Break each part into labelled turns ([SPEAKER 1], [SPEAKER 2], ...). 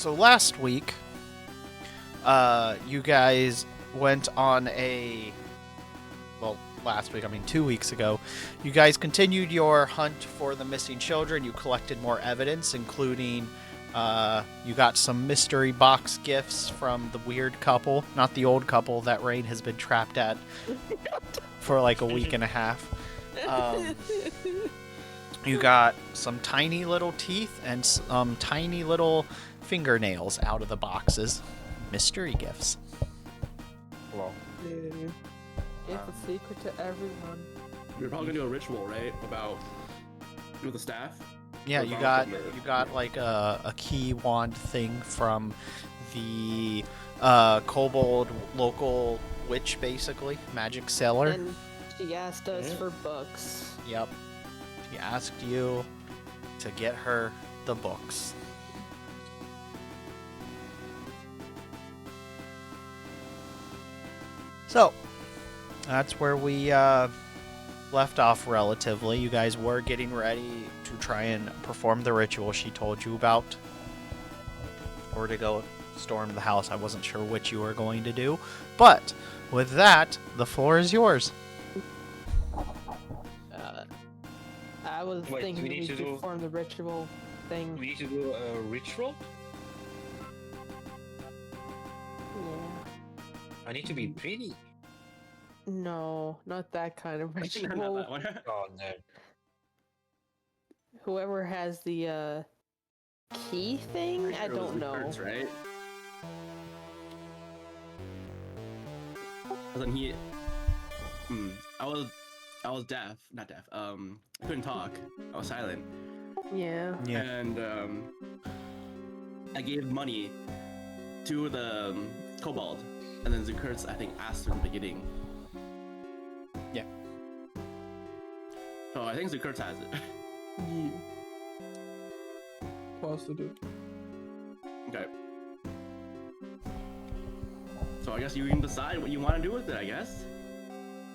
[SPEAKER 1] So last week, you guys went on last week, 2 weeks ago, you guys continued your hunt for the missing children. You collected more evidence, including, you got some mystery box gifts from the weird couple, not the old couple that Rain has been trapped at for like a week and a half. You got some tiny little teeth and some tiny little fingernails out of the boxes. Mystery gifts.
[SPEAKER 2] Well,
[SPEAKER 3] it's a secret to everyone.
[SPEAKER 4] We're probably gonna do a ritual, right? About with the staff.
[SPEAKER 1] Yeah, you got like a key wand thing from the kobold local witch, basically magic seller.
[SPEAKER 3] And she asked us for books.
[SPEAKER 1] Yep. She asked you to get her the books. So, that's where we left off relatively. You guys were getting ready to try and perform the ritual she told you about. Or to go storm the house. I wasn't sure which you were going to do. But, with that, the floor is yours.
[SPEAKER 3] I was thinking we should perform the ritual thing.
[SPEAKER 2] we need to do a ritual?
[SPEAKER 3] Yeah.
[SPEAKER 2] I need to be pretty.
[SPEAKER 3] No, not that kind of
[SPEAKER 4] Not
[SPEAKER 3] ritual.
[SPEAKER 4] that one.
[SPEAKER 2] Oh no.
[SPEAKER 3] Whoever has the key thing, I
[SPEAKER 4] It was
[SPEAKER 3] don't know.
[SPEAKER 4] Kurtz, right? Wasn't he? I was deaf, not deaf. I couldn't talk. I was silent.
[SPEAKER 3] Yeah.
[SPEAKER 1] Yeah.
[SPEAKER 4] And I gave money to the kobold, and then Kurtz, I think, asked in the beginning.
[SPEAKER 1] Yeah.
[SPEAKER 4] So I think Kurtz has it.
[SPEAKER 5] Yeah. Positive.
[SPEAKER 4] Okay. So I guess you can decide what you want to do with it, I guess.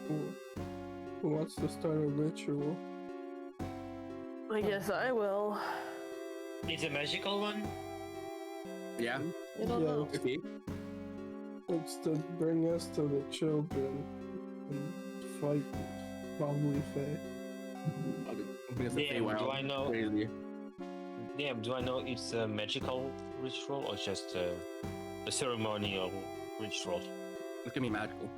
[SPEAKER 5] Who wants to start a ritual?
[SPEAKER 3] I guess I will.
[SPEAKER 2] It's a magical one?
[SPEAKER 4] Yeah.
[SPEAKER 3] I don't know.
[SPEAKER 4] Okay.
[SPEAKER 5] It's to bring us to the children and fight probably Ffail.
[SPEAKER 2] Damn, do I know?
[SPEAKER 4] Crazy.
[SPEAKER 2] Damn, do I know it's a magical ritual or just a ceremonial ritual?
[SPEAKER 4] It's gonna be magical.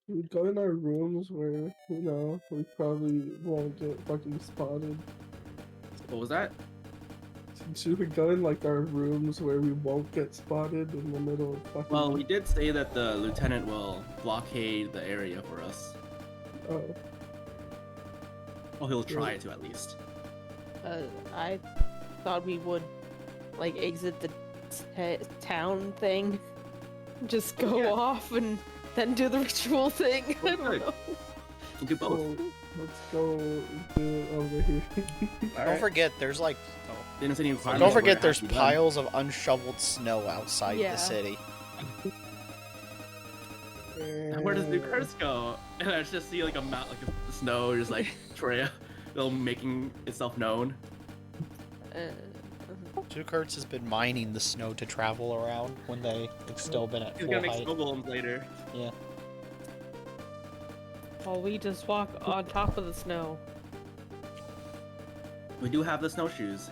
[SPEAKER 5] We'd go in our rooms where, we probably won't get fucking spotted.
[SPEAKER 4] What was that?
[SPEAKER 5] Should we go in like our rooms where we won't get spotted in the middle of fucking...
[SPEAKER 4] Well, we did say that the lieutenant will blockade the area for us.
[SPEAKER 5] Oh.
[SPEAKER 4] Well, he'll try to at least.
[SPEAKER 3] I thought we would like exit the town thing, just go off and then do the ritual thing. I don't know.
[SPEAKER 4] You do both.
[SPEAKER 5] So, let's go do it over here.
[SPEAKER 1] Don't forget, there's like...
[SPEAKER 4] Didn't say any
[SPEAKER 1] Don't
[SPEAKER 4] requirements
[SPEAKER 1] forget
[SPEAKER 4] for it
[SPEAKER 1] there's
[SPEAKER 4] to be done.
[SPEAKER 1] piles of unshoveled snow outside
[SPEAKER 3] Yeah.
[SPEAKER 1] the city.
[SPEAKER 4] And where does the curse go? And I just see like a mount, like the snow, just like trail, making itself known.
[SPEAKER 1] Two Kurtz has been mining the snow to travel around when they've still been at
[SPEAKER 4] He's
[SPEAKER 1] full
[SPEAKER 4] gonna make
[SPEAKER 1] height.
[SPEAKER 4] snow golems later.
[SPEAKER 1] Yeah.
[SPEAKER 3] While we just walk on top of the snow.
[SPEAKER 4] We do have the snowshoes,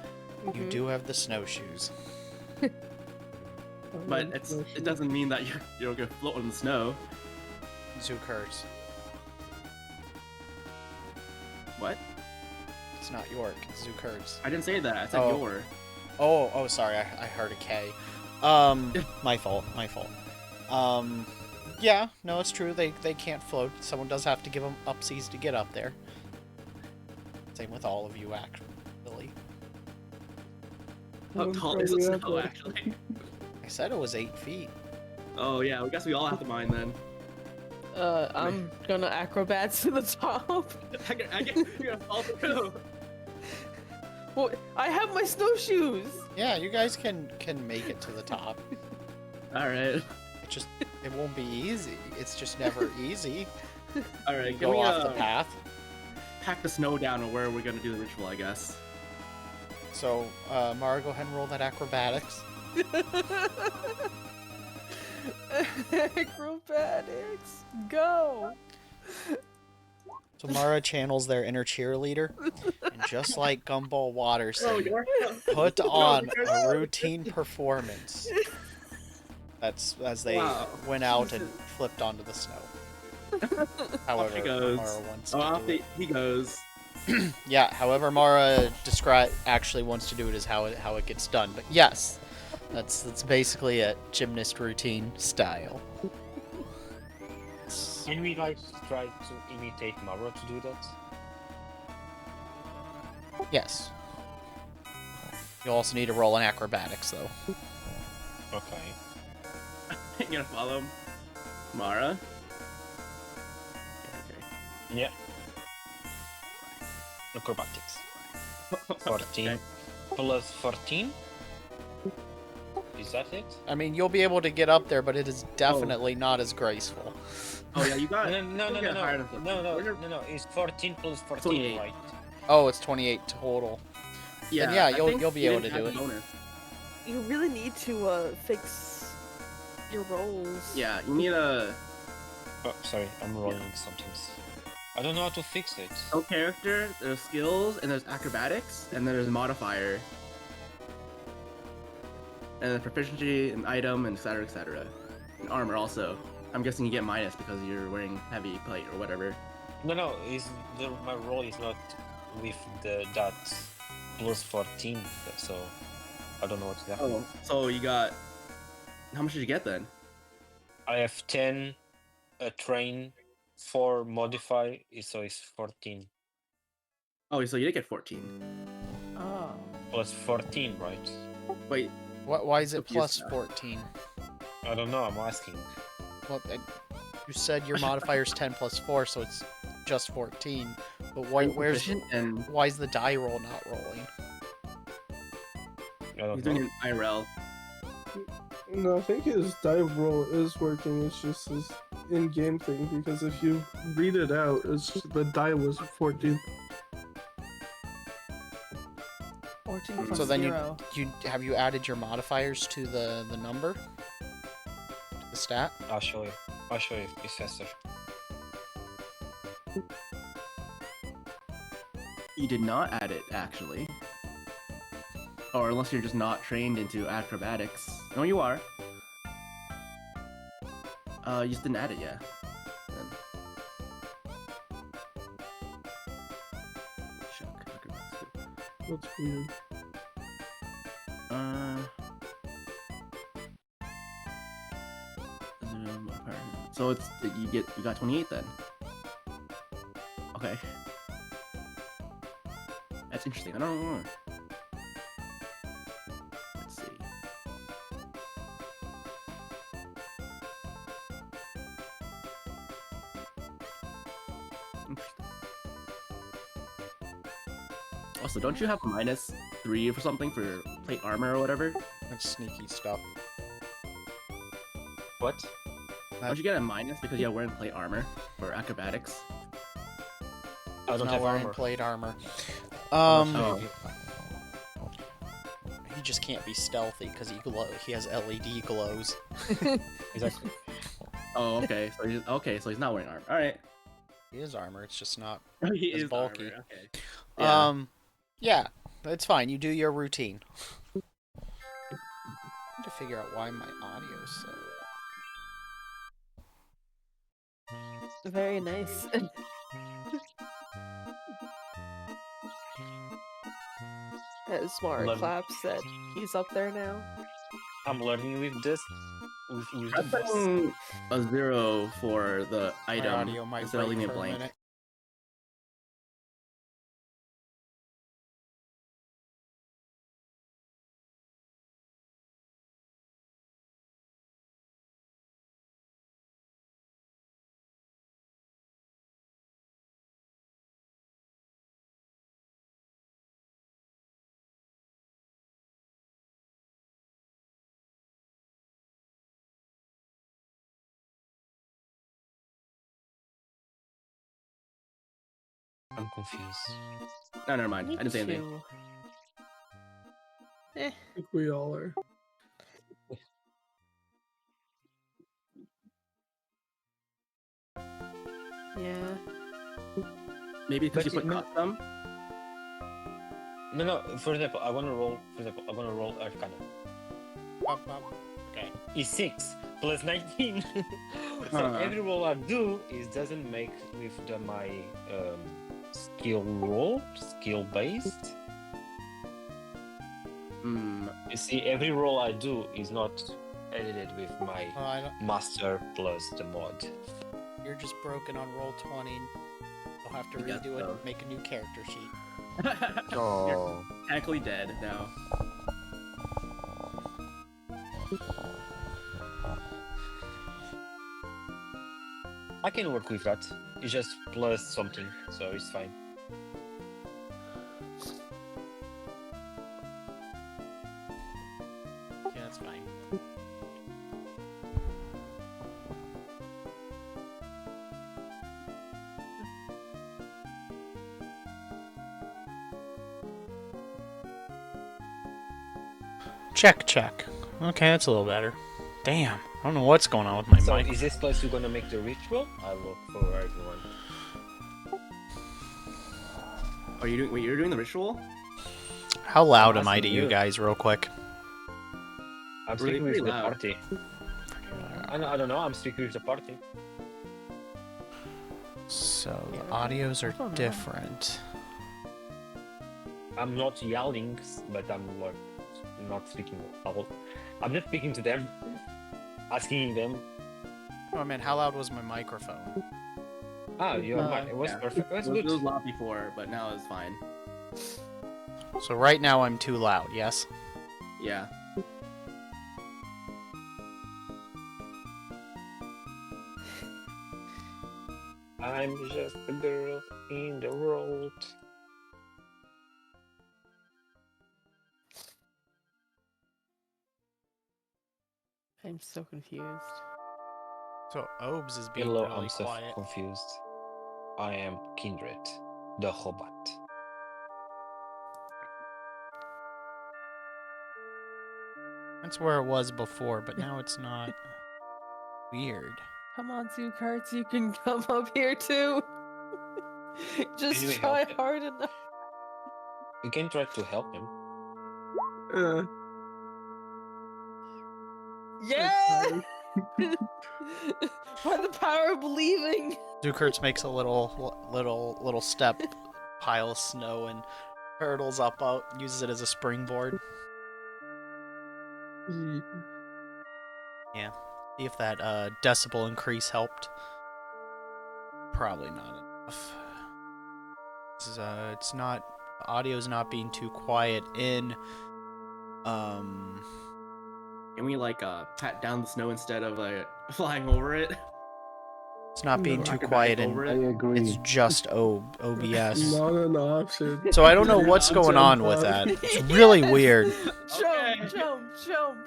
[SPEAKER 1] You do have the snowshoes.
[SPEAKER 4] but it doesn't mean that you're gonna float in the snow.
[SPEAKER 1] Zoo Kurtz.
[SPEAKER 4] What?
[SPEAKER 1] It's not York, it's Zoo Kurtz.
[SPEAKER 4] I didn't say that. I said
[SPEAKER 1] Oh.
[SPEAKER 4] your.
[SPEAKER 1] Oh, sorry, I heard a K. My fault. Yeah, no, it's true, they can't float. Someone does have to give them upsies to get up there. Same with all of you, actually.
[SPEAKER 4] How tall is the snow actually?
[SPEAKER 1] I said it was 8 feet.
[SPEAKER 4] Oh yeah, I guess we all have to mine then.
[SPEAKER 3] I'm gonna acrobats to the top.
[SPEAKER 4] I guess you're gonna fall through.
[SPEAKER 3] Well, I have my snowshoes.
[SPEAKER 1] Yeah, you guys can make it to the top.
[SPEAKER 4] All right.
[SPEAKER 1] It won't be easy. It's just never easy.
[SPEAKER 4] All right,
[SPEAKER 1] You
[SPEAKER 4] can
[SPEAKER 1] go
[SPEAKER 4] we
[SPEAKER 1] off the path.
[SPEAKER 4] pack the snow down to where we're gonna do the ritual? I guess.
[SPEAKER 1] So, Mara, go ahead and roll that acrobatics.
[SPEAKER 3] Acrobatics, go!
[SPEAKER 1] So Mara channels their inner cheerleader, and just like Gumball Watterson, put on a routine performance. That's as they
[SPEAKER 4] Wow.
[SPEAKER 1] went out and flipped onto the snow. However,
[SPEAKER 4] Off he goes.
[SPEAKER 1] Mara wants
[SPEAKER 4] Oh,
[SPEAKER 1] to
[SPEAKER 4] off
[SPEAKER 1] do it.
[SPEAKER 4] he goes.
[SPEAKER 1] Yeah, however Mara actually wants to do it is how it gets done. But yes, that's basically a gymnast routine style.
[SPEAKER 2] Can we like try to imitate Mara to do that?
[SPEAKER 1] Yes. You also need to roll an acrobatics though.
[SPEAKER 2] Okay.
[SPEAKER 4] You gonna follow Mara? Okay.
[SPEAKER 2] Yeah. Acrobatics. 14
[SPEAKER 4] Okay.
[SPEAKER 2] plus 14. Is that it?
[SPEAKER 1] I mean, you'll be able to get up there, but it is definitely not as graceful.
[SPEAKER 4] Oh yeah, you got.
[SPEAKER 2] No.
[SPEAKER 4] you got higher than 14.
[SPEAKER 2] No. It's 14 plus 14,
[SPEAKER 4] 28.
[SPEAKER 2] right?
[SPEAKER 1] Oh, it's 28 total.
[SPEAKER 4] Yeah,
[SPEAKER 1] yeah,
[SPEAKER 4] I
[SPEAKER 1] you'll
[SPEAKER 4] think
[SPEAKER 1] be
[SPEAKER 4] you
[SPEAKER 1] able
[SPEAKER 4] didn't
[SPEAKER 1] to do
[SPEAKER 4] add the
[SPEAKER 1] it.
[SPEAKER 4] bonus.
[SPEAKER 3] You really need to fix your rolls.
[SPEAKER 4] Yeah, you need a
[SPEAKER 2] Oh, sorry, I'm rolling something. I don't know how to fix it.
[SPEAKER 4] no character. There's skills and there's acrobatics and then there's modifier. And then proficiency, an item, and etc. etc. And armor also. I'm guessing you get minus because you're wearing heavy plate or whatever.
[SPEAKER 2] No. My roll is not with that plus 14, so I don't know what's happening.
[SPEAKER 4] Oh, so you got. How much did you get then?
[SPEAKER 2] I have 10 train, 4 modify, so it's 14.
[SPEAKER 4] Oh, so you did get 14.
[SPEAKER 3] Oh.
[SPEAKER 2] Plus 14, right?
[SPEAKER 4] Wait,
[SPEAKER 1] Why is it
[SPEAKER 4] Confused
[SPEAKER 1] plus
[SPEAKER 4] now.
[SPEAKER 1] 14?
[SPEAKER 2] I don't know, I'm asking.
[SPEAKER 1] Well, you said your modifier's 10 plus 4, so it's just 14. But why, where's
[SPEAKER 4] proficient and
[SPEAKER 1] why is the die roll not rolling?
[SPEAKER 2] I don't
[SPEAKER 4] he's
[SPEAKER 2] know.
[SPEAKER 4] doing an IRL.
[SPEAKER 5] No, I think his die roll is working. It's just his in-game thing because if you read it out, it's the die was 14.
[SPEAKER 3] 14 plus
[SPEAKER 1] So then
[SPEAKER 3] 0.
[SPEAKER 1] you have you added your modifiers to the number? To the stat?
[SPEAKER 2] I'll show you. It's faster.
[SPEAKER 4] You did not add it, actually. Or unless you're just not trained into acrobatics. No, you are. You just didn't add it yet. Then. Shuck, acrobatics.
[SPEAKER 5] That's weird.
[SPEAKER 4] Zoom apart. So it's you got 28 then. Okay. That's interesting. I don't know. Let's see. Interesting. Also, don't you have -3 for something for plate armor or whatever?
[SPEAKER 1] That's sneaky stuff.
[SPEAKER 2] What?
[SPEAKER 4] Don't you get a minus because you're wearing plate armor for acrobatics?
[SPEAKER 2] I
[SPEAKER 1] He's
[SPEAKER 2] don't
[SPEAKER 1] not
[SPEAKER 2] have
[SPEAKER 1] wearing
[SPEAKER 2] armor.
[SPEAKER 1] plate armor.
[SPEAKER 4] Oh.
[SPEAKER 1] He just can't be stealthy because he has LED glows.
[SPEAKER 2] Exactly.
[SPEAKER 4] Oh, okay. So he's not wearing armor. All right.
[SPEAKER 1] He is armor, it's just not.
[SPEAKER 4] He
[SPEAKER 1] It's
[SPEAKER 4] is
[SPEAKER 1] bulky.
[SPEAKER 4] armor. Okay. Yeah.
[SPEAKER 1] Yeah, that's fine. You do your routine. I need to figure out why my audio is so.
[SPEAKER 3] Very nice. As Smart
[SPEAKER 2] Love-
[SPEAKER 3] claps that he's up there now.
[SPEAKER 2] I'm learning with this. With
[SPEAKER 4] I'm
[SPEAKER 2] the
[SPEAKER 4] putting a 0 for the
[SPEAKER 1] My
[SPEAKER 4] item
[SPEAKER 1] audio might
[SPEAKER 4] instead of
[SPEAKER 1] break
[SPEAKER 4] leaving it
[SPEAKER 1] for a
[SPEAKER 4] blank.
[SPEAKER 1] minute.
[SPEAKER 2] I'm confused.
[SPEAKER 4] No, never mind.
[SPEAKER 3] Me
[SPEAKER 4] I didn't say anything.
[SPEAKER 3] too.
[SPEAKER 5] I think we all are.
[SPEAKER 3] Yeah.
[SPEAKER 4] Maybe because
[SPEAKER 2] But
[SPEAKER 4] you put
[SPEAKER 2] no-
[SPEAKER 4] custom.
[SPEAKER 2] No. For example, I want to roll. For example, I want to roll Arcana. Okay. It's 6 plus 19. So
[SPEAKER 4] Uh-huh.
[SPEAKER 2] every roll I do is doesn't make with my skill roll, skill based.
[SPEAKER 4] Hmm.
[SPEAKER 2] You see, every roll I do is not edited with my
[SPEAKER 1] Well, I don't,
[SPEAKER 2] master plus the mod.
[SPEAKER 1] you're just broken on roll 20. You'll have to
[SPEAKER 4] I guess
[SPEAKER 1] redo it
[SPEAKER 4] so.
[SPEAKER 1] and make a new character sheet.
[SPEAKER 4] You're technically dead now.
[SPEAKER 2] I can work with that. It's just plus something, so it's fine.
[SPEAKER 1] Yeah, that's fine. Check, check. Okay, that's a little better. Damn, I don't know what's going on with my
[SPEAKER 2] So
[SPEAKER 1] mic.
[SPEAKER 2] is this place you're gonna make the ritual? I look for everyone.
[SPEAKER 4] Are you doing? Wait, you're doing the ritual?
[SPEAKER 1] How loud
[SPEAKER 2] I'm
[SPEAKER 1] am I to
[SPEAKER 2] asking
[SPEAKER 1] you
[SPEAKER 2] you.
[SPEAKER 1] guys, real quick?
[SPEAKER 2] I'm
[SPEAKER 4] Really
[SPEAKER 2] speaking with
[SPEAKER 4] pretty
[SPEAKER 2] the
[SPEAKER 4] loud.
[SPEAKER 2] party. I don't know. I'm speaking with the party.
[SPEAKER 1] So
[SPEAKER 3] Yeah,
[SPEAKER 1] the audios
[SPEAKER 3] I
[SPEAKER 1] are
[SPEAKER 3] don't know.
[SPEAKER 1] different.
[SPEAKER 2] I'm not yelling, but I'm like not speaking loud. I'm just speaking to them, asking them.
[SPEAKER 1] Oh man, how loud was my microphone?
[SPEAKER 2] Ah, your mic. It was
[SPEAKER 4] Yeah.
[SPEAKER 2] perfect. That's
[SPEAKER 4] It was
[SPEAKER 2] good.
[SPEAKER 4] loud before, but now it's fine.
[SPEAKER 1] So right now I'm too loud, yes?
[SPEAKER 4] Yeah.
[SPEAKER 2] I'm just a girl in the world.
[SPEAKER 3] I'm so confused.
[SPEAKER 1] So Obes is being
[SPEAKER 2] Hello,
[SPEAKER 1] really
[SPEAKER 2] I'm so
[SPEAKER 1] quiet.
[SPEAKER 2] confused. I am Kindred, the Hobbit.
[SPEAKER 1] That's where it was before, but now it's not. Weird.
[SPEAKER 3] Come on, Zoo Carts, you can come up here too. Just
[SPEAKER 2] Anyway,
[SPEAKER 3] try
[SPEAKER 2] help him.
[SPEAKER 3] hard enough.
[SPEAKER 2] You can try to help him.
[SPEAKER 3] Yeah! By the power of believing.
[SPEAKER 1] Zukurts makes a little step, pile of snow, and hurdles up out, uses it as a springboard. Yeah. See if that decibel increase helped. Probably not enough. This is, it's not. The audio's not being too quiet in.
[SPEAKER 4] Can we like pat down the snow instead of flying over it?
[SPEAKER 1] It's not being
[SPEAKER 5] No.
[SPEAKER 1] too
[SPEAKER 4] Acrobatic
[SPEAKER 1] quiet
[SPEAKER 4] over
[SPEAKER 1] in.
[SPEAKER 4] it?
[SPEAKER 6] agree.
[SPEAKER 1] It's just OBS.
[SPEAKER 5] Not an option.
[SPEAKER 1] So I don't know what's going on with that. It's really
[SPEAKER 3] Yes!
[SPEAKER 1] weird.
[SPEAKER 3] Jump, jump, jump.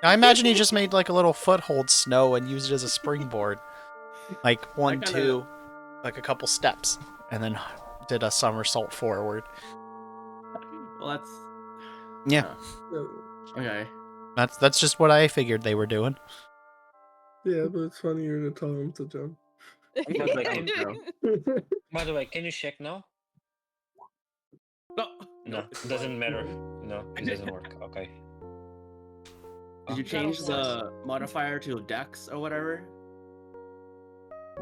[SPEAKER 1] I imagine he just made like a little foothold snow and used it as a springboard. Like one,
[SPEAKER 4] kinda-
[SPEAKER 1] two, like a couple steps, and then did a somersault forward.
[SPEAKER 4] Well, that's
[SPEAKER 1] Yeah,
[SPEAKER 4] okay.
[SPEAKER 1] that's just what I figured they were doing.
[SPEAKER 5] Yeah, but it's funnier to tell him to jump.
[SPEAKER 2] Because like,
[SPEAKER 4] Intro.
[SPEAKER 2] by the way, can you check now?
[SPEAKER 4] No,
[SPEAKER 2] No, it doesn't matter. No, it doesn't work. Okay.
[SPEAKER 4] Did you change the modifier to Dex or whatever?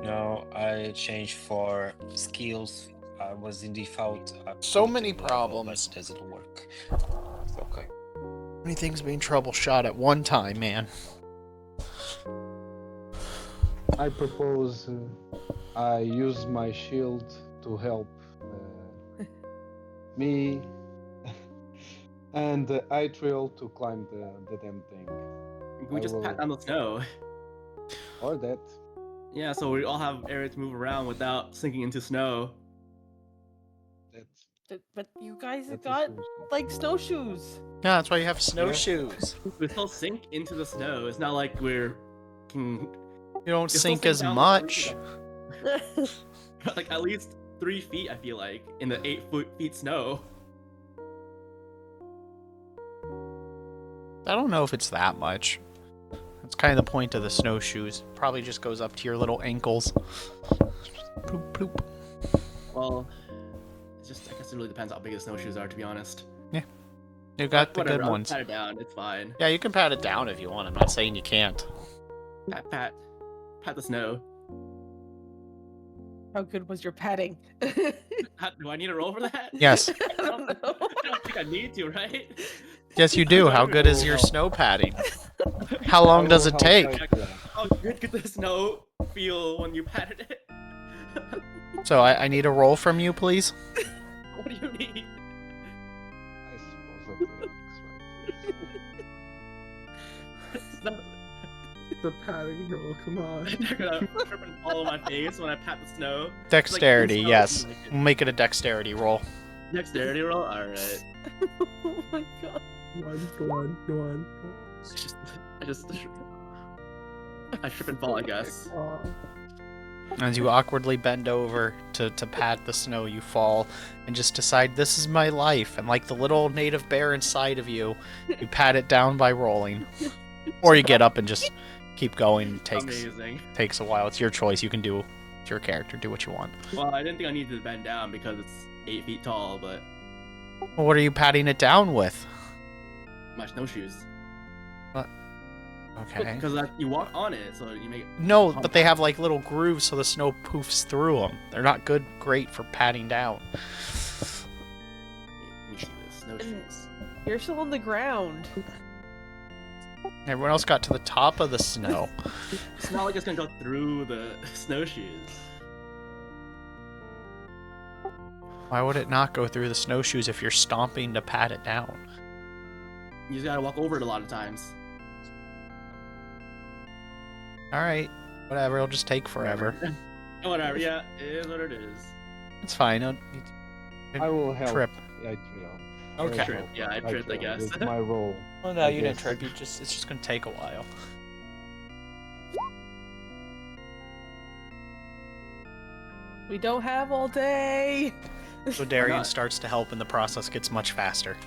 [SPEAKER 2] No, I changed for skills. I was in default. I
[SPEAKER 1] So
[SPEAKER 2] put it
[SPEAKER 1] many
[SPEAKER 2] in level,
[SPEAKER 1] problems.
[SPEAKER 2] but it doesn't work. Okay.
[SPEAKER 1] Many things being troubleshot at one time, man.
[SPEAKER 6] I propose I use my shield to help me and Itriel to climb the damn thing.
[SPEAKER 4] Can we
[SPEAKER 6] I
[SPEAKER 4] just pat
[SPEAKER 6] will-
[SPEAKER 4] down the snow?
[SPEAKER 6] Or that.
[SPEAKER 4] Yeah, so we all have area to move around without sinking into snow.
[SPEAKER 3] But you guys have
[SPEAKER 6] That's a
[SPEAKER 3] got
[SPEAKER 6] solution.
[SPEAKER 3] like snowshoes.
[SPEAKER 1] Yeah, that's why you have snowshoes.
[SPEAKER 4] We still sink into the snow. It's not like we're can
[SPEAKER 1] You don't
[SPEAKER 4] still
[SPEAKER 1] sink
[SPEAKER 4] sink
[SPEAKER 1] as
[SPEAKER 4] down the
[SPEAKER 1] much.
[SPEAKER 4] like at least 3 feet, I feel like, in the 8 feet snow.
[SPEAKER 1] I don't know if it's that much. That's kind of the point of the snowshoes. Probably just goes up to your little ankles. Poop, poop.
[SPEAKER 4] Well, it's just, I guess it really depends how big the snowshoes are, to be honest.
[SPEAKER 1] You got the
[SPEAKER 4] Whatever,
[SPEAKER 1] good
[SPEAKER 4] I'll
[SPEAKER 1] ones.
[SPEAKER 4] pat it down, it's fine.
[SPEAKER 1] Yeah, you can pat it down if you want. I'm not saying you can't.
[SPEAKER 4] Pat the snow.
[SPEAKER 3] How good was your patting?
[SPEAKER 4] Do I need to roll for that?
[SPEAKER 1] Yes.
[SPEAKER 3] I don't know.
[SPEAKER 4] I don't think I need to, right?
[SPEAKER 1] Yes, you do. How good is your snow patting? How long does it take?
[SPEAKER 4] How good could the snow feel when you patted it?
[SPEAKER 1] So I need a roll from you, please.
[SPEAKER 4] What do you need?
[SPEAKER 6] I suppose that
[SPEAKER 4] It's not-
[SPEAKER 5] The padding roll, come on.
[SPEAKER 4] They're gonna trip and fall on my face when I pat the snow.
[SPEAKER 1] Dexterity,
[SPEAKER 4] It's like
[SPEAKER 1] yes.
[SPEAKER 4] snow.
[SPEAKER 1] We'll make it a dexterity roll.
[SPEAKER 4] Dexterity roll? Alright.
[SPEAKER 3] Oh my god.
[SPEAKER 5] One.
[SPEAKER 4] I trip and fall, I guess.
[SPEAKER 5] Aw.
[SPEAKER 1] As you awkwardly bend over to pat the snow, you fall and just decide, this is my life. And like the little native bear inside of you, you pat it down by rolling. Or you get up and just keep going. It
[SPEAKER 4] Amazing.
[SPEAKER 1] takes a while. It's your choice. You can do, it's your character. Do what you want.
[SPEAKER 4] Well, I didn't think I needed to bend down because it's 8 feet tall, but
[SPEAKER 1] Well, what are you patting it down with?
[SPEAKER 4] my snowshoes.
[SPEAKER 1] Okay.
[SPEAKER 4] Because you walk on it, so you make it.
[SPEAKER 1] No, but they have like little grooves so the snow poofs through them. They're not great for patting down.
[SPEAKER 4] Let me see the snowshoes.
[SPEAKER 3] You're still on the ground.
[SPEAKER 1] Everyone else got to the top of the snow.
[SPEAKER 4] It's not like it's gonna go through the snowshoes.
[SPEAKER 1] Why would it not go through the snowshoes if you're stomping to pat it down?
[SPEAKER 4] You just gotta walk over it a lot of times.
[SPEAKER 1] Alright, whatever, it'll just take forever.
[SPEAKER 4] Whatever, yeah, it is what it is.
[SPEAKER 1] It's fine.
[SPEAKER 6] I will help.
[SPEAKER 1] Trip.
[SPEAKER 6] Yeah,
[SPEAKER 1] Okay.
[SPEAKER 4] Trip. Yeah, I tripped, I guess.
[SPEAKER 6] It's my role.
[SPEAKER 1] Well, no,
[SPEAKER 6] I
[SPEAKER 1] you didn't
[SPEAKER 6] guess.
[SPEAKER 1] trip. It's just gonna take a while.
[SPEAKER 3] We don't have all day.
[SPEAKER 1] So Darian
[SPEAKER 4] not?
[SPEAKER 1] starts to help and the process gets much faster.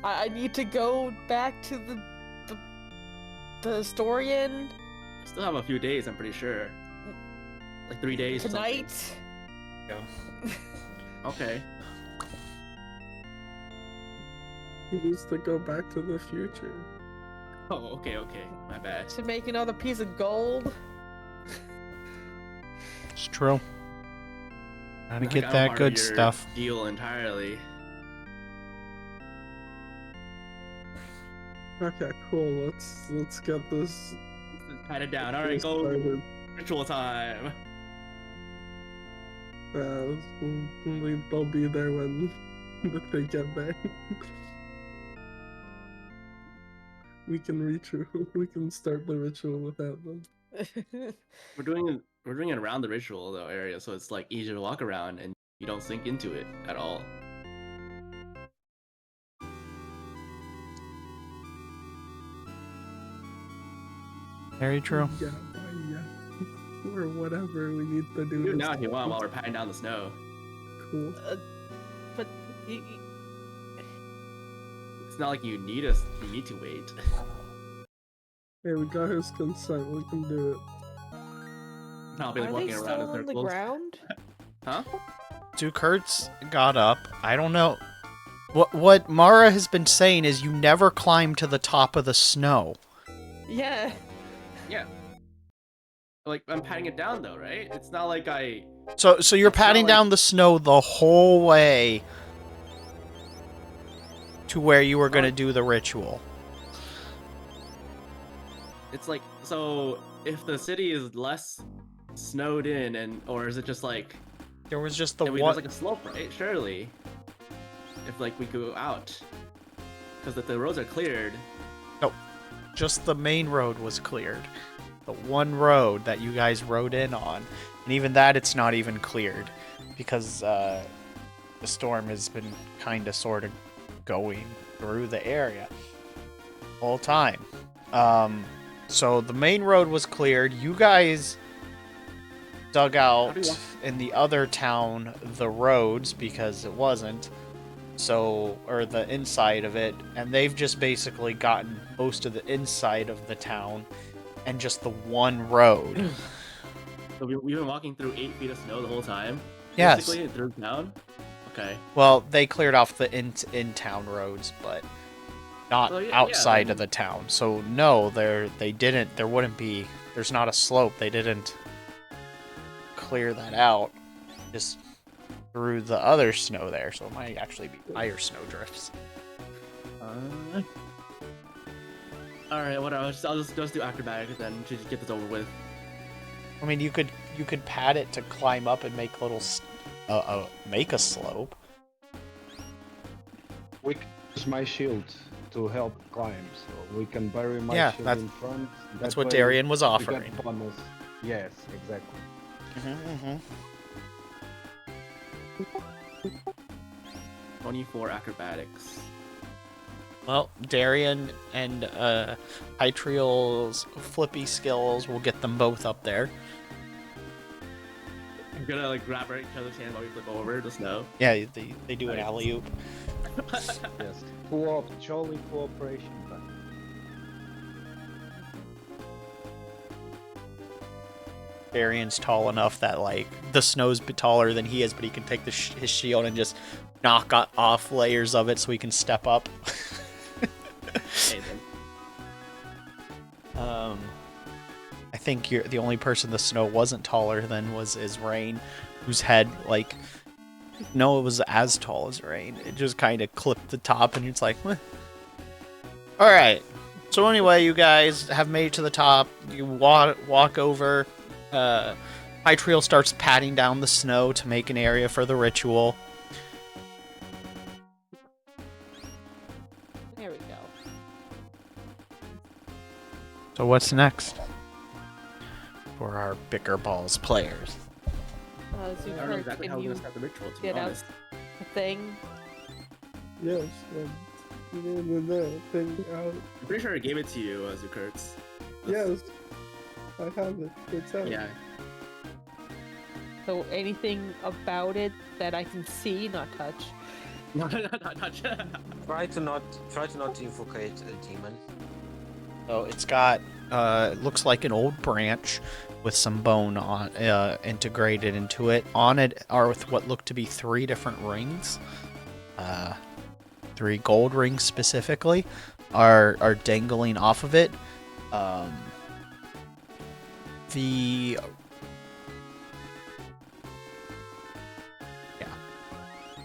[SPEAKER 3] I need to go back to the historian
[SPEAKER 4] I still have a few days, I'm pretty sure. Like 3 days or something.
[SPEAKER 3] tonight.
[SPEAKER 4] Okay.
[SPEAKER 5] He needs to go back to the future.
[SPEAKER 4] Oh, okay. My bad.
[SPEAKER 3] To make another piece of gold.
[SPEAKER 1] It's true. Gotta
[SPEAKER 4] I think
[SPEAKER 1] get
[SPEAKER 4] I'm
[SPEAKER 1] that
[SPEAKER 4] part
[SPEAKER 1] good
[SPEAKER 4] of your
[SPEAKER 1] stuff.
[SPEAKER 4] Deal entirely.
[SPEAKER 5] Okay, cool. Let's get this
[SPEAKER 4] Pat it down. Alright, go.
[SPEAKER 5] started.
[SPEAKER 4] Ritual time.
[SPEAKER 5] They'll be there when they get there. We can start the ritual without them.
[SPEAKER 4] We're doing it around the ritual though area, so it's like easier to walk around and you don't sink into it at all.
[SPEAKER 1] Very true.
[SPEAKER 5] Yeah. Or whatever we need to do.
[SPEAKER 4] Do it
[SPEAKER 5] this
[SPEAKER 4] now if you want
[SPEAKER 5] time.
[SPEAKER 4] while we're patting down the snow.
[SPEAKER 5] Cool.
[SPEAKER 3] But
[SPEAKER 4] It's not like you need to wait.
[SPEAKER 5] Hey, we got his consent. We can do it.
[SPEAKER 4] I'll be like
[SPEAKER 3] are
[SPEAKER 4] walking
[SPEAKER 3] they
[SPEAKER 4] around
[SPEAKER 3] still
[SPEAKER 4] in
[SPEAKER 3] on the
[SPEAKER 4] circles.
[SPEAKER 3] ground?
[SPEAKER 4] Huh?
[SPEAKER 1] Dukertz got up. I don't know. What Mara has been saying is you never climb to the top of the snow.
[SPEAKER 3] Yeah.
[SPEAKER 4] Yeah. Like I'm patting it down though, right? It's not like I.
[SPEAKER 1] So you're
[SPEAKER 4] It's not
[SPEAKER 1] patting
[SPEAKER 4] like-
[SPEAKER 1] down the snow the whole way to where you were gonna do the ritual.
[SPEAKER 4] It's like so. If the city is less snowed in, or is it just like
[SPEAKER 1] There was just the
[SPEAKER 4] there's
[SPEAKER 1] one.
[SPEAKER 4] like a slope, right? Surely. If like we go out, because if the roads are cleared,
[SPEAKER 1] Just the main road was cleared. The one road that you guys rode in on. And even that, it's not even cleared. Because the storm has been kind of sort of going through the area. The whole time. So the main road was cleared. You guys dug
[SPEAKER 4] How do
[SPEAKER 1] out
[SPEAKER 4] you walk-
[SPEAKER 1] in the other town the roads because it wasn't. So, or the inside of it, and they've just basically gotten most of the inside of the town and just the one road.
[SPEAKER 4] So we've been walking through 8 feet of snow the whole time.
[SPEAKER 1] Yes.
[SPEAKER 4] Basically, through town. Okay.
[SPEAKER 1] Well, they cleared off the in-town roads, but not
[SPEAKER 4] Oh, yeah,
[SPEAKER 1] outside of
[SPEAKER 4] then-
[SPEAKER 1] the town. So no, they didn't. There wouldn't be. There's not a slope. They didn't clear that out. Just through the other snow there, so it might actually be higher snow drifts.
[SPEAKER 4] All right. Whatever. I'll just do acrobatics then to just get this over with.
[SPEAKER 1] I mean, you could pad it to climb up and make make a slope.
[SPEAKER 6] We can use my shield to help climb, so we can bury my
[SPEAKER 1] Yeah,
[SPEAKER 6] shield
[SPEAKER 1] that's-
[SPEAKER 6] in front.
[SPEAKER 1] That's
[SPEAKER 6] that
[SPEAKER 1] what
[SPEAKER 6] way
[SPEAKER 1] Darian was
[SPEAKER 6] we
[SPEAKER 1] offering.
[SPEAKER 6] get bonus. Yes, exactly.
[SPEAKER 1] Mm-hmm.
[SPEAKER 4] 24 acrobatics.
[SPEAKER 1] Well, Darian and Hytriel's flippy skills will get them both up there.
[SPEAKER 4] I'm gonna like grab each other's hand while we flip over the snow.
[SPEAKER 1] Yeah, they do an
[SPEAKER 4] Nice.
[SPEAKER 1] alley-oop.
[SPEAKER 6] Yes. Jolly cooperation time.
[SPEAKER 1] Darian's tall enough that like the snow's taller than he is, but he can take his shield and just knock off layers of it so he can step up.
[SPEAKER 4] Hey, then.
[SPEAKER 1] I think the only person the snow wasn't taller than is Rain, whose head like no, it was as tall as Rain. It just kind of clipped the top, and it's like, all right. So anyway, you guys have made it to the top. You walk over. Hytriel starts patting down the snow to make an area for the ritual.
[SPEAKER 3] There we go.
[SPEAKER 1] So what's next for our BickerBalls players?
[SPEAKER 4] I don't know
[SPEAKER 3] Zucker,
[SPEAKER 4] exactly how
[SPEAKER 3] can
[SPEAKER 4] we're
[SPEAKER 3] you
[SPEAKER 4] gonna start the ritual. To be
[SPEAKER 3] get out
[SPEAKER 4] honest.
[SPEAKER 3] the thing?
[SPEAKER 5] Yes, the thing out.
[SPEAKER 4] I'm pretty sure I gave it to you, Zukurtz.
[SPEAKER 5] Yes, I have it. It's out.
[SPEAKER 4] Yeah.
[SPEAKER 3] So anything about it that I can see, not touch.
[SPEAKER 4] No, not touch.
[SPEAKER 2] Try to not invocate a demon.
[SPEAKER 1] So it's got it looks like an old branch with some bone on integrated into it. On it are with what look to be 3 different rings. 3 gold rings specifically are dangling off of it.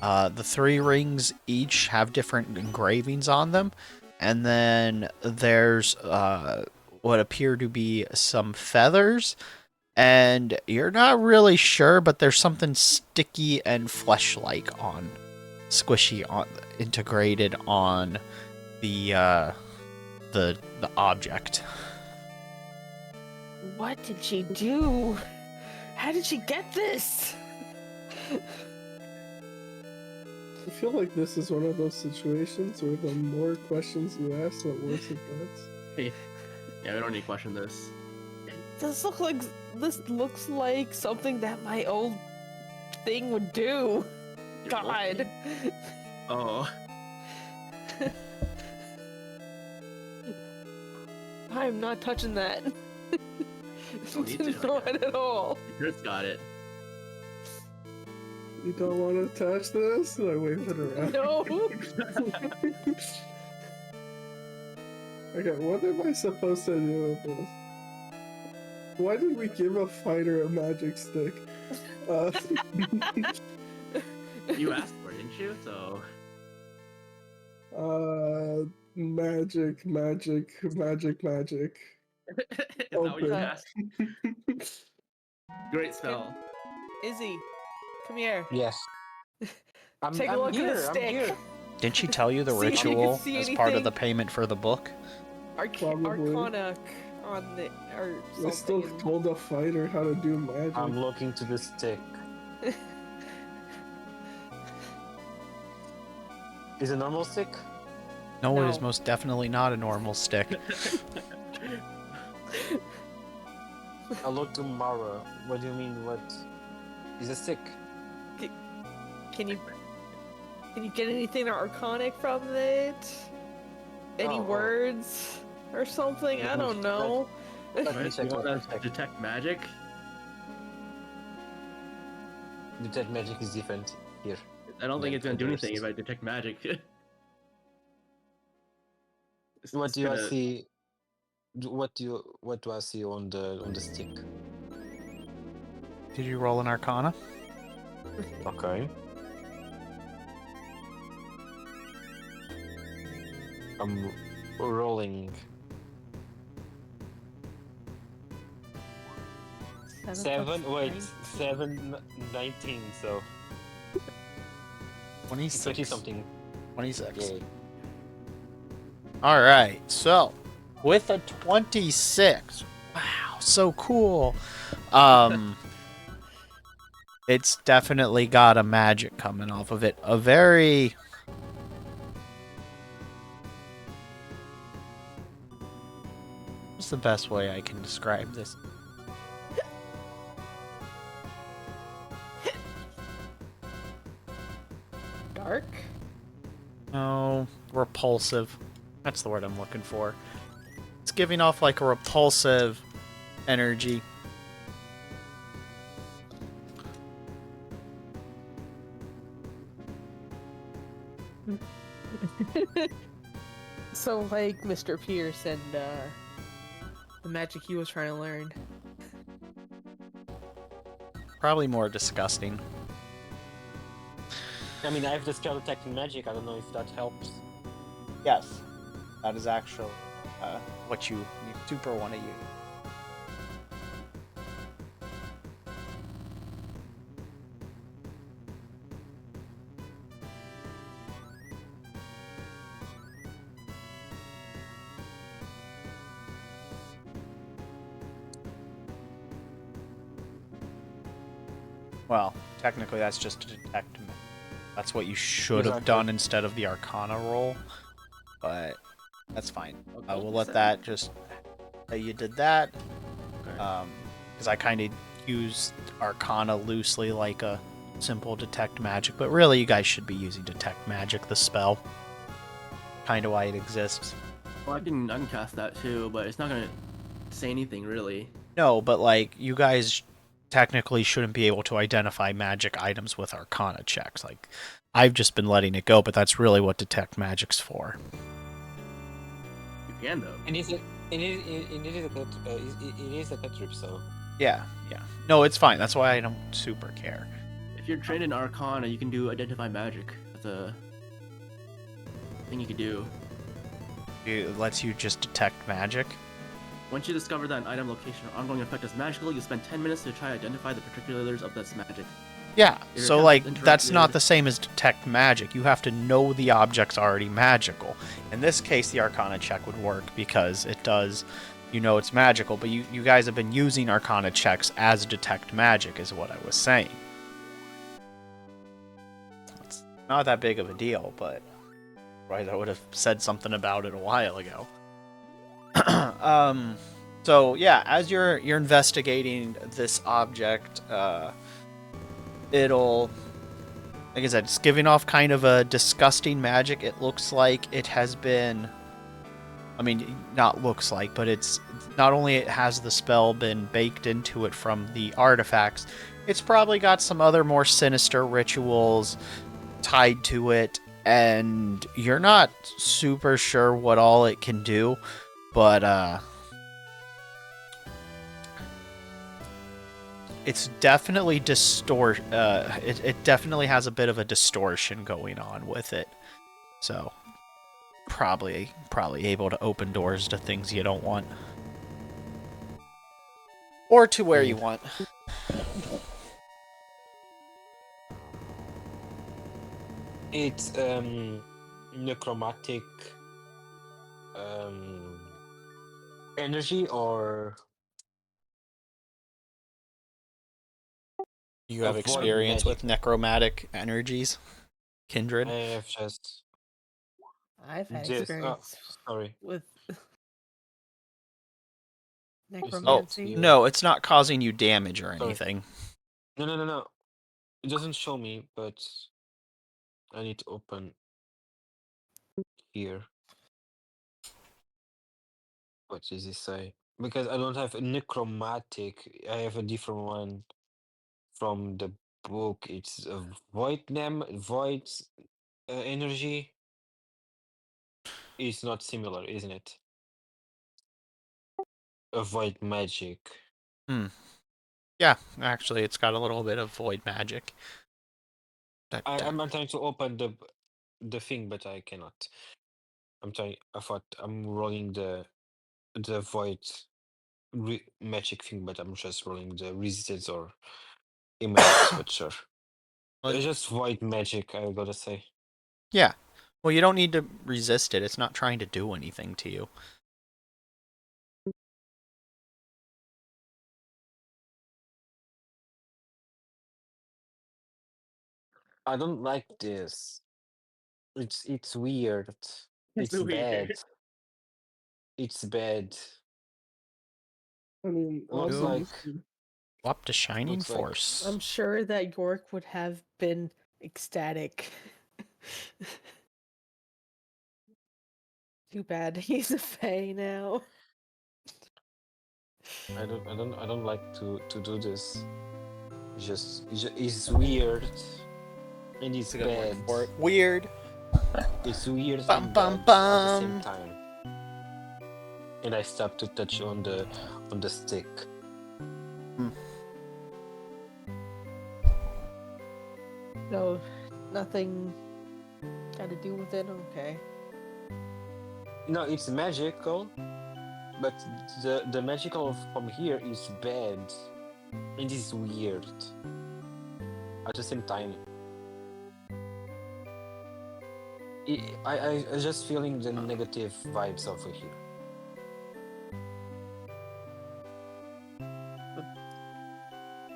[SPEAKER 1] The 3 rings each have different engravings on them, and then there's what appear to be some feathers, and you're not really sure, but there's something sticky and flesh-like squishy integrated on the object.
[SPEAKER 3] What did she do? How did she get this?
[SPEAKER 5] I feel like this is one of those situations where the more questions you ask, the worse it gets.
[SPEAKER 4] Yeah, we don't need to question this.
[SPEAKER 3] This looks like something that my old thing would do.
[SPEAKER 4] Your old
[SPEAKER 3] God.
[SPEAKER 4] Oh.
[SPEAKER 3] I'm not touching that.
[SPEAKER 4] Don't need to,
[SPEAKER 3] Not at all.
[SPEAKER 4] Zukurtz got it.
[SPEAKER 5] You don't want to touch this? I wave it around.
[SPEAKER 3] No.
[SPEAKER 5] Okay, what am I supposed to do with this? Why did we give a fighter a magic stick?
[SPEAKER 4] You asked for it, didn't you? So.
[SPEAKER 5] Magic.
[SPEAKER 4] Is that what you
[SPEAKER 5] Open.
[SPEAKER 4] asked? Great spell.
[SPEAKER 3] Izzy, come here.
[SPEAKER 2] Yes. I'm,
[SPEAKER 3] Take a
[SPEAKER 2] I'm
[SPEAKER 3] look
[SPEAKER 2] here,
[SPEAKER 3] at the
[SPEAKER 2] I'm
[SPEAKER 3] stick.
[SPEAKER 2] here.
[SPEAKER 1] Didn't she tell you the
[SPEAKER 3] See if you can
[SPEAKER 1] ritual
[SPEAKER 3] see
[SPEAKER 1] as part of
[SPEAKER 3] anything.
[SPEAKER 1] the payment for the book?
[SPEAKER 5] Probably.
[SPEAKER 3] Arcana on the or
[SPEAKER 5] I still
[SPEAKER 3] something.
[SPEAKER 5] told a fighter how to do magic.
[SPEAKER 2] I'm looking to the stick. Is it a normal stick?
[SPEAKER 1] No, it is
[SPEAKER 3] No.
[SPEAKER 1] most definitely not a normal stick.
[SPEAKER 2] Hello to Mara. What do you mean? What? Is a stick?
[SPEAKER 3] Can you get anything arcanic from it? Any
[SPEAKER 2] Oh.
[SPEAKER 3] words or something? I don't know.
[SPEAKER 2] Let me
[SPEAKER 4] Right?
[SPEAKER 2] check.
[SPEAKER 4] You want
[SPEAKER 2] Let me
[SPEAKER 4] that
[SPEAKER 2] check.
[SPEAKER 4] detect magic?
[SPEAKER 2] Detect magic is different here.
[SPEAKER 4] I don't think
[SPEAKER 2] Yeah,
[SPEAKER 4] it's gonna do anything if
[SPEAKER 2] others.
[SPEAKER 4] I detect magic.
[SPEAKER 2] What
[SPEAKER 4] It's
[SPEAKER 2] do I
[SPEAKER 4] gonna-
[SPEAKER 2] see? What do I see on the stick?
[SPEAKER 1] Did you roll an Arcana?
[SPEAKER 2] Okay. I'm rolling. 7. Wait, 7, 19. So
[SPEAKER 1] 26.
[SPEAKER 2] 20 something.
[SPEAKER 1] 26.
[SPEAKER 2] Yay.
[SPEAKER 1] All right. So, with a 26. Wow, so cool. It's definitely got a magic coming off of it. A very what's the best way I can describe this?
[SPEAKER 3] Dark?
[SPEAKER 1] Oh, repulsive. That's the word I'm looking for. It's giving off like a repulsive energy.
[SPEAKER 3] So like Mr. Pierce and the magic he was trying to learn.
[SPEAKER 1] Probably more disgusting.
[SPEAKER 2] I mean, I have the spell detecting magic. I don't know if that helps.
[SPEAKER 1] Yes, that is actually what you super want to use. Well, technically that's just to detect. That's what you should have
[SPEAKER 2] Exactly.
[SPEAKER 1] done instead of the Arcana roll, but that's fine. I will let that just say you did that, because I kind of used Arcana loosely like a simple detect magic, but really you guys should be using detect magic, the spell. Kind of why it exists.
[SPEAKER 4] Well, I can cast that too, but it's not gonna say anything really.
[SPEAKER 1] No, but like you guys technically shouldn't be able to identify magic items with Arcana checks. Like I've just been letting it go, but that's really what detect magic's for.
[SPEAKER 4] You can though.
[SPEAKER 2] And it is a cantrip, so
[SPEAKER 1] Yeah. No, it's fine. That's why I don't super care.
[SPEAKER 4] If you're trained in Arcana, you can do identify magic. That's a thing you can do.
[SPEAKER 1] It lets you just detect magic.
[SPEAKER 4] Once you discover that an item, location, or ongoing effect is magical, you spend 10 minutes to try to identify the particulars of this magic.
[SPEAKER 1] Yeah,
[SPEAKER 4] Your
[SPEAKER 1] so
[SPEAKER 4] account
[SPEAKER 1] like that's
[SPEAKER 4] interrupted.
[SPEAKER 1] not the same as detect magic. You have to know the object's already magical. In this case, the Arcana check would work because it does, you know, it's magical. But you guys have been using Arcana checks as detect magic, is what I was saying. It's not that big of a deal, but right, I would have said something about it a while ago. So yeah, as you're investigating this object, it'll, like I said, it's giving off kind of a disgusting magic. It looks like it has been, I mean, not looks like, but it's not only it has the spell been baked into it from the artifacts, it's probably got some other more sinister rituals tied to it, and you're not super sure what all it can do, but it's definitely it definitely has a bit of a distortion going on with it. So probably able to open doors to things you don't want. Or to where you want.
[SPEAKER 2] it's necromantic energy, or
[SPEAKER 1] You have
[SPEAKER 2] avoid
[SPEAKER 1] experience
[SPEAKER 2] magic.
[SPEAKER 1] with necromantic energies? Kindred?
[SPEAKER 2] I have just
[SPEAKER 3] I've had
[SPEAKER 2] this. Oh,
[SPEAKER 3] experience
[SPEAKER 2] sorry.
[SPEAKER 3] with Necromancy.
[SPEAKER 2] here.
[SPEAKER 1] No, it's not causing you damage or
[SPEAKER 2] Sorry.
[SPEAKER 1] anything.
[SPEAKER 2] No. It doesn't show me, but I need to open here. What does it say? Because I don't have a necromantic. I have a different one from the book. It's a void energy. It's not similar, isn't it? A void magic.
[SPEAKER 1] Yeah, actually, it's got a little bit of void magic.
[SPEAKER 2] I'm trying to open the thing, but I cannot. I'm trying. I thought I'm rolling the void magic thing, but I'm just rolling the resistance or immense. But sure,
[SPEAKER 1] Well,
[SPEAKER 2] it's just void magic. I gotta say.
[SPEAKER 1] yeah. Well, you don't need to resist it. It's not trying to do anything to you.
[SPEAKER 2] I don't like this. It's weird. It's
[SPEAKER 4] weird.
[SPEAKER 2] bad. It's bad.
[SPEAKER 5] I mean,
[SPEAKER 2] Looks
[SPEAKER 1] Ooh.
[SPEAKER 2] like
[SPEAKER 1] Swap to Shining
[SPEAKER 2] Looks like-
[SPEAKER 1] Force.
[SPEAKER 3] I'm sure that York would have been ecstatic. Too bad he's a Fae now.
[SPEAKER 2] I don't like to do this. It's weird and it's
[SPEAKER 1] That's a good word
[SPEAKER 2] bad.
[SPEAKER 1] for it. Weird.
[SPEAKER 2] It's weird
[SPEAKER 1] Bum,
[SPEAKER 2] and
[SPEAKER 1] bum,
[SPEAKER 2] bad at the same
[SPEAKER 1] bum.
[SPEAKER 2] time. And I stopped to touch on the stick.
[SPEAKER 3] No, nothing got to do with it. Okay.
[SPEAKER 2] No, it's magical, but the magical from here is bad. It is weird at the same time. I just feeling the negative vibes over here.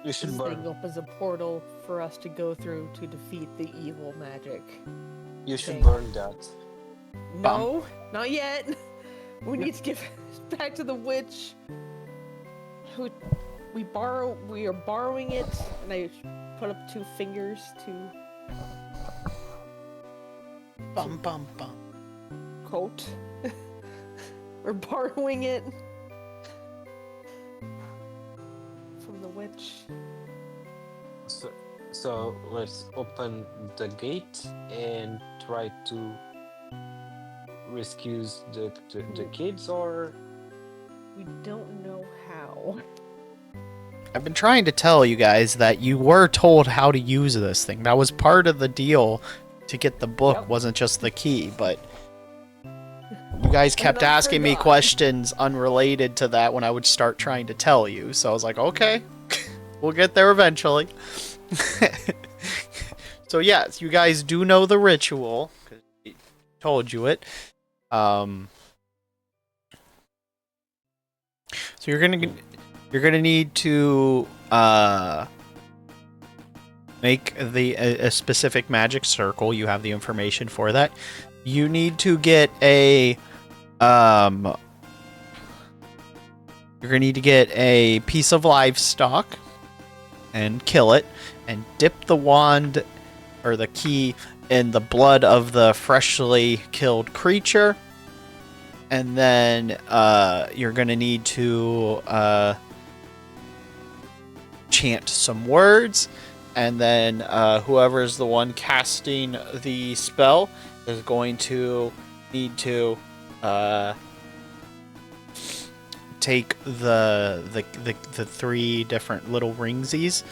[SPEAKER 2] You should
[SPEAKER 3] This thing
[SPEAKER 2] burn.
[SPEAKER 3] opens a portal for us to go through to defeat the evil magic.
[SPEAKER 2] You should
[SPEAKER 3] Okay.
[SPEAKER 2] burn that.
[SPEAKER 3] No, not yet. We need to give it back to the witch. We are borrowing it, and I put up 2 fingers to
[SPEAKER 1] Bum bum bum.
[SPEAKER 3] quote. We're borrowing it from the witch.
[SPEAKER 2] So let's open the gate and try to rescue the kids, or
[SPEAKER 3] We don't know how.
[SPEAKER 1] I've been trying to tell you guys that you were told how to use this thing. That was part of the deal to get the book,
[SPEAKER 3] Yep.
[SPEAKER 1] wasn't just the key, but you guys kept
[SPEAKER 3] I
[SPEAKER 1] asking me
[SPEAKER 3] forgot.
[SPEAKER 1] questions unrelated to that when I would start trying to tell you. So I was like, okay, we'll get there eventually. So yes, you guys do know the ritual, 'cause he told you it. So you're gonna need to make a specific magic circle. You have the information for that. You need to get a you're gonna need to get a piece of livestock and kill it, and dip the wand or the key in the blood of the freshly killed creature. And then you're going to need to chant some words. And then whoever's the one casting the spell is going to need to take the 3 different little ringsies.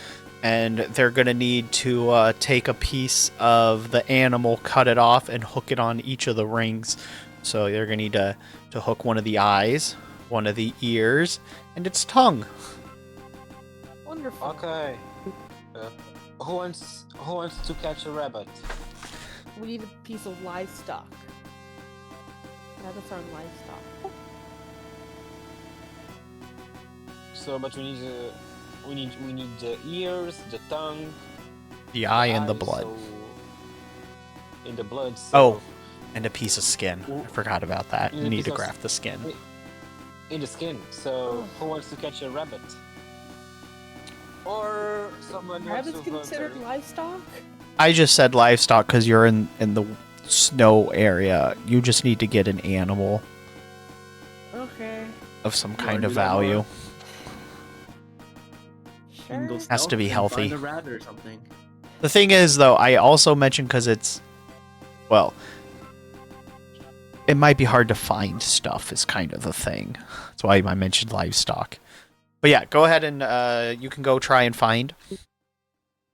[SPEAKER 1] And they're going to need to take a piece of the animal, cut it off, and hook it on each of the rings. So you're going to need to hook one of the eyes, one of the ears, and its tongue.
[SPEAKER 3] Wonderful.
[SPEAKER 2] okay. Who wants to catch a rabbit?
[SPEAKER 3] We need a piece of livestock. Rabbits aren't livestock.
[SPEAKER 2] So, but we need the ears, the tongue,
[SPEAKER 1] The eye and the
[SPEAKER 2] eyes,
[SPEAKER 1] blood.
[SPEAKER 2] In the blood.
[SPEAKER 1] Oh.
[SPEAKER 2] So
[SPEAKER 1] And a piece of skin. I forgot about that. You
[SPEAKER 2] Yeah,
[SPEAKER 1] need to
[SPEAKER 2] because-
[SPEAKER 1] graft the skin.
[SPEAKER 2] in the skin. So who wants to catch a rabbit? Or someone wants
[SPEAKER 3] Rabbits
[SPEAKER 2] to
[SPEAKER 3] considered
[SPEAKER 2] volunteer?
[SPEAKER 3] livestock?
[SPEAKER 1] I just said livestock because you're in the snow area. You just need to get an animal
[SPEAKER 3] Okay.
[SPEAKER 1] of some
[SPEAKER 4] You
[SPEAKER 1] kind
[SPEAKER 4] wanna
[SPEAKER 1] of
[SPEAKER 4] do that, Laura?
[SPEAKER 1] value.
[SPEAKER 4] You can go
[SPEAKER 3] Sure.
[SPEAKER 1] Has to be
[SPEAKER 4] stealth and
[SPEAKER 1] healthy.
[SPEAKER 4] Find a rabbit or something.
[SPEAKER 1] The thing is, though, I also mentioned because it's, well, it might be hard to find stuff is kind of the thing. That's why I mentioned livestock. But yeah, go ahead and you can go try and find.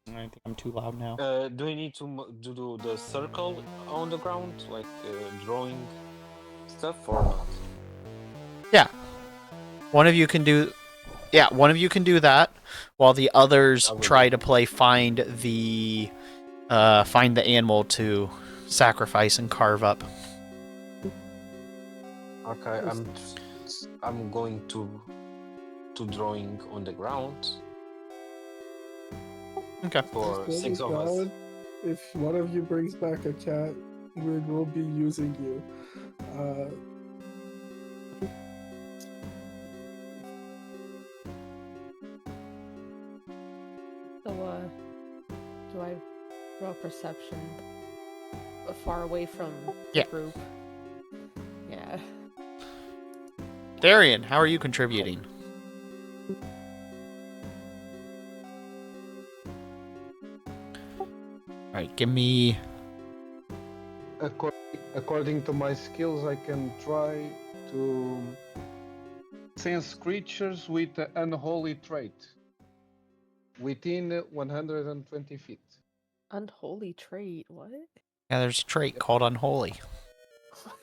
[SPEAKER 1] I think I'm too loud now.
[SPEAKER 2] Do we need to do the circle on the ground, like drawing stuff, or not?
[SPEAKER 1] Yeah. One of you can do that while the others
[SPEAKER 2] I will
[SPEAKER 1] try
[SPEAKER 2] do.
[SPEAKER 1] to play find the animal to sacrifice and carve up.
[SPEAKER 2] Okay, I'm going to drawing on the ground
[SPEAKER 1] Okay.
[SPEAKER 2] for
[SPEAKER 5] Just
[SPEAKER 2] 6 of us.
[SPEAKER 5] valid. If one of you brings back a cat, we will be using you.
[SPEAKER 3] So, do I roll perception far away from the
[SPEAKER 1] Yeah.
[SPEAKER 3] group? Yeah.
[SPEAKER 1] Darian, how are you contributing? Alright, give me...
[SPEAKER 6] According to my skills, I can try to sense creatures with the unholy trait within 120 feet.
[SPEAKER 3] Unholy trait. What?
[SPEAKER 1] Yeah, there's a trait called Unholy.
[SPEAKER 6] Yes.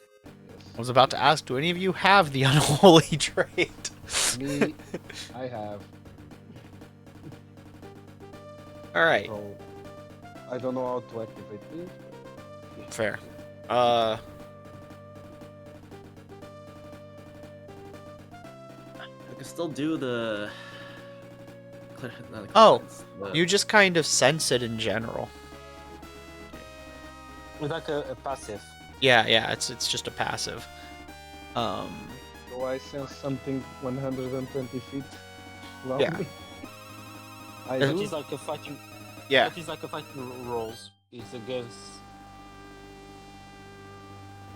[SPEAKER 1] I was about to ask, do any of you have the Unholy trait?
[SPEAKER 6] Me, I have.
[SPEAKER 1] Alright,
[SPEAKER 6] So I don't know how to activate this.
[SPEAKER 1] fair.
[SPEAKER 4] I can still do the.
[SPEAKER 1] Oh, you just kind of sense it in general.
[SPEAKER 2] It's like a passive.
[SPEAKER 1] Yeah, it's just a passive.
[SPEAKER 6] So I sense something 120 feet around
[SPEAKER 1] Yeah.
[SPEAKER 6] me. I
[SPEAKER 2] That
[SPEAKER 6] do.
[SPEAKER 2] is like a fighting.
[SPEAKER 1] Yeah.
[SPEAKER 2] That is like a fighting rolls. It's against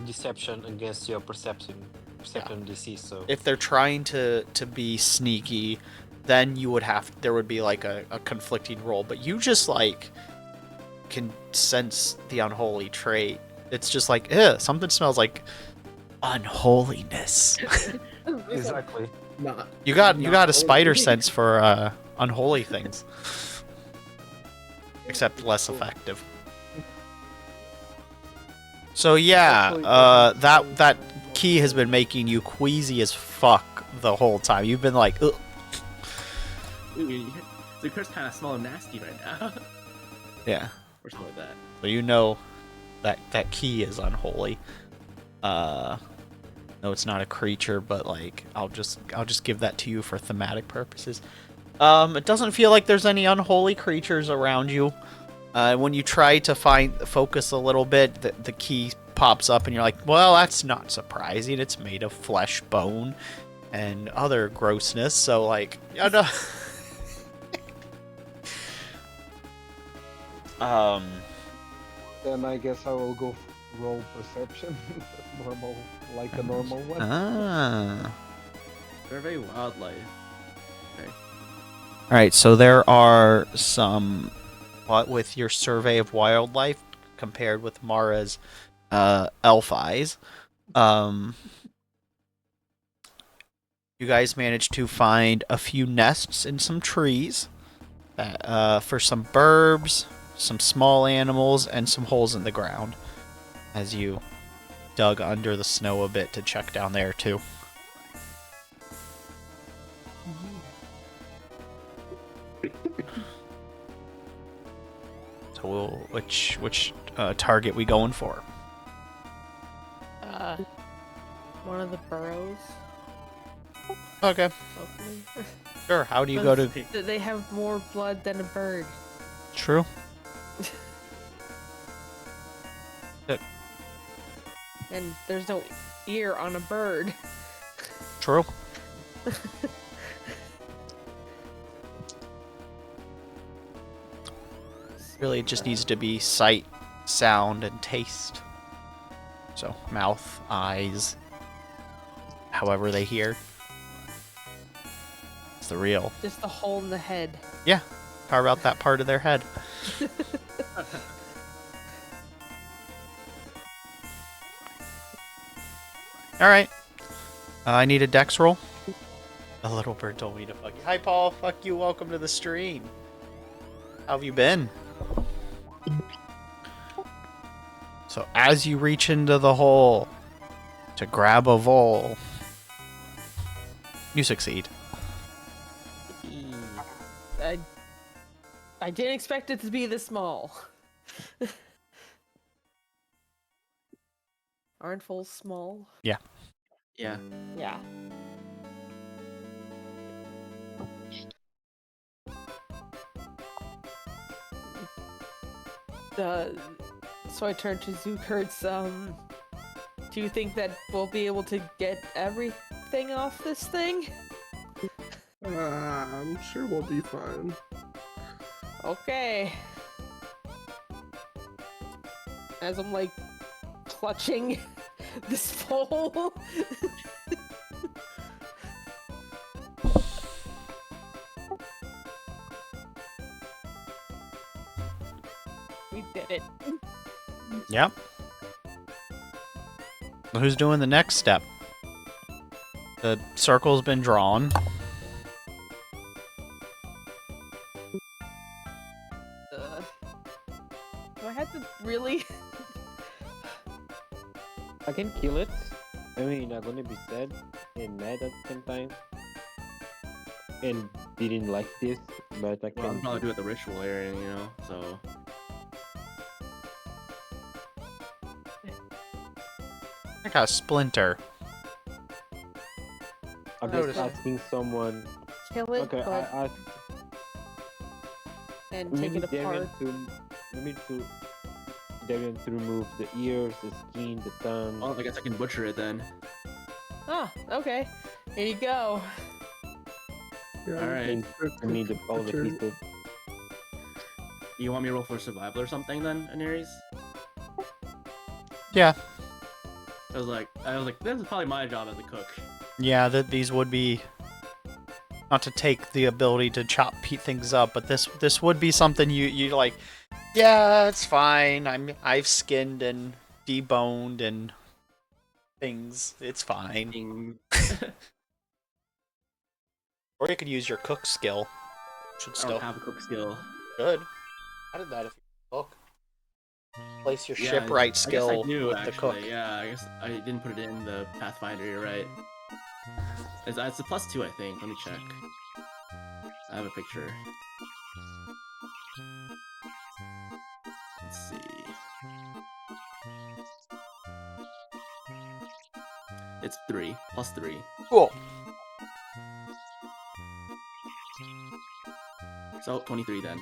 [SPEAKER 2] deception against your perception DC. So
[SPEAKER 1] If they're trying to be sneaky, then you would there would be like a conflicting roll, but you just like can sense the unholy trait. It's just like, something smells like unholiness.
[SPEAKER 2] exactly.
[SPEAKER 4] Not.
[SPEAKER 1] You got a spider
[SPEAKER 4] holy.
[SPEAKER 1] sense for unholy things. Except less effective. So yeah,
[SPEAKER 6] Actually,
[SPEAKER 1] that key has been making you queasy as fuck the whole time. You've been like, ugh.
[SPEAKER 4] Ooh, the curse kind of smell nasty right now,
[SPEAKER 1] Yeah.
[SPEAKER 4] or something like that.
[SPEAKER 1] So you know that key is unholy. No, it's not a creature, but like I'll just give that to you for thematic purposes. It doesn't feel like there's any unholy creatures around you. When you try to focus a little bit, the key pops up and you're like, well, that's not surprising. It's made of flesh, bone, and other grossness. So like, yeah, no.
[SPEAKER 6] Then I guess I will go roll perception, normal, like a normal one.
[SPEAKER 1] Ah.
[SPEAKER 4] Survey wildlife. Okay.
[SPEAKER 1] All right, so there are some, with your survey of wildlife compared with Mara's elf eyes, you guys managed to find a few nests in some trees, for some burbs, some small animals, and some holes in the ground, as you dug under the snow a bit to check down there too. So which target we going for?
[SPEAKER 3] One of the burrows.
[SPEAKER 1] Okay,
[SPEAKER 3] Hopefully.
[SPEAKER 1] sure. How do you go to?
[SPEAKER 3] They have more blood than a bird.
[SPEAKER 1] True.
[SPEAKER 3] And there's no ear on a bird.
[SPEAKER 1] True. Really, it just needs to be sight, sound, and taste. So, mouth, eyes, however they hear. It's the real.
[SPEAKER 3] Just the hole in the head.
[SPEAKER 1] Yeah, carve out that part of their head. Alright. I need a dex roll. A little bird told me to fuck you. Hi, Paul. Fuck you. Welcome to the stream. How have you been? So as you reach into the hole to grab a vole, you succeed.
[SPEAKER 3] I didn't expect it to be this small. Aren't voles small?
[SPEAKER 4] Yeah.
[SPEAKER 3] Yeah. So I turned to Zukurt's, do you think that we'll be able to get everything off this thing?
[SPEAKER 5] I'm sure we'll be fine.
[SPEAKER 3] Okay. As I'm like clutching this pole. We did it.
[SPEAKER 1] Yep. Who's doing the next step? The circle's been drawn.
[SPEAKER 3] Do I have to really?
[SPEAKER 7] I can kill it. I mean, I'm gonna be sad and mad at the same time. And didn't like this, but I
[SPEAKER 4] Well, I'll
[SPEAKER 7] can.
[SPEAKER 4] probably do it the ritual area, you know, so.
[SPEAKER 1] I got a splinter.
[SPEAKER 7] I'm
[SPEAKER 3] Notice.
[SPEAKER 7] just asking someone.
[SPEAKER 3] Kill it,
[SPEAKER 7] Okay,
[SPEAKER 3] but
[SPEAKER 7] I
[SPEAKER 3] and take it apart.
[SPEAKER 7] Maybe to Darian to remove the ears, the skin, the tongue.
[SPEAKER 4] Well, I guess I can butcher it then.
[SPEAKER 3] Ah, okay. Here you go.
[SPEAKER 5] Yeah,
[SPEAKER 4] Alright.
[SPEAKER 7] And I need all the
[SPEAKER 5] Butcher.
[SPEAKER 7] pieces.
[SPEAKER 4] You want me to roll for survival or something then, Inaries?
[SPEAKER 1] Yeah.
[SPEAKER 4] I was like, this is probably my job as a cook.
[SPEAKER 1] Yeah, these would be... Not to take the ability to chop things up, but this would be something you like, yeah, it's fine. I've skinned and deboned and things. It's fine.
[SPEAKER 4] Ding.
[SPEAKER 1] Or you could use your cook skill. Should
[SPEAKER 4] I
[SPEAKER 1] still
[SPEAKER 4] don't have a cook skill.
[SPEAKER 1] good. I did that if you cook. Place your
[SPEAKER 4] Yeah,
[SPEAKER 1] shipwright
[SPEAKER 4] I guess
[SPEAKER 1] skill
[SPEAKER 4] I do,
[SPEAKER 1] with
[SPEAKER 4] actually.
[SPEAKER 1] the cook.
[SPEAKER 4] Yeah, I guess I didn't put it in the Pathfinder, you're right. It's a +2, I think. Let me check. I have a picture. Let's see. It's 3, +3.
[SPEAKER 1] Cool.
[SPEAKER 4] So, 23 then.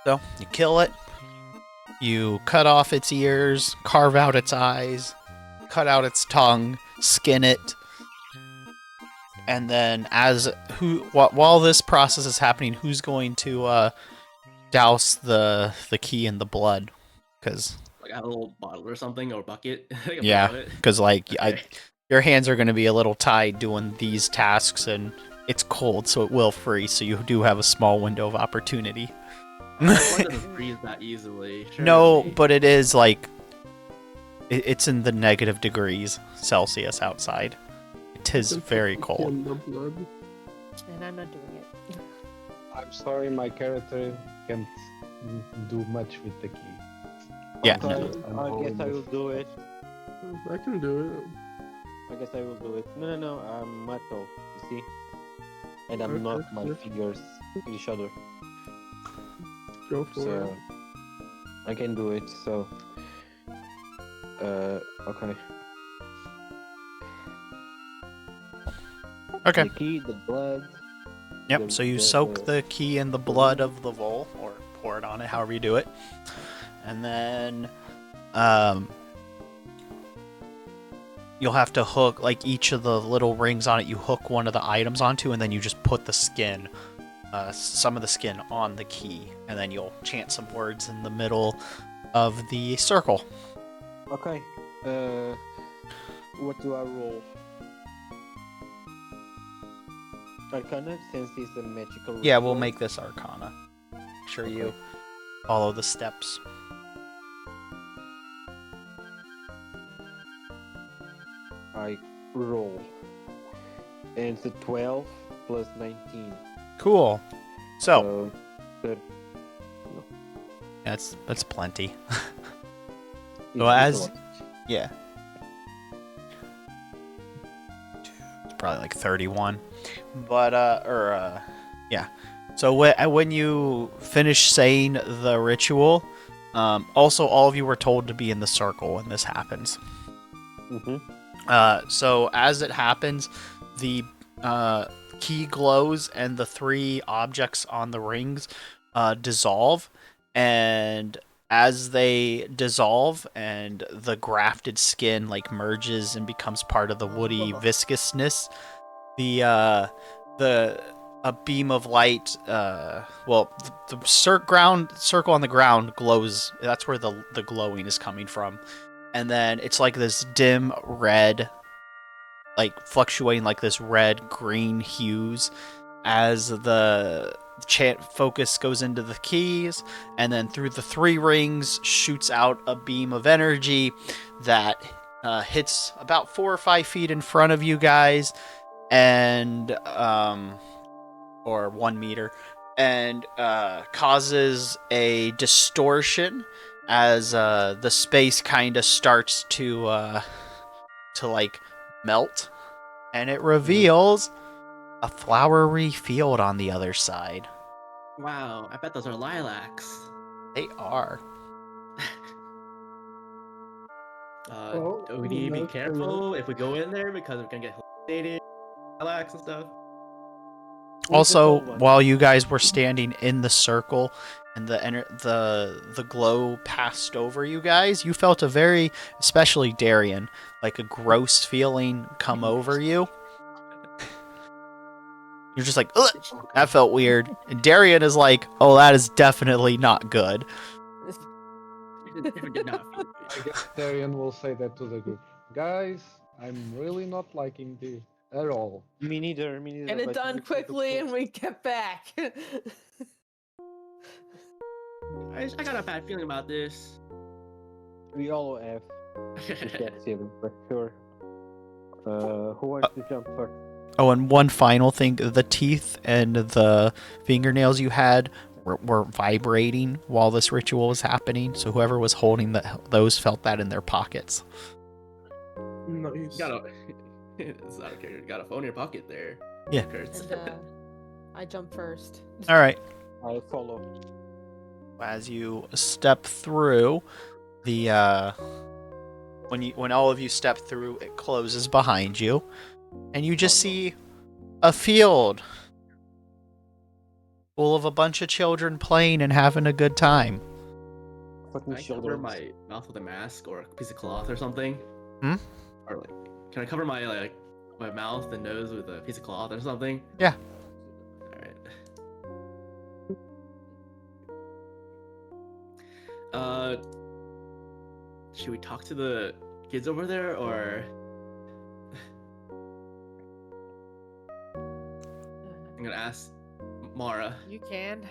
[SPEAKER 1] So, you kill it, you cut off its ears, carve out its eyes, cut out its tongue, skin it, and then while this process is happening, who's going to douse the key in the blood? Because
[SPEAKER 4] Like, I have a little bottle or something, or bucket. I can
[SPEAKER 1] yeah,
[SPEAKER 4] blow it.
[SPEAKER 1] because like
[SPEAKER 4] Okay.
[SPEAKER 1] your hands are going to be a little tied doing these tasks, and it's cold, so it will freeze. So you do have a small window of opportunity.
[SPEAKER 4] Blood doesn't freeze that easily.
[SPEAKER 1] No,
[SPEAKER 4] surely.
[SPEAKER 1] but it is like it's in the negative degrees Celsius outside. It is very cold.
[SPEAKER 5] In the blood.
[SPEAKER 3] And I'm not doing it.
[SPEAKER 6] I'm sorry, my character can't do much with the key.
[SPEAKER 1] Yeah.
[SPEAKER 7] I
[SPEAKER 6] I'm
[SPEAKER 7] guess
[SPEAKER 6] holding
[SPEAKER 7] I
[SPEAKER 6] the-
[SPEAKER 7] will do it.
[SPEAKER 5] I can do
[SPEAKER 7] I guess I will do it. No, I'm metal, you see? And I'm
[SPEAKER 5] Okay,
[SPEAKER 7] not my
[SPEAKER 5] yeah.
[SPEAKER 7] fingers to each other.
[SPEAKER 5] it. Go for
[SPEAKER 7] So
[SPEAKER 5] it.
[SPEAKER 7] I can do it, so okay.
[SPEAKER 1] Okay.
[SPEAKER 7] The key, the blood.
[SPEAKER 1] Yep. So you soak the key in the blood of the vole, or pour it on it, however you do it. And then you'll have to hook, like, each of the little rings on it, you hook one of the items onto, and then you just put the skin, some of the skin on the key, and then you'll chant some words in the middle of the circle.
[SPEAKER 7] Okay. What do I roll? Arcana, since it's a magical.
[SPEAKER 1] Yeah, we'll
[SPEAKER 7] ritual.
[SPEAKER 1] make this Arcana. Make sure you
[SPEAKER 7] Okay.
[SPEAKER 1] follow the steps.
[SPEAKER 7] I roll. And it's a 12 plus 19.
[SPEAKER 1] Cool. So,
[SPEAKER 7] So
[SPEAKER 1] that's plenty.
[SPEAKER 7] it's
[SPEAKER 1] Well,
[SPEAKER 7] a
[SPEAKER 1] as
[SPEAKER 7] lot.
[SPEAKER 1] yeah, it's probably like 31, but yeah. So when you finish saying the ritual, also all of you were told to be in the circle when this happens. So as it happens, the key glows and the 3 objects on the rings dissolve, and as they dissolve and the grafted skin like merges and becomes part of the woody viscousness, a beam of light, the circle on the ground glows. That's where the glowing is coming from, and then it's like this dim red, like fluctuating like this red green hues as the chant focus goes into the keys, and then through the 3 rings shoots out a beam of energy that hits about 4 or 5 feet in front of you guys, and or 1 meter, and causes a distortion as the space kind of starts to like melt, and it reveals a flowery field on the other side.
[SPEAKER 4] Wow, I bet those are lilacs.
[SPEAKER 1] They are.
[SPEAKER 5] Oh,
[SPEAKER 4] Do we need to be
[SPEAKER 5] that's
[SPEAKER 4] careful if we go in there because we're gonna get hallucinated, lilacs and stuff?
[SPEAKER 1] Also, while you guys were standing in the circle and the glow passed over you guys, you felt a very, especially Darian, like a gross feeling come over you. You're just like, ugh, that felt weird. And Darian is like, oh, that is definitely not good.
[SPEAKER 6] I guess Darian will say that to the group. Guys, I'm really not liking this at all.
[SPEAKER 7] Me neither. Me neither.
[SPEAKER 3] Get it
[SPEAKER 7] but
[SPEAKER 3] done
[SPEAKER 7] we need to
[SPEAKER 3] quickly
[SPEAKER 7] pull-
[SPEAKER 3] and we get back.
[SPEAKER 4] I got a bad feeling about this.
[SPEAKER 7] We all have. We can't see them for sure. Who wants to jump first?
[SPEAKER 1] Oh, and one final thing, the teeth and the fingernails you had were vibrating while this ritual was happening, so whoever was holding those felt that in their pockets.
[SPEAKER 5] nice.
[SPEAKER 4] It's not okay. You got a phone in your pocket there.
[SPEAKER 1] Yeah.
[SPEAKER 4] Kurtz.
[SPEAKER 3] And, I jump first.
[SPEAKER 1] All right.
[SPEAKER 7] I follow.
[SPEAKER 1] As you step through, the when all of you step through, it closes behind you, and you just see a field full of a bunch of children playing and having a good time.
[SPEAKER 7] Fucking
[SPEAKER 4] Can I cover
[SPEAKER 7] children.
[SPEAKER 4] my mouth with a mask or a piece of cloth or something?
[SPEAKER 1] Hmm?
[SPEAKER 4] Or like, can I cover my my mouth and nose with a piece of cloth or something?
[SPEAKER 1] Yeah.
[SPEAKER 4] Alright. Should we talk to the kids over there or? I'm gonna ask Mara.
[SPEAKER 3] You can.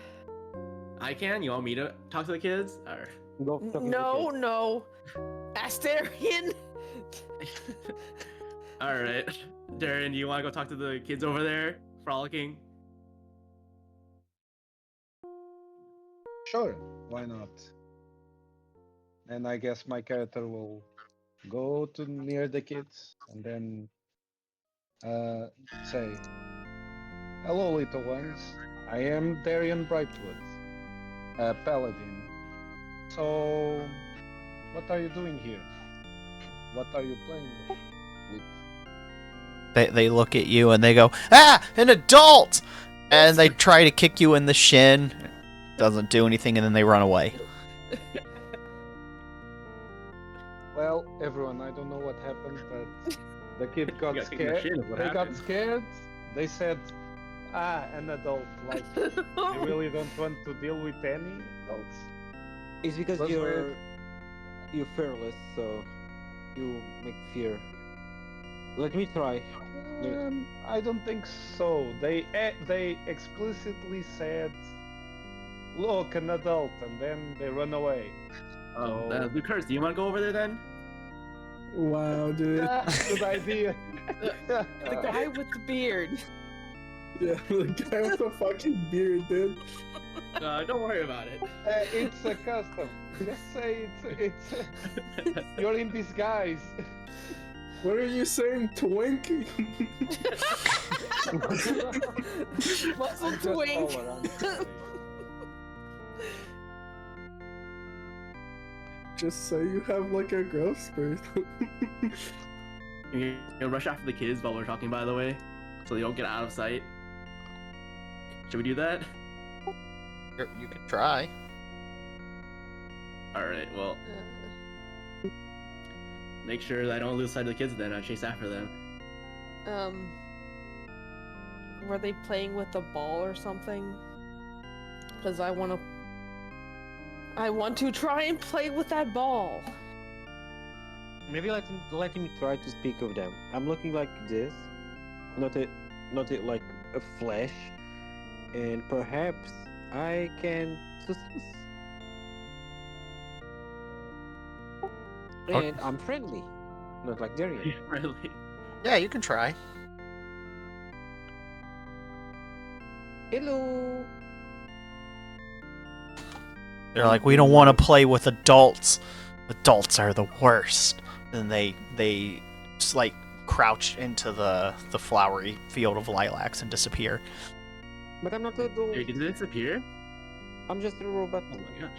[SPEAKER 4] I can? You want me to talk to the kids? Or
[SPEAKER 7] Go talk to the
[SPEAKER 3] No,
[SPEAKER 7] kids.
[SPEAKER 3] no. Asterian.
[SPEAKER 4] Alright. Darren, you wanna go talk to the kids over there? Frolicking?
[SPEAKER 6] Sure, why not? And I guess my character will go to near the kids and then say, "Hello, little ones. I am Darian Brightwood, a paladin. So, what are you doing here? What are you playing with?"
[SPEAKER 1] They look at you and they go, "Ah, an adult!" And they try to kick you in the shin, Doesn't do anything, and then they run away.
[SPEAKER 6] Well, everyone, I don't know what happened, but the kid
[SPEAKER 4] You
[SPEAKER 6] got
[SPEAKER 4] got kicked in the
[SPEAKER 6] scared.
[SPEAKER 4] shin is what
[SPEAKER 6] They got
[SPEAKER 4] happened.
[SPEAKER 6] scared. They said, an adult. Like, they really don't want to deal with any adults.
[SPEAKER 7] It's because
[SPEAKER 6] That's weird.
[SPEAKER 7] you're fearless, so you make fear. Let me try.
[SPEAKER 6] I don't think so. They explicitly said, "Look, an adult," and then they run away.
[SPEAKER 4] Oh,
[SPEAKER 6] So-
[SPEAKER 4] Lucas, do you want to go over there then?
[SPEAKER 5] Wow, dude.
[SPEAKER 6] Good idea.
[SPEAKER 3] The guy with the beard.
[SPEAKER 5] Yeah, the guy with the fucking beard, dude.
[SPEAKER 4] Don't worry about it.
[SPEAKER 6] It's a custom. Just say it's you're in disguise.
[SPEAKER 5] What are you saying, twink?
[SPEAKER 3] Muscle
[SPEAKER 6] Just
[SPEAKER 3] twink.
[SPEAKER 6] Auron.
[SPEAKER 5] Just say you have like a growth spurt.
[SPEAKER 4] You're gonna rush after the kids while we're talking, by the way, so they don't get out of sight. Should we do that?
[SPEAKER 1] You can try.
[SPEAKER 4] Alright, well, make sure that I don't lose sight of the kids, then I chase after them.
[SPEAKER 3] Were they playing with a ball or something? Because I want to try and play with that ball.
[SPEAKER 7] Maybe let me try to speak of them. I'm looking like this, not it like a flash, and perhaps I can success. And I'm friendly, not like Darian.
[SPEAKER 4] Really?
[SPEAKER 1] Yeah, you can try.
[SPEAKER 7] Hello.
[SPEAKER 1] They're like, we don't want to play with adults. Adults are the worst. And they just like crouch into the flowery field of lilacs and disappear.
[SPEAKER 7] But I'm not a adult.
[SPEAKER 4] Wait, did it disappear?
[SPEAKER 7] I'm just a robot.
[SPEAKER 4] Oh my gosh.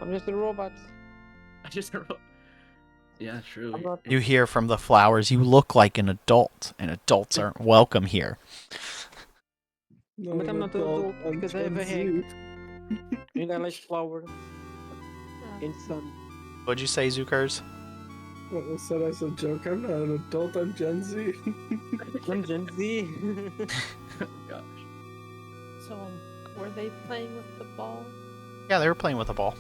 [SPEAKER 7] I'm just a robot.
[SPEAKER 4] I just Yeah, true.
[SPEAKER 7] I'm not.
[SPEAKER 1] You hear from the flowers, you look like an adult, and adults aren't welcome here.
[SPEAKER 5] No,
[SPEAKER 7] But I'm not an adult because I have a
[SPEAKER 5] Gen
[SPEAKER 7] hair. And I like flowers and sun.
[SPEAKER 1] What'd you say, Zookers?
[SPEAKER 5] What was said as a joke? I'm not an adult, I'm Gen Z.
[SPEAKER 7] I'm Gen Z.
[SPEAKER 4] Oh gosh.
[SPEAKER 3] So, were they playing with the ball?
[SPEAKER 1] Yeah, they were playing with a ball.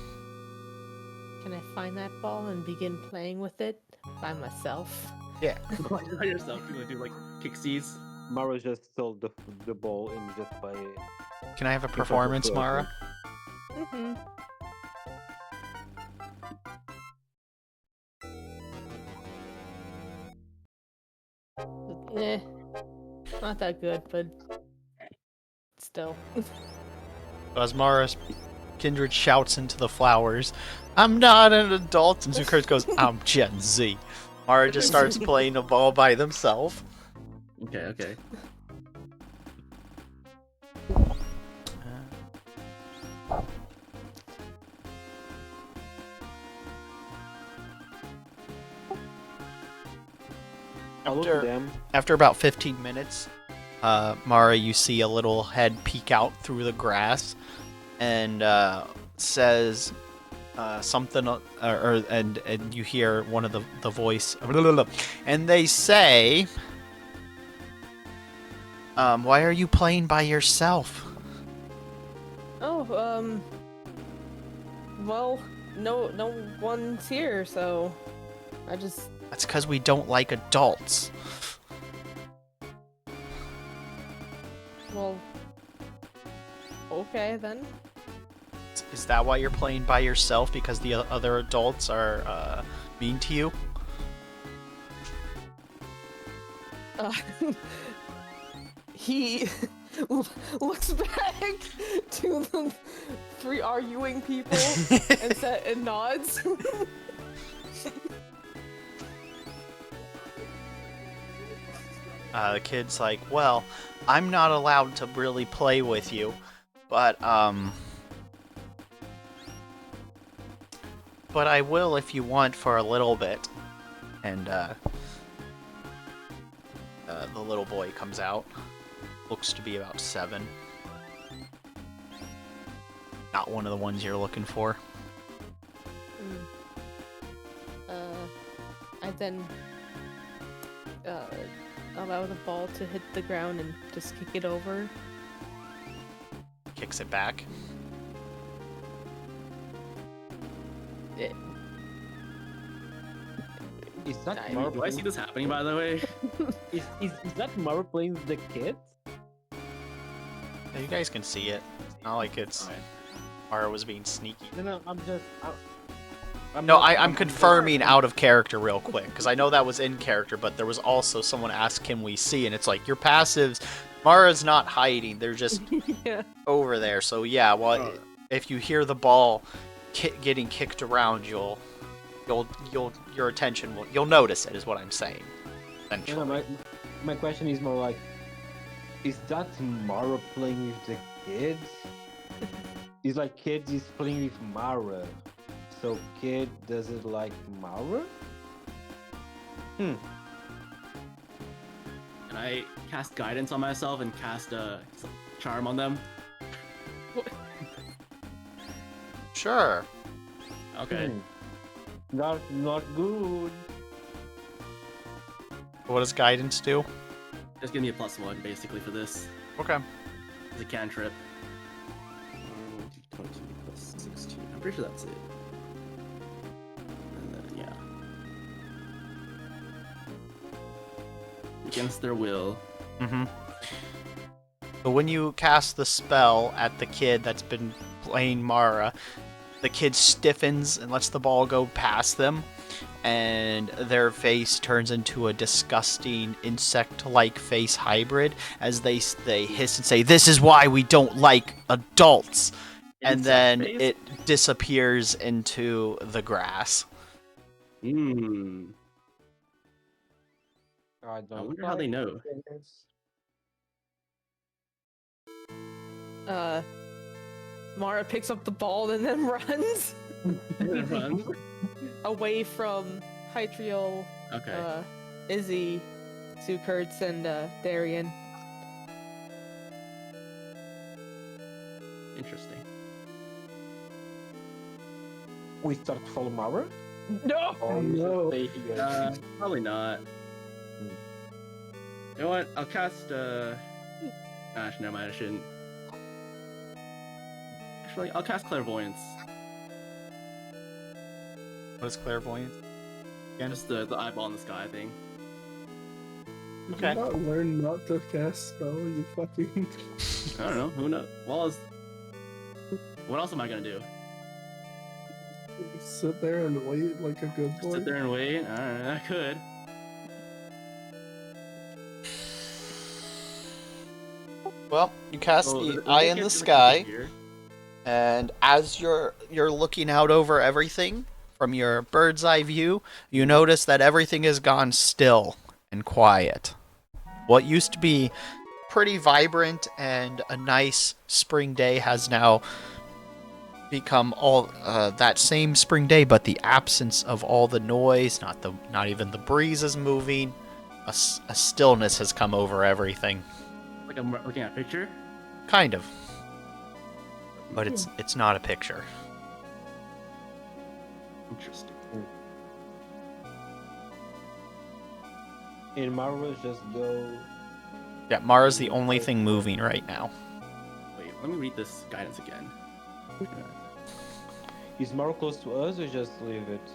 [SPEAKER 3] Can I find that ball and begin playing with it by myself?
[SPEAKER 1] Yeah.
[SPEAKER 4] By yourself, you wanna do like kicksies?
[SPEAKER 7] Mara just stole the ball and just by it.
[SPEAKER 1] Can I have a performance, Mara?
[SPEAKER 3] Mm-hmm. Eh, not that good, but still.
[SPEAKER 1] As Mara's kindred shouts into the flowers, I'm not an adult, and Zookers goes, I'm Gen Z. Mara just starts playing the ball by themselves.
[SPEAKER 4] Okay.
[SPEAKER 7] I look at them.
[SPEAKER 1] After about 15 minutes, Mara, you see a little head peek out through the grass, and says something, and you hear one of the voice, and they say, why are you playing by yourself?
[SPEAKER 3] Oh, well, no one's here, so I just.
[SPEAKER 1] That's because we don't like adults.
[SPEAKER 3] Well, okay then.
[SPEAKER 1] Is that why you're playing by yourself? Because the other adults are mean to you?
[SPEAKER 3] He looks back to the three arguing people and nods.
[SPEAKER 1] The kid's like, well, I'm not allowed to really play with you, but I will if you want for a little bit. And the little boy comes out. Looks to be about 7. not one of the ones you're looking for.
[SPEAKER 3] I then allow the ball to hit the ground and just kick it over.
[SPEAKER 1] Kicks it back.
[SPEAKER 7] Is that
[SPEAKER 4] Do
[SPEAKER 7] Mara
[SPEAKER 4] I see
[SPEAKER 7] playing?
[SPEAKER 4] this happening, by the way?
[SPEAKER 7] Is that Mara playing with the kids?
[SPEAKER 1] Yeah, you guys can see it. It's not like it's
[SPEAKER 4] Alright.
[SPEAKER 1] Mara was being sneaky.
[SPEAKER 7] No, I'm just.
[SPEAKER 1] No, I'm confirming out of character real quick, because I know that was in character, but there was also someone asked, can we see? And it's like, your passives, Mara's not hiding, they're just
[SPEAKER 3] Yeah.
[SPEAKER 1] over there. So yeah, well, if you hear the ball getting kicked around, your attention will, you'll notice it, is what I'm saying. Eventually.
[SPEAKER 7] No, my question is more like, is that Mara playing with the kids? It's like kids is playing with Mara. So kid doesn't like Mara?
[SPEAKER 4] Can I cast guidance on myself and cast a charm on them?
[SPEAKER 1] Sure.
[SPEAKER 4] Okay.
[SPEAKER 7] Not good.
[SPEAKER 1] What does guidance do?
[SPEAKER 4] Just give me a +1 basically for this.
[SPEAKER 1] Okay.
[SPEAKER 4] It's a cantrip. 22 plus 16. I'm pretty sure that's it. And then, yeah. Against their will.
[SPEAKER 1] Mm-hmm. So when you cast the spell at the kid that's been playing Mara, the kid stiffens and lets the ball go past them, and their face turns into a disgusting insect-like face hybrid as they hiss and say, "This is why we don't like adults." And
[SPEAKER 4] Insect
[SPEAKER 1] then
[SPEAKER 4] face?
[SPEAKER 1] it disappears into the grass.
[SPEAKER 4] Hmm.
[SPEAKER 7] I don't
[SPEAKER 4] I wonder how they know.
[SPEAKER 3] Mara picks up the ball and then runs
[SPEAKER 4] Run.
[SPEAKER 3] away from Hytriel,
[SPEAKER 4] Okay.
[SPEAKER 3] Izzy, Sukurtz, and Darian.
[SPEAKER 4] Interesting.
[SPEAKER 7] We start to follow Mara?
[SPEAKER 3] No!
[SPEAKER 7] Or we
[SPEAKER 5] No.
[SPEAKER 7] stay here?
[SPEAKER 4] Probably not. You know what? I'll cast Gosh, never mind, I shouldn't. Actually, I'll cast Clairvoyance.
[SPEAKER 1] What is clairvoyance? Again?
[SPEAKER 4] Just the eyeball in the sky thing.
[SPEAKER 5] Did
[SPEAKER 1] Okay.
[SPEAKER 5] you not learn not to cast spell, you fucking...
[SPEAKER 4] I don't know. Who knows? What else am I gonna do?
[SPEAKER 5] Sit there and wait like a good boy?
[SPEAKER 4] Sit there and wait? Alright, I could.
[SPEAKER 1] Well, you cast
[SPEAKER 4] So,
[SPEAKER 1] the
[SPEAKER 4] the
[SPEAKER 1] eye in
[SPEAKER 4] kid's
[SPEAKER 1] the
[SPEAKER 4] gonna
[SPEAKER 1] sky.
[SPEAKER 4] disappear.
[SPEAKER 1] And as you're looking out over everything from your bird's eye view, you notice that everything has gone still and quiet. What used to be pretty vibrant and a nice spring day has now become all that same spring day, but the absence of all the noise, not even the breeze is moving. A stillness has come over everything.
[SPEAKER 4] Like I'm looking at a picture?
[SPEAKER 1] Kind of. But it's not a picture.
[SPEAKER 4] Interesting.
[SPEAKER 7] And Mara just go.
[SPEAKER 1] Yeah, Mara's the only thing moving right now.
[SPEAKER 4] Wait, let me read this guidance again.
[SPEAKER 7] Is Mara close to us or just leave it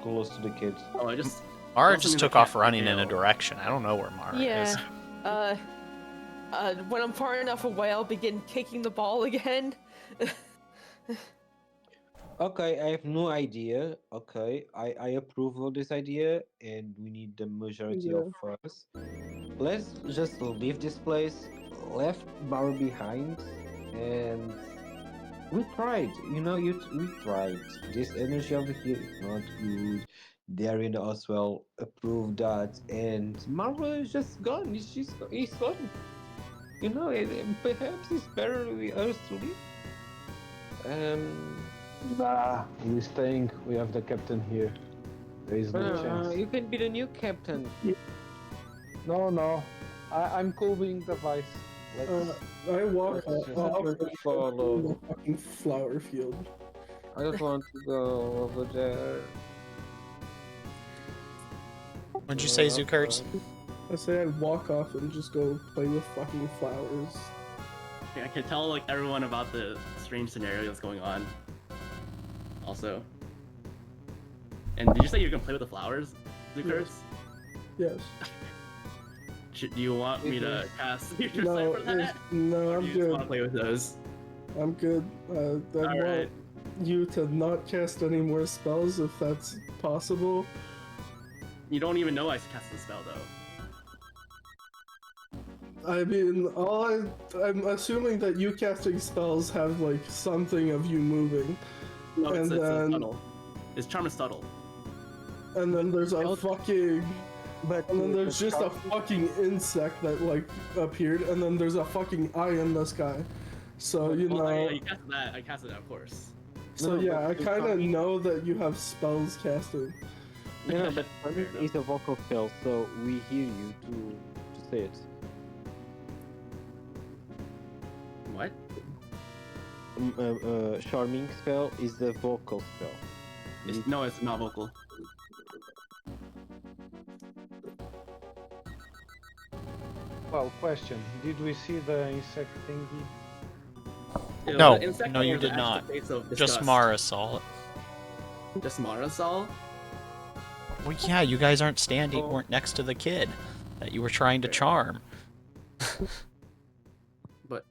[SPEAKER 7] close to the kids?
[SPEAKER 4] Oh, I just...
[SPEAKER 1] Mara
[SPEAKER 4] Also
[SPEAKER 1] just
[SPEAKER 4] means
[SPEAKER 1] took
[SPEAKER 4] I
[SPEAKER 1] off
[SPEAKER 4] can't
[SPEAKER 1] running in a
[SPEAKER 4] Ffail.
[SPEAKER 1] direction. I don't know where Mara is.
[SPEAKER 3] Yeah. When I'm far enough away, I'll begin kicking the ball again.
[SPEAKER 7] Okay, I have no idea. Okay, I approve of this idea, and we need the majority of us. Let's just leave this place, left Mara behind, and we tried. You know, we tried. This energy over here is not good. Darien as well approved that, and Mara is just gone. He's gone. You know, perhaps it's better we us to leave.
[SPEAKER 6] Nah, we're staying. We have the captain here. There is no chance.
[SPEAKER 7] You can be the new captain.
[SPEAKER 6] No, I'm cool being the vice.
[SPEAKER 5] I walk
[SPEAKER 7] let's just
[SPEAKER 5] off
[SPEAKER 7] first
[SPEAKER 5] and
[SPEAKER 7] follow.
[SPEAKER 5] the fucking flower field.
[SPEAKER 7] I don't want to go over there.
[SPEAKER 1] What'd you say, Zukurts?
[SPEAKER 5] I say I walk off and just go play with fucking flowers.
[SPEAKER 4] I can tell like everyone about the strange scenario that's going on. Also. And did you say you're gonna play with the flowers, Lucas?
[SPEAKER 5] Yes.
[SPEAKER 4] Do you want me to cast Future
[SPEAKER 5] No,
[SPEAKER 4] Sight for that?
[SPEAKER 5] no,
[SPEAKER 4] Or
[SPEAKER 5] I'm
[SPEAKER 4] do you just want to
[SPEAKER 5] good.
[SPEAKER 4] play with those?
[SPEAKER 5] I'm good. I want
[SPEAKER 4] Alright.
[SPEAKER 5] you to not cast any more spells if that's possible.
[SPEAKER 4] You don't even know I cast the spell though.
[SPEAKER 5] I mean, I'm assuming that you casting spells have like something of you moving,
[SPEAKER 4] No, it's
[SPEAKER 5] And
[SPEAKER 4] a
[SPEAKER 5] then-
[SPEAKER 4] subtle. It's Charm and Subtle.
[SPEAKER 5] and then there's a fucking,
[SPEAKER 7] But
[SPEAKER 5] and then there's just a
[SPEAKER 7] Scarf-
[SPEAKER 5] fucking insect that like appeared, and then there's a fucking eye in the sky. So you
[SPEAKER 4] Well,
[SPEAKER 5] know,
[SPEAKER 4] yeah, you casted that. I casted that, of course.
[SPEAKER 5] so
[SPEAKER 7] No,
[SPEAKER 5] yeah,
[SPEAKER 7] but
[SPEAKER 5] I
[SPEAKER 7] the
[SPEAKER 5] kind of
[SPEAKER 7] charming-
[SPEAKER 5] know that you have spells casting.
[SPEAKER 7] No, but
[SPEAKER 4] Fair
[SPEAKER 7] Charming
[SPEAKER 4] enough.
[SPEAKER 7] is a vocal spell, so we hear you to say it.
[SPEAKER 4] What?
[SPEAKER 7] Charming spell is the vocal spell.
[SPEAKER 4] No, it's not vocal.
[SPEAKER 6] Well, question. Did we see the insect thingy?
[SPEAKER 1] No,
[SPEAKER 4] The insect
[SPEAKER 1] no, you
[SPEAKER 4] was
[SPEAKER 1] did
[SPEAKER 4] the
[SPEAKER 1] not.
[SPEAKER 4] actual face of
[SPEAKER 1] Just
[SPEAKER 4] disgust.
[SPEAKER 1] Mara saw it.
[SPEAKER 4] Just Mara saw?
[SPEAKER 1] Well, yeah, you guys aren't
[SPEAKER 4] Oh.
[SPEAKER 1] weren't next to the kid that you were trying to
[SPEAKER 4] Fair.
[SPEAKER 1] charm.
[SPEAKER 4] But.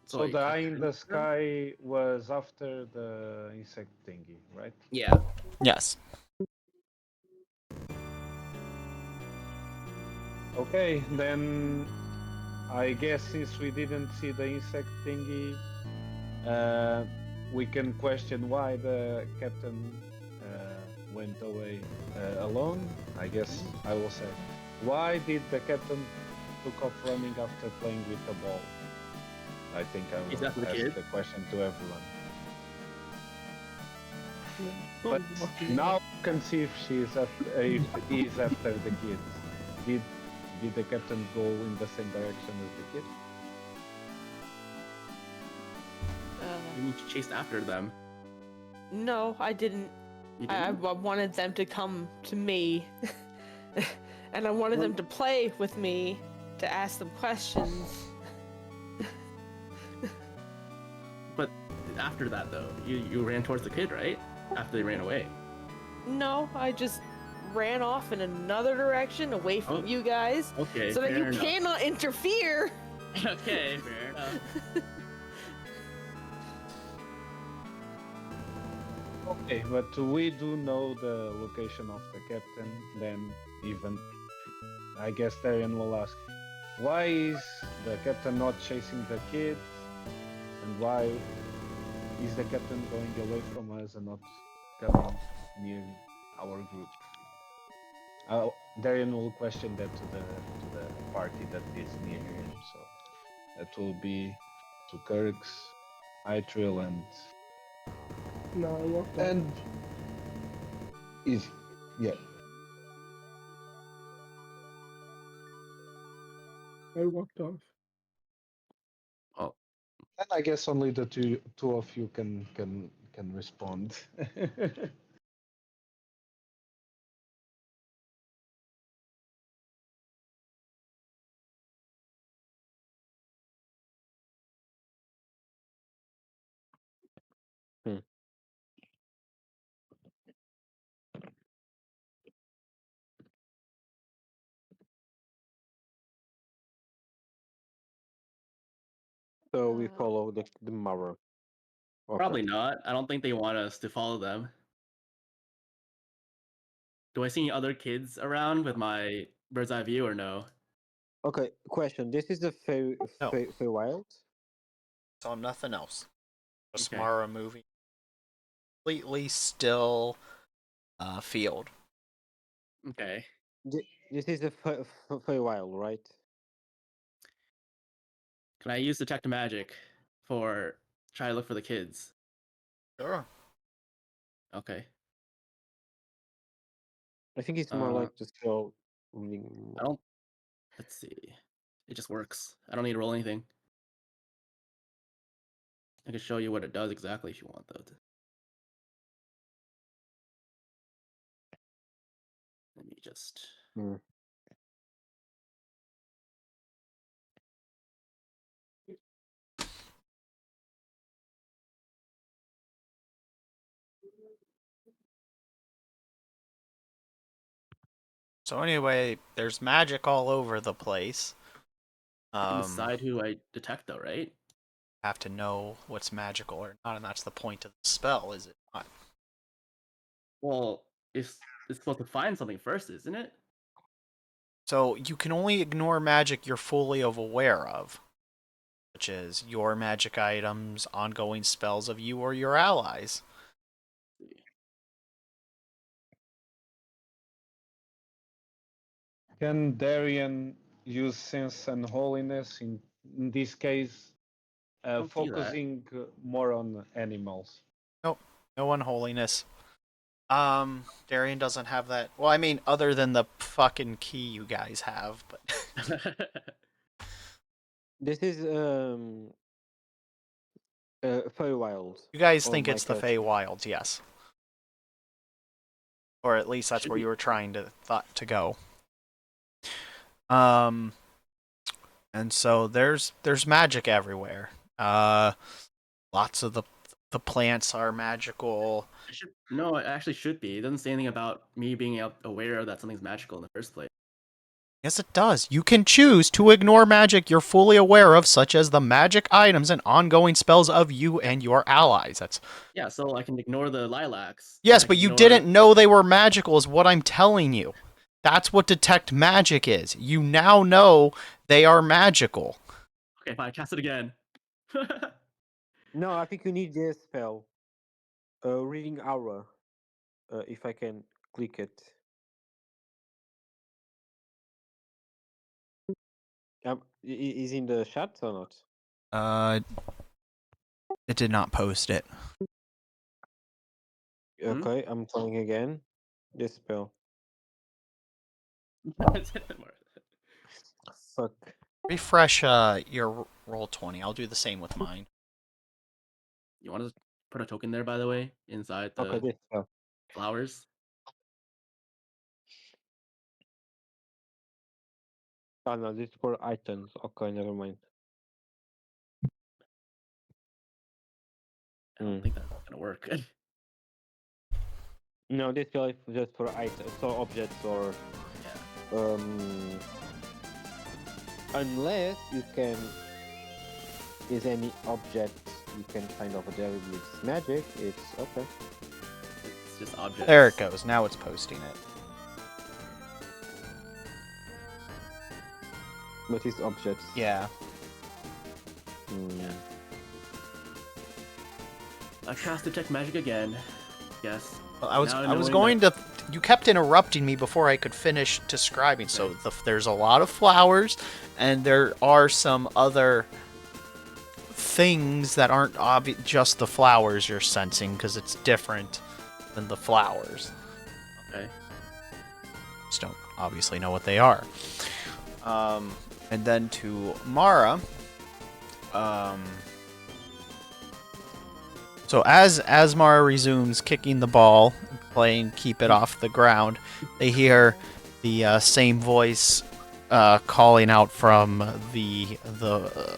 [SPEAKER 6] So
[SPEAKER 4] like,
[SPEAKER 6] the eye in the sky was after the insect thingy, right?
[SPEAKER 4] Yeah.
[SPEAKER 1] Yes.
[SPEAKER 6] Okay, then I guess since we didn't see the insect thingy, we can question why the captain went away alone. I guess I will say, why did the captain took off running after playing with the ball? I think I
[SPEAKER 4] Is
[SPEAKER 6] will
[SPEAKER 4] that the
[SPEAKER 6] ask
[SPEAKER 4] kid?
[SPEAKER 6] the question to everyone.
[SPEAKER 5] Oh,
[SPEAKER 6] But
[SPEAKER 5] fucking-
[SPEAKER 6] now you can see if she's after, if he's after the kids. Did the captain go in the same direction as the kid?
[SPEAKER 4] You chased after them.
[SPEAKER 3] No, I didn't.
[SPEAKER 4] You
[SPEAKER 3] I
[SPEAKER 4] didn't?
[SPEAKER 3] wanted them to come to me, and I wanted them to play with me, to ask them questions.
[SPEAKER 4] But after that, though, you ran towards the kid, right? After they ran away.
[SPEAKER 3] No, I just ran off in another direction, away from
[SPEAKER 4] Oh.
[SPEAKER 3] you guys,
[SPEAKER 4] Okay.
[SPEAKER 3] so that
[SPEAKER 4] fair
[SPEAKER 3] you
[SPEAKER 4] enough.
[SPEAKER 3] cannot interfere.
[SPEAKER 4] Okay, fair enough.
[SPEAKER 6] Okay, but we do know the location of the captain. Then even, I guess Darian will ask, why is the captain not chasing the kids, and why is the captain going away from us and not coming near our group? Darian will question that to the party that is near him. So that will be to Kirk's, Itril, and
[SPEAKER 5] No, I walked off.
[SPEAKER 6] and is yeah.
[SPEAKER 5] I walked off.
[SPEAKER 6] And I guess only the two of you can respond.
[SPEAKER 7] So we follow the mirror. Okay.
[SPEAKER 4] Probably not. I don't think they want us to follow them. Do I see any other kids around with my bird's eye view or no?
[SPEAKER 7] Okay, question. This is the
[SPEAKER 1] No.
[SPEAKER 7] Feywild?
[SPEAKER 1] Saw nothing else. Just
[SPEAKER 4] Okay.
[SPEAKER 1] Mara moving. Completely still field.
[SPEAKER 4] Okay.
[SPEAKER 7] This is the Feywild, right?
[SPEAKER 4] Can I use detect magic for try to look for the kids?
[SPEAKER 1] Sure.
[SPEAKER 4] Okay.
[SPEAKER 7] I think it's more
[SPEAKER 4] Uh,
[SPEAKER 7] like the spell.
[SPEAKER 4] I don't. Let's see. It just works. I don't need to roll anything. I can show you what it does exactly if you want, though. Let me just.
[SPEAKER 7] Hmm.
[SPEAKER 1] So anyway, there's magic all over the place.
[SPEAKER 4] I can decide who I detect, though, right?
[SPEAKER 1] Have to know what's magical or not, and that's the point of the spell, is it not?
[SPEAKER 4] Well, it's supposed to find something first, isn't it?
[SPEAKER 1] So you can only ignore magic you're fully aware of, which is your magic items, ongoing spells of you or your allies.
[SPEAKER 6] Can Darian use sense and holiness in this case,
[SPEAKER 4] Don't see that.
[SPEAKER 6] focusing more on animals?
[SPEAKER 1] Nope, no unholiness. Darian doesn't have that. Well, I mean, other than the fucking key you guys have, but
[SPEAKER 7] This is Feywild.
[SPEAKER 1] you guys
[SPEAKER 7] Oh
[SPEAKER 1] think
[SPEAKER 7] my
[SPEAKER 1] it's the
[SPEAKER 7] God.
[SPEAKER 1] Feywilds, yes. Or at least that's
[SPEAKER 4] Should
[SPEAKER 1] where
[SPEAKER 4] be.
[SPEAKER 1] you were trying to to go. And so there's magic everywhere. Lots of the plants are magical.
[SPEAKER 4] No, it actually should be. It doesn't say anything about me being aware that something's magical in the first place.
[SPEAKER 1] Yes, it does. You can choose to ignore magic you're fully aware of, such as the magic items and ongoing spells of you and your allies. That's
[SPEAKER 4] Yeah, so I can ignore the lilacs.
[SPEAKER 1] yes,
[SPEAKER 4] I
[SPEAKER 1] but
[SPEAKER 4] can
[SPEAKER 1] you
[SPEAKER 4] ignore-
[SPEAKER 1] didn't know they were magical, is what I'm telling you. That's what detect magic is. You now know they are magical.
[SPEAKER 4] Okay, fine. Cast it again.
[SPEAKER 7] No, I think you need this spell. Reading Aura. If I can click it. Is in the chat or not?
[SPEAKER 1] It did not post it.
[SPEAKER 7] Okay, I'm trying again. This spell. Fuck.
[SPEAKER 1] Refresh your roll 20. I'll do the same with mine.
[SPEAKER 4] You want to put a token there, by the way, inside the
[SPEAKER 7] Okay, this spell.
[SPEAKER 4] flowers?
[SPEAKER 7] Oh no, this is for items. Okay, never mind.
[SPEAKER 4] I don't think that's gonna work.
[SPEAKER 7] No, this spell is just for items, so objects or unless you can is any object you can find over there with magic, it's okay.
[SPEAKER 4] It's just objects.
[SPEAKER 1] There it goes. Now it's posting it.
[SPEAKER 7] But it's objects.
[SPEAKER 1] Yeah.
[SPEAKER 4] Yeah. I cast detect magic again. Yes.
[SPEAKER 1] Well, I was
[SPEAKER 4] Now
[SPEAKER 1] going to. You kept interrupting me before I could finish describing. So there's a lot of flowers, and there are some other things that aren't just the flowers you're sensing, because it's different than the flowers.
[SPEAKER 4] Okay.
[SPEAKER 1] Just don't obviously know what they are. And then to Mara. So as Mara resumes kicking the ball, playing Keep It Off the Ground, they hear the same voice calling out from the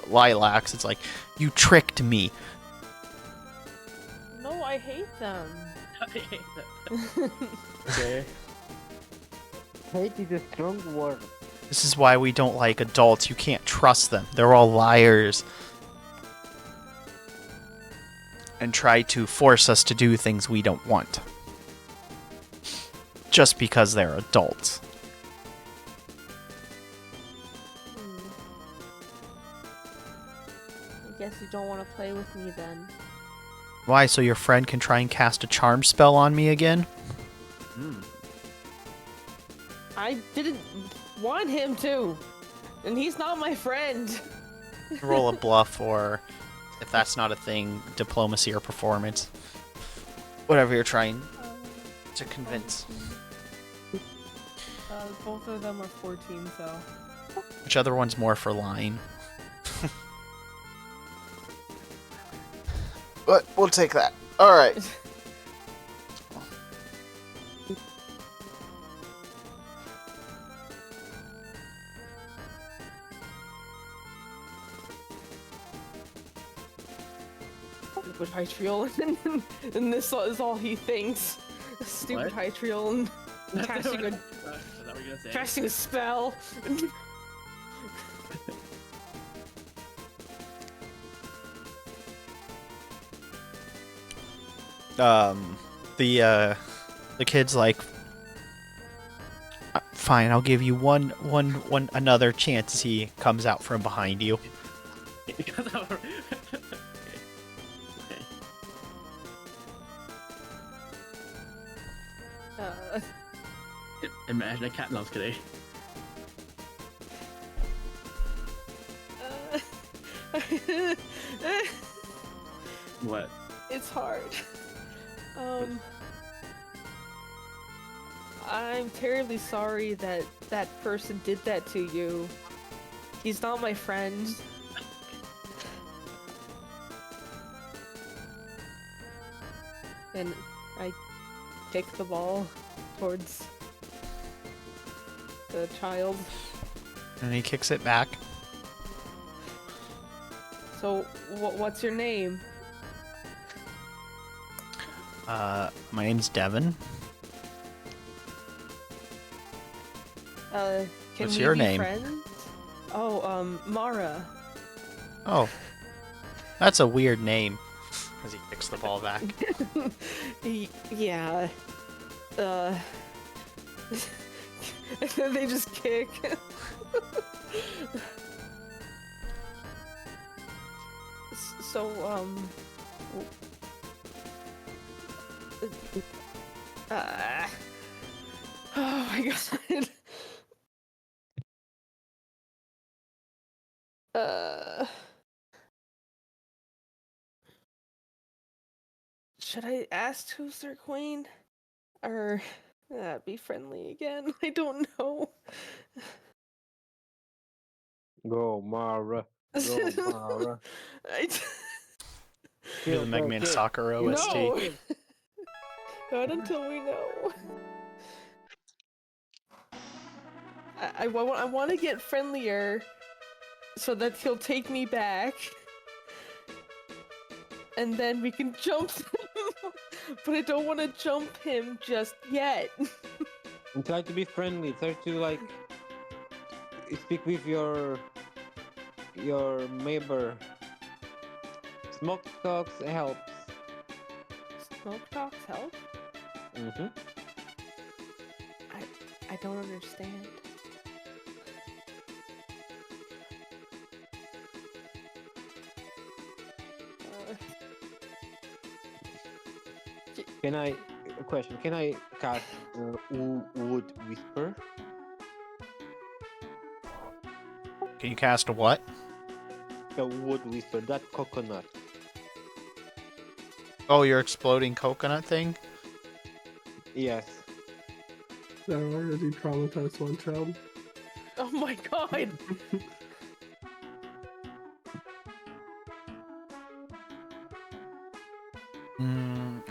[SPEAKER 1] lilacs. It's like, you tricked me.
[SPEAKER 3] No, I hate them.
[SPEAKER 4] Okay.
[SPEAKER 7] Hate is a strong word.
[SPEAKER 1] This is why we don't like adults. You can't trust them. They're all liars. And try to force us to do things we don't want. Just because they're adults.
[SPEAKER 3] I guess you don't want to play with me then.
[SPEAKER 1] Why? So your friend can try and cast a charm spell on me again?
[SPEAKER 3] I didn't want him to. And he's not my friend.
[SPEAKER 1] Roll a bluff, or if that's not a thing, diplomacy or performance. Whatever you're trying to convince.
[SPEAKER 3] Both of them are 14, so.
[SPEAKER 1] Which other one's more for line? But we'll take that. All right.
[SPEAKER 3] Stupid Hytriol, and this is all he thinks. Stupid
[SPEAKER 4] What?
[SPEAKER 3] Hytriol and casting a
[SPEAKER 4] Is that what you're gonna say?
[SPEAKER 3] casting a spell.
[SPEAKER 1] The kid's like, fine, I'll give you one another chance as he comes out from behind you.
[SPEAKER 4] Because I'm... okay.
[SPEAKER 3] Uh,
[SPEAKER 4] Imagine a cat. No, I was kidding. What?
[SPEAKER 3] it's hard. I'm terribly sorry that that person did that to you. He's not my friend. And I kick the ball towards the child.
[SPEAKER 1] And he kicks it back.
[SPEAKER 3] So, what's your name?
[SPEAKER 1] My name's Devin.
[SPEAKER 3] Can
[SPEAKER 1] What's
[SPEAKER 3] we
[SPEAKER 1] your
[SPEAKER 3] be
[SPEAKER 1] name?
[SPEAKER 3] friends? Oh, Mara.
[SPEAKER 1] Oh, that's a weird name. As he kicks the ball back.
[SPEAKER 3] Yeah. They just kick. So, oh my god. Should I ask who's their queen? Or be friendly again? I don't know.
[SPEAKER 7] Go, Mara. Go, Mara.
[SPEAKER 1] You're the Mega Man Soccer OST.
[SPEAKER 3] No! Not until we know. I want to get friendlier so that he'll take me back. And then we can jump him. But I don't want to jump him just yet.
[SPEAKER 7] And try to be friendly. Try to like speak with your neighbor. Smoke talks helps.
[SPEAKER 3] Smoke talks help?
[SPEAKER 7] Mm-hmm.
[SPEAKER 3] I don't understand.
[SPEAKER 7] A question. Can I cast Wood Whisper?
[SPEAKER 1] Can you cast a what?
[SPEAKER 7] A Wood Whisper, that coconut.
[SPEAKER 1] Oh, your exploding coconut thing?
[SPEAKER 7] Yes.
[SPEAKER 5] I already traumatized one child.
[SPEAKER 3] Oh my god!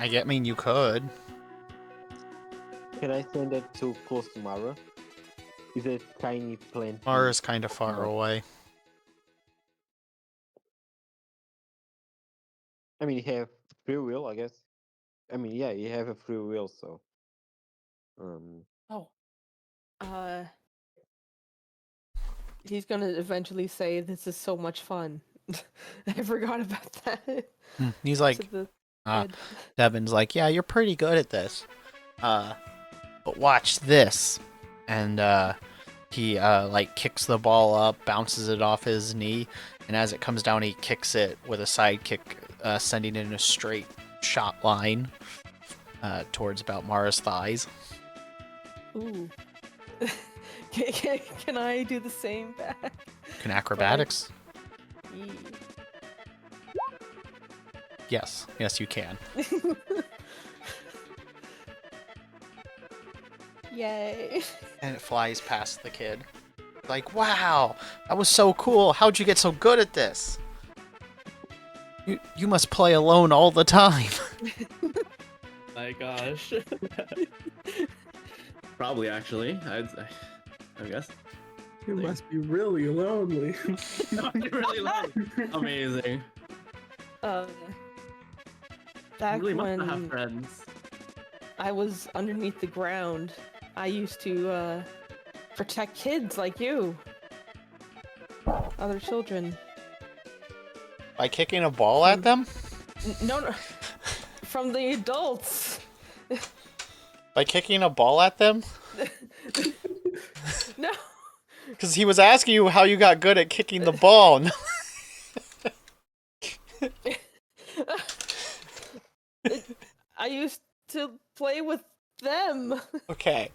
[SPEAKER 1] I mean, you could.
[SPEAKER 7] Can I send it too close to Mara? Is a tiny plant.
[SPEAKER 1] Mara's kind of far away.
[SPEAKER 7] I mean, you have free will, I guess. I mean, yeah, you have a free will, so.
[SPEAKER 3] Oh. He's gonna eventually say, "This is so much fun." I forgot about that.
[SPEAKER 1] He's like,
[SPEAKER 3] To the
[SPEAKER 1] Ah,
[SPEAKER 3] kid.
[SPEAKER 1] Devin's like, yeah, you're pretty good at this. But watch this. And he like kicks the ball up, bounces it off his knee, and as it comes down, he kicks it with a side kick, sending it in a straight shot line towards about Mara's thighs.
[SPEAKER 3] Ooh. Can I do the same back?
[SPEAKER 1] Can acrobatics?
[SPEAKER 3] Yee.
[SPEAKER 1] Yes, you can.
[SPEAKER 3] Yay.
[SPEAKER 1] And it flies past the kid. Like, wow, that was so cool. How'd you get so good at this? You must play alone all the time.
[SPEAKER 4] My gosh. Probably, actually. I guess.
[SPEAKER 5] You must be really lonely.
[SPEAKER 4] Really low. Amazing.
[SPEAKER 3] Back
[SPEAKER 4] Really must not have
[SPEAKER 3] when
[SPEAKER 4] friends.
[SPEAKER 3] I was underneath the ground, I used to protect kids like you. Other children.
[SPEAKER 1] By kicking a ball at them?
[SPEAKER 3] No, from the adults.
[SPEAKER 1] By kicking a ball at them?
[SPEAKER 3] No.
[SPEAKER 1] Because he was asking you how you got good at kicking the ball.
[SPEAKER 3] I used to play with them.
[SPEAKER 1] Okay.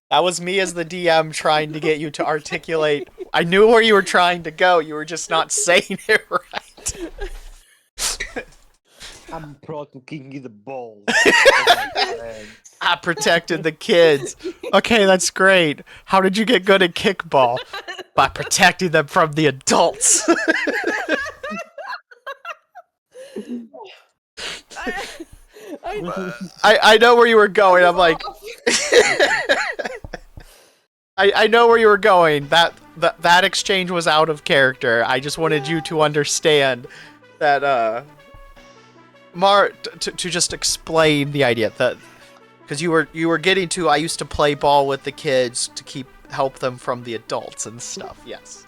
[SPEAKER 1] That was me as the DM trying to get you to articulate. I knew where you were trying to go. You were just not saying it right.
[SPEAKER 7] I'm protecting the ball.
[SPEAKER 1] I protected the kids. Okay, that's great. How did you get good at kickball? By protecting them from the adults. I know where you were going. I'm like, I know where you were going. That exchange was out of character. I just wanted you to understand that to just explain the idea that because you were getting to I used to play ball with the kids to help them from the adults and stuff. Yes.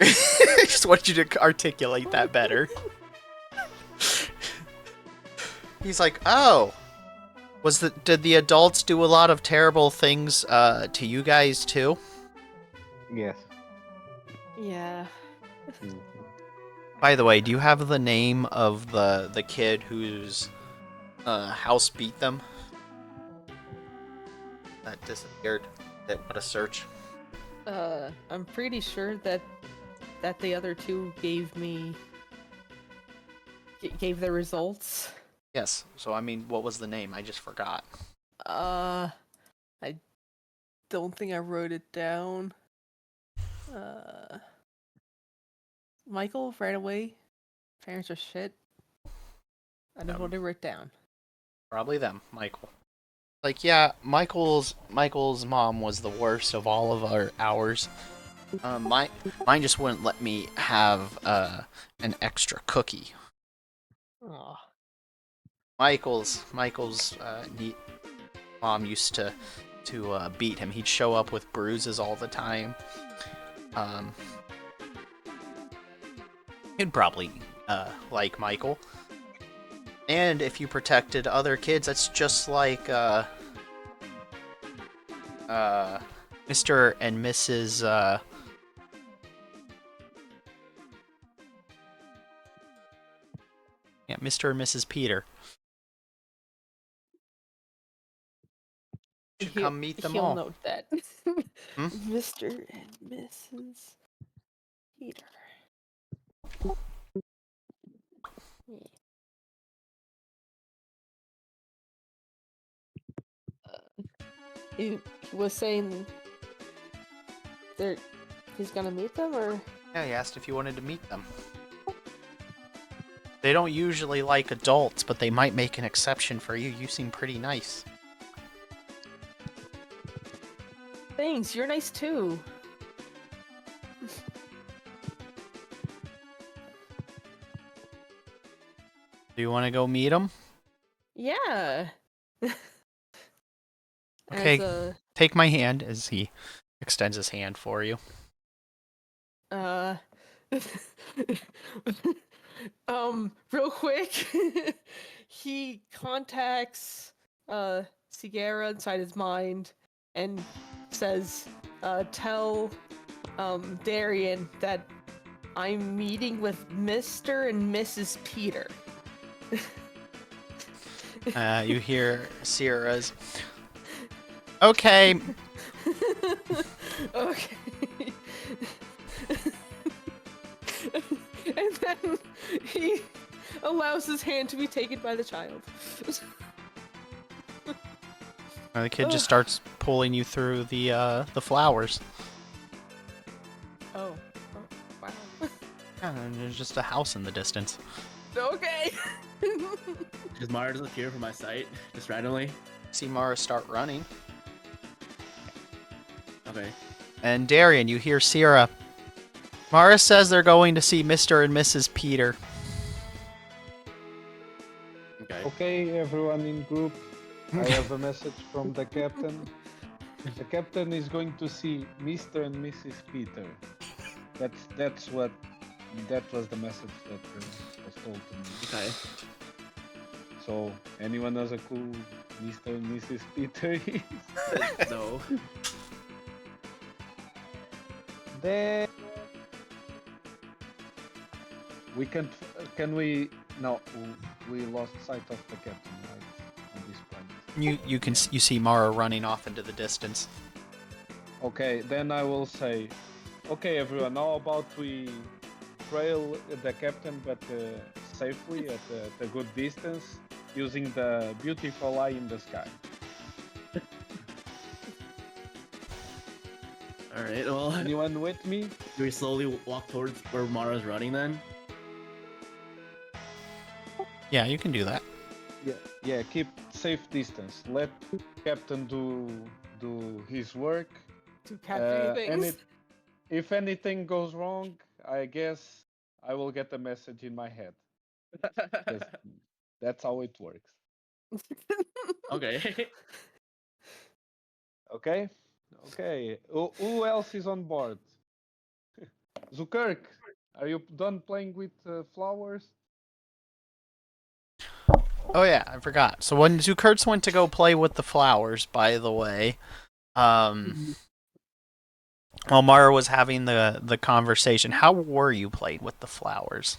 [SPEAKER 1] Just wanted you to articulate that better. He's like, oh, did the adults do a lot of terrible things to you guys too?
[SPEAKER 7] Yes.
[SPEAKER 3] Yeah.
[SPEAKER 1] By the way, do you have the name of the kid whose house beat them? That disappeared. What a search.
[SPEAKER 3] I'm pretty sure that the other two gave their results.
[SPEAKER 1] Yes. So I mean, what was the name? I just forgot.
[SPEAKER 3] I don't think I wrote it down. Michael, right away. Parents are shit. I don't want to write down.
[SPEAKER 1] Probably them, Michael. Like, yeah, Michael's mom was the worst of all of ours. Mine just wouldn't let me have an extra cookie.
[SPEAKER 3] Aw.
[SPEAKER 1] Michael's mom used to beat him. He'd show up with bruises all the time. You'd probably like Michael. And if you protected other kids, that's just like Mr. and Mrs. Mr. and Mrs. Peter. You should come meet them
[SPEAKER 3] He'll
[SPEAKER 1] all.
[SPEAKER 3] note that.
[SPEAKER 1] Hmm?
[SPEAKER 3] Mr. and Mrs. Peter. He was saying he's gonna meet them, or?
[SPEAKER 1] Yeah, he asked if you wanted to meet them. They don't usually like adults, but they might make an exception for you. You seem pretty nice.
[SPEAKER 3] Thanks, you're nice too.
[SPEAKER 1] Do you want to go meet them?
[SPEAKER 3] Yeah.
[SPEAKER 1] Okay, take my hand as he extends his hand for you.
[SPEAKER 3] Real quick, he contacts Sigara inside his mind and says, tell Darian that I'm meeting with Mr. and Mrs. Peter.
[SPEAKER 1] You hear Sierra's. Okay.
[SPEAKER 3] Okay. And then he allows his hand to be taken by the child.
[SPEAKER 1] And the kid just starts pulling you through the flowers.
[SPEAKER 3] Oh. Wow.
[SPEAKER 1] Yeah, and there's just a house in the distance.
[SPEAKER 3] Okay.
[SPEAKER 4] Does Mara just appear from my sight, just randomly?
[SPEAKER 1] See Mara start running.
[SPEAKER 4] Okay.
[SPEAKER 1] And Darian, you hear Sierra. Mara says they're going to see Mr. and Mrs. Peter.
[SPEAKER 4] Okay.
[SPEAKER 6] Okay, everyone in group. I have a message from the captain. The captain is going to see Mr. and Mrs. Peter. That was the message that was told to me.
[SPEAKER 4] Okay.
[SPEAKER 6] So, anyone has a clue Mr. and Mrs. Peter is?
[SPEAKER 4] No.
[SPEAKER 6] Then we can we no we lost sight of the captain, right? On this point.
[SPEAKER 1] You see Mara running off into the distance.
[SPEAKER 6] Okay, then I will say, okay, everyone, how about we trail the captain, but safely at a good distance, using the beautiful eye in the sky.
[SPEAKER 4] All right. Well,
[SPEAKER 6] Anyone with me?
[SPEAKER 4] do we slowly walk towards where Mara's running then?
[SPEAKER 1] Yeah, you can do that.
[SPEAKER 6] Yeah. Keep safe distance. Let captain do his work.
[SPEAKER 3] To capture things.
[SPEAKER 6] If anything goes wrong, I guess I will get a message in my head. 'Cause that's how it works.
[SPEAKER 4] Okay.
[SPEAKER 6] Okay. Who else is on board? Zukirk, are you done playing with flowers?
[SPEAKER 1] Oh yeah, I forgot. So when Zukurtz went to go play with the flowers, by the way, while Mara was having the conversation, how were you playing with the flowers?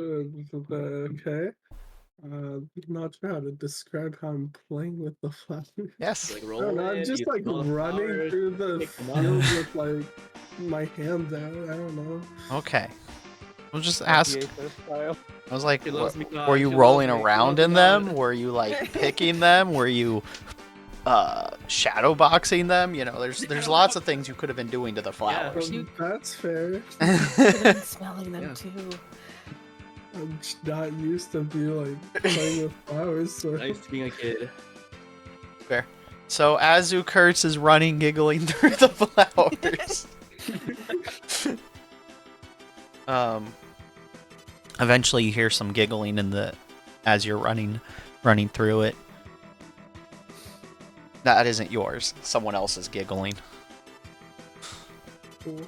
[SPEAKER 5] Okay. Not sure how to describe how I'm playing with the flowers.
[SPEAKER 1] Yes.
[SPEAKER 4] Like
[SPEAKER 5] I
[SPEAKER 4] roll
[SPEAKER 5] don't know, I'm
[SPEAKER 4] it,
[SPEAKER 5] just
[SPEAKER 4] you
[SPEAKER 5] like
[SPEAKER 4] smell the
[SPEAKER 5] running
[SPEAKER 4] flowers,
[SPEAKER 5] through the
[SPEAKER 4] pick them
[SPEAKER 5] field
[SPEAKER 4] up.
[SPEAKER 5] with like my hands out. I don't know.
[SPEAKER 1] Okay. We'll just ask.
[SPEAKER 6] Gladiator style.
[SPEAKER 1] I was like,
[SPEAKER 4] She loves me, God,
[SPEAKER 1] were you
[SPEAKER 4] she
[SPEAKER 1] rolling
[SPEAKER 4] loves me, she
[SPEAKER 1] around
[SPEAKER 4] loves
[SPEAKER 1] in
[SPEAKER 4] me,
[SPEAKER 1] them?
[SPEAKER 4] God.
[SPEAKER 1] Were you like picking them? Were you shadow boxing them? You know, there's lots of things you could have been doing to the flowers.
[SPEAKER 5] That's fair.
[SPEAKER 3] I'm smelling them
[SPEAKER 4] Yeah.
[SPEAKER 3] too.
[SPEAKER 5] I'm just not used to be like playing with flowers. So.
[SPEAKER 4] Nice being a kid.
[SPEAKER 1] Fair. So as Zukurtz is running, giggling through the flowers, eventually you hear some giggling as you're running through it. That isn't yours. Someone else is giggling.
[SPEAKER 5] Cool.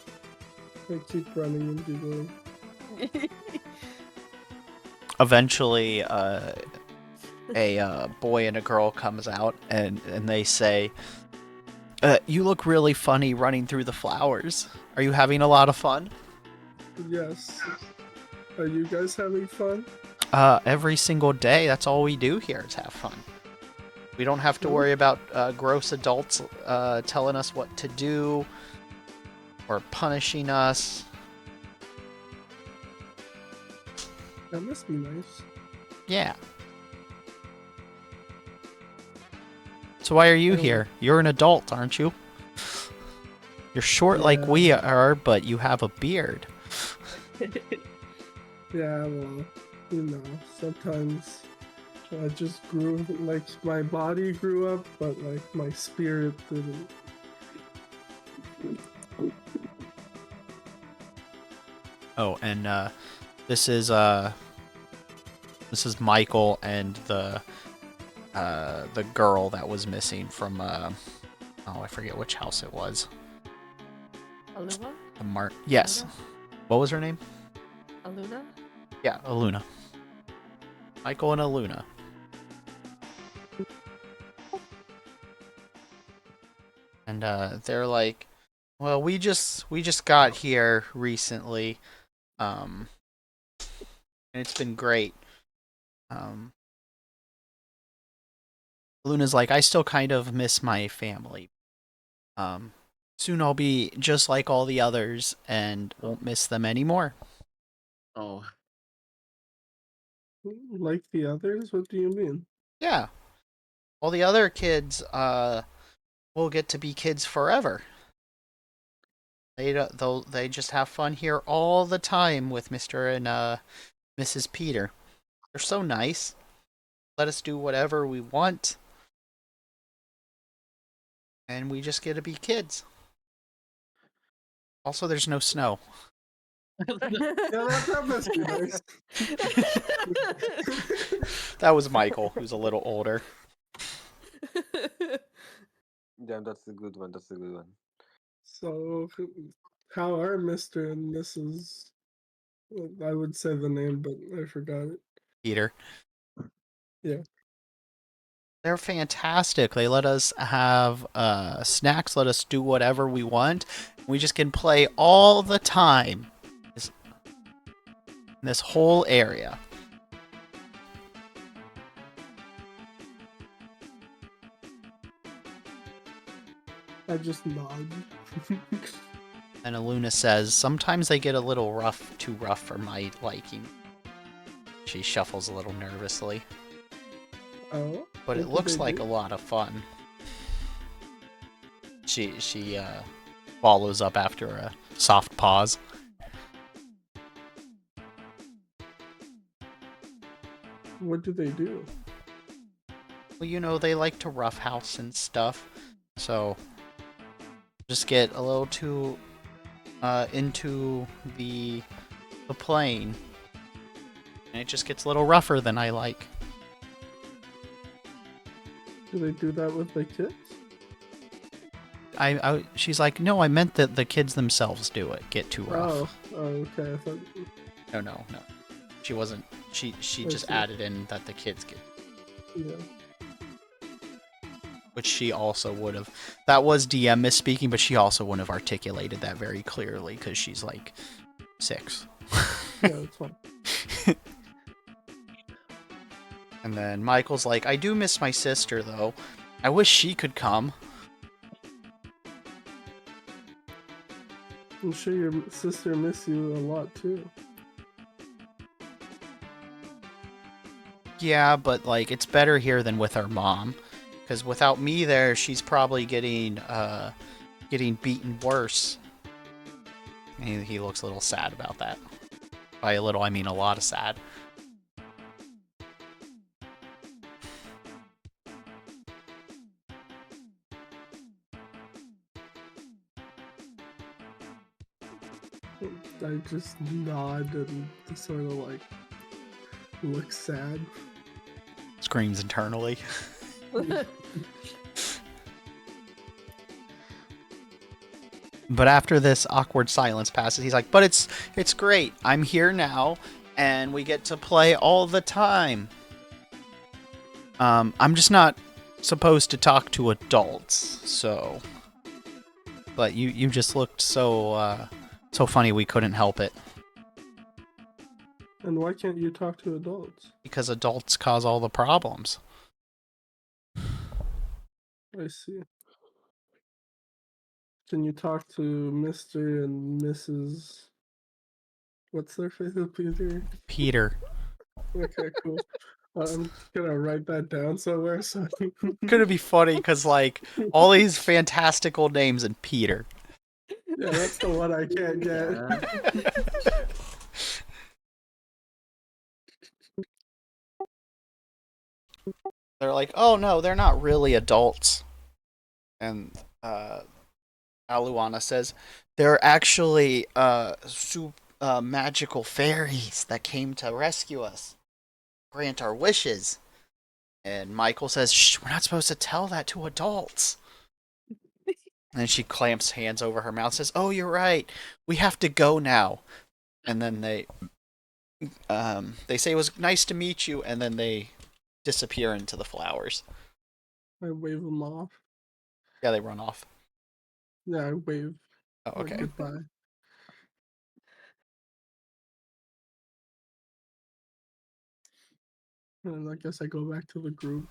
[SPEAKER 5] I keep running and giggling.
[SPEAKER 1] Eventually, a boy and a girl comes out, and they say, "You look really funny running through the flowers. Are you having a lot of fun?"
[SPEAKER 5] Yes. Are you guys having fun?
[SPEAKER 1] Every single day. That's all we do here is have fun. We don't have to worry about gross adults telling us what to do or punishing us.
[SPEAKER 5] That must be nice.
[SPEAKER 1] Yeah. So why are you here? You're an adult, aren't you? You're short like we are, but you have a beard.
[SPEAKER 5] Yeah, well, you know, sometimes I just grew, like, my body grew up, but, like, my spirit didn't.
[SPEAKER 1] Oh, and this is Michael and the girl that was missing from I forget which house it was.
[SPEAKER 3] Aluna?
[SPEAKER 1] Yes.
[SPEAKER 3] Aluna?
[SPEAKER 1] What was her name?
[SPEAKER 3] Aluna?
[SPEAKER 1] Yeah, Aluna. Michael and Aluna. And they're like, well, we just got here recently. And it's been great. Luna's like, I still kind of miss my family. Soon I'll be just like all the others and won't miss them anymore.
[SPEAKER 4] Oh.
[SPEAKER 5] Like the others? What do you mean?
[SPEAKER 1] Yeah. All the other kids will get to be kids forever. They just have fun here all the time with Mr. and Mrs. Peter. They're so nice. Let us do whatever we want. And we just get to be kids. Also, there's no snow.
[SPEAKER 5] Yeah, that must be nice.
[SPEAKER 1] That was Michael, who's a little older.
[SPEAKER 7] Yeah, that's a good one. That's a good one.
[SPEAKER 5] So, how are Mr. and Mrs. I would say the name, but I forgot it.
[SPEAKER 1] Peter.
[SPEAKER 5] Yeah.
[SPEAKER 1] They're fantastic. They let us have snacks, let us do whatever we want. We just can play all the time. This whole area.
[SPEAKER 5] I just nod.
[SPEAKER 1] And Aluna says, sometimes they get a little rough, too rough for my liking. She shuffles a little nervously.
[SPEAKER 5] Oh.
[SPEAKER 1] But it
[SPEAKER 5] what
[SPEAKER 1] looks
[SPEAKER 5] did they
[SPEAKER 1] like
[SPEAKER 5] do?
[SPEAKER 1] a lot of fun. She follows up after a soft pause.
[SPEAKER 5] What do they do?
[SPEAKER 1] Well, you know, they like to roughhouse and stuff. So, just get a little too into the plane. And it just gets a little rougher than I like.
[SPEAKER 5] Do they do that with the kids?
[SPEAKER 1] She's like, no, I meant that the kids themselves do it. Get too rough.
[SPEAKER 5] Oh, okay. I thought.
[SPEAKER 1] No. She wasn't. She
[SPEAKER 5] I
[SPEAKER 1] just
[SPEAKER 5] see.
[SPEAKER 1] added in that the kids get,
[SPEAKER 5] Yeah.
[SPEAKER 1] which she also would have. That was DM misspeaking, but she also wouldn't have articulated that very clearly because she's like 6.
[SPEAKER 5] Yeah, that's fine.
[SPEAKER 1] And then Michael's like, I do miss my sister though. I wish she could come.
[SPEAKER 5] I'm sure your sister miss you a lot too.
[SPEAKER 1] Yeah, but like it's better here than with her mom, because without me there, she's probably getting beaten worse. And he looks a little sad about that. By a little, I mean a lot of sad.
[SPEAKER 5] I just nod and sort of like look sad.
[SPEAKER 1] Screams internally. But after this awkward silence passes, he's like, but it's great. I'm here now, and we get to play all the time. I'm just not supposed to talk to adults, so... But you just looked so funny we couldn't help it.
[SPEAKER 5] And why can't you talk to adults?
[SPEAKER 1] Because adults cause all the problems.
[SPEAKER 5] I see. Can you talk to Mr. and Mrs. What's their face, Peter?
[SPEAKER 1] Peter.
[SPEAKER 5] Okay, cool. I'm gonna write that down somewhere. So
[SPEAKER 1] Gonna be funny because like all these fantastical names and Peter.
[SPEAKER 5] yeah, that's the one I can't get.
[SPEAKER 1] They're like, oh no, they're not really adults. And Aluana says they're actually magical fairies that came to rescue us, grant our wishes. And Michael says, shh, we're not supposed to tell that to adults. And then she clamps hands over her mouth, says, oh, you're right. We have to go now. And then they say it was nice to meet you, and then they disappear into the flowers.
[SPEAKER 5] I wave them off.
[SPEAKER 1] Yeah, they run off.
[SPEAKER 5] Yeah, I wave.
[SPEAKER 1] Oh, okay.
[SPEAKER 5] Goodbye. And I guess I go back to the group.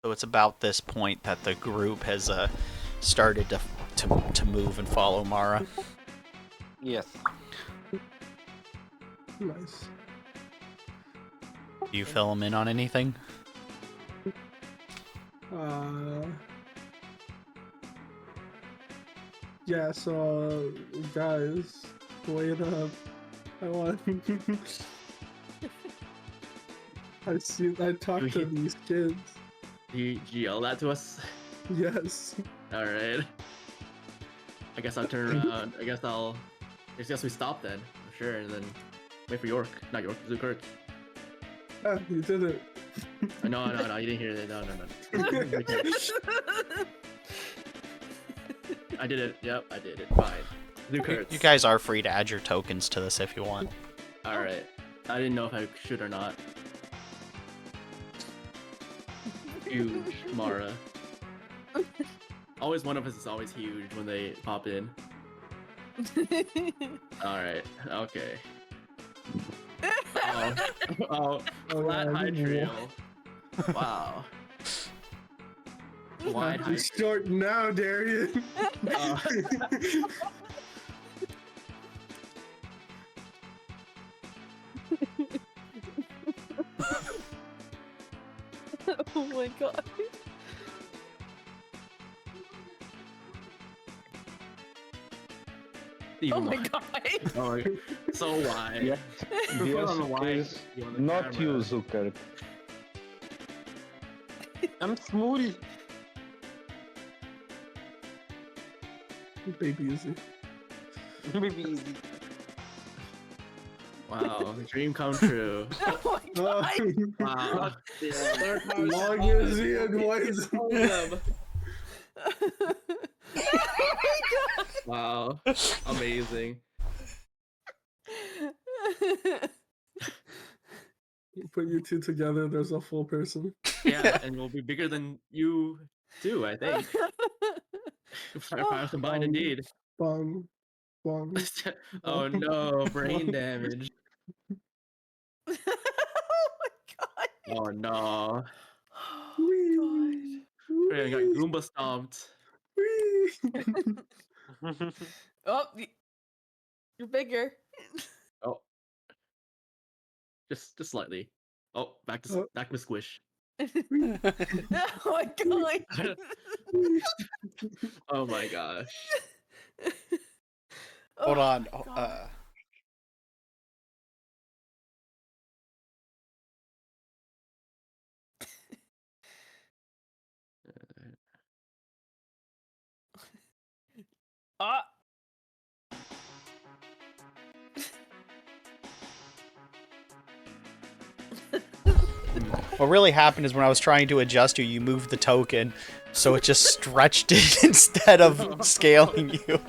[SPEAKER 1] So it's about this point that the group has started to move and follow Mara.
[SPEAKER 7] Yes.
[SPEAKER 5] Nice.
[SPEAKER 1] Do you fill them in on anything?
[SPEAKER 5] Yeah, so guys, wait up. I want I talked to these kids.
[SPEAKER 4] You yell that to us?
[SPEAKER 5] Yes.
[SPEAKER 4] Alright. I guess I'll turn around. I guess we stop then, for sure, and then wait for York. Not York, Zukirk.
[SPEAKER 5] Ah, you did it.
[SPEAKER 4] No, you didn't hear that. No. I did it. Yep, I did it. Fine. Zukirk.
[SPEAKER 1] You guys are free to add your tokens to this if you want.
[SPEAKER 4] Alright. I didn't know if I should or not. Huge, Mara. Always one of us is always huge when they pop in. Alright, okay. Oh, flat high trail. Wow. Wide high
[SPEAKER 5] It's short now, Darian.
[SPEAKER 3] Oh my god. Oh my god.
[SPEAKER 4] Oh, so wide.
[SPEAKER 6] Yeah.
[SPEAKER 4] Put
[SPEAKER 6] Yes,
[SPEAKER 4] on the wide
[SPEAKER 6] please.
[SPEAKER 4] view on the
[SPEAKER 6] Not
[SPEAKER 4] camera.
[SPEAKER 6] you, Zucker.
[SPEAKER 7] I'm small.
[SPEAKER 5] Baby easy.
[SPEAKER 7] Maybe easy.
[SPEAKER 4] Wow, dream come true.
[SPEAKER 3] Oh my god.
[SPEAKER 4] Wow.
[SPEAKER 5] Long easy and wise.
[SPEAKER 4] Wow. Amazing.
[SPEAKER 5] Put you two together, there's a full person.
[SPEAKER 4] Yeah, and we'll be bigger than you too, I think. If our powers combined, indeed.
[SPEAKER 5] Bong. Bong.
[SPEAKER 4] Oh no, brain damage.
[SPEAKER 3] Oh my god.
[SPEAKER 4] Oh no.
[SPEAKER 5] Whee!
[SPEAKER 4] I got Goomba stomped.
[SPEAKER 5] Whee!
[SPEAKER 3] Oh, you're bigger.
[SPEAKER 4] Oh. Just slightly. Oh, back to squish.
[SPEAKER 3] Oh my god.
[SPEAKER 4] Oh my gosh.
[SPEAKER 1] Hold on.
[SPEAKER 3] Oh my God. Ah.
[SPEAKER 1] What really happened is when I was trying to adjust you, you moved the token, so it just stretched it instead of scaling you.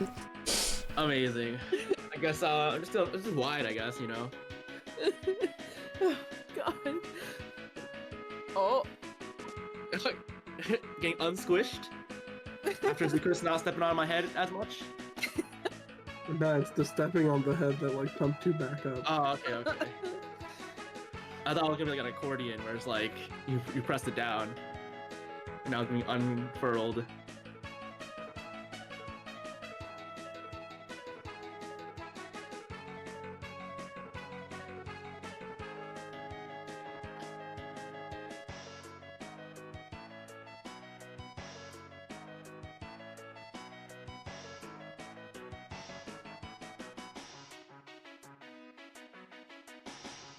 [SPEAKER 4] Amazing. I guess just wide, I guess, you know.
[SPEAKER 3] Oh god. Oh.
[SPEAKER 4] Getting unsquished after Zucker's not stepping on my head as much.
[SPEAKER 5] No, it's the stepping on the head that like pumped you back up.
[SPEAKER 4] Oh, okay. I thought it was gonna be like an accordion where it's like you pressed it down and now it's being unfurled.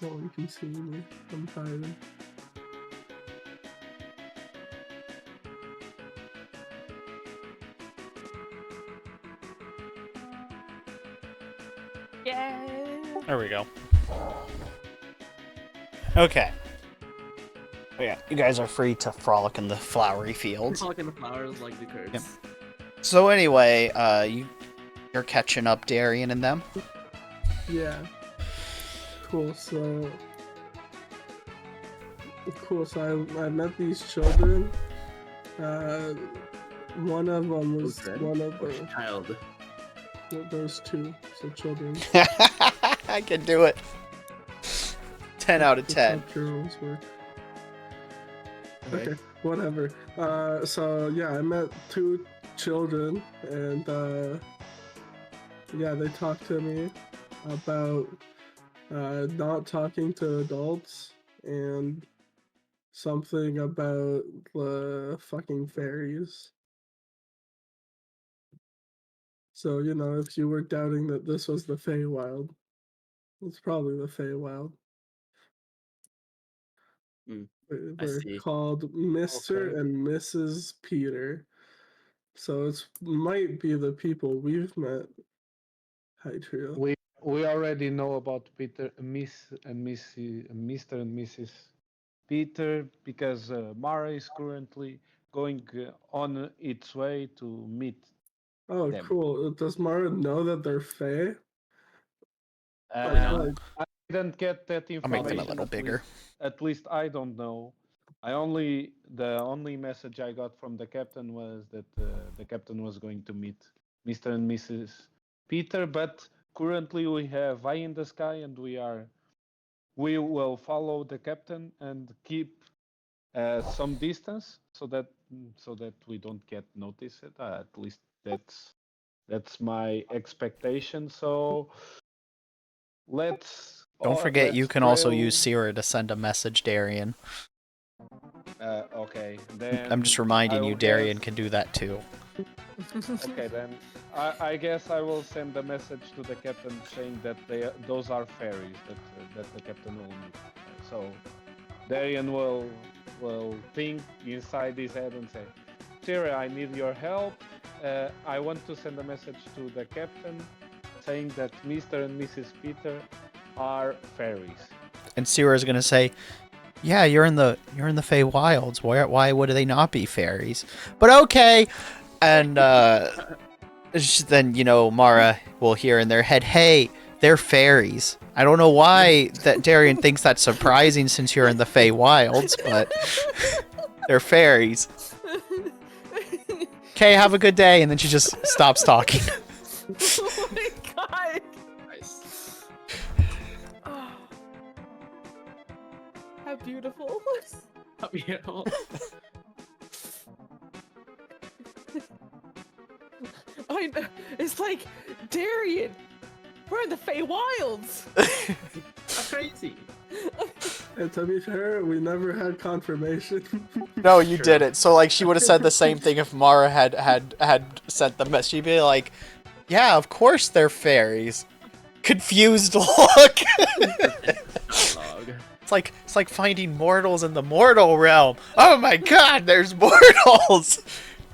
[SPEAKER 5] No one can see me. I'm tired.
[SPEAKER 3] Yeah.
[SPEAKER 1] There we go. Okay. Oh, yeah, you guys are free to frolic in the flowery fields.
[SPEAKER 4] Talking the flowers like the curds.
[SPEAKER 1] Yep. So anyway, you're catching up, Darian and them.
[SPEAKER 5] Yeah. Cool. So I met these children. One of them was
[SPEAKER 4] Children?
[SPEAKER 5] one of the.
[SPEAKER 4] Child.
[SPEAKER 5] There's two, so children.
[SPEAKER 1] I can do it. 10 out of
[SPEAKER 5] That's
[SPEAKER 1] 10.
[SPEAKER 5] how girls work. Okay, whatever. So yeah, I met two children, and yeah, they talked to me about not talking to adults and something about the fucking fairies. So, you know, if you were doubting that this was the Feywild, it's probably the Feywild.
[SPEAKER 4] I
[SPEAKER 5] We're
[SPEAKER 4] see.
[SPEAKER 5] called Mr.
[SPEAKER 6] Okay.
[SPEAKER 5] and Mrs. Peter. So it might be the people we've met. Hi, Trio.
[SPEAKER 6] We already know about Peter, Miss and Mrs. Mr. and Mrs. Peter because Mara is currently going on its way to meet
[SPEAKER 5] Oh,
[SPEAKER 6] them.
[SPEAKER 5] cool. Does Mara know that they're Fey?
[SPEAKER 6] Uh,
[SPEAKER 5] Like,
[SPEAKER 6] I didn't get that
[SPEAKER 1] I'll make them a
[SPEAKER 6] information.
[SPEAKER 1] little bigger.
[SPEAKER 6] At least I don't know. The only message I got from the captain was that the captain was going to meet Mr. and Mrs. Peter, but currently we have Eye in the Sky, and we will follow the captain and keep some distance so that we don't get noticed. At least that's my expectation. So
[SPEAKER 1] Don't forget, you
[SPEAKER 6] let's
[SPEAKER 1] can also use
[SPEAKER 6] trail.
[SPEAKER 1] Sierra to send a message, Darian.
[SPEAKER 6] Okay, then
[SPEAKER 1] I'm just reminding you,
[SPEAKER 6] I'll
[SPEAKER 1] Darian
[SPEAKER 6] guess-
[SPEAKER 1] can do that too.
[SPEAKER 6] Okay, then I guess I will send a message to the captain saying that those are fairies that the captain will meet. So Darian will think inside his head and say, "Siri, I need your help. I want to send a message to the captain saying that Mr. and Mrs. Peter are fairies."
[SPEAKER 1] And Sierra's gonna say, "Yeah, you're in the Fey Wilds. Why would they not be fairies?" But okay. And then, you know, Mara will hear in their head, "Hey, they're fairies." I don't know why that Darian thinks that's surprising since you're in the Fey Wilds, but they're fairies. Okay, have a good day. And then she just stops talking.
[SPEAKER 3] Oh my god!
[SPEAKER 4] Nice.
[SPEAKER 3] Oh. How beautiful.
[SPEAKER 4] Beautiful.
[SPEAKER 3] I know. It's like, Darian, we're in the Feywilds.
[SPEAKER 4] That's crazy.
[SPEAKER 5] and to be fair, we never had confirmation.
[SPEAKER 1] No, you
[SPEAKER 4] Sure.
[SPEAKER 1] didn't. So like she would have said the same thing if Mara had sent the message. She'd be like, "Yeah, of course they're fairies." Confused look.
[SPEAKER 4] Dialogue.
[SPEAKER 1] It's like finding mortals in the mortal realm. Oh my god, there's mortals.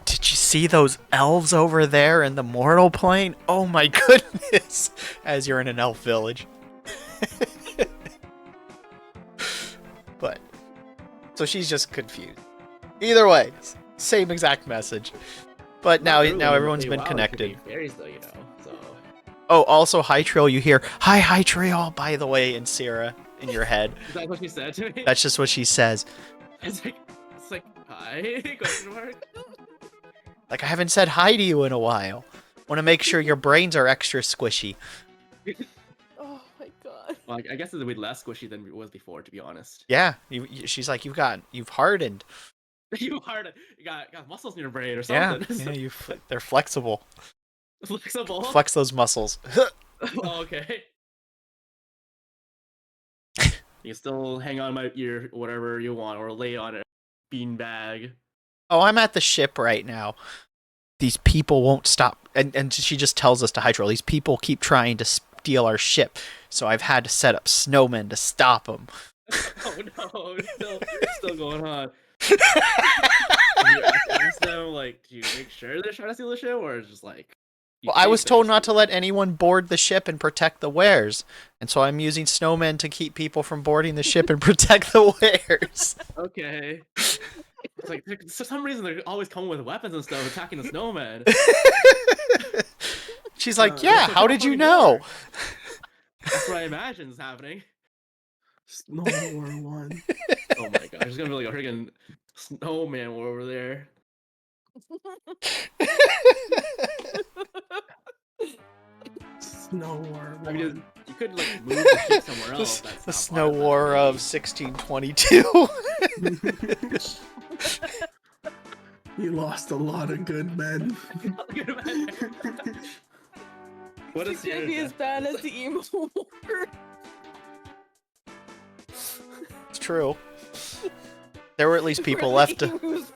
[SPEAKER 1] Did you see those elves over there in the mortal plane? Oh my goodness. As you're in an elf village. But so she's just confused. Either way, same exact message. But now everyone's been connected.
[SPEAKER 4] Fairies, though, you know. So.
[SPEAKER 1] Oh, also Hytriel, you hear, "Hi Hytriel," by the way, in Sierra in your head.
[SPEAKER 4] Is that what she said to me?
[SPEAKER 1] That's just what she says.
[SPEAKER 4] It's like hi? Question mark.
[SPEAKER 1] Like, I haven't said hi to you in a while. Want to make sure your brains are extra squishy.
[SPEAKER 3] Oh my god.
[SPEAKER 4] Well, I guess it's a bit less squishy than it was before, to be honest.
[SPEAKER 1] Yeah, she's like, you've hardened.
[SPEAKER 4] You got muscles in your brain or
[SPEAKER 1] Yeah,
[SPEAKER 4] something.
[SPEAKER 1] yeah, they're flexible.
[SPEAKER 4] Flexible.
[SPEAKER 1] Flex those muscles.
[SPEAKER 4] Oh, okay. You can still hang on my ear, whatever you want, or lay on a beanbag.
[SPEAKER 1] Oh, I'm at the ship right now. These people won't stop. And she just tells us to Hytriel, these people keep trying to steal our ship. So I've had to set up snowmen to stop them.
[SPEAKER 4] Oh no, it's still going on. Do you ask them, like, do you make sure they're trying to steal the ship, or it's just like...
[SPEAKER 1] Well, I was told not to let anyone board the ship and protect the wares. And so I'm using snowmen to keep people from boarding the ship and protect the wares.
[SPEAKER 4] Okay. It's like, for some reason, they're always coming with weapons and stuff, attacking the snowman.
[SPEAKER 1] She's like, yeah, how did you know?
[SPEAKER 4] That's what I imagine is happening.
[SPEAKER 5] Snow War 1.
[SPEAKER 4] Oh my gosh, there's gonna be like a freaking snowman over there.
[SPEAKER 5] Snow War 1.
[SPEAKER 4] I mean, you could like move the ship somewhere else.
[SPEAKER 1] The
[SPEAKER 4] That's not
[SPEAKER 1] Snow
[SPEAKER 4] part
[SPEAKER 1] War of
[SPEAKER 4] that,
[SPEAKER 1] 1622.
[SPEAKER 5] You lost a lot of good men.
[SPEAKER 4] maybe. What
[SPEAKER 3] It's
[SPEAKER 4] is
[SPEAKER 3] gonna be as bad as the emo war.
[SPEAKER 1] It's true. There were at least people
[SPEAKER 3] Where the
[SPEAKER 1] left to...
[SPEAKER 3] emus-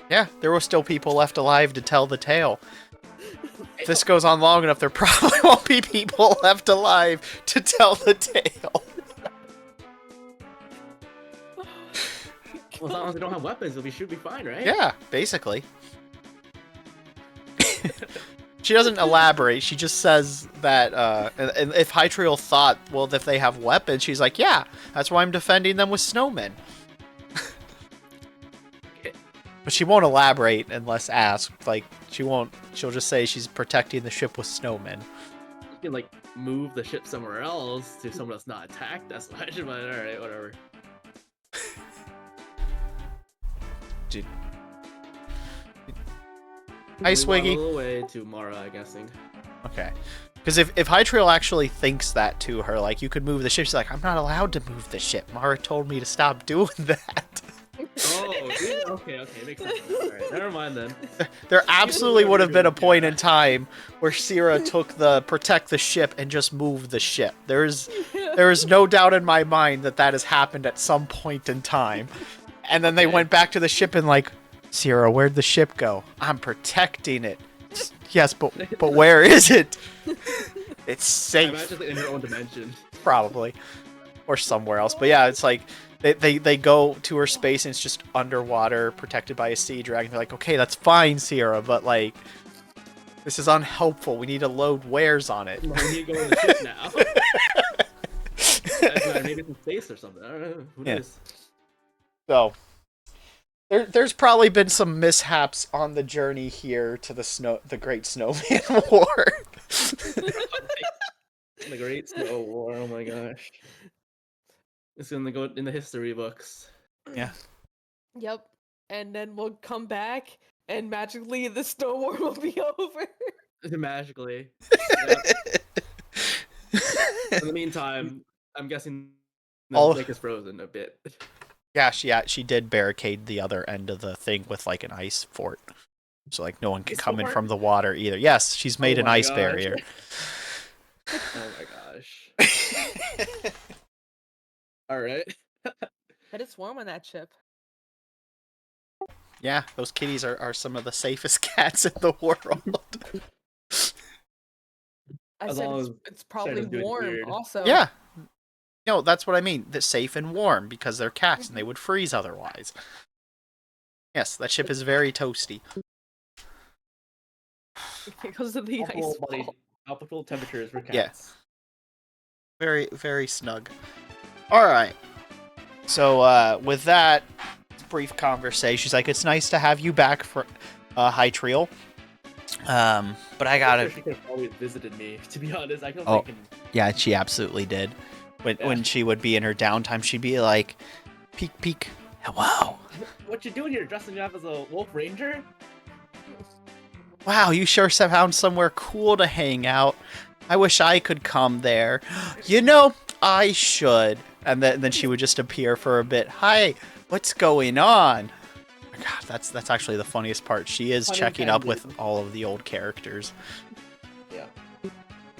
[SPEAKER 1] Yeah, there were still people left alive to tell the tale. If this goes on long enough, there probably won't be people left alive to tell the tale.
[SPEAKER 4] Well, as long as they don't have weapons, we should be fine, right?
[SPEAKER 1] Yeah, basically. She doesn't elaborate. She just says that, and if Hytriel thought, well, if they have weapons, she's like, yeah, that's why I'm defending them with snowmen. But she won't elaborate unless asked. Like, she'll just say she's protecting the ship with snowmen.
[SPEAKER 4] You can, like, move the ship somewhere else to someone that's not attacked as much, but alright, whatever.
[SPEAKER 1] Dude.
[SPEAKER 4] Move
[SPEAKER 1] Ice
[SPEAKER 4] on
[SPEAKER 1] Wiggy.
[SPEAKER 4] A little way to Mara, I'm guessing.
[SPEAKER 1] Okay. Because if Hytriel actually thinks that to her, like, you could move the ship, she's like, I'm not allowed to move the ship. Mara told me to stop doing that.
[SPEAKER 4] Oh, dude, okay, makes sense. Alright, never mind then.
[SPEAKER 1] There absolutely would have been a point in time where Sierra took the protect the ship and just moved the ship. There is no doubt in my mind that has happened at some point in time. And then they went back to the ship and like, Sierra, where'd the ship go? I'm protecting it. Yes, but where is it? It's safe.
[SPEAKER 4] I imagine in your own dimension.
[SPEAKER 1] Probably. Or somewhere else. But yeah, it's like they go to her space and it's just underwater, protected by a sea dragon. They're like, okay, that's fine, Sierra, but like, this is unhelpful. We need to load wares on it.
[SPEAKER 4] We need to go on the ship now. Maybe it's in space or something. I don't know. Who knows?
[SPEAKER 1] So, there's probably been some mishaps on the journey here to the Great Snowman War.
[SPEAKER 4] The Great Snow War. Oh my gosh. It's gonna go in the history books.
[SPEAKER 1] Yeah.
[SPEAKER 3] Yep. And then we'll come back, and magically the snow war will be over.
[SPEAKER 4] Magically. Yep. In the meantime, I'm guessing the lake is frozen a bit.
[SPEAKER 1] Yeah, she did barricade the other end of the thing with like an ice fort, so like no one can come in from the water either. Yes, she's made an ice barrier.
[SPEAKER 4] Oh my gosh. All right.
[SPEAKER 3] Had it swarm on that ship.
[SPEAKER 1] Yeah, those kitties are some of the safest cats in the world.
[SPEAKER 3] I said it's probably warm also.
[SPEAKER 1] Yeah. No, that's what I mean. They're safe and warm because they're cats and they would freeze otherwise. Yes, that ship is very toasty.
[SPEAKER 3] Because of the ice wall.
[SPEAKER 4] Optimal temperatures for cats.
[SPEAKER 1] Yeah. Very, very snug. Alright. So, with that brief conversation, she's like, it's nice to have you back for Hytriel. But I gotta...
[SPEAKER 4] She could have always visited me, to be honest. I don't think...
[SPEAKER 1] Yeah, she absolutely did. When she would be in her downtime, she'd be like, peek, peek, hello.
[SPEAKER 4] What you doing here, dressing up as a wolf ranger?
[SPEAKER 1] Wow, you sure found somewhere cool to hang out. I wish I could come there. You know, I should. And then she would just appear for a bit. Hi, what's going on? God, that's actually the funniest part. She is checking up with all of the old characters.
[SPEAKER 4] Yeah.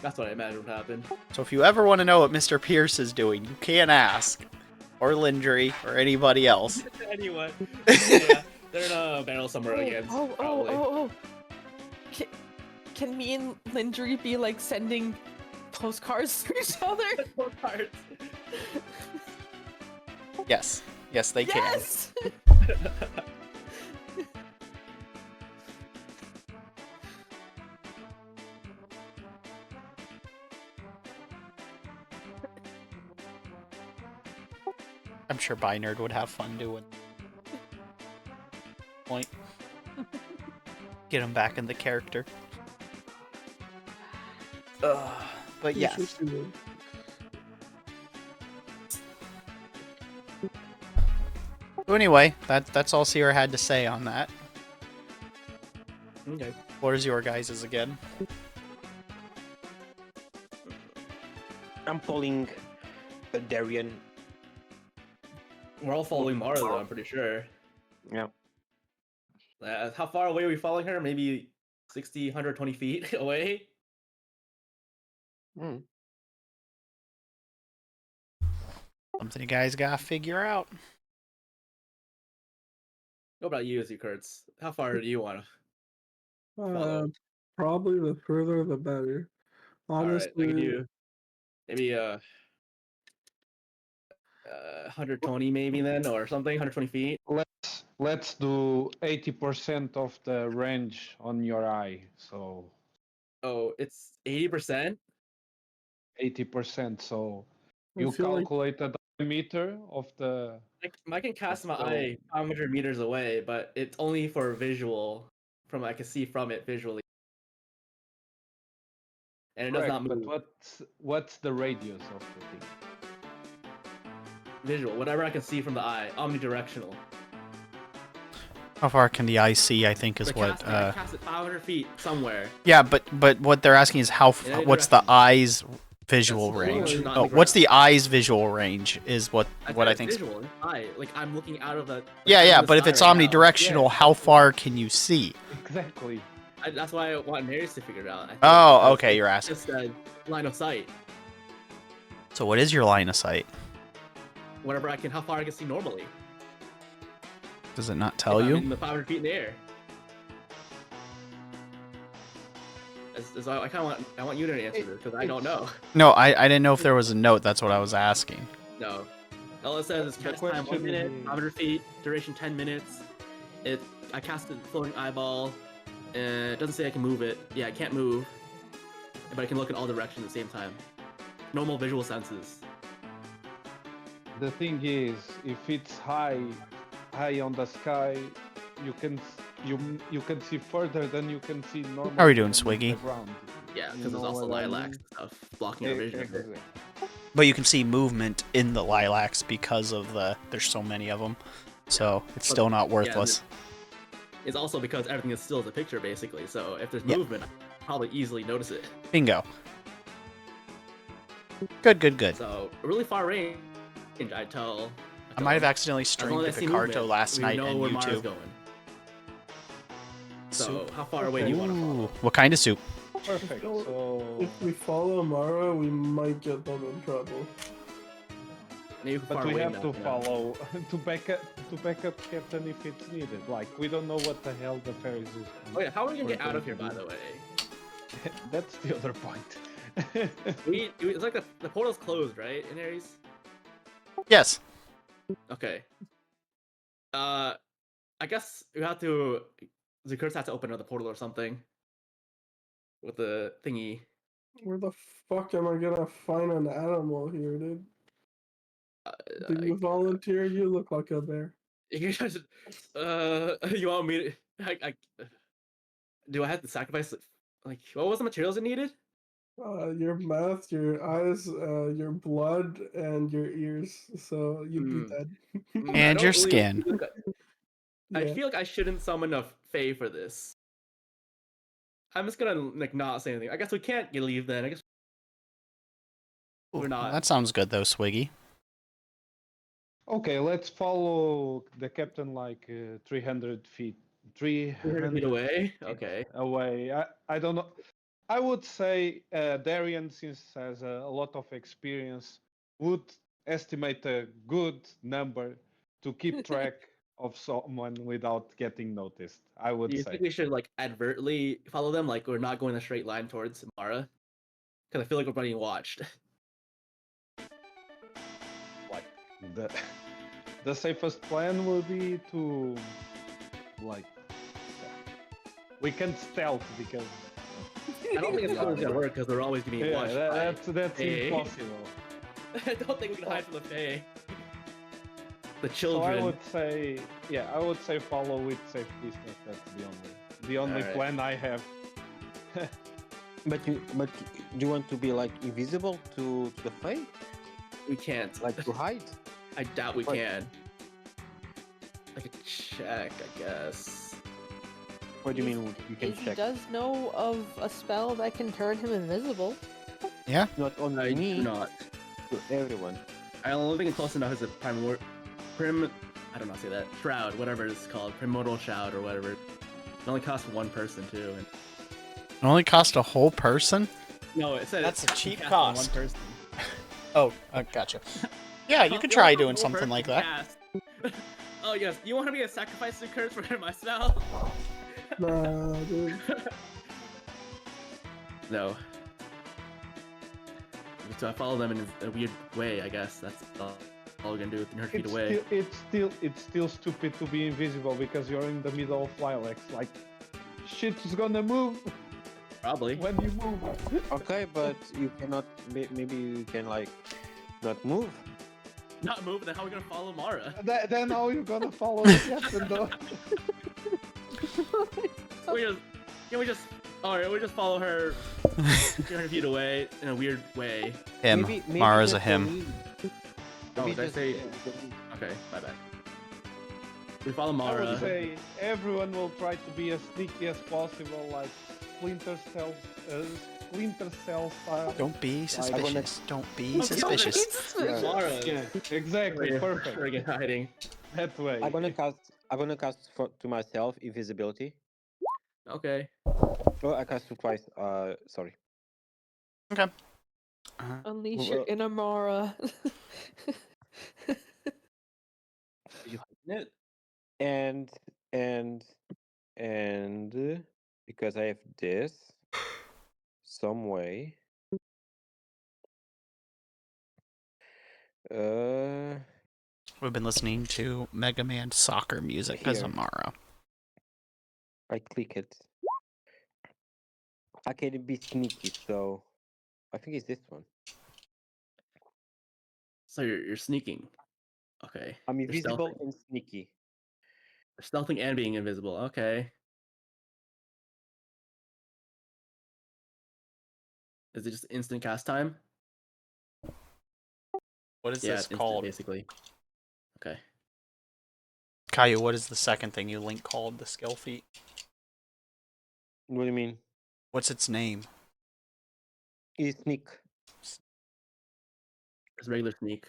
[SPEAKER 4] That's what I imagine would happen.
[SPEAKER 1] So if you ever want to know what Mr. Pierce is doing, you can ask. Or Lindry, or anybody else.
[SPEAKER 4] Anyway. Yeah, they're in a barrel somewhere again.
[SPEAKER 3] Oh. Can me and Lindry be like sending postcards to each other?
[SPEAKER 4] Postcards.
[SPEAKER 1] Yes. Yes, they can.
[SPEAKER 3] Yes!
[SPEAKER 1] I'm sure Binerd would have fun doing. Point. Get him back in the character. But yes. So anyway, that's all Sierra had to say on that.
[SPEAKER 4] Okay.
[SPEAKER 1] What is your guys's again?
[SPEAKER 7] I'm pulling a Darien.
[SPEAKER 4] We're all following Mara though, I'm pretty sure.
[SPEAKER 7] Yeah.
[SPEAKER 4] How far away are we following her? Maybe 60, 120 feet away? Mm.
[SPEAKER 1] Something you guys gotta figure out.
[SPEAKER 4] What about you, Kurtz? How far do you want to
[SPEAKER 5] Uh,
[SPEAKER 4] follow?
[SPEAKER 5] probably the further the better.
[SPEAKER 4] All right, I can
[SPEAKER 5] Honestly,
[SPEAKER 4] do maybe 120 maybe then, or something, 120 feet.
[SPEAKER 6] Let's do 80% of the range on your eye. So
[SPEAKER 4] Oh, it's 80%.
[SPEAKER 6] 80%. So
[SPEAKER 5] I
[SPEAKER 6] you
[SPEAKER 5] feel like
[SPEAKER 6] calculate the diameter of the.
[SPEAKER 4] I can cast my
[SPEAKER 6] So-
[SPEAKER 4] eye 500 meters away, but it's only for visual. From I can see from it visually, and it does not
[SPEAKER 6] Correct,
[SPEAKER 4] move.
[SPEAKER 6] but what's the radius of the thing?
[SPEAKER 4] Visual, whatever I can see from the eye, omnidirectional.
[SPEAKER 1] How far can the eye see? I think is
[SPEAKER 4] So
[SPEAKER 1] what.
[SPEAKER 4] I cast it 500 feet somewhere.
[SPEAKER 1] Yeah, but what they're asking is how.
[SPEAKER 4] In any
[SPEAKER 1] What's the
[SPEAKER 4] direction.
[SPEAKER 1] eye's visual
[SPEAKER 4] That's
[SPEAKER 1] range?
[SPEAKER 4] literally not
[SPEAKER 1] Oh,
[SPEAKER 4] the
[SPEAKER 1] what's
[SPEAKER 4] ground.
[SPEAKER 1] the eye's visual range? Is what
[SPEAKER 4] I
[SPEAKER 1] I
[SPEAKER 4] said
[SPEAKER 1] think.
[SPEAKER 4] visual. Eye, like I'm looking out of the.
[SPEAKER 1] Yeah,
[SPEAKER 4] I'm
[SPEAKER 1] yeah,
[SPEAKER 4] in the
[SPEAKER 1] but if
[SPEAKER 4] sky
[SPEAKER 1] it's
[SPEAKER 4] right now.
[SPEAKER 1] omnidirectional,
[SPEAKER 6] Yeah,
[SPEAKER 1] how
[SPEAKER 6] exactly.
[SPEAKER 1] far can you see?
[SPEAKER 6] Exactly.
[SPEAKER 4] That's why I want Inaries to figure it out. I think,
[SPEAKER 1] Oh,
[SPEAKER 4] because
[SPEAKER 1] okay,
[SPEAKER 4] it's
[SPEAKER 1] you're asking.
[SPEAKER 4] Just line of sight.
[SPEAKER 1] So what is your line of sight?
[SPEAKER 4] Whatever I can, how far I can see normally.
[SPEAKER 1] Does it not
[SPEAKER 4] If
[SPEAKER 1] tell
[SPEAKER 4] I'm
[SPEAKER 1] you?
[SPEAKER 4] in the 500 feet in the air. I want you to answer this because I don't know.
[SPEAKER 1] No, I didn't know if there was a note. That's what I was asking.
[SPEAKER 4] No. All it says is
[SPEAKER 6] The
[SPEAKER 4] cast time 1
[SPEAKER 6] question
[SPEAKER 4] minute,
[SPEAKER 6] is-
[SPEAKER 4] 500 feet, duration 10 minutes. I cast a floating eyeball. It doesn't say I can move it. Yeah, I can't move. But I can look in all directions at the same time. Normal visual senses.
[SPEAKER 6] The thing is, if it's high on the sky, you can see further than you can see normally.
[SPEAKER 1] How are we doing,
[SPEAKER 6] on
[SPEAKER 1] Swiggy?
[SPEAKER 6] The ground.
[SPEAKER 4] Yeah,
[SPEAKER 6] You
[SPEAKER 4] because there's
[SPEAKER 6] know
[SPEAKER 4] also
[SPEAKER 6] what I
[SPEAKER 4] lilacs
[SPEAKER 6] mean?
[SPEAKER 4] and stuff blocking our vision. a bit.
[SPEAKER 6] Exactly.
[SPEAKER 1] But you can see movement in the lilacs because of there's so many of them. So it's
[SPEAKER 4] But-
[SPEAKER 1] still not
[SPEAKER 4] yeah,
[SPEAKER 1] worthless.
[SPEAKER 4] It's also because everything is still as a picture, basically. So if there's
[SPEAKER 1] Yeah.
[SPEAKER 4] movement, I'll probably easily notice it.
[SPEAKER 1] Bingo. Good.
[SPEAKER 4] So a really far range, I tell.
[SPEAKER 1] I might have accidentally
[SPEAKER 4] as long
[SPEAKER 1] streamed
[SPEAKER 4] as
[SPEAKER 1] the
[SPEAKER 4] I see
[SPEAKER 1] Picarto
[SPEAKER 4] movement,
[SPEAKER 1] last
[SPEAKER 4] we
[SPEAKER 1] night
[SPEAKER 4] know
[SPEAKER 1] on
[SPEAKER 4] where Mara's
[SPEAKER 1] YouTube.
[SPEAKER 4] going. So
[SPEAKER 1] Soup.
[SPEAKER 4] how far away do you want to follow?
[SPEAKER 1] Ooh, what kind of soup?
[SPEAKER 6] Perfect. So,
[SPEAKER 5] if we follow Mara, we might get them in trouble.
[SPEAKER 4] Maybe
[SPEAKER 6] but
[SPEAKER 4] far
[SPEAKER 6] we
[SPEAKER 4] away
[SPEAKER 6] have
[SPEAKER 4] enough,
[SPEAKER 6] to
[SPEAKER 4] you know.
[SPEAKER 6] follow to back up Captain if it's needed. Like we don't know what the hell the fairies is.
[SPEAKER 4] Oh yeah, how are we gonna
[SPEAKER 6] we're
[SPEAKER 4] get out of here,
[SPEAKER 6] going
[SPEAKER 4] by
[SPEAKER 6] to
[SPEAKER 4] the way?
[SPEAKER 6] do. That's the other point.
[SPEAKER 4] It's like the portal's closed, right, in Aries?
[SPEAKER 1] Yes.
[SPEAKER 4] Okay. I guess we have to. The curse has to open another portal or something. With the thingy.
[SPEAKER 5] Where the fuck am I gonna find an animal here, dude? Do you volunteer? You look like a bear.
[SPEAKER 4] You guys, you want me to? Do I have to sacrifice? Like, what was the materials it needed?
[SPEAKER 5] Your mouth, your eyes, your blood, and your ears. So you'd be
[SPEAKER 4] Hmm.
[SPEAKER 5] dead.
[SPEAKER 4] I
[SPEAKER 1] And
[SPEAKER 4] don't
[SPEAKER 1] your
[SPEAKER 4] really
[SPEAKER 1] skin.
[SPEAKER 4] feel like I
[SPEAKER 5] Yeah.
[SPEAKER 4] feel like I shouldn't summon a Ffail for this. I'm just gonna like not say anything. I guess we can't leave then. I guess we're not.
[SPEAKER 1] That sounds good though, Swiggy.
[SPEAKER 6] Okay, let's follow the captain like 300 feet.
[SPEAKER 4] 300 feet away. Okay.
[SPEAKER 6] Away. I don't know. I would say Darian, since has a lot of experience, would estimate a good number to keep track of someone without getting noticed. I would
[SPEAKER 4] Do you
[SPEAKER 6] say.
[SPEAKER 4] think we should like advertently follow them? Like we're not going a straight line towards Mara? Because I feel like we're being watched.
[SPEAKER 6] Like the safest plan will be to like we can stealth because
[SPEAKER 4] I don't think it's always gonna work because we're always gonna be
[SPEAKER 6] yeah,
[SPEAKER 4] watched.
[SPEAKER 6] that's
[SPEAKER 4] Fae.
[SPEAKER 6] impossible.
[SPEAKER 4] I don't think we can hide from the Fae. The
[SPEAKER 6] So
[SPEAKER 4] children.
[SPEAKER 6] I would say, yeah, I would say follow with safe distance. That's the only
[SPEAKER 4] Alright.
[SPEAKER 6] plan I have.
[SPEAKER 7] But do you want to be like invisible to the Fae?
[SPEAKER 4] We can't.
[SPEAKER 7] Like to hide?
[SPEAKER 4] I doubt we
[SPEAKER 7] What?
[SPEAKER 4] can. I could check, I guess.
[SPEAKER 7] What do you mean you can
[SPEAKER 3] He
[SPEAKER 7] check?
[SPEAKER 3] does know of a spell that can turn him invisible.
[SPEAKER 7] Not only
[SPEAKER 4] I
[SPEAKER 7] me,
[SPEAKER 4] do not.
[SPEAKER 7] to everyone.
[SPEAKER 4] I only think close enough is a I don't know how to say that. Shroud, whatever it's called. Primordial Shroud or whatever. It only costs one person too. And
[SPEAKER 1] It only cost a whole person?
[SPEAKER 4] No, it said
[SPEAKER 1] That's a
[SPEAKER 4] you
[SPEAKER 1] cheap
[SPEAKER 4] cast on
[SPEAKER 1] cost.
[SPEAKER 4] one person.
[SPEAKER 1] Oh, gotcha. Yeah, you could try doing something like that.
[SPEAKER 4] Cast. Oh yes, you want me to sacrifice the curse for my spell?
[SPEAKER 5] Nah, dude.
[SPEAKER 4] No. So I follow them in a weird way, I guess. That's all we're gonna do with 100 feet away.
[SPEAKER 6] It's still stupid to be invisible because you're in the middle of Lilacs. Like, shit's gonna move
[SPEAKER 4] Probably.
[SPEAKER 6] when you move.
[SPEAKER 7] Okay, but you cannot. Maybe you can like not move.
[SPEAKER 4] Not move, then how are we gonna follow Mara?
[SPEAKER 6] Then how you gonna follow the captain though?
[SPEAKER 4] we just alright, we just follow her 300 feet away in a weird way.
[SPEAKER 1] Him.
[SPEAKER 7] Maybe
[SPEAKER 1] Mara's a
[SPEAKER 7] just
[SPEAKER 1] him.
[SPEAKER 7] believe.
[SPEAKER 4] Oh,
[SPEAKER 7] Maybe
[SPEAKER 4] did I
[SPEAKER 7] just-
[SPEAKER 4] say?
[SPEAKER 7] yeah.
[SPEAKER 4] Okay, my bad. We follow
[SPEAKER 6] I
[SPEAKER 4] Mara.
[SPEAKER 6] would say everyone will try to be as sneaky as possible, like Splinter Cell style.
[SPEAKER 1] Don't be suspicious. Don't be
[SPEAKER 4] Okay,
[SPEAKER 1] suspicious.
[SPEAKER 4] Mara.
[SPEAKER 6] Yeah, exactly. Perfect.
[SPEAKER 4] We're again hiding.
[SPEAKER 6] That way.
[SPEAKER 7] I'm gonna cast to myself invisibility.
[SPEAKER 4] Okay.
[SPEAKER 7] Oh, I cast it twice. Sorry.
[SPEAKER 1] Okay.
[SPEAKER 3] Unleash
[SPEAKER 7] Well,
[SPEAKER 3] your inner Mara.
[SPEAKER 4] You hiding it?
[SPEAKER 7] And because I have this some way.
[SPEAKER 1] We've been listening to Mega Man soccer music as
[SPEAKER 7] Here.
[SPEAKER 1] Amara.
[SPEAKER 7] I click it. I can be sneaky, so I think it's this one.
[SPEAKER 4] So you're sneaking. Okay.
[SPEAKER 7] I'm
[SPEAKER 4] You're
[SPEAKER 7] invisible
[SPEAKER 4] stealthing.
[SPEAKER 7] and sneaky.
[SPEAKER 4] You're stealthing and being invisible. Okay. Is it just instant cast time?
[SPEAKER 1] What is
[SPEAKER 4] Yeah,
[SPEAKER 1] this
[SPEAKER 4] it's instant,
[SPEAKER 1] called?
[SPEAKER 4] basically. Okay.
[SPEAKER 1] Kayu, what is the second thing you link called? The skill feat?
[SPEAKER 7] What do you mean?
[SPEAKER 1] What's its name?
[SPEAKER 7] It's sneak.
[SPEAKER 4] It's regular sneak.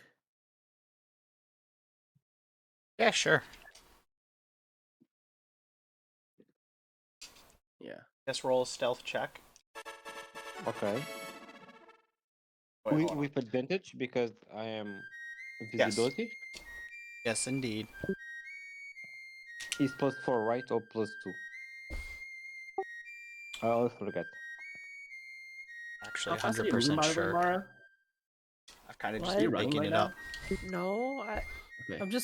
[SPEAKER 1] Yeah, sure.
[SPEAKER 4] Yeah.
[SPEAKER 1] Let's roll a stealth check.
[SPEAKER 7] Okay.
[SPEAKER 1] Wait, hold on.
[SPEAKER 7] With advantage because I am invisibility.
[SPEAKER 1] Yes, indeed.
[SPEAKER 7] Is +4, right? Or +2? I always forget.
[SPEAKER 1] Actually,
[SPEAKER 4] How fast are you moving,
[SPEAKER 1] 100%
[SPEAKER 4] by the way,
[SPEAKER 1] sure.
[SPEAKER 4] Mara?
[SPEAKER 1] I've kind of
[SPEAKER 3] What?
[SPEAKER 1] just
[SPEAKER 3] Are
[SPEAKER 4] you
[SPEAKER 1] been
[SPEAKER 4] running
[SPEAKER 1] making
[SPEAKER 4] right
[SPEAKER 1] it
[SPEAKER 4] now?
[SPEAKER 1] up.
[SPEAKER 3] No,
[SPEAKER 4] Okay.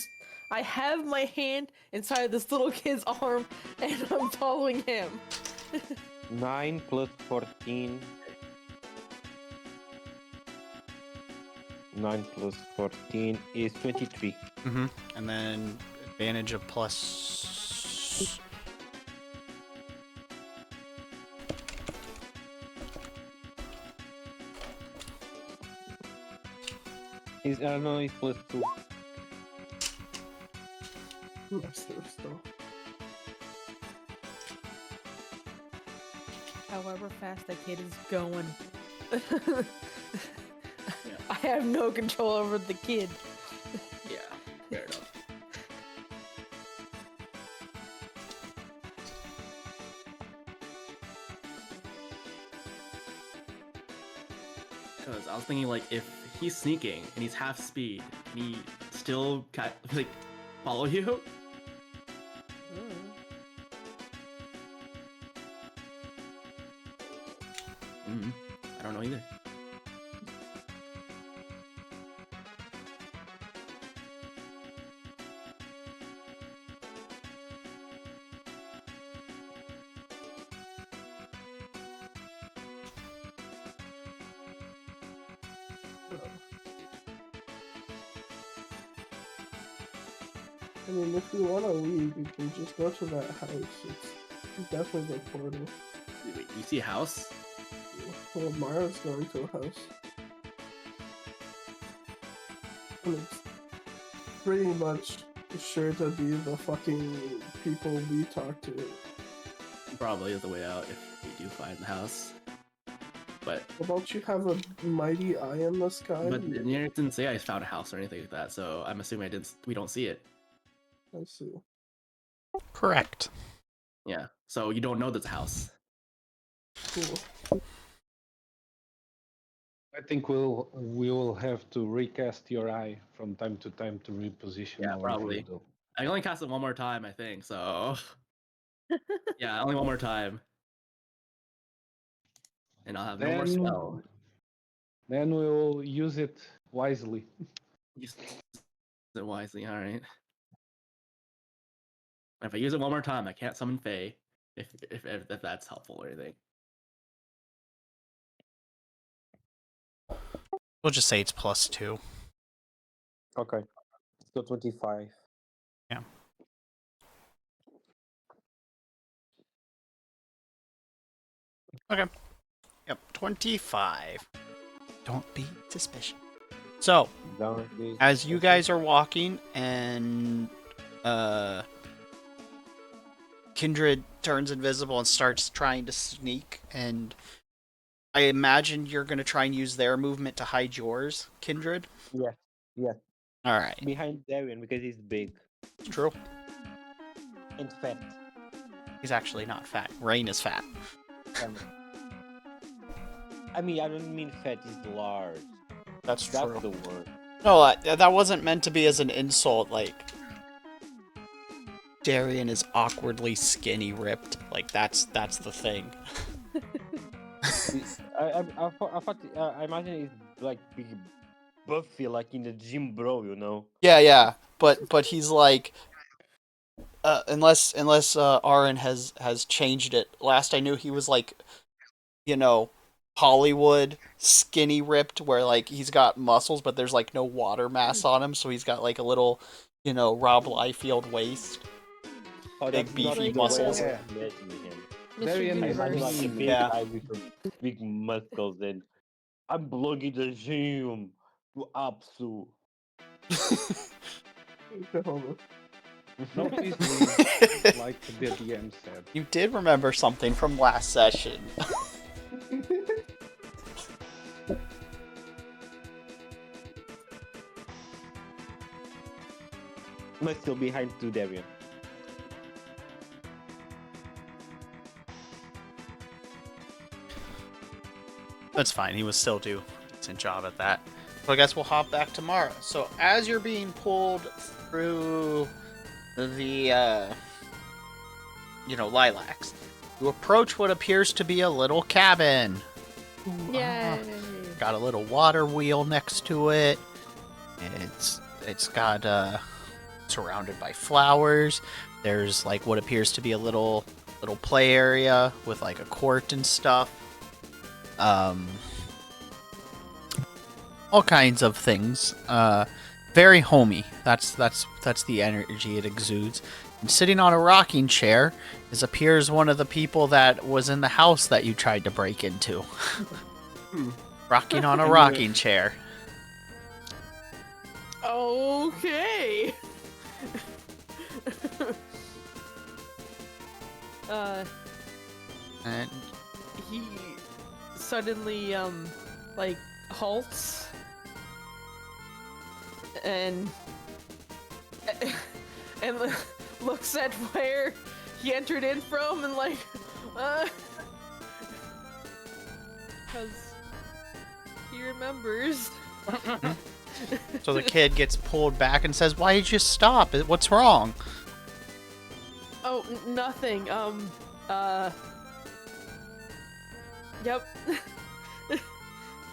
[SPEAKER 3] I have my hand inside this little kid's arm, and I'm following him.
[SPEAKER 7] 9 + 14. 9 + 14 is 23.
[SPEAKER 1] Mm-hmm. And then advantage of plus...
[SPEAKER 7] Is I don't know. It's +2.
[SPEAKER 5] Yes, there's still.
[SPEAKER 3] However fast that kid is going. I have no control over the kid.
[SPEAKER 4] Yeah. Fair enough. Because I was thinking, like, if he's sneaking and he's half speed, and he still like follow you. I don't know either.
[SPEAKER 5] I mean, if we want to leave, we can just go to that house. It's definitely the portal.
[SPEAKER 4] Wait, you see a house?
[SPEAKER 5] Well, Mara's going to a house. And it's pretty much sure to be the fucking people we talked to.
[SPEAKER 4] Probably is the way out if we do find the house. But
[SPEAKER 5] Well, don't you have a mighty eye in the sky?
[SPEAKER 4] but it didn't say I found a house or anything like that, so I'm assuming we don't see it.
[SPEAKER 5] I see.
[SPEAKER 1] Correct.
[SPEAKER 4] Yeah. So you don't know there's a house.
[SPEAKER 5] Cool.
[SPEAKER 6] I think we will have to recast your eye from time to time to reposition
[SPEAKER 4] Yeah,
[SPEAKER 6] our
[SPEAKER 4] probably.
[SPEAKER 6] view, though.
[SPEAKER 4] I can only cast it one more time, I think. So yeah, only one more time, and I'll have no more spell.
[SPEAKER 6] Then we will use it wisely.
[SPEAKER 4] Use it wisely. All right. If I use it one more time, I can't summon Ffail. If that's helpful or anything.
[SPEAKER 1] We'll just say it's +2.
[SPEAKER 7] Okay. So 25.
[SPEAKER 1] Yeah. Okay. Yep, 25. Don't be suspicious. So, as you guys are walking and Kindred turns invisible and starts trying to sneak, and I imagine you're going to try and use their movement to hide yours, Kindred?
[SPEAKER 7] Yeah. Yeah.
[SPEAKER 1] Alright.
[SPEAKER 7] Behind Darien because he's big
[SPEAKER 1] True.
[SPEAKER 7] and fat.
[SPEAKER 1] He's actually not fat. Rain is fat.
[SPEAKER 7] I mean, I don't mean fat, he's large.
[SPEAKER 1] That's
[SPEAKER 7] That's
[SPEAKER 1] true.
[SPEAKER 7] the word.
[SPEAKER 1] No, that wasn't meant to be as an insult, like... Darien is awkwardly skinny ripped. Like, that's the thing.
[SPEAKER 7] I imagine he's like big buffy, like in the gym, bro. You know.
[SPEAKER 1] Yeah, but he's like, unless Auron has changed it. Last I knew, he was like, Hollywood skinny ripped, where like he's got muscles, but there's like no water mass on him, so he's got like a little, Rob Liefeld waist,
[SPEAKER 7] Oh,
[SPEAKER 1] big
[SPEAKER 7] that's
[SPEAKER 1] beefy
[SPEAKER 7] not the
[SPEAKER 1] muscles.
[SPEAKER 7] way I imagine him.
[SPEAKER 3] Mr.
[SPEAKER 6] Darien
[SPEAKER 7] I
[SPEAKER 6] is
[SPEAKER 7] imagine
[SPEAKER 3] Universe.
[SPEAKER 7] like a big
[SPEAKER 1] Yeah.
[SPEAKER 7] guy with big muscles, and I'm blogging the gym to Apsu.
[SPEAKER 6] No peace leave, like the DM said.
[SPEAKER 1] You did remember something from last session.
[SPEAKER 7] I'm still behind to Darien.
[SPEAKER 1] That's fine. He was still do a decent job at that. So I guess we'll hop back tomorrow. So as you're being pulled through the, lilacs, you approach what appears to be a little cabin. Ooh,
[SPEAKER 3] Yay!
[SPEAKER 1] got a little water wheel next to it. It's got surrounded by flowers. There's like what appears to be a little play area with like a court and stuff. All kinds of things. Very homey. That's the energy it exudes. And sitting on a rocking chair appears one of the people that was in the house that you tried to break into. Rocking on a rocking chair.
[SPEAKER 3] Okay.
[SPEAKER 1] And
[SPEAKER 3] He suddenly halts and looks at where he entered in from and because he remembers.
[SPEAKER 1] so the kid gets pulled back and says, "Why did you stop? What's wrong?"
[SPEAKER 3] Oh, nothing. Yep.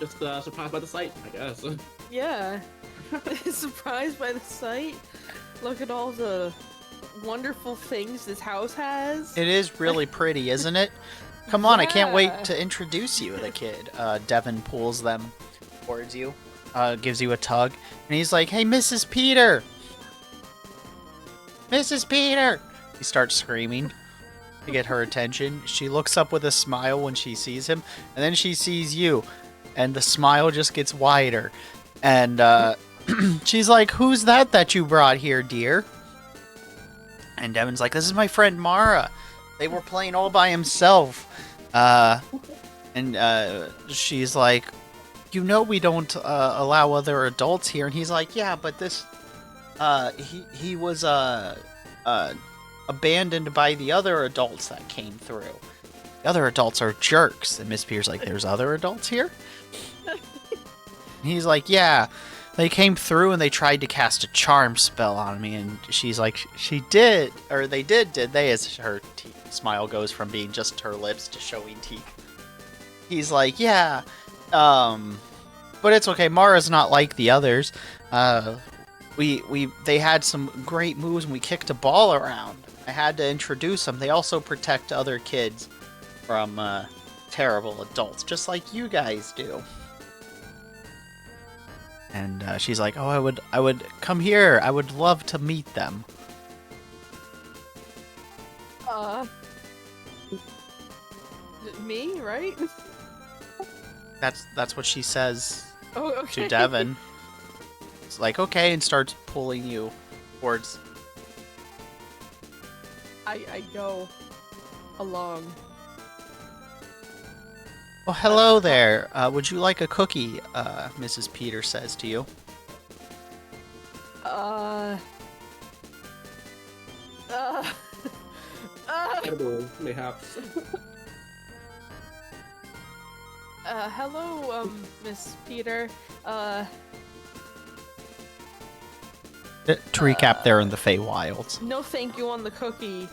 [SPEAKER 4] Just surprised by the sight, I guess.
[SPEAKER 3] Yeah. Surprised by the sight. Look at all the wonderful things this house has.
[SPEAKER 1] It is really pretty, isn't it? Come on, I can't
[SPEAKER 3] Yeah.
[SPEAKER 1] wait to introduce you to the kid. Devin pulls them towards you, gives you a tug, and he's like, "Hey, Mrs. Peter! Mrs. Peter!" He starts screaming to get her attention. She looks up with a smile when she sees him, and then she sees you, and the smile just gets wider. And she's like, "Who's that you brought here, dear?" And Devin's like, "This is my friend Mara. They were playing all by himself." And she's like, "We don't allow other adults here." And he's like, "Yeah, but this, he was abandoned by the other adults that came through. The other adults are jerks." And Miss Pier's like, "There's other adults here?" He's like, yeah, they came through and they tried to cast a charm spell on me. And she's like, she did, or they did they? As her smile goes from being just her lips to showing teeth. He's like, yeah, but it's okay. Mara's not like the others. They had some great moves and we kicked a ball around. I had to introduce them. They also protect other kids from terrible adults, just like you guys do. And she's like, oh, I would come here. I would love to meet them.
[SPEAKER 3] Me, right?
[SPEAKER 1] That's what she says
[SPEAKER 3] Oh, okay.
[SPEAKER 1] to Devin. It's like, okay, and starts pulling you towards.
[SPEAKER 3] I go along.
[SPEAKER 1] Oh, hello there. Would you like a cookie? Mrs. Peter says to you.
[SPEAKER 4] Mayhaps.
[SPEAKER 3] Hello, Miss Peter.
[SPEAKER 1] To recap, they're in the Feywilds.
[SPEAKER 3] No thank you on the cookie.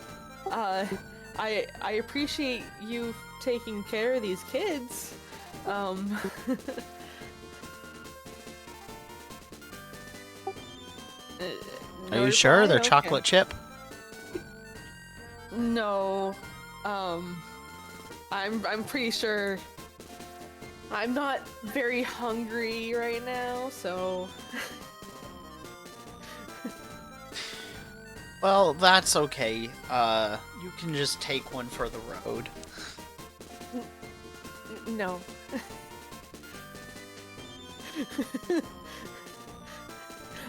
[SPEAKER 3] I appreciate you taking care of these kids.
[SPEAKER 1] Are you sure they're
[SPEAKER 3] Okay.
[SPEAKER 1] chocolate chip?
[SPEAKER 3] No. I'm pretty sure. I'm not very hungry right now, so.
[SPEAKER 1] Well, that's okay. You can just take one for the road.
[SPEAKER 3] No.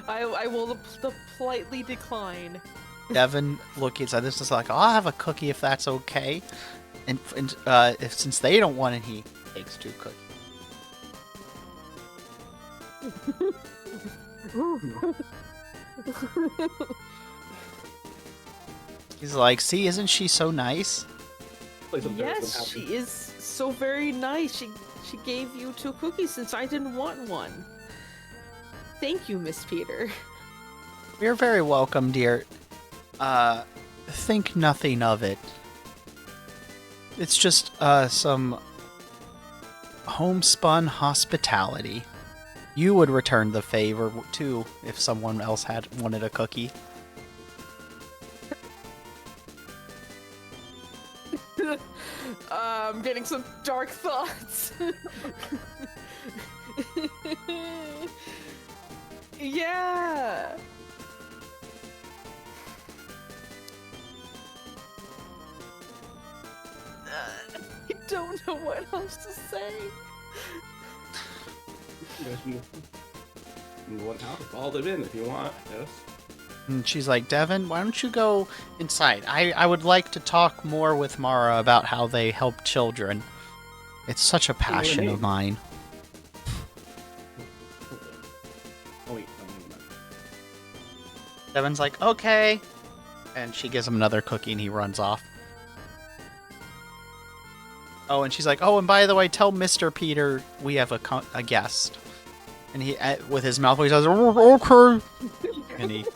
[SPEAKER 3] I will politely decline.
[SPEAKER 1] Devin looking at this is like, oh, I'll have a cookie if that's okay. And if since they don't want it, he takes 2 cookies. He's like, see, isn't she so nice?
[SPEAKER 3] Yes, she is so very nice. She gave you 2 cookies since I didn't want one. Thank you, Miss Peter.
[SPEAKER 1] You're very welcome, dear. Think nothing of it. It's just some homespun hospitality. You would return the favor too if someone else had wanted a cookie.
[SPEAKER 3] I'm getting some dark thoughts. Yeah. I don't know what else to say.
[SPEAKER 4] You want to follow them in if you want, yes.
[SPEAKER 1] And she's like, Devin, why don't you go inside? I would like to talk more with Mara about how they help children. It's such a passion of mine.
[SPEAKER 4] Oh, wait.
[SPEAKER 1] Devin's like, okay. And she gives him another cookie and he runs off. Oh, and she's like, oh, and by the way, tell Mr. Peter we have a guest. And he, with his mouth, he says, oh, okay. And he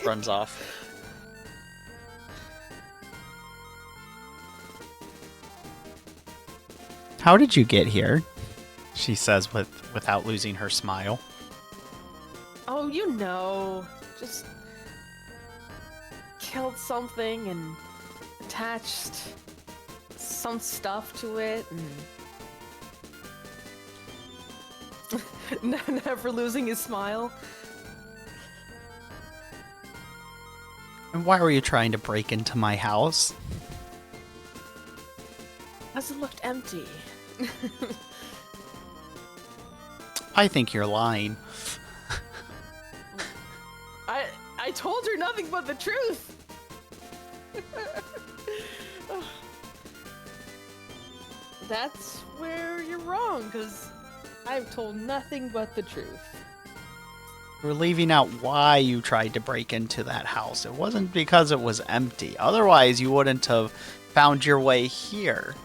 [SPEAKER 1] runs off. How did you get here? She says without losing her smile.
[SPEAKER 3] Oh, you know, just killed something and attached some stuff to it and never losing his smile.
[SPEAKER 1] And why were you trying to break into my house?
[SPEAKER 3] Because it looked empty.
[SPEAKER 1] I think you're lying.
[SPEAKER 3] I told her nothing but the truth. That's where you're wrong, because I've told nothing but the truth.
[SPEAKER 1] We're leaving out why you tried to break into that house. It wasn't because it was empty. Otherwise, you wouldn't have found your way here.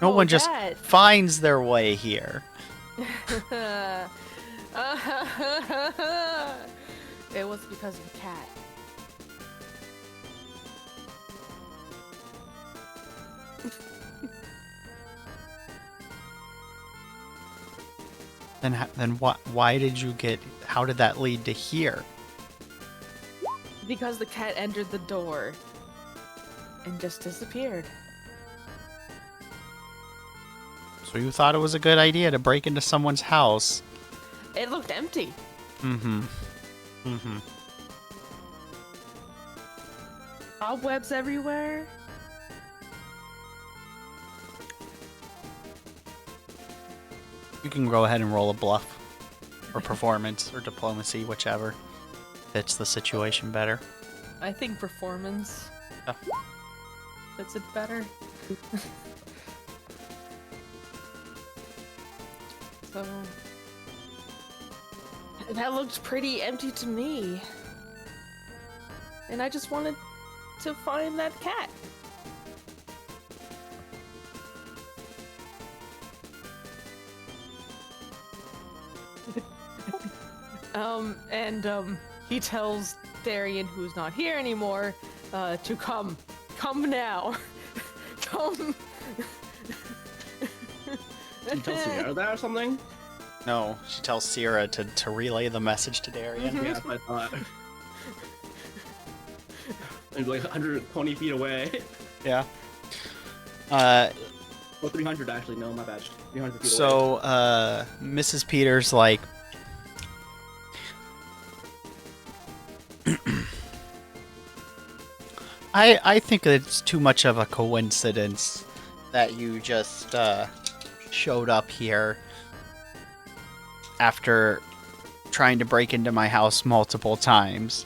[SPEAKER 1] No one just finds their way here.
[SPEAKER 3] It was because of the cat.
[SPEAKER 1] Then what? Why did you get? How did that lead to here?
[SPEAKER 3] Because the cat entered the door and just disappeared.
[SPEAKER 1] So you thought it was a good idea to break into someone's house?
[SPEAKER 3] It looked empty.
[SPEAKER 1] Mm-hmm. Mm-hmm.
[SPEAKER 3] Cobwebs everywhere.
[SPEAKER 1] You can go ahead and roll a bluff, or performance, or diplomacy, whichever fits the situation better.
[SPEAKER 3] I think performance
[SPEAKER 1] Oh.
[SPEAKER 3] fits it better. So that looked pretty empty to me. And I just wanted to find that cat. He tells Darian, who's not here anymore, to come now. Come.
[SPEAKER 4] You tell Sierra that or something?
[SPEAKER 1] No, she tells Sierra to relay the message to Darian.
[SPEAKER 3] Mhm.
[SPEAKER 4] Yeah, that's what I thought. And like 120 feet away.
[SPEAKER 1] Yeah.
[SPEAKER 4] Oh, 300 actually. No, my bad. 300 feet away.
[SPEAKER 1] So, Mrs. Peters, like, I think that it's too much of a coincidence that you just showed up here after trying to break into my house multiple times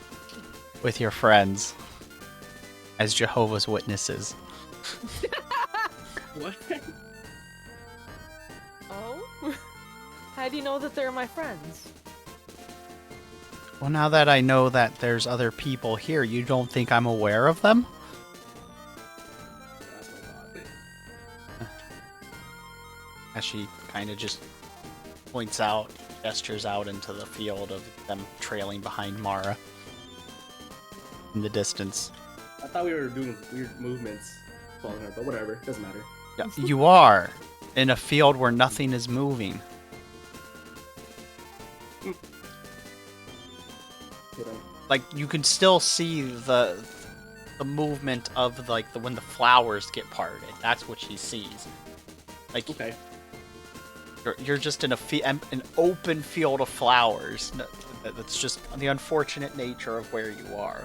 [SPEAKER 1] with your friends as Jehovah's Witnesses.
[SPEAKER 4] What?
[SPEAKER 3] Oh? How do you know that they're my friends?
[SPEAKER 1] Well, now that I know that there's other people here, you don't think I'm aware of them?
[SPEAKER 4] That's what I thought.
[SPEAKER 1] As she kind of just points out, gestures out into the field of them trailing behind Mara in the distance.
[SPEAKER 4] I thought we were doing weird movements following her, but whatever. Doesn't matter.
[SPEAKER 1] Yeah, you are in a field where nothing is moving.
[SPEAKER 4] Okay, then.
[SPEAKER 1] Like you can still see the movement of like when the flowers get parted. That's what she sees. Like
[SPEAKER 4] Okay.
[SPEAKER 1] you're just in an open field of flowers. That's just the unfortunate nature of where you are.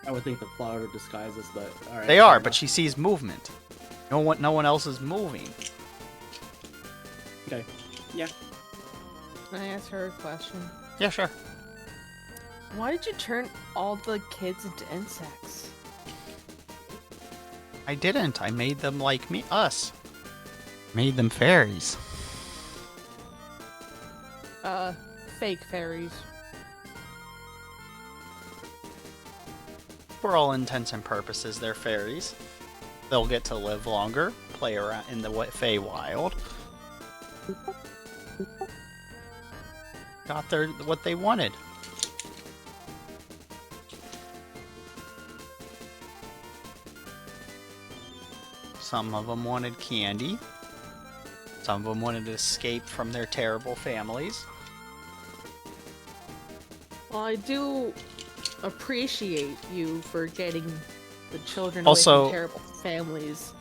[SPEAKER 4] I would think the flower disguises, but alright.
[SPEAKER 1] They are, but she sees movement. No one else is moving.
[SPEAKER 4] Okay. Yeah.
[SPEAKER 3] Can I ask her a question?
[SPEAKER 1] Yeah, sure.
[SPEAKER 3] Why did you turn all the kids into insects?
[SPEAKER 1] I didn't. I made them like us. Made them fairies.
[SPEAKER 3] Fake fairies.
[SPEAKER 1] For all intents and purposes, they're fairies. They'll get to live longer, play around in the Feywild. Got what they wanted. Some of them wanted candy. Some of them wanted to escape from their terrible families.
[SPEAKER 3] Well, I do appreciate you for getting the children
[SPEAKER 1] Also-
[SPEAKER 3] away from terrible families.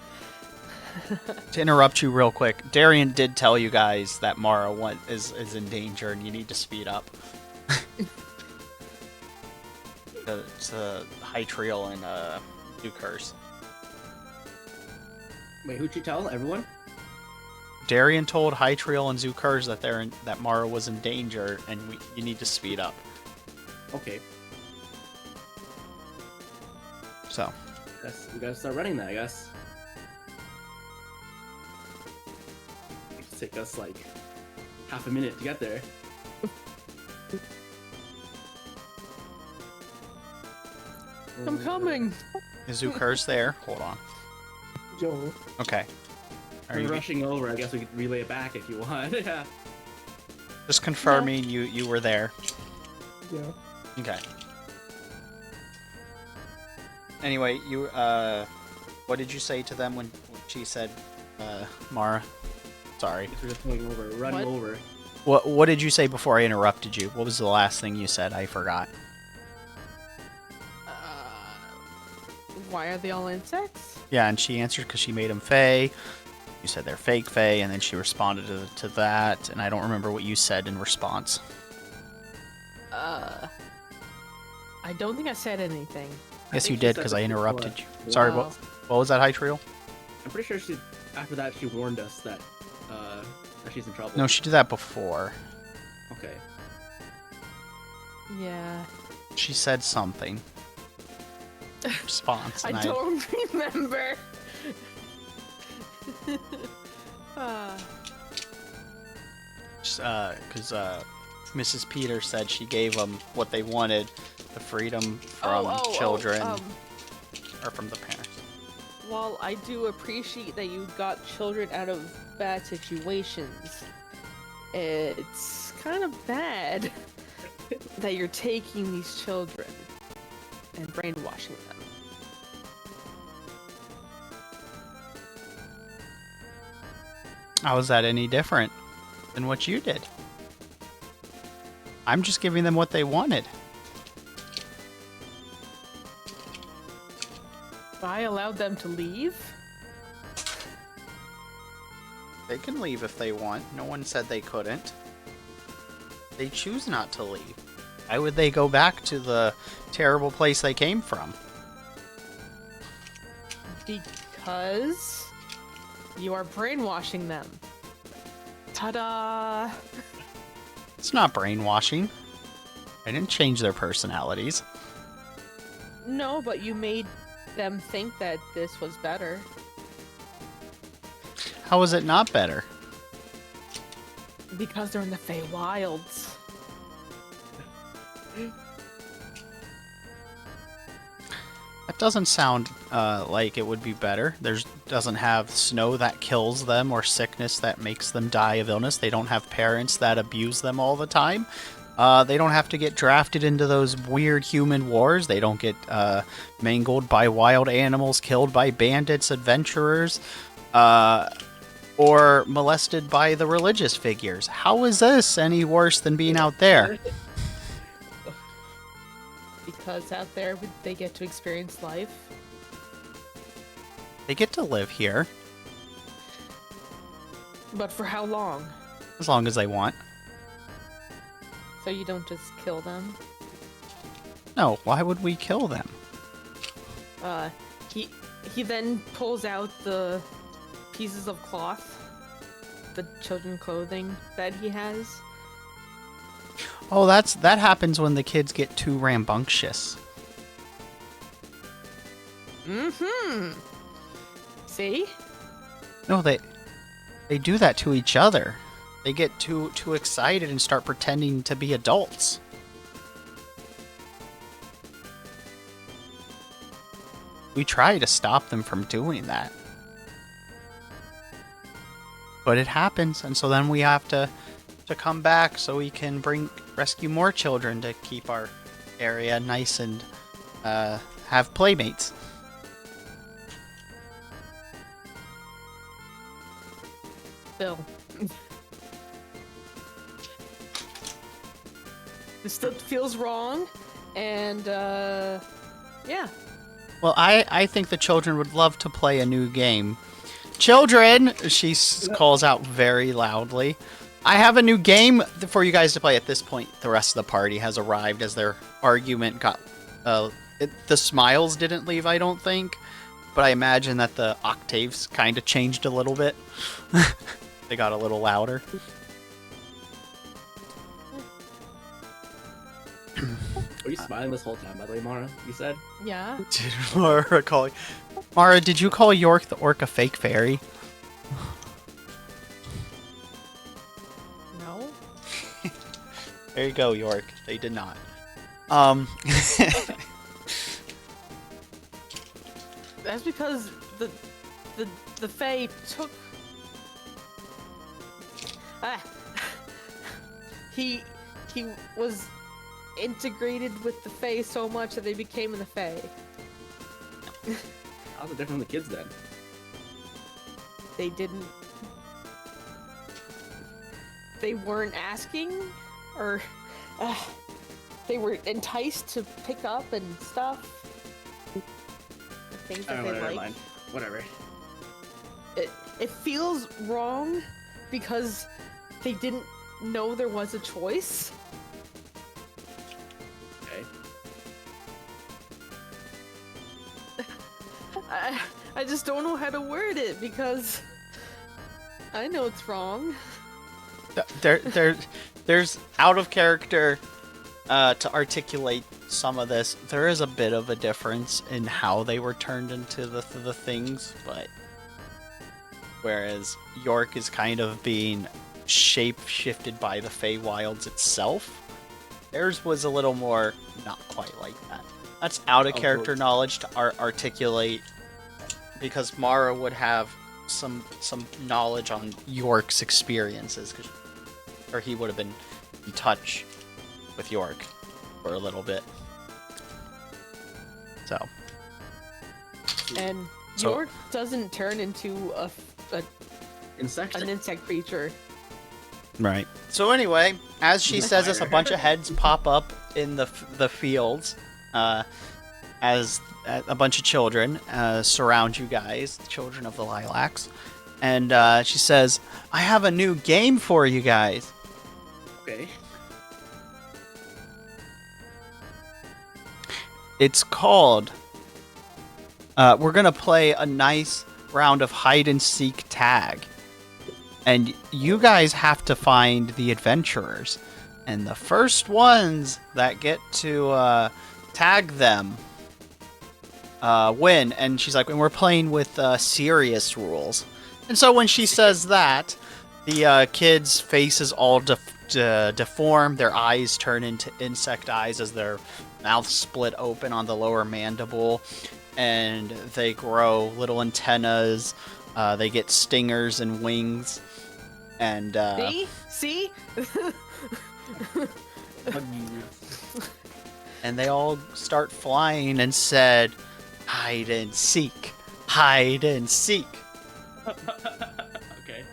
[SPEAKER 1] To interrupt you real quick, Darian did tell you guys that Mara is in danger and you need to speed up. It's Hytriel and Dukers.
[SPEAKER 4] Wait, who'd you tell? Everyone?
[SPEAKER 1] Darian told Hytriel and Zukurs that Mara was in danger and you need to speed up.
[SPEAKER 4] Okay.
[SPEAKER 1] So,
[SPEAKER 4] Guess we gotta start running that, I guess. It'll take us like half a minute to get there.
[SPEAKER 3] I'm coming.
[SPEAKER 1] is Zukurs there? Hold on.
[SPEAKER 5] Yo,
[SPEAKER 1] Okay. Are
[SPEAKER 4] We're
[SPEAKER 1] you
[SPEAKER 4] rushing over. I guess we could relay it back if you want. Yeah.
[SPEAKER 1] just confirming you were there?
[SPEAKER 5] Yeah.
[SPEAKER 1] Okay. Anyway, you what did you say to them when she said, Mara? Sorry.
[SPEAKER 4] We're just going over, running
[SPEAKER 3] What?
[SPEAKER 4] over.
[SPEAKER 1] What did you say before I interrupted you? What was the last thing you said? I forgot.
[SPEAKER 3] Why are they all insects?
[SPEAKER 1] Yeah, and she answered because she made them Ffail. You said they're fake Ffail, and then she responded to that, and I don't remember what you said in response.
[SPEAKER 3] I don't think I said anything.
[SPEAKER 1] Yes,
[SPEAKER 4] think
[SPEAKER 1] you
[SPEAKER 4] she
[SPEAKER 1] did
[SPEAKER 4] said
[SPEAKER 1] because
[SPEAKER 4] this
[SPEAKER 1] I
[SPEAKER 4] before.
[SPEAKER 1] interrupted you. Sorry,
[SPEAKER 3] Wow.
[SPEAKER 1] what was that, Hytriel?
[SPEAKER 4] I'm pretty sure after that she warned us that she's in trouble.
[SPEAKER 1] No, she did that before.
[SPEAKER 4] Okay.
[SPEAKER 3] Yeah.
[SPEAKER 1] She said something. Response.
[SPEAKER 3] I
[SPEAKER 1] and
[SPEAKER 3] don't remember.
[SPEAKER 1] Because Mrs. Peter said she gave them what they wanted, the freedom from children, or from the parents.
[SPEAKER 3] While I do appreciate that you got children out of bad situations, it's kind of bad that you're taking these children and brainwashing them.
[SPEAKER 1] How is that any different than what you did? I'm just giving them what they wanted.
[SPEAKER 3] I allowed them to leave?
[SPEAKER 1] They can leave if they want. No one said they couldn't. They choose not to leave. Why would they go back to the terrible place they came from?
[SPEAKER 3] Because you are brainwashing them. Ta-da!
[SPEAKER 1] It's not brainwashing. I didn't change their personalities.
[SPEAKER 3] No, but you made them think that this was better.
[SPEAKER 1] How is it not better?
[SPEAKER 3] Because they're in the Feywilds.
[SPEAKER 1] That doesn't sound like it would be better. Doesn't have snow that kills them or sickness that makes them die of illness. They don't have parents that abuse them all the time. They don't have to get drafted into those weird human wars. They don't get mangled by wild animals, killed by bandits, adventurers, or molested by the religious figures. How is this any worse than being out there?
[SPEAKER 3] Because out there they get to experience life.
[SPEAKER 1] They get to live here
[SPEAKER 3] But for how long?
[SPEAKER 1] as long as they want.
[SPEAKER 3] So you don't just kill them?
[SPEAKER 1] No, why would we kill them?
[SPEAKER 3] He then pulls out the pieces of cloth, the children's clothing that he has.
[SPEAKER 1] Oh, that happens when the kids get too rambunctious.
[SPEAKER 3] Mm-hmm. See?
[SPEAKER 1] No, they do that to each other. They get too excited and start pretending to be adults. We try to stop them from doing that. But it happens, and so then we have to come back so we can rescue more children to keep our area nice and have playmates.
[SPEAKER 3] Bill. This still feels wrong, and yeah.
[SPEAKER 1] Well, I think the children would love to play a new game. Children, she calls out very loudly. I have a new game for you guys to play. At this point, the rest of the party has arrived as their argument got... the smiles didn't leave, I don't think. But I imagine that the octaves kind of changed a little bit. They got a little louder.
[SPEAKER 4] Were you smiling this whole time, by the way, Mara? You said?
[SPEAKER 3] Yeah.
[SPEAKER 1] Did Mara call... Mara, did you call York the orc a fake fairy?
[SPEAKER 3] No.
[SPEAKER 1] There you go, York. They did not.
[SPEAKER 3] That's because the Fae took Ah, he was integrated with the Fae so much that they became the Fae.
[SPEAKER 4] How's it different from the kids then?
[SPEAKER 3] They didn't. They weren't asking, or they were enticed to pick up and stuff. The things that they
[SPEAKER 4] Whatever,
[SPEAKER 3] like.
[SPEAKER 4] mind. Whatever.
[SPEAKER 3] It feels wrong because they didn't know there was a choice.
[SPEAKER 4] Okay.
[SPEAKER 3] I just don't know how to word it because I know it's wrong.
[SPEAKER 1] There's out of character to articulate some of this. There is a bit of a difference in how they were turned into the things, but whereas York is kind of being shape-shifted by the Feywilds itself, theirs was a little more not quite like that. That's out of character knowledge to articulate, because Mara would have some knowledge on York's experiences, or he would have been in touch with York for a little bit.
[SPEAKER 3] And York doesn't turn into an insect creature.
[SPEAKER 1] Right. So anyway, as she says this, a bunch of heads pop up in the fields, as a bunch of children surround you guys, children of the lilacs, and she says, "I have a new game for you guys."
[SPEAKER 4] Okay.
[SPEAKER 1] It's called. We're gonna play a nice round of hide and seek tag, and you guys have to find the adventurers, and the first ones that get to tag them win. And she's like, and we're playing with serious rules. And so when she says that, the kids' faces all deform, their eyes turn into insect eyes as their mouths split open on the lower mandible, and they grow little antennas, they get stingers and wings, and
[SPEAKER 3] See?
[SPEAKER 1] and they all start flying and said, "Hide and seek, hide and seek."
[SPEAKER 4] Okay.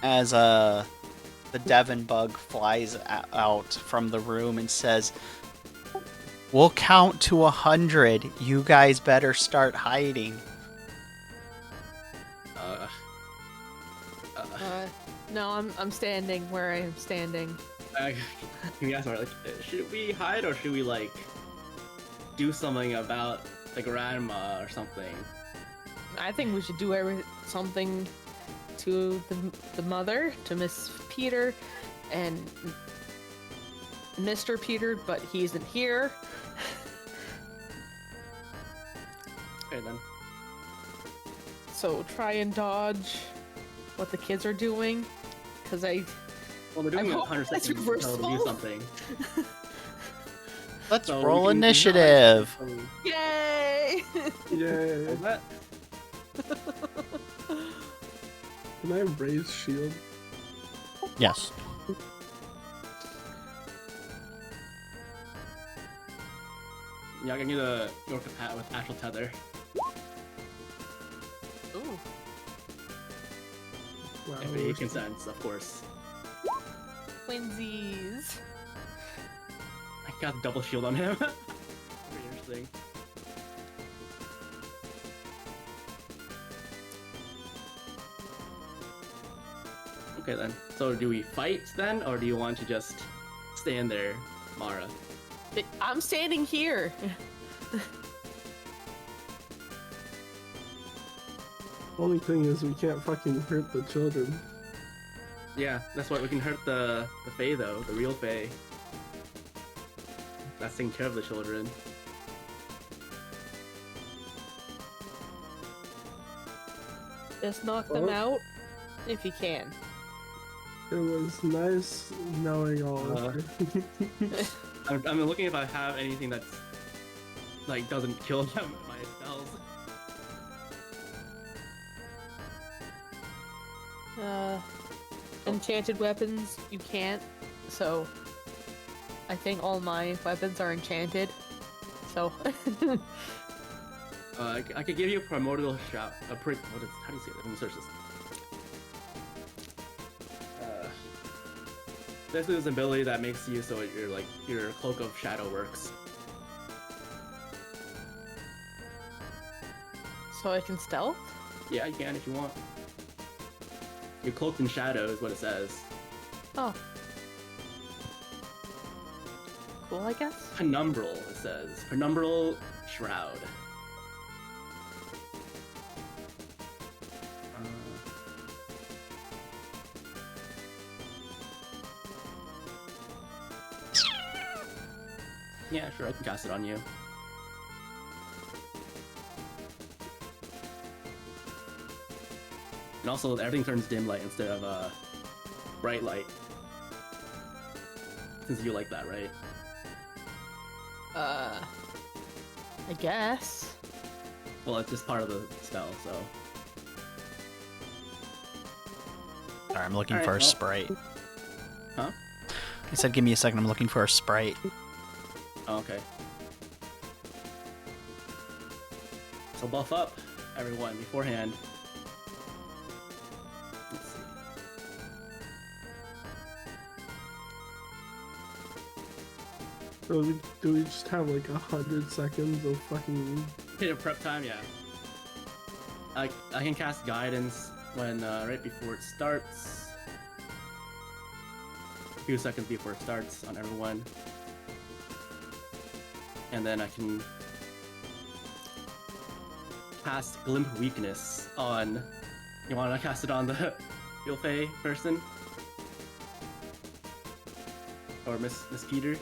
[SPEAKER 1] As the Devon bug flies out from the room and says, "We'll count to 100. You guys better start hiding."
[SPEAKER 3] No, I'm standing where I am standing.
[SPEAKER 4] Can we ask her, like, should we hide or should we, like, do something about the grandma or something?
[SPEAKER 3] I think we should do something to the mother, to Miss Peter, and Mr. Peter, but he isn't here.
[SPEAKER 4] Okay, then.
[SPEAKER 3] So try and dodge what the kids are doing, because
[SPEAKER 4] Well, they're doing
[SPEAKER 3] I
[SPEAKER 4] it
[SPEAKER 3] hope
[SPEAKER 4] 100
[SPEAKER 3] that's
[SPEAKER 4] seconds until they do
[SPEAKER 3] reversible.
[SPEAKER 4] something.
[SPEAKER 1] Let's
[SPEAKER 4] So
[SPEAKER 1] roll
[SPEAKER 4] we can-
[SPEAKER 1] initiative.
[SPEAKER 3] Yay!
[SPEAKER 5] Yay.
[SPEAKER 4] Is that?
[SPEAKER 5] Can I raise shield?
[SPEAKER 1] Yes.
[SPEAKER 4] Yeah, I can get a York Pat with actual tether.
[SPEAKER 3] Ooh.
[SPEAKER 5] Wow.
[SPEAKER 4] If he consents, of course.
[SPEAKER 3] Twinsies.
[SPEAKER 4] I got double shield on him. Very interesting. Okay then. So do we fight then, or do you want to just stand there, Mara?
[SPEAKER 3] I'm standing here.
[SPEAKER 5] Only thing is, we can't fucking hurt the children.
[SPEAKER 4] Yeah, that's why we can hurt the Fae though, the real Fae. That's taking care of the children.
[SPEAKER 3] Just knock them out if you can.
[SPEAKER 5] It was nice knowing all of you.
[SPEAKER 4] I'm looking if I have anything that's like doesn't kill them with my spells.
[SPEAKER 3] enchanted weapons, you can't. So I think all my weapons are enchanted. So
[SPEAKER 4] I could give you a primordial shout. How do you say that? Let me search this. This is an ability that makes you so your cloak of shadow works.
[SPEAKER 3] so I can stealth?
[SPEAKER 4] Yeah, you can if you want. You're cloaked in shadow is what it says.
[SPEAKER 3] Oh. Cool, I guess.
[SPEAKER 4] Penumbral, it says. Penumbral shroud. Yeah, sure, I can cast it on you. And also, everything turns dim light instead of bright light. Since you like that, right?
[SPEAKER 3] I guess.
[SPEAKER 4] Well, it's just part of the spell, so.
[SPEAKER 1] Sorry, I'm looking
[SPEAKER 4] Alright,
[SPEAKER 1] for a
[SPEAKER 4] well-
[SPEAKER 1] sprite.
[SPEAKER 4] Huh?
[SPEAKER 1] He said, "Give me a second. I'm looking for a sprite."
[SPEAKER 4] Oh, okay. So buff up, everyone, beforehand. Let's see.
[SPEAKER 5] So do we just have like 100 seconds of fucking?
[SPEAKER 4] Hit a prep time, yeah. I can cast guidance when right before it starts. A few seconds before it starts on everyone. And then I can cast Glimp Weakness on. You want to cast it on the Ffail person? Or Miss Peter?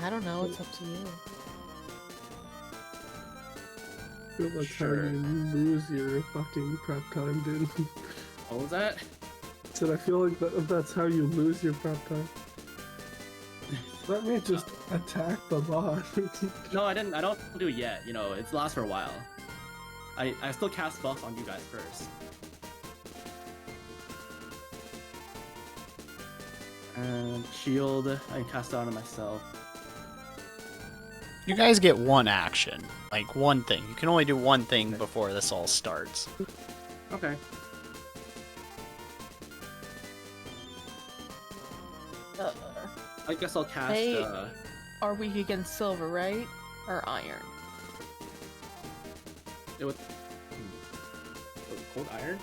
[SPEAKER 3] I don't know, it's up to you.
[SPEAKER 5] I feel that's
[SPEAKER 4] Sure.
[SPEAKER 5] how you lose your fucking prep time, dude.
[SPEAKER 4] What was that?
[SPEAKER 5] Said I feel like that's how you lose your prep time. Let me just attack the boss.
[SPEAKER 4] No, I didn't. I don't do it yet. You know, it lasts for a while. I still cast buffs on you guys first. And shield, I can cast it on myself.
[SPEAKER 1] You guys get one action, like one thing. You can only do one thing before this all starts.
[SPEAKER 4] Okay. I guess I'll cast.
[SPEAKER 3] Hey. Are weak against silver, right? Or iron?
[SPEAKER 4] It was cold iron.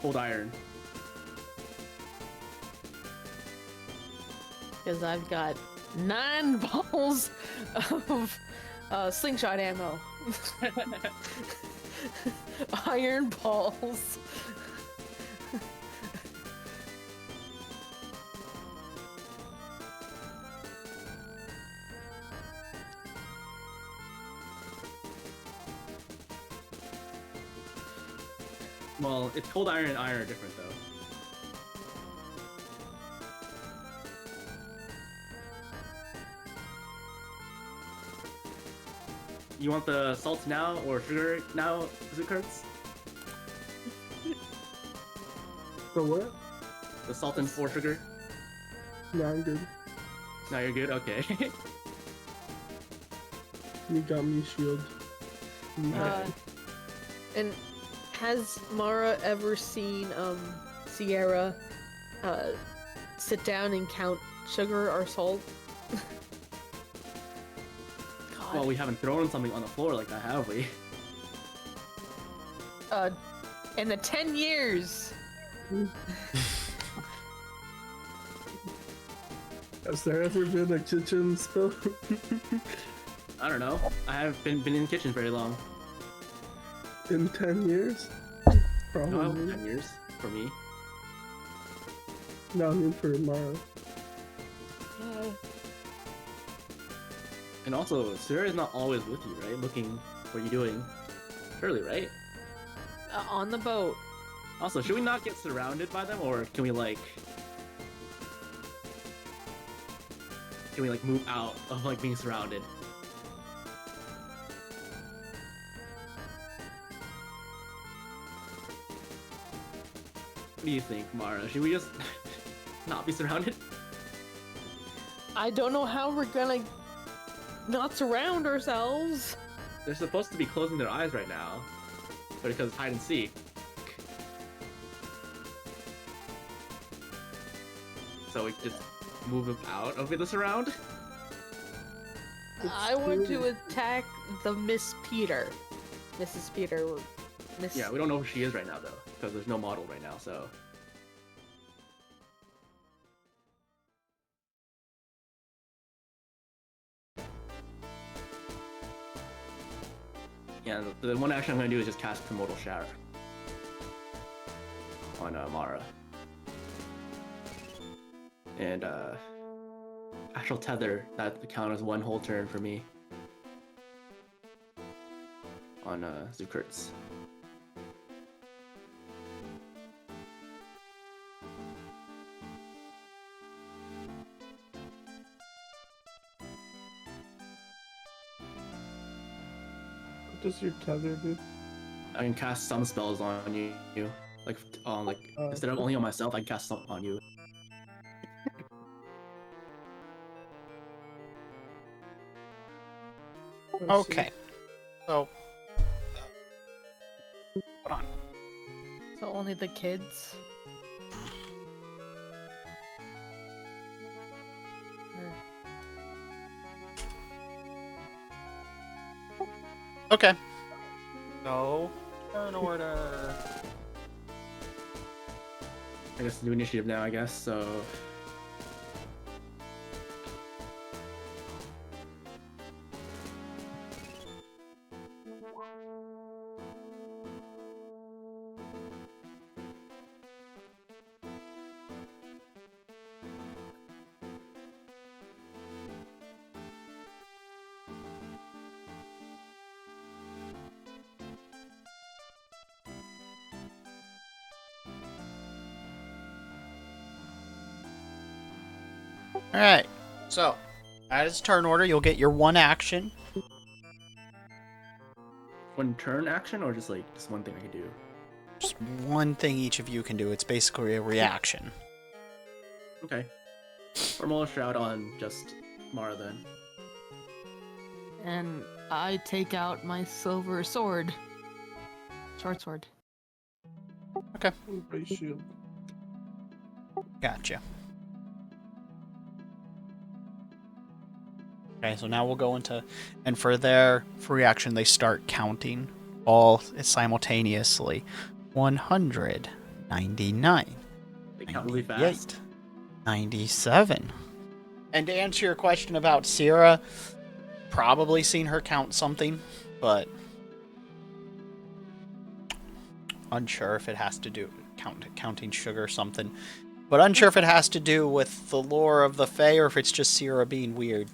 [SPEAKER 4] Cold iron.
[SPEAKER 3] Because I've got 9 balls of slingshot ammo. Iron balls.
[SPEAKER 4] Well, it's cold iron and iron are different though. You want the salt now or sugar now, Zukurts?
[SPEAKER 5] The what?
[SPEAKER 4] The salt and or sugar?
[SPEAKER 5] No, I'm good.
[SPEAKER 4] Now you're good? Okay.
[SPEAKER 5] You got me shield.
[SPEAKER 3] And has Mara ever seen Sierra sit down and count sugar or salt? God.
[SPEAKER 4] Well, we haven't thrown something on the floor like that, have we?
[SPEAKER 3] In the 10 years.
[SPEAKER 5] Has there ever been a kitchen spill?
[SPEAKER 4] I don't know. I haven't been in the kitchen very long.
[SPEAKER 5] In 10 years?
[SPEAKER 4] No,
[SPEAKER 5] Probably.
[SPEAKER 4] 10 years for me.
[SPEAKER 5] No, I mean for Mara.
[SPEAKER 3] Yeah.
[SPEAKER 4] And also, Sarah is not always with you, right? Looking what you're doing. Surely, right?
[SPEAKER 3] On the boat.
[SPEAKER 4] Also, should we not get surrounded by them, or can we like? can we like move out of like being surrounded? What do you think, Mara? Should we just not be surrounded?
[SPEAKER 3] I don't know how we're gonna not surround ourselves.
[SPEAKER 4] They're supposed to be closing their eyes right now, but because it's hide and seek. So we just move them out of the surround?
[SPEAKER 3] I want to attack the Miss Peter. Mrs. Peter. Miss...
[SPEAKER 4] Yeah, we don't know who she is right now though, because there's no model right now, so. Yeah, the one action I'm gonna do is just cast Primordial Shatter on Mara. And Astral Tether, that counters one whole turn for me on Zukurtz.
[SPEAKER 5] What does your tether do?
[SPEAKER 4] I can cast some spells on you, like instead of only on myself, I can cast some on you.
[SPEAKER 1] Okay. So, hold on.
[SPEAKER 3] So only the kids?
[SPEAKER 1] Okay. So, turn order.
[SPEAKER 4] I guess do initiative now, I guess, so.
[SPEAKER 1] Alright. So, at its turn order, you'll get your one action.
[SPEAKER 4] One turn action, or just one thing I can do?
[SPEAKER 1] Just one thing each of you can do. It's basically a reaction.
[SPEAKER 4] Okay. Primordial Shroud on just Mara then.
[SPEAKER 3] And I take out my silver sword. Short sword.
[SPEAKER 5] Raise shield.
[SPEAKER 1] Gotcha. Okay, so now we'll go into, and for their free action, they start counting all simultaneously. 199.
[SPEAKER 4] They count really
[SPEAKER 1] 98,
[SPEAKER 4] fast.
[SPEAKER 1] 97. And to answer your question about Sierra, probably seen her count something, but unsure if it has to do counting sugar or something. But unsure if it has to do with the lore of the Fae or if it's just Sierra being weird.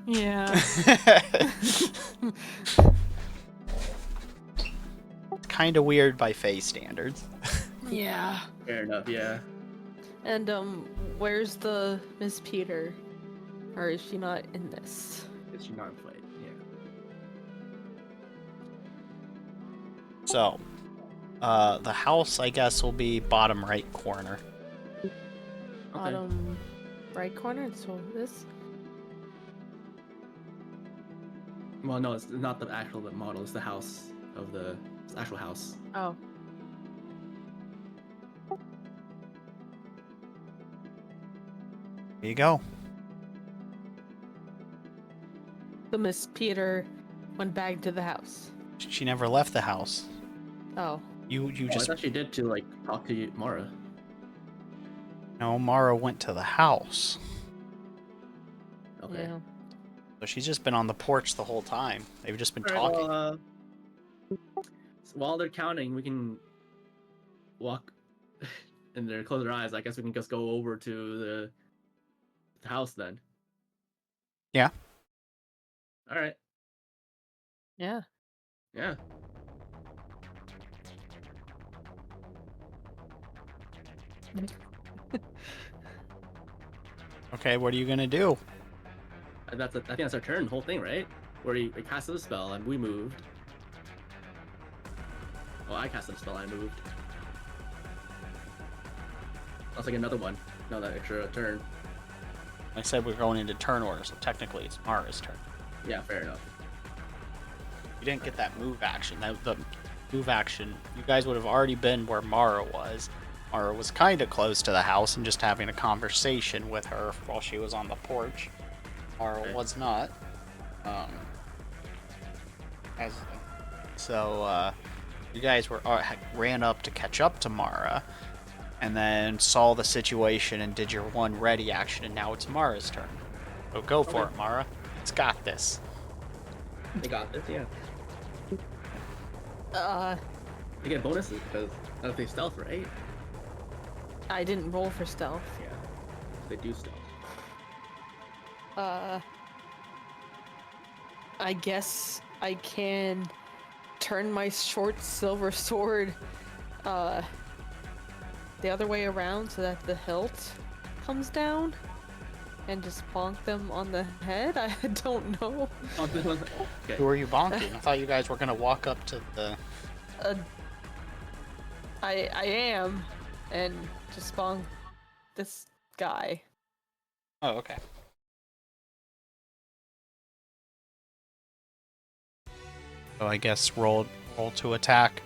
[SPEAKER 3] Yeah.
[SPEAKER 1] Kind of weird by Fae standards.
[SPEAKER 3] Yeah.
[SPEAKER 4] Fair enough, yeah.
[SPEAKER 3] And where's the Miss Peter? Or is she not in this?
[SPEAKER 4] Is she not in play? Yeah.
[SPEAKER 1] So, the house, I guess, will be bottom right corner.
[SPEAKER 4] Okay.
[SPEAKER 3] Bottom right corner, so this?
[SPEAKER 4] Well, no, it's not the actual model. It's the house of the actual house.
[SPEAKER 3] Oh.
[SPEAKER 1] There you go.
[SPEAKER 3] The Miss Peter went back to the house.
[SPEAKER 1] She never left the house.
[SPEAKER 3] Oh.
[SPEAKER 1] You
[SPEAKER 4] I
[SPEAKER 1] just
[SPEAKER 4] thought she did to talk to Mara.
[SPEAKER 1] no. Mara went to the house,
[SPEAKER 4] Okay.
[SPEAKER 3] Yeah.
[SPEAKER 1] so she's just been on the porch the whole time. They've just been
[SPEAKER 4] Alright,
[SPEAKER 1] talking.
[SPEAKER 4] well, so while they're counting, we can walk and they're close their eyes. I guess we can just go over to the house then.
[SPEAKER 1] Yeah.
[SPEAKER 4] All right.
[SPEAKER 3] Yeah.
[SPEAKER 4] Yeah.
[SPEAKER 1] Okay, what are you gonna do?
[SPEAKER 4] I think that's our turn, whole thing, right? Where we casted a spell and we moved. Oh, I casted a spell and I moved. That's like another one. Another extra turn.
[SPEAKER 1] I said we're going into turn order, so technically it's Mara's turn.
[SPEAKER 4] Yeah, fair enough.
[SPEAKER 1] You didn't get that move action. The move action, you guys would have already been where Mara was. Mara was kind of close to the house and just having a conversation with her while she was on the porch. Mara
[SPEAKER 4] Okay.
[SPEAKER 1] was not. So you guys ran up to catch up to Mara, and then saw the situation and did your one ready action, and now it's Mara's turn. So go for it, Mara. It's got this.
[SPEAKER 4] They got this, yeah.
[SPEAKER 3] Uh,
[SPEAKER 4] They get bonuses because of the stealth, right?
[SPEAKER 3] I didn't roll for stealth.
[SPEAKER 4] Yeah. They do stealth.
[SPEAKER 3] I guess I can turn my short silver sword, the other way around so that the hilt comes down and just bonk them on the head. I don't know.
[SPEAKER 4] Okay.
[SPEAKER 1] Who are you bonking? I thought you guys were gonna walk up to the.
[SPEAKER 3] I am, and just bonk this guy.
[SPEAKER 1] Oh, okay. So I guess roll to attack.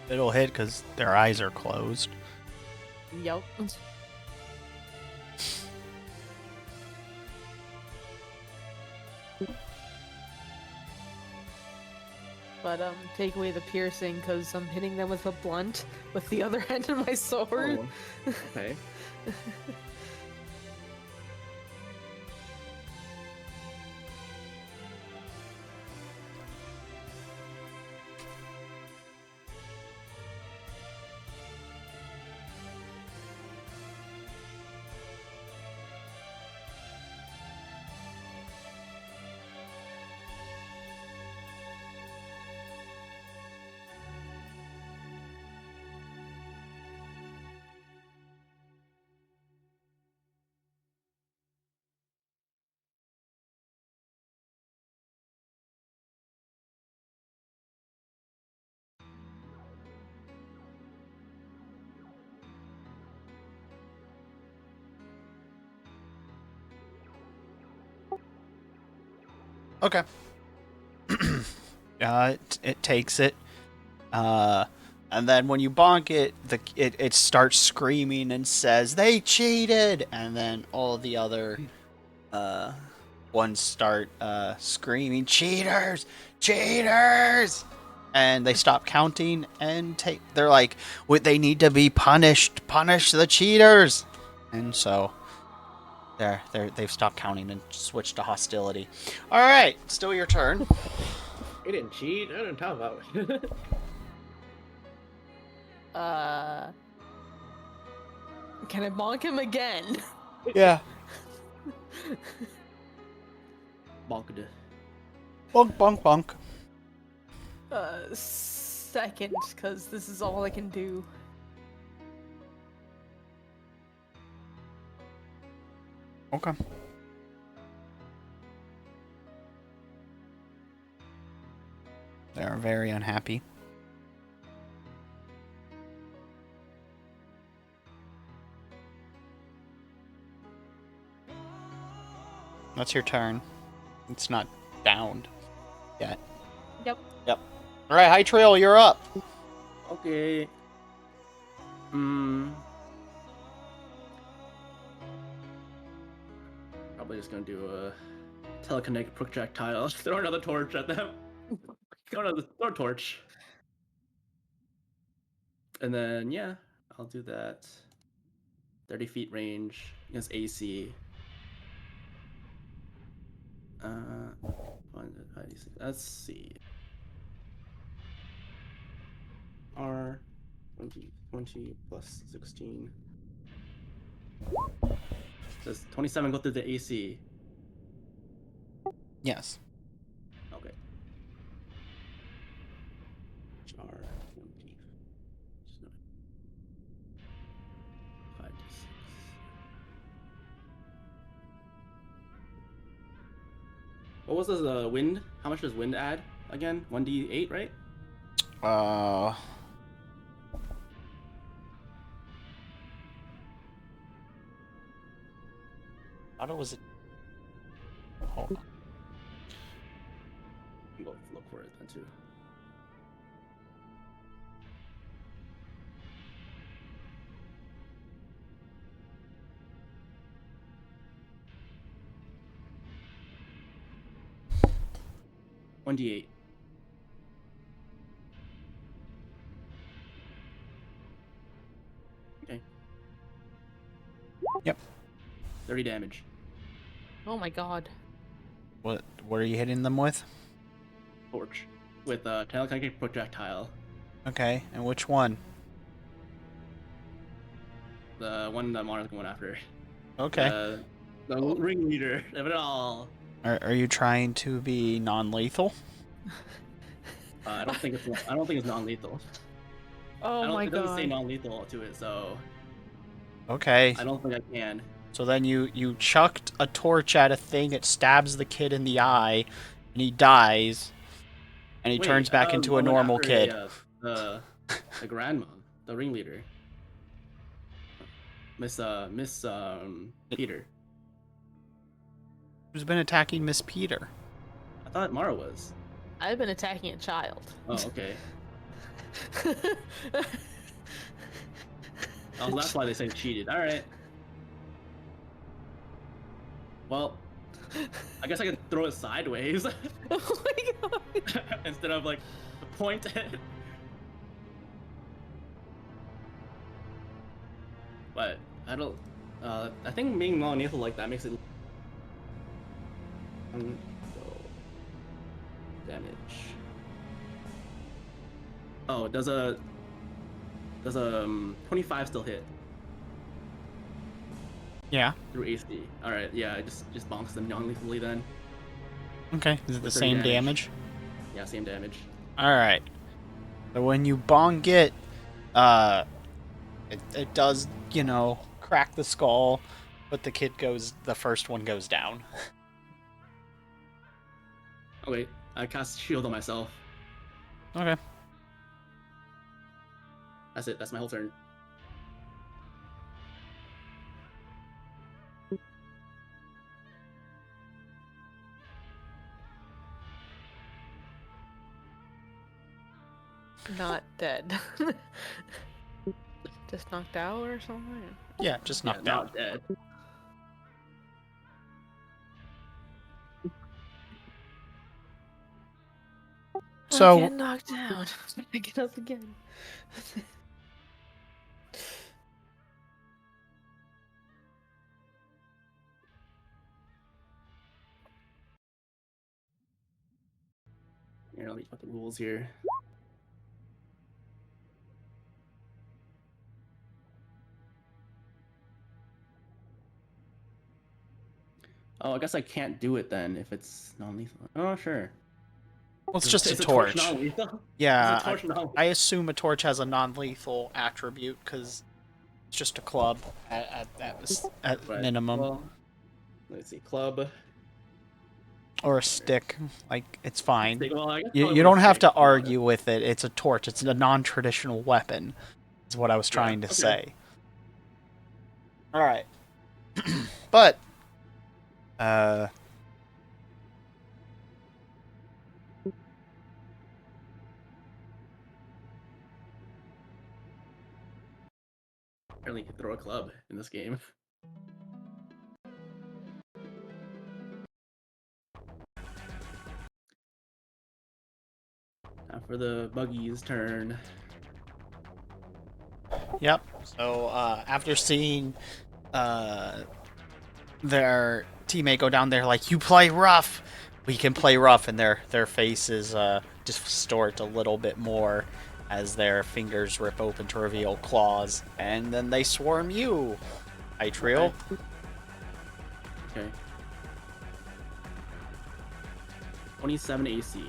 [SPEAKER 1] It'll hit because their eyes are closed.
[SPEAKER 3] Yup. But take away the piercing because I'm hitting them with a blunt with the other end of my sword.
[SPEAKER 4] Oh, okay.
[SPEAKER 1] Okay. It takes it. And then when you bonk it, it starts screaming and says, "They cheated!" And then all the other ones start screaming, "Cheaters! Cheaters!" And they stop counting and they're like, they need to be punished. Punish the cheaters! And so they've stopped counting and switched to hostility. All right, still your turn.
[SPEAKER 4] We didn't cheat. I didn't talk about it.
[SPEAKER 3] Can I bonk him again?
[SPEAKER 1] Yeah.
[SPEAKER 4] Bonked.
[SPEAKER 1] Bonk, bonk, bonk.
[SPEAKER 3] Second, because this is all I can do.
[SPEAKER 1] Okay. They're very unhappy. That's your turn. It's not downed yet.
[SPEAKER 3] Yep.
[SPEAKER 1] Yep. All right, High Trail, you're up.
[SPEAKER 4] Okay. Probably just gonna do a telekinetic projectile. Throw another torch at them. Throw a torch. And then yeah, I'll do that. 30 feet range against AC. Let's see. R 20 plus 16. Does 27 go through the AC?
[SPEAKER 1] Yes.
[SPEAKER 4] Okay. R 1D. 5d6. What was the wind? How much does wind add again? 1d8, right?
[SPEAKER 1] I thought it was. Hold on.
[SPEAKER 4] Look for it then too. $1d8. Okay.
[SPEAKER 1] Yep.
[SPEAKER 4] 30 damage.
[SPEAKER 3] Oh my god.
[SPEAKER 1] What are you hitting them with?
[SPEAKER 4] Torch. With a telekinetic projectile.
[SPEAKER 1] Okay, and which one?
[SPEAKER 4] The one that Mara's going after.
[SPEAKER 1] Okay.
[SPEAKER 4] The ringleader of it all.
[SPEAKER 1] Are you trying to be non-lethal?
[SPEAKER 4] I don't think it's non-lethal.
[SPEAKER 3] Oh my
[SPEAKER 4] It doesn't say
[SPEAKER 3] god.
[SPEAKER 4] non-lethal to it, so
[SPEAKER 1] Okay.
[SPEAKER 4] I don't think I can.
[SPEAKER 1] So then you chucked a torch at a thing, it stabs the kid in the eye, and he dies, and he
[SPEAKER 4] Wait,
[SPEAKER 1] turns
[SPEAKER 4] I
[SPEAKER 1] back
[SPEAKER 4] thought
[SPEAKER 1] into a
[SPEAKER 4] one went
[SPEAKER 1] normal
[SPEAKER 4] after
[SPEAKER 1] kid.
[SPEAKER 4] The grandma, the ringleader. Miss Peter.
[SPEAKER 1] Who's been attacking Miss Peter?
[SPEAKER 4] I thought Mara was.
[SPEAKER 3] I've been attacking a child.
[SPEAKER 4] Oh, okay. Oh, that's why they say cheated. All right. Well, I guess I can throw it sideways
[SPEAKER 3] Oh my god.
[SPEAKER 4] instead of like point it. But I don't. I think being non-lethal like that makes it. So damage. Oh, does a 25 still hit
[SPEAKER 1] Yeah.
[SPEAKER 4] through AC? All right, yeah, I just bonks them non-lethally then.
[SPEAKER 1] Okay. Is it the
[SPEAKER 4] With 30
[SPEAKER 1] same
[SPEAKER 4] damage.
[SPEAKER 1] damage?
[SPEAKER 4] Yeah, same damage.
[SPEAKER 1] Alright. So when you bong it, it does, crack the skull, but the first one goes down.
[SPEAKER 4] Oh wait, I cast shield on myself.
[SPEAKER 1] Okay.
[SPEAKER 4] That's it. That's my whole turn.
[SPEAKER 3] Not dead. Just knocked out or something?
[SPEAKER 1] Yeah, just knocked
[SPEAKER 4] Yeah,
[SPEAKER 1] out.
[SPEAKER 4] not dead.
[SPEAKER 1] So
[SPEAKER 3] I get knocked down. I get up again.
[SPEAKER 4] Here, let me put the rules here. Oh, I guess I can't do it then if it's non-lethal. Oh, sure.
[SPEAKER 1] well, it's just a
[SPEAKER 4] Is
[SPEAKER 1] torch.
[SPEAKER 4] non-lethal?
[SPEAKER 1] Yeah,
[SPEAKER 4] Is a torch non-lethal?
[SPEAKER 1] I assume a torch has a non-lethal attribute because it's just a club at
[SPEAKER 4] Right,
[SPEAKER 1] minimum,
[SPEAKER 4] well, let's see, club.
[SPEAKER 1] or a stick. Like it's fine.
[SPEAKER 4] Well, I guess
[SPEAKER 1] You
[SPEAKER 4] probably
[SPEAKER 1] don't
[SPEAKER 4] with a
[SPEAKER 1] have to
[SPEAKER 4] stick, yeah.
[SPEAKER 1] argue with it. It's a torch. It's a non-traditional weapon. Is what I was trying to
[SPEAKER 4] okay.
[SPEAKER 1] say. All right, but
[SPEAKER 4] Apparently, you can throw a club in this game. Now for the buggy's turn.
[SPEAKER 1] Yep. So after seeing their teammate go down there, like, you play rough, we can play rough, and their faces distort a little bit more as their fingers rip open to reveal claws, and then they swarm you, Itriel.
[SPEAKER 4] Okay. 27 AC.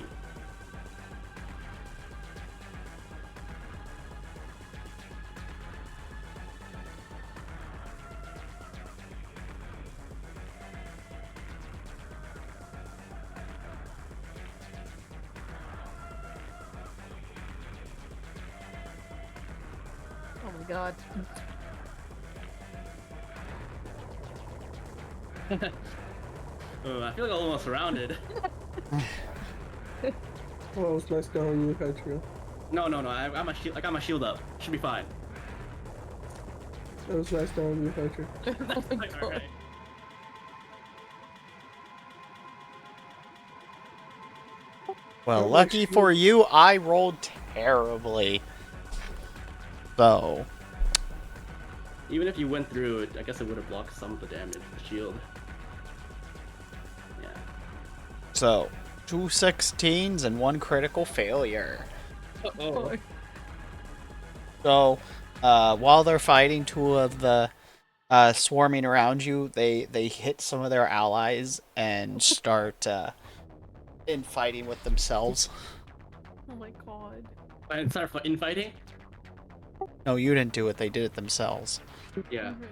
[SPEAKER 3] god.
[SPEAKER 4] I feel like I'm almost surrounded.
[SPEAKER 5] Well, it's nice knowing you, Patria.
[SPEAKER 4] No. I got my shield. I got my shield up. Should be fine.
[SPEAKER 5] It was nice knowing you, Patria.
[SPEAKER 3] Oh my god.
[SPEAKER 4] Alright.
[SPEAKER 1] Well, lucky for you, I rolled terribly. So,
[SPEAKER 4] Even if you went through it, I guess it would have blocked some of the damage. The shield. Yeah.
[SPEAKER 1] so 2 16s and 1 critical failure.
[SPEAKER 4] Oh.
[SPEAKER 1] So, while they're fighting, 2 of the swarming around you, they hit some of their allies and start infighting with themselves.
[SPEAKER 3] Oh my god.
[SPEAKER 4] And start infighting.
[SPEAKER 1] No, you didn't do it. They did it themselves.
[SPEAKER 4] Yeah.
[SPEAKER 3] Mhm.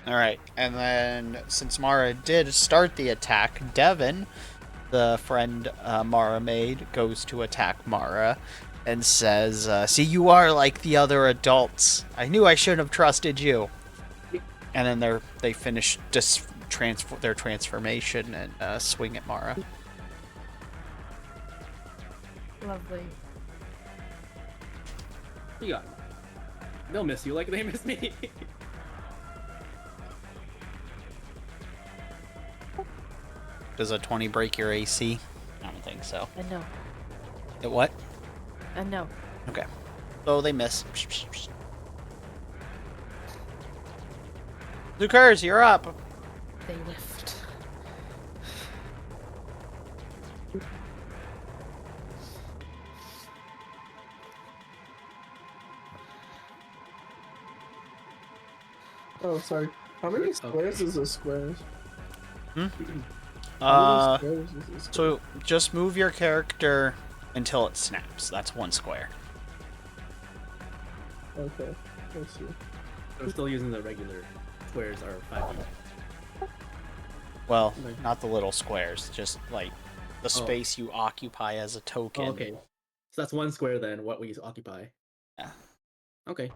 [SPEAKER 1] All right, and then since Mara did start the attack, Devin, the friend Mara made, goes to attack Mara and says, "See, you are like the other adults. I knew I shouldn't have trusted you." And then they finish their transformation and swing at Mara.
[SPEAKER 3] Lovely.
[SPEAKER 4] You got it. They'll miss you like they miss me.
[SPEAKER 1] Does a 20 break your AC? I don't think so.
[SPEAKER 3] And no.
[SPEAKER 1] It what?
[SPEAKER 3] And no.
[SPEAKER 1] Okay. So they miss. Lucas, you're up.
[SPEAKER 3] They lift.
[SPEAKER 5] Oh, sorry. How many squares is a square? How
[SPEAKER 1] Uh,
[SPEAKER 5] many squares is a square?
[SPEAKER 1] so just move your character until it snaps. That's 1 square.
[SPEAKER 5] Okay, let's see.
[SPEAKER 4] I'm still using the regular squares are 5 feet.
[SPEAKER 1] Well,
[SPEAKER 4] Okay.
[SPEAKER 1] not the little squares, just like the space you occupy as a token.
[SPEAKER 4] Oh, okay. So that's 1 square then, what we occupy.
[SPEAKER 1] Yeah.
[SPEAKER 4] Okay.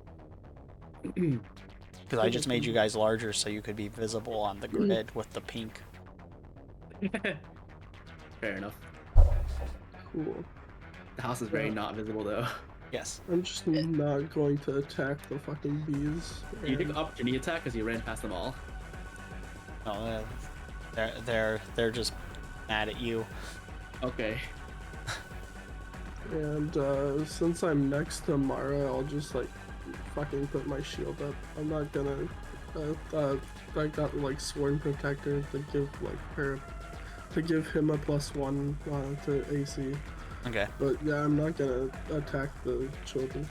[SPEAKER 1] Because I just made you guys larger so you could be visible on the grid with the pink.
[SPEAKER 4] Fair enough.
[SPEAKER 5] Cool.
[SPEAKER 4] The house is very
[SPEAKER 5] Yeah.
[SPEAKER 4] not visible though.
[SPEAKER 1] Yes.
[SPEAKER 5] I'm just not going to attack the fucking bees.
[SPEAKER 4] You took
[SPEAKER 5] and-
[SPEAKER 4] the opportunity attack because you ran past them all.
[SPEAKER 1] No, they're just mad at you.
[SPEAKER 4] Okay.
[SPEAKER 5] And since I'm next to Mara, I'll just like fucking put my shield up. I'm not gonna. I got like Sworn Protector to give give him a +1 to AC.
[SPEAKER 1] Okay,
[SPEAKER 5] But yeah, I'm not gonna attack the children.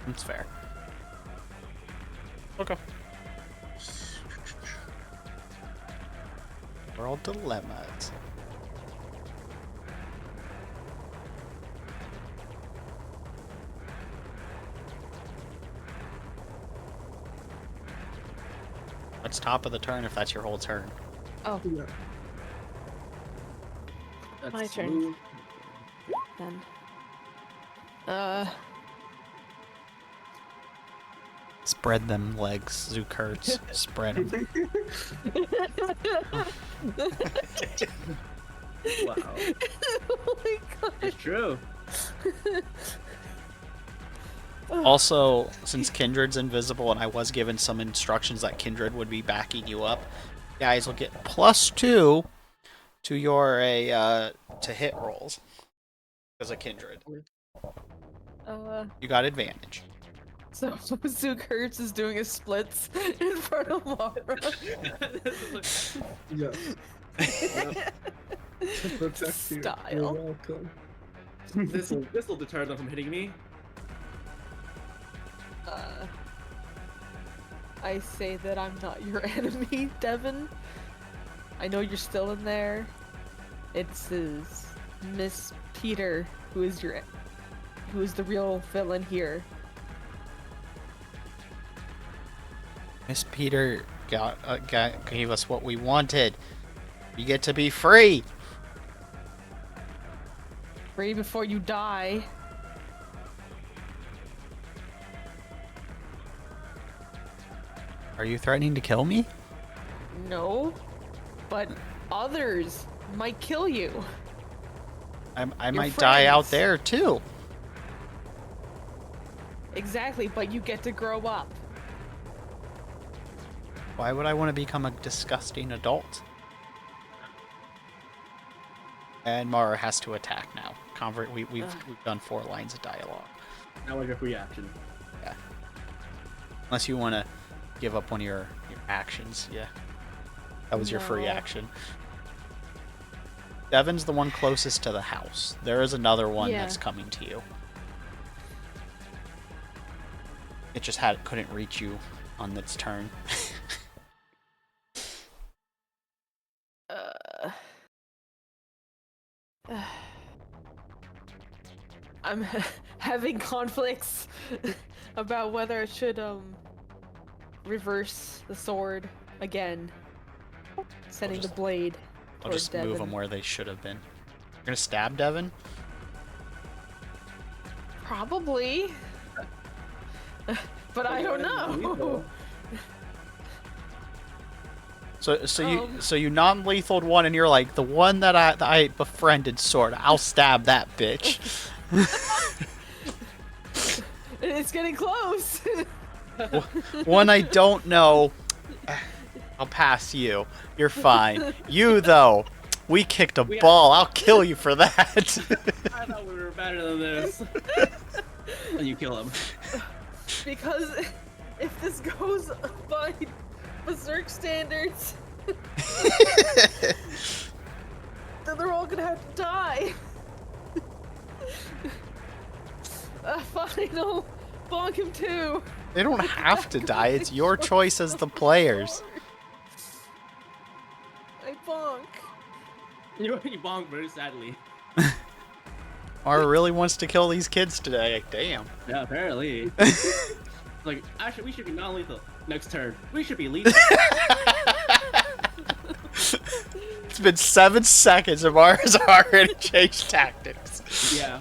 [SPEAKER 1] that's fair. Okay. World dilemmas. What's top of the turn if that's your whole turn?
[SPEAKER 3] Oh,
[SPEAKER 5] Yeah.
[SPEAKER 4] That's
[SPEAKER 3] My turn.
[SPEAKER 4] smooth.
[SPEAKER 3] then.
[SPEAKER 1] Spread them legs, Zukurts. Spread them.
[SPEAKER 4] Wow.
[SPEAKER 3] Oh my god.
[SPEAKER 4] It's true.
[SPEAKER 1] Also, since Kindred's invisible and I was given some instructions that Kindred would be backing you up, you guys will get +2 to your to hit rolls because of Kindred. You got advantage.
[SPEAKER 3] So Zook Hurts is doing his splits in front of Mara.
[SPEAKER 5] Yes. To protect you. You're
[SPEAKER 3] Style.
[SPEAKER 5] welcome.
[SPEAKER 4] This will deter them from hitting me.
[SPEAKER 3] I say that I'm not your enemy, Devin. I know you're still in there. It's Miss Peter who is the real villain here.
[SPEAKER 1] Miss Peter gave us what we wanted. We get to be free.
[SPEAKER 3] free before you die.
[SPEAKER 1] Are you threatening to kill me?
[SPEAKER 3] No, but others might kill you.
[SPEAKER 1] I might die out
[SPEAKER 3] friends.
[SPEAKER 1] there too.
[SPEAKER 3] Exactly, but you get to grow up.
[SPEAKER 1] Why would I want to become a disgusting adult? And Mara has to attack now. We've done 4 lines of dialogue.
[SPEAKER 4] That was your free action.
[SPEAKER 1] Yeah. Unless you want to give up one of your actions. Yeah. That was your free
[SPEAKER 3] No.
[SPEAKER 1] action. Devin's the one closest to the house. There is another one
[SPEAKER 3] Yeah.
[SPEAKER 1] that's coming to you. It just couldn't reach you on its turn.
[SPEAKER 3] I'm having conflicts about whether I should reverse the sword again, sending the
[SPEAKER 1] just-
[SPEAKER 3] blade
[SPEAKER 1] I'll
[SPEAKER 3] towards
[SPEAKER 1] just
[SPEAKER 3] Devin.
[SPEAKER 1] move them where they should have been. You're gonna stab Devin?
[SPEAKER 3] Probably, but I don't know.
[SPEAKER 1] So you non-lethaled one, and you're like, the one that I befriended, sword. I'll stab that bitch.
[SPEAKER 3] It's getting close.
[SPEAKER 1] One I don't know. I'll pass you. You're fine. You though, we kicked a ball. I'll kill you for that.
[SPEAKER 4] I thought we were better than this. And you kill him.
[SPEAKER 3] Because if this goes by Berserk standards, then they're all gonna have to die. Fine, I'll bonk him too.
[SPEAKER 1] They don't have to die. It's your choice as the players.
[SPEAKER 3] I bonk.
[SPEAKER 4] You bonk very sadly.
[SPEAKER 1] Mara really wants to kill these kids today. Damn.
[SPEAKER 4] Yeah, apparently. Like, actually, we should be non-lethal. Next turn, we should be lethal.
[SPEAKER 1] It's been 7 seconds and Mara's already changed tactics.
[SPEAKER 4] Yeah.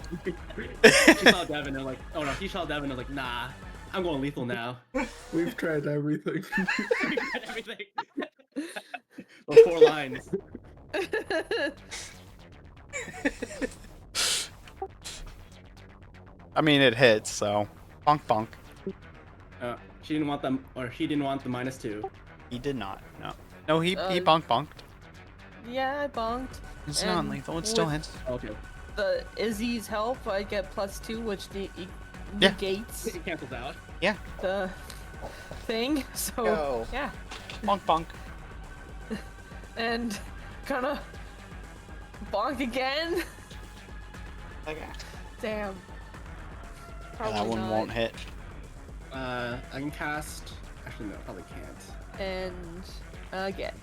[SPEAKER 4] She saw Devin and like, oh no, he saw Devin and was like, nah, I'm going lethal now.
[SPEAKER 5] We've tried everything.
[SPEAKER 4] Everything. Those 4 lines.
[SPEAKER 1] I mean, it hits, so bonk bonk.
[SPEAKER 4] She didn't want them, or he didn't want the -2.
[SPEAKER 1] He did not. No, he
[SPEAKER 3] Uh,
[SPEAKER 1] bonk bonked.
[SPEAKER 3] Yeah, I bonked.
[SPEAKER 1] It's
[SPEAKER 3] and
[SPEAKER 1] not lethal. It still
[SPEAKER 3] with-
[SPEAKER 1] hits.
[SPEAKER 4] Okay.
[SPEAKER 3] The Izzy's help, I get +2, which
[SPEAKER 1] Yeah.
[SPEAKER 3] negates
[SPEAKER 4] It cancels out.
[SPEAKER 3] the thing. So
[SPEAKER 1] Go.
[SPEAKER 3] yeah,
[SPEAKER 1] Bonk bonk.
[SPEAKER 3] and kinda bonk again.
[SPEAKER 1] Okay.
[SPEAKER 3] Damn.
[SPEAKER 1] That
[SPEAKER 3] Probably
[SPEAKER 1] one
[SPEAKER 3] not.
[SPEAKER 1] won't hit.
[SPEAKER 4] I can cast. Actually, no, probably can't.
[SPEAKER 3] And again.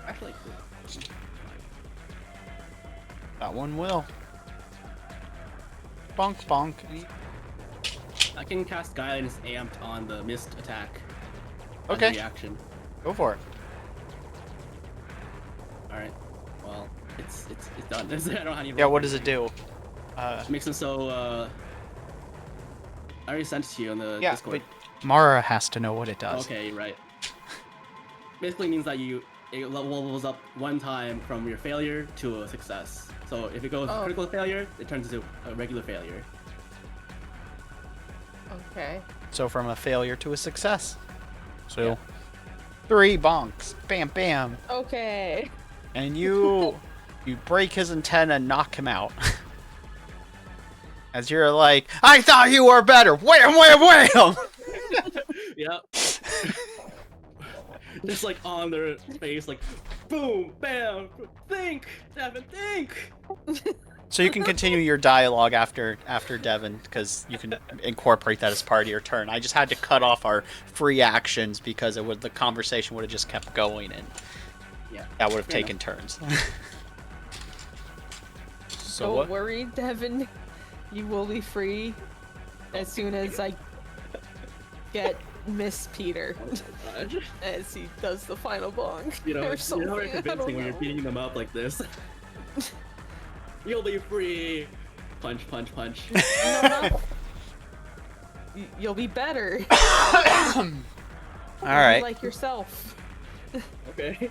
[SPEAKER 4] Actually,
[SPEAKER 1] That one will. Bonk bonk.
[SPEAKER 4] I can cast Guidance Amped on the missed attack.
[SPEAKER 1] Okay.
[SPEAKER 4] As a reaction.
[SPEAKER 1] Go for it.
[SPEAKER 4] All right. Well, it's done. I don't have any.
[SPEAKER 1] Yeah, what does it do?
[SPEAKER 4] Makes it so. I already sent it to you on the
[SPEAKER 1] Yeah,
[SPEAKER 4] Discord.
[SPEAKER 1] but Mara has to know what it does.
[SPEAKER 4] Okay, right. Basically means that it levels up 1 time from your failure to a success. So if it goes
[SPEAKER 3] Oh.
[SPEAKER 4] critical failure, it turns into a regular failure.
[SPEAKER 3] Okay.
[SPEAKER 1] So from a failure to a success. So
[SPEAKER 4] Yeah.
[SPEAKER 1] 3 bonks. Bam bam.
[SPEAKER 3] Okay.
[SPEAKER 1] And you break his antenna and knock him out. As you're like, I thought you were better. Wham wham wham.
[SPEAKER 4] Yep. Just like on their face, like boom, bam, think, Devin, think.
[SPEAKER 1] So you can continue your dialogue after Devin, because you can incorporate that as part of your turn. I just had to cut off our free actions because the conversation would have just kept going, and
[SPEAKER 4] Yeah.
[SPEAKER 1] that would have
[SPEAKER 4] Fair
[SPEAKER 1] taken turns. So
[SPEAKER 3] Don't
[SPEAKER 1] what?
[SPEAKER 3] worry, Devin. You will be free as soon as I get Miss Peter as he does the final bonk.
[SPEAKER 4] You know,
[SPEAKER 3] or
[SPEAKER 4] it's
[SPEAKER 3] something.
[SPEAKER 4] very
[SPEAKER 3] I don't
[SPEAKER 4] convincing when you're
[SPEAKER 3] know.
[SPEAKER 4] beating them up like this. You'll be free. Punch, punch, punch.
[SPEAKER 3] No, not... You'll be better.
[SPEAKER 1] All right.
[SPEAKER 3] Like yourself.
[SPEAKER 4] Okay.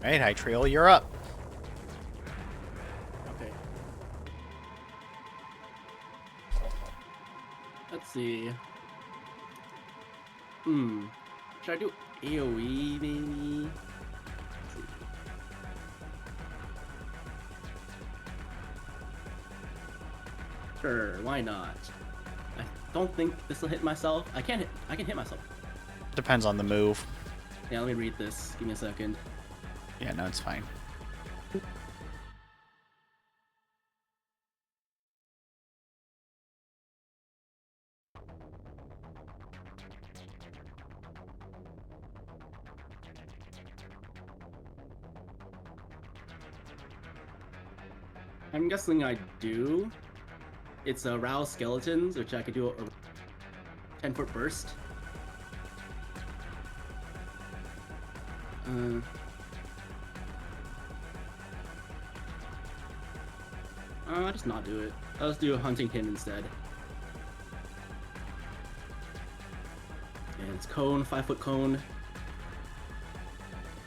[SPEAKER 1] All right, Hytriel, you're up.
[SPEAKER 4] Okay. Let's see. Should I do AoE maybe? Let's see. Sure, why not? I don't think this will hit myself. I can hit myself.
[SPEAKER 1] Depends on the move.
[SPEAKER 4] Yeah, let me read this. Give me a second.
[SPEAKER 1] Yeah, no, it's fine.
[SPEAKER 4] I'm guessing I do. It's a rouse skeletons, which I could do a 10-foot burst. I'll just not do it. I'll just do a Huntington instead. And it's cone, 5-foot cone.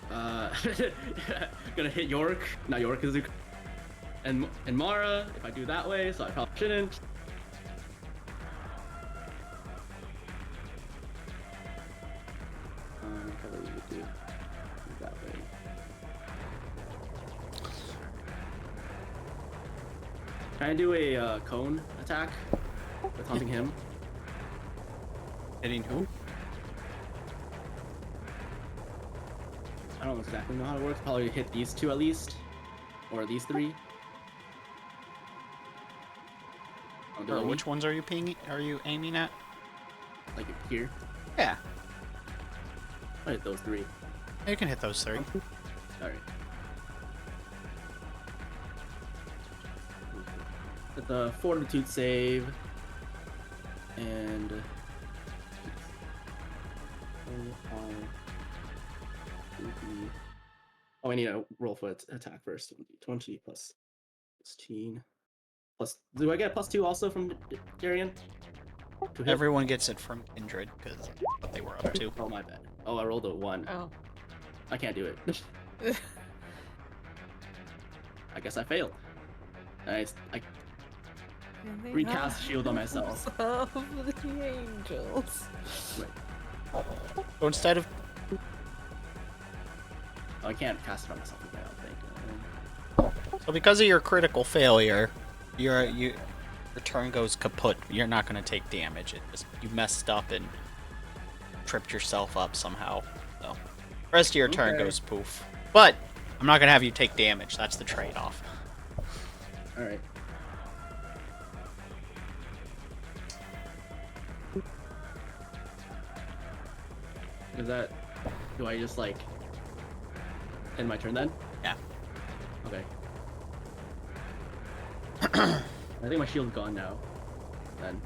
[SPEAKER 4] Gonna hit York. Not York, is it? And Mara, if I do that way, so I probably shouldn't. Probably would do that way. Can I do a cone attack with hunting him?
[SPEAKER 1] Hitting who?
[SPEAKER 4] I don't exactly know how it works. Probably hit these two at least, or these three.
[SPEAKER 1] Which ones are you aiming at?
[SPEAKER 4] Like here.
[SPEAKER 1] Yeah,
[SPEAKER 4] I hit those three.
[SPEAKER 1] you can hit those three.
[SPEAKER 4] Alright. With the fortitude save and oh, I need a roll for attack first. 20 plus 16 plus. Do I get a +2 also from Darian? To hit?
[SPEAKER 1] Everyone gets it from Kindred because what they were up to.
[SPEAKER 4] Oh my bad. Oh, I rolled a 1.
[SPEAKER 3] Oh.
[SPEAKER 4] I can't do it. I guess I failed. I recast shield on myself.
[SPEAKER 3] Of the angels.
[SPEAKER 4] Wait.
[SPEAKER 1] So instead of
[SPEAKER 4] Oh, I can't cast it on myself again, I don't think.
[SPEAKER 1] so because of your critical failure, your turn goes kaput. You're not gonna take damage. It just you messed up and tripped yourself up somehow. So the rest of your turn
[SPEAKER 4] Okay.
[SPEAKER 1] goes poof. But I'm not gonna have you take damage. That's the trade-off.
[SPEAKER 4] Alright. Is that... Do I just, like... end my turn then?
[SPEAKER 1] Yeah.
[SPEAKER 4] Okay. I think my shield's gone now. Then.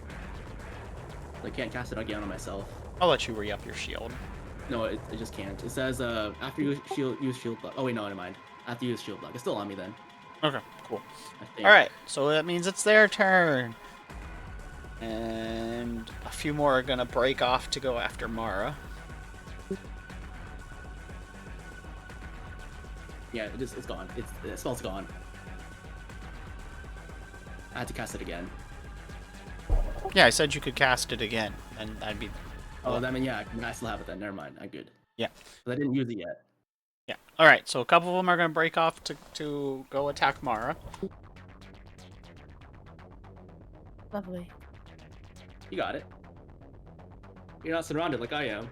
[SPEAKER 4] I can't cast it again on myself.
[SPEAKER 1] I'll let you re-up your shield.
[SPEAKER 4] No, it just can't. It says, after you use shield block... Oh wait, no, never mind. After you use shield block. It's still on me then.
[SPEAKER 1] Okay, cool.
[SPEAKER 4] I think.
[SPEAKER 1] Alright, so that means it's their turn. And a few more are gonna break off to go after Mara.
[SPEAKER 4] Yeah, it's gone. The spell's gone. I had to cast it again.
[SPEAKER 1] Yeah, I said you could cast it again, and that'd be...
[SPEAKER 4] Oh, that mean yeah, I still have it then. Never mind. I'm good.
[SPEAKER 1] Yeah.
[SPEAKER 4] But I didn't use it yet.
[SPEAKER 1] Yeah. Alright, so a couple of them are gonna break off to go attack Mara.
[SPEAKER 3] Lovely.
[SPEAKER 4] You got it. You're not surrounded like I am.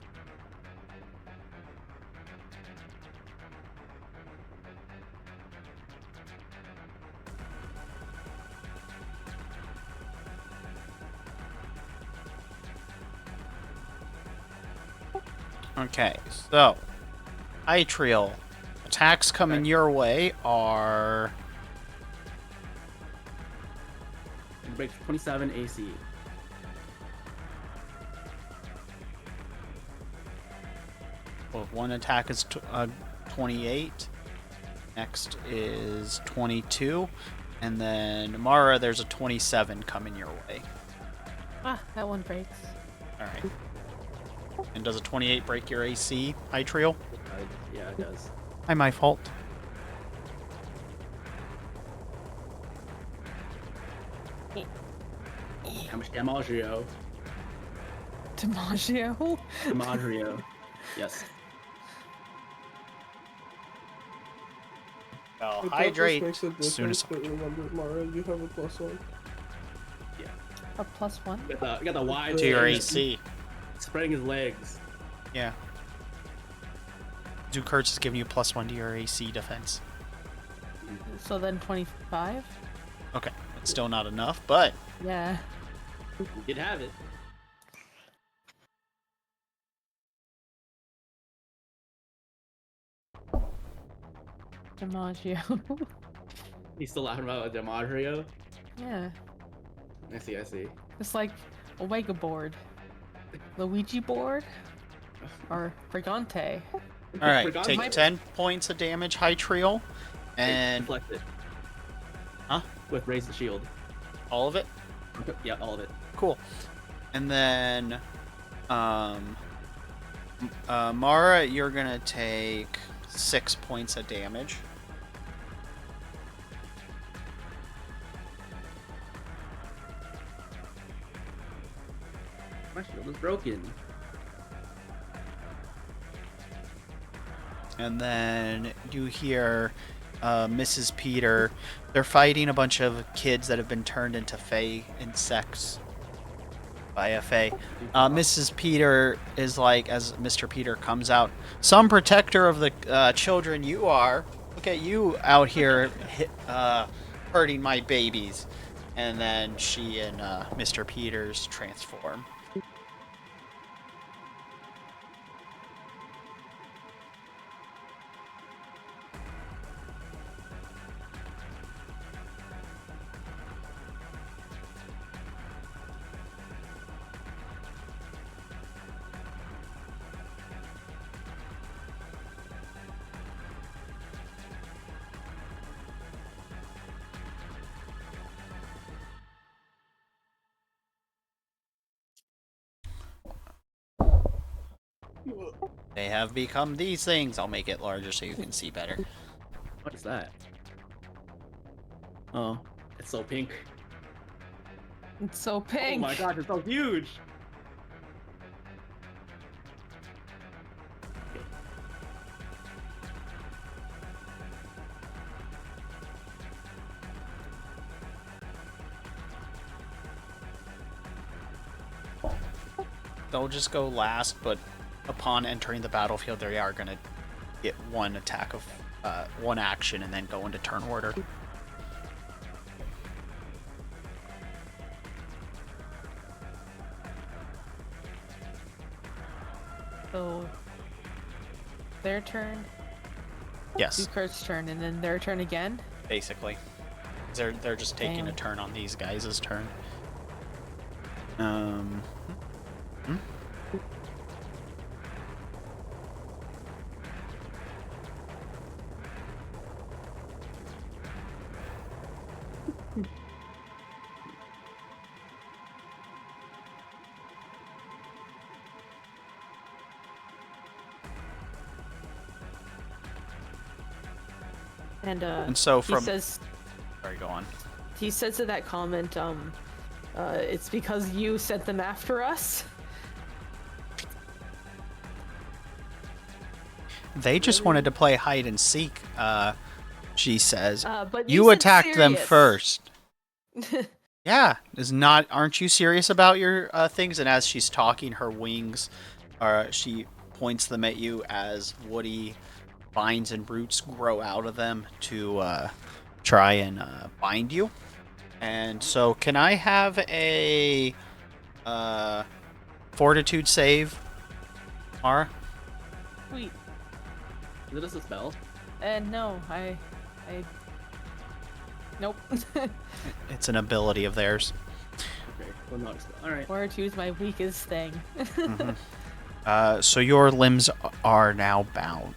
[SPEAKER 1] Okay, so... Itriel, attacks coming your way are...
[SPEAKER 4] breaks 27 AC.
[SPEAKER 1] Well, one attack is 28. Next is 22. And then Mara, there's a 27 coming your way.
[SPEAKER 3] Ah, that one breaks.
[SPEAKER 1] Alright. And does a 28 break your AC, Hytriel?
[SPEAKER 4] Yeah, it does.
[SPEAKER 1] Hi, my fault.
[SPEAKER 4] How much Damaggio?
[SPEAKER 3] DiMaggio?
[SPEAKER 4] Damaggio. Yes.
[SPEAKER 1] Well,
[SPEAKER 5] I thought this
[SPEAKER 1] hydrate
[SPEAKER 5] makes a
[SPEAKER 1] as soon as
[SPEAKER 5] difference, but remember, Mara, you have a +1.
[SPEAKER 3] A +1?
[SPEAKER 4] You got the wide
[SPEAKER 1] to your
[SPEAKER 4] legs,
[SPEAKER 1] AC.
[SPEAKER 4] spreading his legs.
[SPEAKER 1] Yeah. Zukurtz is giving you +1 to your AC defense.
[SPEAKER 3] So then 25?
[SPEAKER 1] Okay, it's still not enough, but
[SPEAKER 3] Yeah.
[SPEAKER 4] You could have it.
[SPEAKER 3] DiMaggio.
[SPEAKER 4] He's still laughing about Damaggio.
[SPEAKER 3] Yeah.
[SPEAKER 4] I see.
[SPEAKER 3] It's like Omega board. Luigi board? Or Brigante.
[SPEAKER 1] all right,
[SPEAKER 4] Forgot
[SPEAKER 1] take
[SPEAKER 4] my-
[SPEAKER 1] 10 points of damage, Hytriel, and
[SPEAKER 4] Deflect it.
[SPEAKER 1] Huh?
[SPEAKER 4] With raise the shield.
[SPEAKER 1] all of it.
[SPEAKER 4] Yeah, all of it.
[SPEAKER 1] Cool. And then, Mara, you're gonna take 6 points of damage.
[SPEAKER 4] My shield is broken.
[SPEAKER 1] And then you hear Mrs. Peter. They're fighting a bunch of kids that have been turned into Fey insects by a Fey. Mrs. Peter is like, as Mr. Peter comes out, some protector of the children you are. Look at you out here hurting my babies. And then she and Mr. Peters transform. They have become these things. I'll make it larger so you can see better.
[SPEAKER 4] What is that? Oh, it's so pink.
[SPEAKER 3] It's so pink.
[SPEAKER 4] Oh my gosh, it's so huge.
[SPEAKER 1] They'll just go last, but upon entering the battlefield, they are going to get one attack of one action and then go into turn order.
[SPEAKER 3] So their turn,
[SPEAKER 1] Yes,
[SPEAKER 3] Zukurt's turn, and then their turn again.
[SPEAKER 1] basically. They're just taking a
[SPEAKER 3] Damn.
[SPEAKER 1] turn on these guys' turn. Hmm? And so
[SPEAKER 3] he
[SPEAKER 1] from
[SPEAKER 3] says
[SPEAKER 1] sorry, go on.
[SPEAKER 3] he says to that comment, it's because you sent them after us.
[SPEAKER 1] They just wanted to play hide and seek. She says.
[SPEAKER 3] But
[SPEAKER 1] You
[SPEAKER 3] said
[SPEAKER 1] attacked them
[SPEAKER 3] serious.
[SPEAKER 1] first. Yeah, aren't you serious about your things? And as she's talking, her wings she points them at you as woody vines and roots grow out of them to try and bind you. And so can I have a fortitude save, Mara?
[SPEAKER 3] Sweet.
[SPEAKER 4] Is it just a spell?
[SPEAKER 3] No, I nope.
[SPEAKER 1] It's an ability of theirs.
[SPEAKER 4] Will not explode. All right.
[SPEAKER 3] Fortitude's my weakest thing.
[SPEAKER 1] So your limbs are now bound.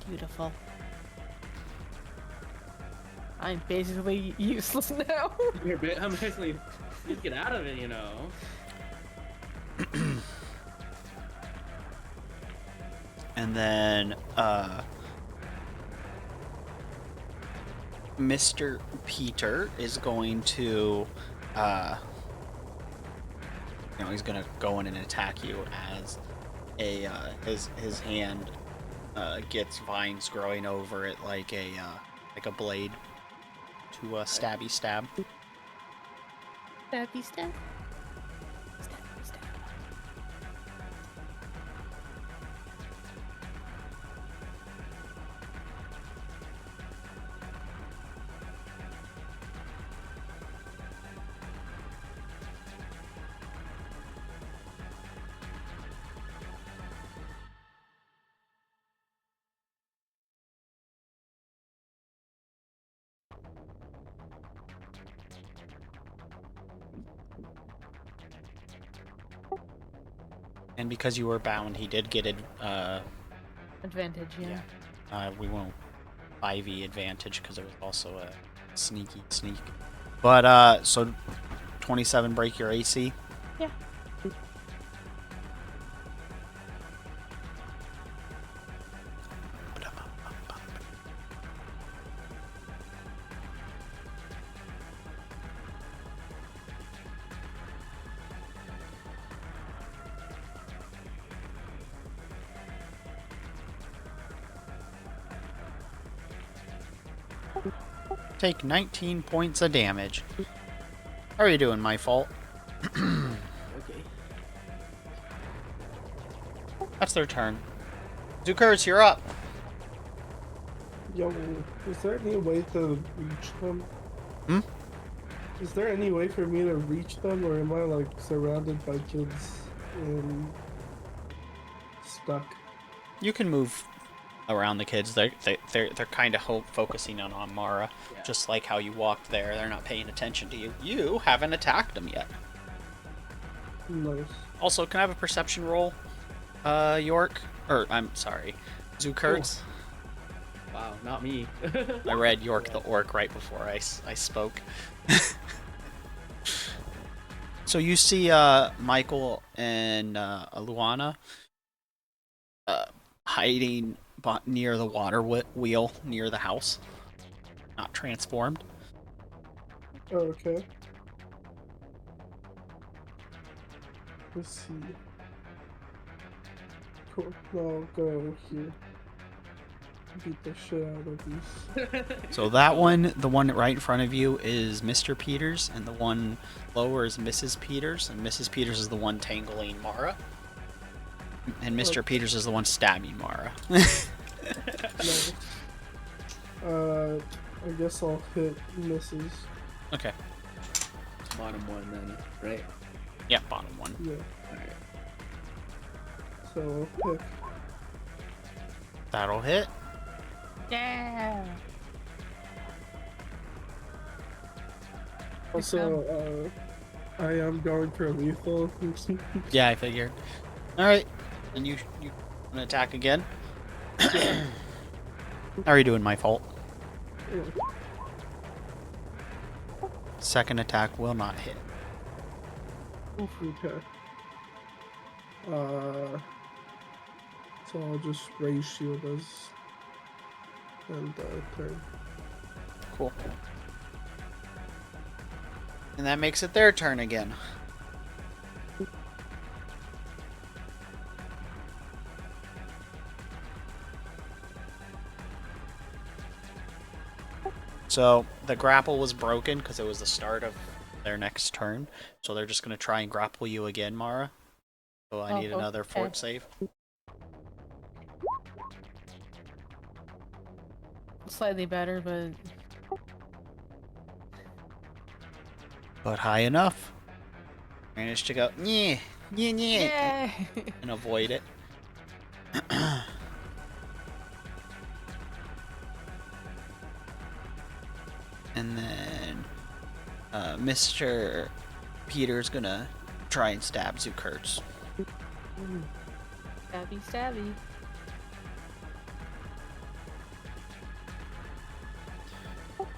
[SPEAKER 3] Beautiful. I'm basically useless now.
[SPEAKER 4] I'm basically just get out of it, you know.
[SPEAKER 1] And then Mr. Peter is going to he's gonna go in and attack you as his hand gets vines growing over it like a blade to stabby stab.
[SPEAKER 3] Stabby stab. Stabby stab.
[SPEAKER 1] And because you were bound, he did get
[SPEAKER 3] Advantage, yeah.
[SPEAKER 1] we won't 5e advantage because it was also a sneak. But so 27 break your AC.
[SPEAKER 3] Yeah.
[SPEAKER 1] Take 19 points of damage. How are you doing, my fault?
[SPEAKER 4] Okay.
[SPEAKER 1] That's their turn. Zukurs, you're up.
[SPEAKER 5] Yo, is there any way to reach them?
[SPEAKER 1] Hmm?
[SPEAKER 5] Is there any way for me to reach them, or am I like surrounded by kids and stuck?
[SPEAKER 1] You can move around the kids. They're kind of focusing on Mara,
[SPEAKER 4] Yeah.
[SPEAKER 1] just like how you walked there. They're not paying attention to you. You haven't attacked them yet.
[SPEAKER 5] Nice.
[SPEAKER 1] Also, can I have a perception roll, York? Or I'm sorry, Zukurs.
[SPEAKER 4] Wow, not me.
[SPEAKER 1] I read York the Orc right before I spoke. So you see Michael and Luana hiding near the water wheel near the house. Not transformed.
[SPEAKER 5] Oh, okay. Let's see. Cool. I'll go here. Beat the shit out of these.
[SPEAKER 1] So that one, the one right in front of you is Mr. Peters, and the one lower is Mrs. Peters, and Mrs. Peters is the one tangling Mara. And Mr. Peters is the one stabbing Mara.
[SPEAKER 5] Nice. I guess I'll hit Mrs.
[SPEAKER 1] Okay.
[SPEAKER 4] Bottom one then, right?
[SPEAKER 1] Yeah, bottom one.
[SPEAKER 5] Yeah.
[SPEAKER 4] Alright.
[SPEAKER 5] So I'll pick.
[SPEAKER 1] That'll hit.
[SPEAKER 3] Yeah.
[SPEAKER 5] Also, I am going for lethal.
[SPEAKER 1] Yeah, I figured. Alright. And you gonna attack again? How are you doing, my fault? Second attack will not hit.
[SPEAKER 5] Okay. So I'll just raise shield as and turn.
[SPEAKER 1] Cool. And that makes it their turn again. So the grapple was broken because it was the start of their next turn. So they're just going to try and grapple you again, Mara. So I need another fort save.
[SPEAKER 3] Slightly better, but
[SPEAKER 1] high enough. Managed to go yeah,
[SPEAKER 3] yeah.
[SPEAKER 1] and avoid it. And then Mr. Peter's gonna try and stab Zukurtz.
[SPEAKER 3] Stabby, stabby.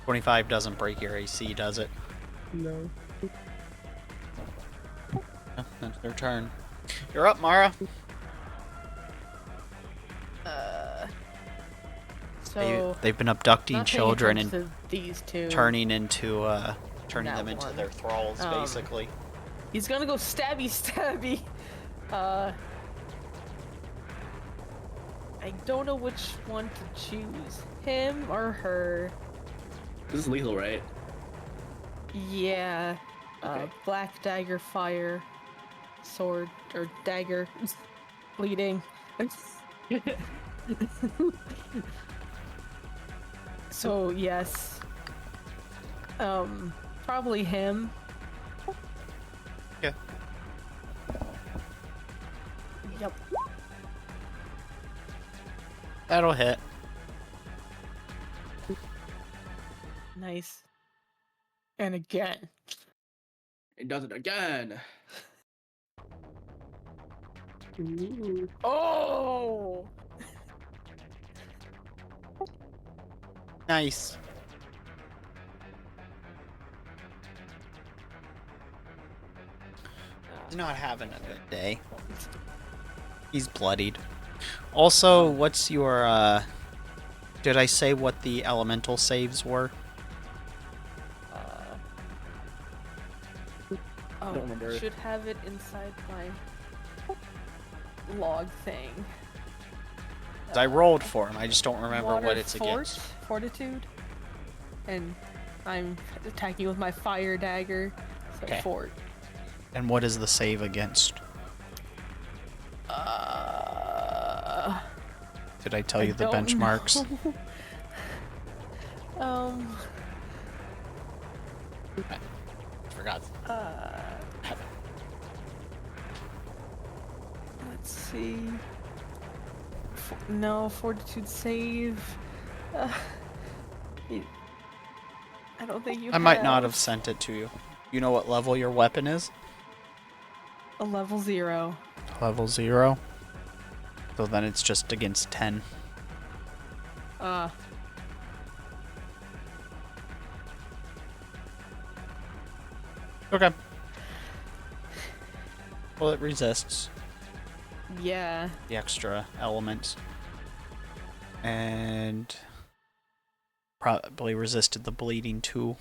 [SPEAKER 1] $25 doesn't break your AC, does it?
[SPEAKER 5] No.
[SPEAKER 1] Oh, that's their turn. You're up, Mara.
[SPEAKER 3] So
[SPEAKER 1] They've been abducting
[SPEAKER 3] not paying
[SPEAKER 1] children
[SPEAKER 3] attention
[SPEAKER 1] and
[SPEAKER 3] to these two.
[SPEAKER 1] turning them
[SPEAKER 3] That
[SPEAKER 1] into
[SPEAKER 3] one.
[SPEAKER 1] their thralls, basically.
[SPEAKER 3] He's gonna go stabby, stabby. I don't know which one to choose, him or her.
[SPEAKER 4] This is lethal, right?
[SPEAKER 3] Yeah.
[SPEAKER 4] Okay.
[SPEAKER 3] Black dagger, fire, sword or dagger, bleeding. So yes. Probably him.
[SPEAKER 1] Yeah.
[SPEAKER 3] Yep.
[SPEAKER 1] That'll hit.
[SPEAKER 3] Nice. And again.
[SPEAKER 4] It does it again.
[SPEAKER 5] Ooh.
[SPEAKER 3] Oh!
[SPEAKER 1] Nice. He's not having a good day. He's bloodied. Also, what's your, did I say what the elemental saves were?
[SPEAKER 3] Oh,
[SPEAKER 4] Don't remember.
[SPEAKER 3] should have it inside my log thing.
[SPEAKER 1] 'Cause I rolled for him, I just don't remember
[SPEAKER 3] Water
[SPEAKER 1] what it's
[SPEAKER 3] fort,
[SPEAKER 1] against.
[SPEAKER 3] Fortitude. And I'm attacking with my fire dagger. So
[SPEAKER 1] Okay.
[SPEAKER 3] fort.
[SPEAKER 1] And what is the save against? Did I tell you the
[SPEAKER 3] don't
[SPEAKER 1] benchmarks?
[SPEAKER 3] know.
[SPEAKER 1] I forgot.
[SPEAKER 3] Let's see. No, fortitude save. I don't think you
[SPEAKER 1] I might not have sent it to you. You know what level your weapon is?
[SPEAKER 3] a level 0.
[SPEAKER 1] Level 0. So then it's just against 10. Okay. Well, it resists
[SPEAKER 3] Yeah.
[SPEAKER 1] the extra elements. And probably resisted the bleeding too.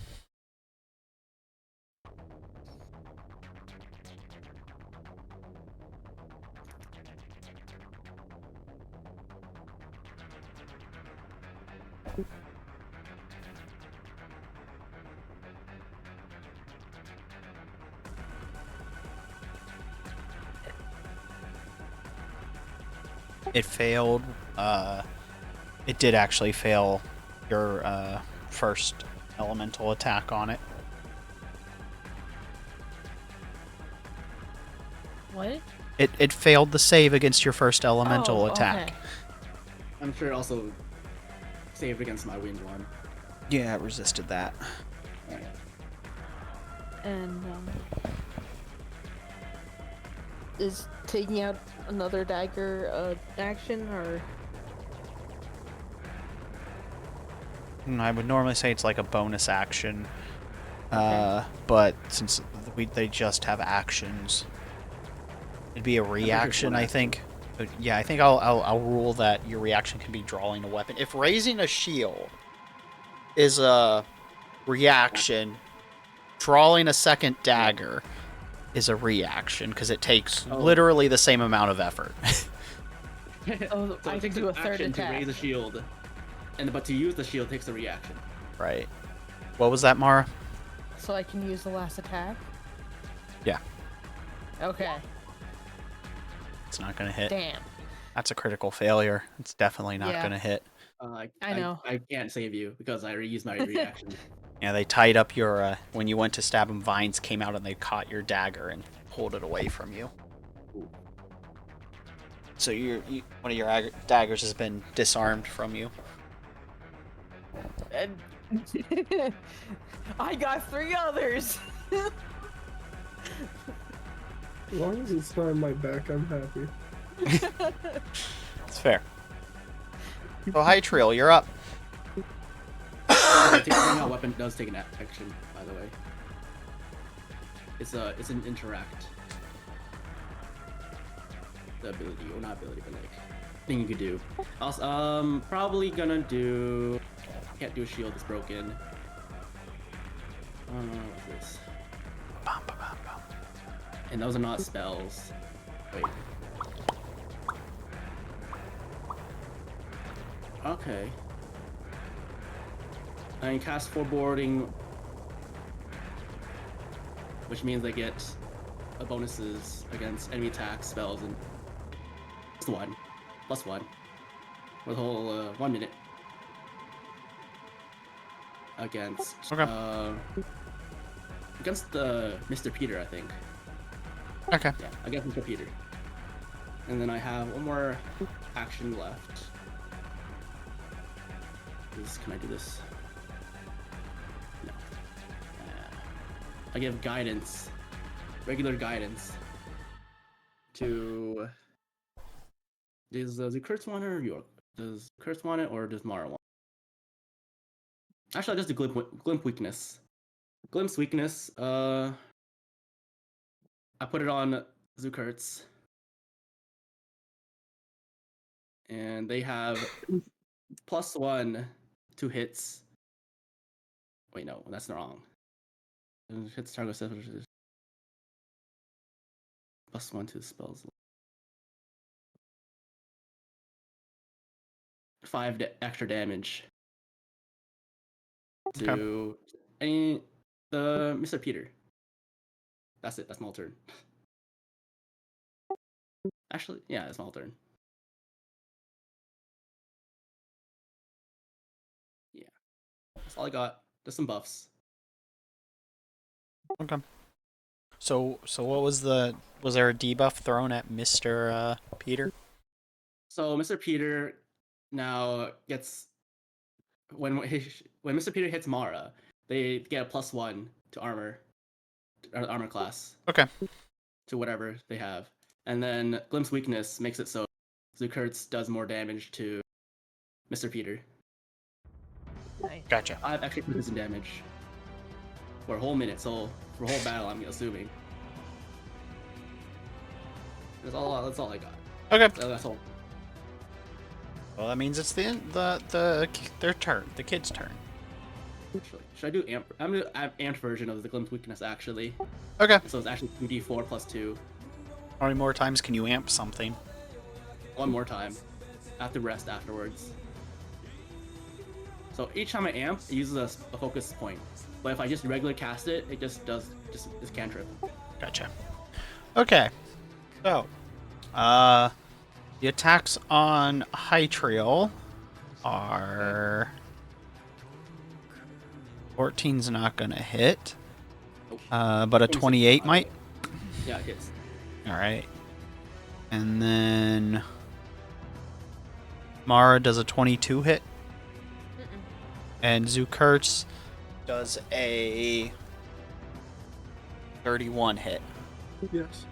[SPEAKER 1] It failed. It did actually fail your first elemental attack on it.
[SPEAKER 3] What?
[SPEAKER 1] It failed the save against your first elemental attack.
[SPEAKER 3] Okay.
[SPEAKER 4] I'm sure it also saved against my wind one.
[SPEAKER 1] Yeah, it resisted that.
[SPEAKER 3] And is taking out another dagger action or?
[SPEAKER 1] I would normally say it's like a bonus action,
[SPEAKER 3] Okay.
[SPEAKER 1] but since they just have actions, it'd be a reaction, I think. But yeah, I think I'll rule that your reaction can be drawing a weapon. If raising a shield is a reaction, drawing a second dagger is a reaction because it takes literally the same amount of effort.
[SPEAKER 3] Oh,
[SPEAKER 4] So
[SPEAKER 3] I
[SPEAKER 4] it
[SPEAKER 3] can
[SPEAKER 4] takes
[SPEAKER 3] do
[SPEAKER 4] an
[SPEAKER 3] a third
[SPEAKER 4] action
[SPEAKER 3] attack.
[SPEAKER 4] to raise a shield, but to use the shield takes a reaction.
[SPEAKER 1] Right. What was that, Mara?
[SPEAKER 3] So I can use the last attack?
[SPEAKER 1] Yeah.
[SPEAKER 3] Okay.
[SPEAKER 1] It's not gonna hit.
[SPEAKER 3] Damn.
[SPEAKER 1] That's a critical failure. It's definitely not
[SPEAKER 3] Yeah.
[SPEAKER 1] gonna hit.
[SPEAKER 3] I know.
[SPEAKER 4] I can't save you because I reused my reaction.
[SPEAKER 1] Yeah, they tied up your, when you went to stab him, vines came out and they caught your dagger and pulled it away from you.
[SPEAKER 4] Ooh.
[SPEAKER 1] So one of your daggers has been disarmed from you.
[SPEAKER 3] And I got 3 others.
[SPEAKER 5] As long as it's not in my back, I'm happy.
[SPEAKER 1] It's fair. So, Hytriel, you're up.
[SPEAKER 4] Taking out weapon does take an action, by the way. It's an interact. The ability, or not ability, but like thing you could do. Also, probably gonna do. Can't do a shield. It's broken. What's this? And those are not spells. Wait. Okay. I can cast foreboding, which means I get bonuses against enemy attacks, spells, and plus one, for the whole 1 minute against against Mr. Peter, I think.
[SPEAKER 1] Okay.
[SPEAKER 4] Yeah, against Mr. Peter. And then I have one more action left. Can I do this? No. I give guidance, regular guidance, to. Does Kurtz want it or York? Does Kurtz want it or does Mara want it? Actually, I'll just do Glimp weakness. Glimp's weakness, I put it on Zukurtz. And they have +1 to hits. Wait, no, that's wrong. Hits target +1 to spells. 5 extra damage to the Mr. Peter. That's it. That's my turn. Actually, yeah, that's my turn. Yeah, that's all I got. Just some buffs.
[SPEAKER 1] Okay. So what was there a debuff thrown at Mr. Peter?
[SPEAKER 4] So Mr. Peter now gets when Mr. Peter hits Mara, they get a +1 to armor class.
[SPEAKER 1] Okay.
[SPEAKER 4] To whatever they have, and then Glimp's weakness makes it so Zukurtz does more damage to Mr. Peter.
[SPEAKER 3] Nice.
[SPEAKER 1] Gotcha.
[SPEAKER 4] 5 extra poison damage for a whole minute. So for a whole battle, I'm assuming. That's all I got.
[SPEAKER 1] Okay.
[SPEAKER 4] That's all.
[SPEAKER 1] Well, that means it's their turn, the kid's turn.
[SPEAKER 4] Actually, should I do amp? I'm gonna do amped version of the Glimp's weakness actually.
[SPEAKER 1] Okay.
[SPEAKER 4] So it's actually 2d4 +2.
[SPEAKER 1] How many more times can you amp something?
[SPEAKER 4] One more time. I have to rest afterwards. So each time I amp, it uses a focus point. But if I just regularly cast it, it just is cantrip.
[SPEAKER 1] Gotcha. Okay. So, the attacks on Hytriel are 14's not gonna hit, but a 28 might.
[SPEAKER 4] Yeah, it hits.
[SPEAKER 1] All right. And then Mara does a 22 hit. And Zukurtz does a 31 hit.
[SPEAKER 5] Yes.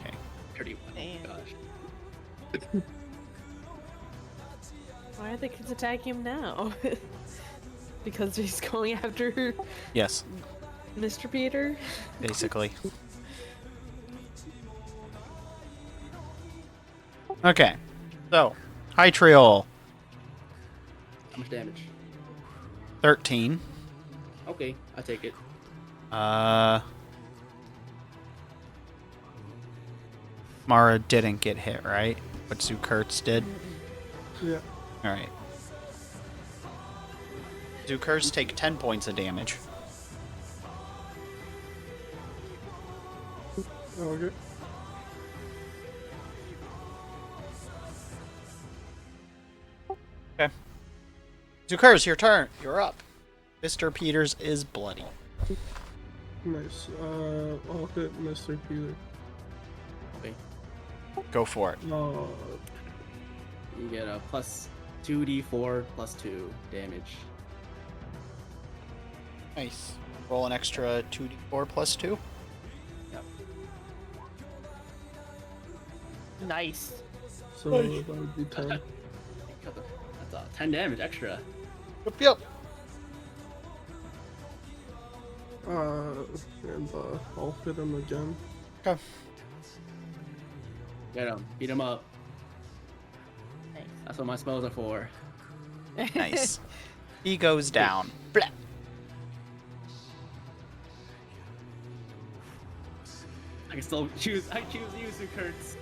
[SPEAKER 1] Okay.
[SPEAKER 4] 31.
[SPEAKER 3] Damn.
[SPEAKER 4] Gosh.
[SPEAKER 3] Why are the kids attacking him now? Because he's going after
[SPEAKER 1] Yes,
[SPEAKER 3] Mr. Peter?
[SPEAKER 1] basically. Okay. So, Hytriel,
[SPEAKER 4] How much damage?
[SPEAKER 1] 13.
[SPEAKER 4] Okay, I'll take it.
[SPEAKER 1] Mara didn't get hit, right? But Zukurtz did.
[SPEAKER 5] Yeah.
[SPEAKER 1] All right. Zukurtz take 10 points of damage.
[SPEAKER 5] Okay.
[SPEAKER 1] Okay. Zukurtz, your turn. You're up. Mr. Peters is bloody.
[SPEAKER 5] Nice. I'll hit Mr. Peter.
[SPEAKER 4] Okay.
[SPEAKER 1] Go for it.
[SPEAKER 5] Uh,
[SPEAKER 4] You get a +2d4 +2 damage.
[SPEAKER 1] Nice. Roll an extra 2d4 plus 2.
[SPEAKER 4] Yep.
[SPEAKER 3] Nice.
[SPEAKER 5] So that would be 10.
[SPEAKER 4] That's 10 damage extra.
[SPEAKER 1] Yep.
[SPEAKER 5] And I'll hit him again.
[SPEAKER 1] Okay.
[SPEAKER 4] Get him. Beat him up.
[SPEAKER 3] Nice.
[SPEAKER 4] That's what my spells are for.
[SPEAKER 1] Nice. He goes down. Blah.
[SPEAKER 4] I can still choose. I choose you, Zukurts.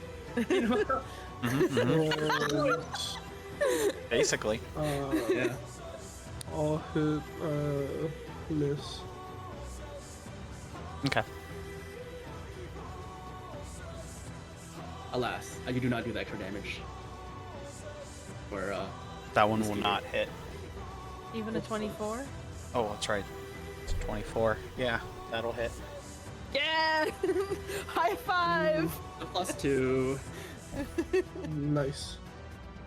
[SPEAKER 1] Basically.
[SPEAKER 4] Yeah.
[SPEAKER 5] I'll hit miss.
[SPEAKER 1] Okay.
[SPEAKER 4] Alas, I do not do the extra damage. Or
[SPEAKER 1] That one will not hit.
[SPEAKER 3] Even a 24?
[SPEAKER 1] Oh, that's right. It's 24. Yeah, that'll hit.
[SPEAKER 3] Yeah! High five!
[SPEAKER 4] a +2.
[SPEAKER 5] Nice.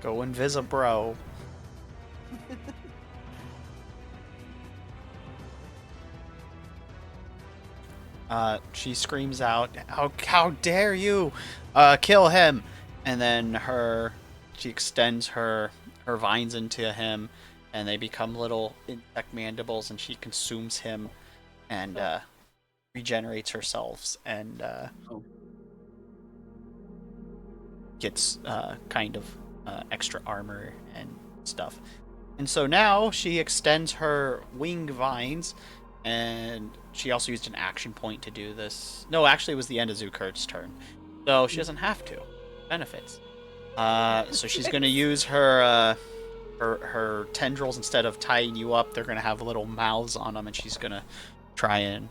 [SPEAKER 1] Go invisibro. She screams out, how dare you kill him? And then she extends her vines into him, and they become little insect mandibles, and she consumes him and regenerates herself and gets kind of extra armor and stuff. And so now she extends her wing vines, and she also used an action point to do this. No, actually it was the end of Zukurt's turn. So she doesn't have to. Benefits. So she's going to use her tendrils. Instead of tying you up, they're going to have little mouths on them, and she's going to try and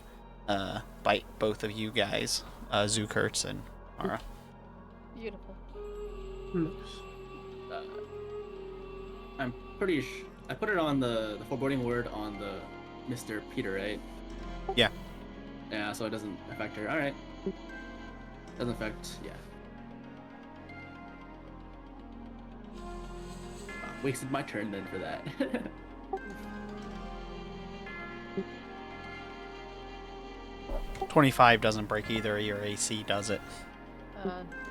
[SPEAKER 1] bite both of you guys, Zukurts and Mara.
[SPEAKER 3] Beautiful.
[SPEAKER 5] Nice.
[SPEAKER 4] I'm pretty I put it on the foreboding word on the Mr. Peter, right?
[SPEAKER 1] Yeah.
[SPEAKER 4] Yeah, so it doesn't affect her. Alright. Doesn't affect, yeah. Wow, wasted my turn then for that.
[SPEAKER 1] 25 doesn't break either of your AC, does it?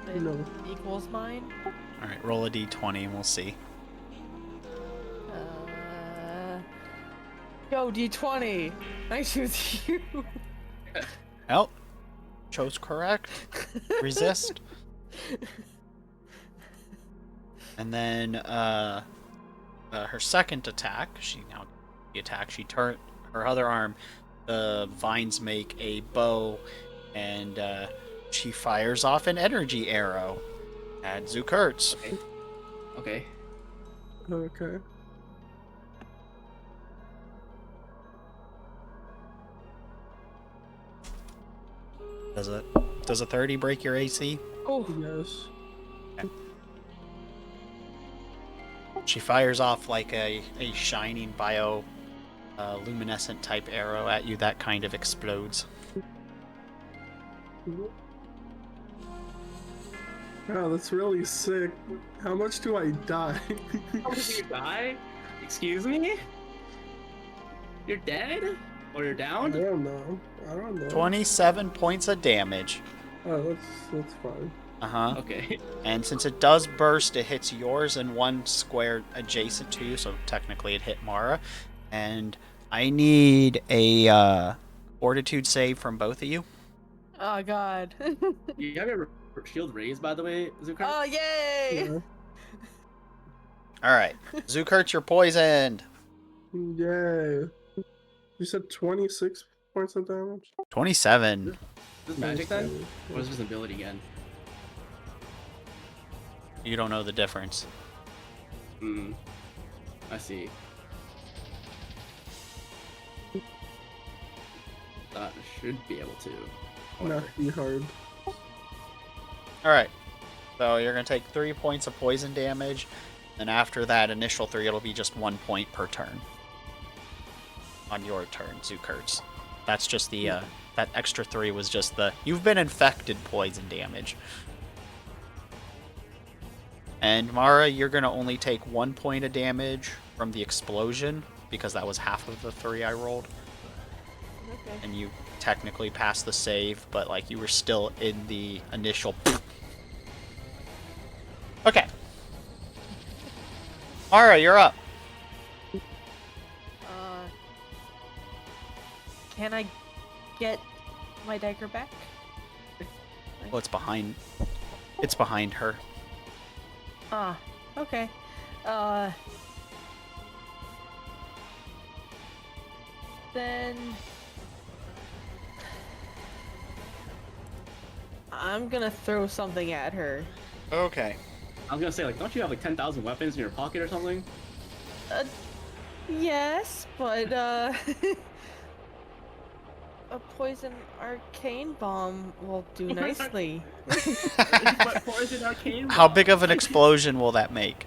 [SPEAKER 3] It
[SPEAKER 5] No.
[SPEAKER 3] equals mine.
[SPEAKER 1] Alright, roll a d20 and we'll see.
[SPEAKER 3] Yo, D20! I choose you!
[SPEAKER 1] Well, chose correct. Resist. And then her second attack, she turned her other arm. The vines make a bow, and she fires off an energy arrow at Zukurts.
[SPEAKER 4] Okay.
[SPEAKER 5] Okay.
[SPEAKER 1] Does a 30 break your AC?
[SPEAKER 3] Oh,
[SPEAKER 5] Yes.
[SPEAKER 1] She fires off like a shining luminescent type arrow at you that kind of explodes.
[SPEAKER 5] Wow, that's really sick. How much do I die?
[SPEAKER 4] How did you die? Excuse me? You're dead? Or you're
[SPEAKER 5] I
[SPEAKER 4] down?
[SPEAKER 5] don't know. I don't know.
[SPEAKER 1] 27 points of damage.
[SPEAKER 5] Oh, that's fine.
[SPEAKER 1] Uh-huh.
[SPEAKER 4] Okay.
[SPEAKER 1] And since it does burst, it hits yours and one square adjacent to you, so technically it hit Mara. And I need a fortitude save from both of you.
[SPEAKER 3] oh god.
[SPEAKER 4] You have your shield raised, by the way, Zucker?
[SPEAKER 3] Oh, yay!
[SPEAKER 5] Yeah.
[SPEAKER 1] Alright. Zukurts, you're poisoned.
[SPEAKER 5] Yay. You said 26 points of damage?
[SPEAKER 1] 27.
[SPEAKER 4] Is this magic then? Or is this ability again?
[SPEAKER 1] You don't know the difference.
[SPEAKER 4] Hmm. I see. That should be able to.
[SPEAKER 5] Not be hard.
[SPEAKER 1] Alright. So you're going to take 3 points of poison damage. And after that initial 3, it'll be just 1 point per turn. On your turn, Zukurts. That's just the, that extra 3 was just the, you've been infected poison damage. And Mara, you're going to only take 1 point of damage from the explosion, because that was half of the 3 I rolled. and you technically passed the save, but like you were still in the initial. Okay. Mara, you're up.
[SPEAKER 3] Can I get my dagger back?
[SPEAKER 1] Well, it's behind. It's behind her.
[SPEAKER 3] Ah, okay. Then I'm gonna throw something at her.
[SPEAKER 1] Okay.
[SPEAKER 4] I was gonna say, like, don't you have like 10,000 weapons in your pocket or something?
[SPEAKER 3] Yes, but a poison arcane bomb will do nicely.
[SPEAKER 4] But poison arcane.
[SPEAKER 1] How big of an explosion will that make?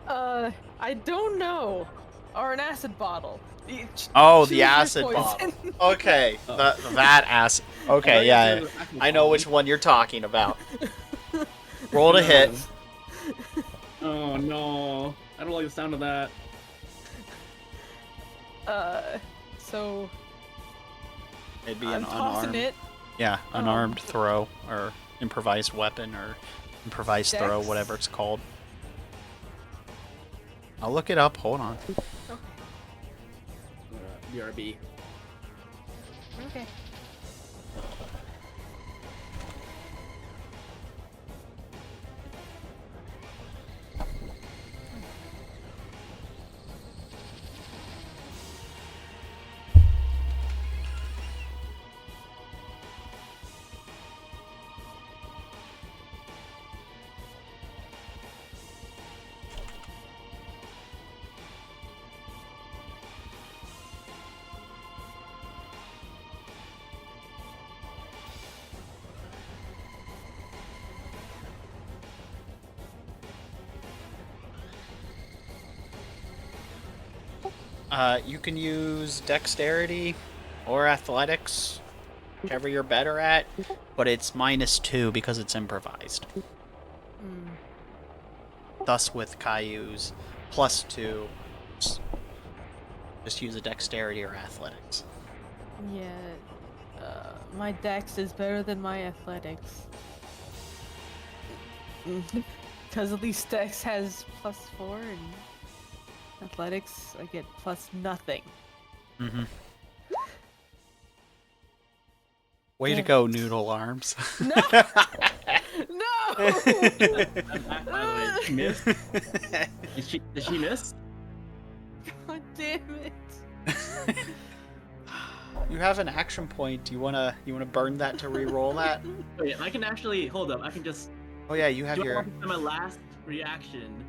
[SPEAKER 3] I don't know. Or an acid bottle.
[SPEAKER 1] Oh,
[SPEAKER 3] Choose
[SPEAKER 1] the
[SPEAKER 3] your
[SPEAKER 1] acid
[SPEAKER 3] poison.
[SPEAKER 1] bottle. Okay, that acid. Okay, yeah, I know which one you're talking about. Roll to hit.
[SPEAKER 4] Oh no, I don't like the sound of that.
[SPEAKER 3] So
[SPEAKER 1] It'd be
[SPEAKER 3] I'm
[SPEAKER 1] an
[SPEAKER 3] tossing
[SPEAKER 1] unarmed.
[SPEAKER 3] it.
[SPEAKER 1] Yeah, unarmed throw or improvised weapon or improvised throw,
[SPEAKER 3] Dex?
[SPEAKER 1] whatever it's called. I'll look it up. Hold on.
[SPEAKER 3] Okay.
[SPEAKER 4] BRB.
[SPEAKER 3] Okay.
[SPEAKER 1] You can use dexterity or athletics, whichever you're better at, but it's -2 because it's improvised. Thus, with Kayu's +2, just use a dexterity or athletics.
[SPEAKER 3] Yeah. My dex is better than my athletics. Because at least dex has +4 and athletics I get +0.
[SPEAKER 1] Mm-hmm. Way to go, Noodle Arms.
[SPEAKER 3] No! No!
[SPEAKER 4] By the way, did she miss? Did she miss?
[SPEAKER 3] God damn it.
[SPEAKER 1] You have an action point. You wanna burn that to re-roll that?
[SPEAKER 4] Wait, I can actually hold up. I can just
[SPEAKER 1] Oh yeah, you have
[SPEAKER 4] do
[SPEAKER 1] your.
[SPEAKER 4] my last reaction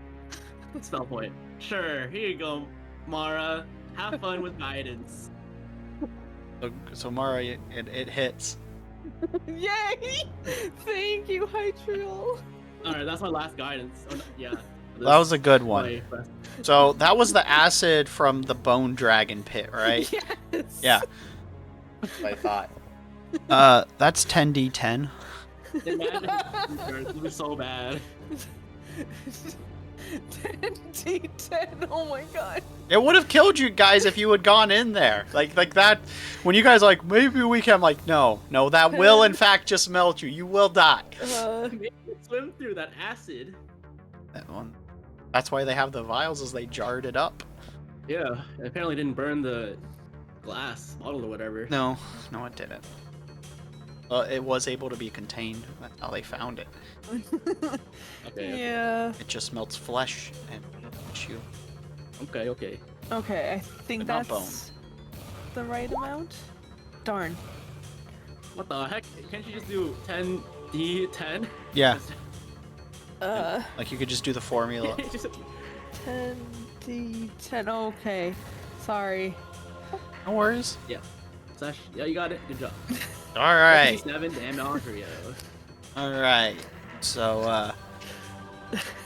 [SPEAKER 4] spell point. Sure, here you go, Mara. Have fun with guidance.
[SPEAKER 1] So Mara, it hits.
[SPEAKER 3] Yay! Thank you, Hytriel.
[SPEAKER 4] Alright, that's my last guidance. Oh, no, yeah.
[SPEAKER 1] That was a good one.
[SPEAKER 4] My-
[SPEAKER 1] So that was the acid from the Bone Dragon pit, right?
[SPEAKER 3] Yes.
[SPEAKER 1] Yeah. That's what I thought. That's 10d10.
[SPEAKER 4] Imagine it was so bad.
[SPEAKER 3] 10d10. Oh my god.
[SPEAKER 1] It would have killed you guys if you had gone in there. Like that. When you guys are like, maybe we can. I'm like, no, that will in fact just melt you. You will die.
[SPEAKER 4] Maybe swim through that acid.
[SPEAKER 1] That one. That's why they have the vials, is they jarred it up.
[SPEAKER 4] Yeah, it apparently didn't burn the glass bottle or whatever.
[SPEAKER 1] No, it didn't. Well, it was able to be contained. That's how they found it.
[SPEAKER 4] Okay.
[SPEAKER 3] Yeah.
[SPEAKER 1] It just melts flesh and tissue.
[SPEAKER 4] Okay.
[SPEAKER 3] Okay, I think
[SPEAKER 1] But not
[SPEAKER 3] that's the right amount. Darn.
[SPEAKER 4] What the heck? Can't you just do 10d10?
[SPEAKER 1] Yeah,
[SPEAKER 3] Uh,
[SPEAKER 1] like you could just do the formula.
[SPEAKER 3] 10d10. Okay. Sorry.
[SPEAKER 1] No worries.
[SPEAKER 4] Yeah, you got it. Good job.
[SPEAKER 1] All right.
[SPEAKER 4] 7 damn Rio.
[SPEAKER 1] All right. So,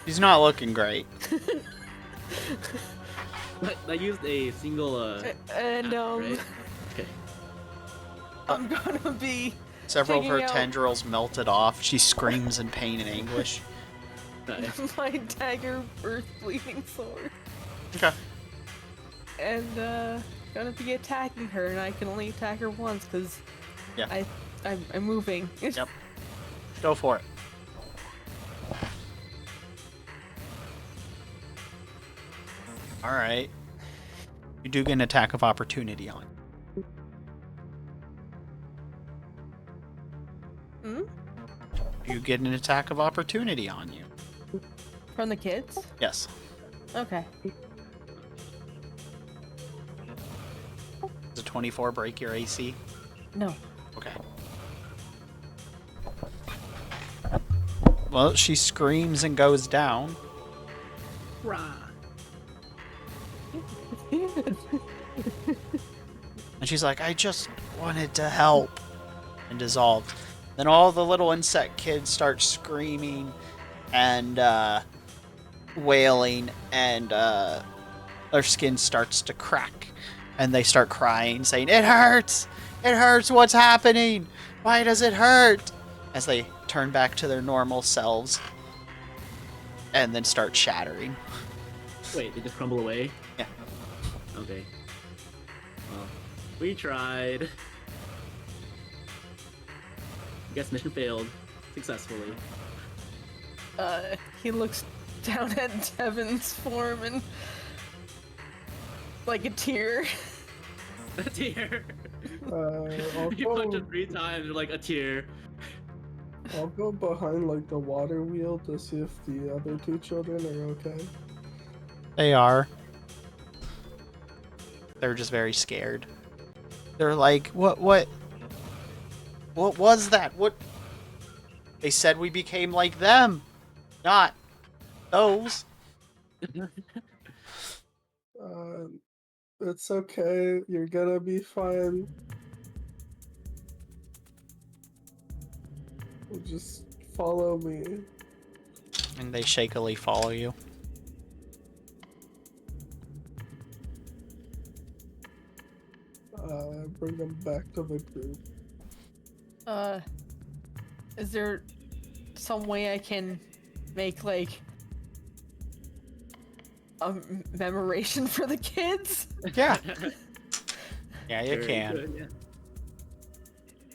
[SPEAKER 1] he's not looking great.
[SPEAKER 4] I used a single.
[SPEAKER 3] And
[SPEAKER 4] right? Okay.
[SPEAKER 3] I'm gonna be
[SPEAKER 1] Several of her
[SPEAKER 3] Taking out-
[SPEAKER 1] tendrils melted off. She screams in pain and anguish.
[SPEAKER 4] Nice.
[SPEAKER 3] my dagger earth bleeding sword.
[SPEAKER 1] Okay.
[SPEAKER 3] And gonna be attacking her, and I can only attack her once because
[SPEAKER 1] Yeah.
[SPEAKER 3] I'm moving.
[SPEAKER 1] Yep. Go for it. All right. You do get an attack of opportunity on.
[SPEAKER 3] Hmm?
[SPEAKER 1] You get an attack of opportunity on you.
[SPEAKER 3] From the kids?
[SPEAKER 1] Yes.
[SPEAKER 3] Okay.
[SPEAKER 1] Does a 24 break your AC?
[SPEAKER 3] No.
[SPEAKER 1] Okay. Well, she screams and goes down.
[SPEAKER 4] Rah.
[SPEAKER 1] And she's like, I just wanted to help. And dissolved. Then all the little insect kids start screaming and wailing, and their skin starts to crack. And they start crying, saying, It hurts! It hurts! What's happening? Why does it hurt? As they turn back to their normal selves. And then start shattering.
[SPEAKER 4] Wait, they just crumble away?
[SPEAKER 1] Yeah.
[SPEAKER 4] Okay. Well, we tried. Guess mission failed successfully.
[SPEAKER 3] He looks down at Devin's form and like a tear.
[SPEAKER 4] A tear.
[SPEAKER 5] I'll
[SPEAKER 4] You punch
[SPEAKER 5] go,
[SPEAKER 4] it 3 times, like a tear.
[SPEAKER 5] I'll go behind like the water wheel to see if the other 2 children are okay.
[SPEAKER 1] They are. They're just very scared. They're like, what was that? What? They said we became like them, not those.
[SPEAKER 5] It's okay. You're gonna be fine. Just follow me.
[SPEAKER 1] And they shakily follow you.
[SPEAKER 5] Bring them back to the group.
[SPEAKER 3] Is there some way I can make like a memoration for the kids?
[SPEAKER 1] Yeah. Yeah, you
[SPEAKER 4] Very
[SPEAKER 1] can.
[SPEAKER 4] good, yeah.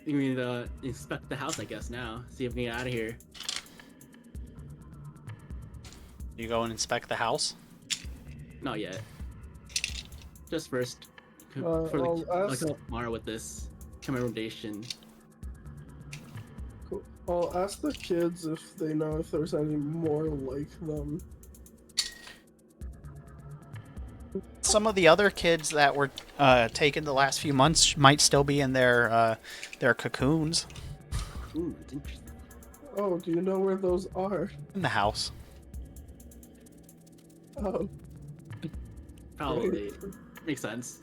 [SPEAKER 4] You mean inspect the house, I guess, now. See if we can get out of here.
[SPEAKER 1] You go and inspect the house.
[SPEAKER 4] Not yet. Just first.
[SPEAKER 5] I'll
[SPEAKER 4] Like
[SPEAKER 5] ask-
[SPEAKER 4] help Mara with this commendation.
[SPEAKER 5] Cool. I'll ask the kids if they know if there's any more like them.
[SPEAKER 1] Some of the other kids that were taken the last few months might still be in their cocoons
[SPEAKER 4] Ooh, it's interesting.
[SPEAKER 5] Oh, do you know where those are?
[SPEAKER 1] in the house.
[SPEAKER 5] Oh,
[SPEAKER 4] Probably. Makes sense.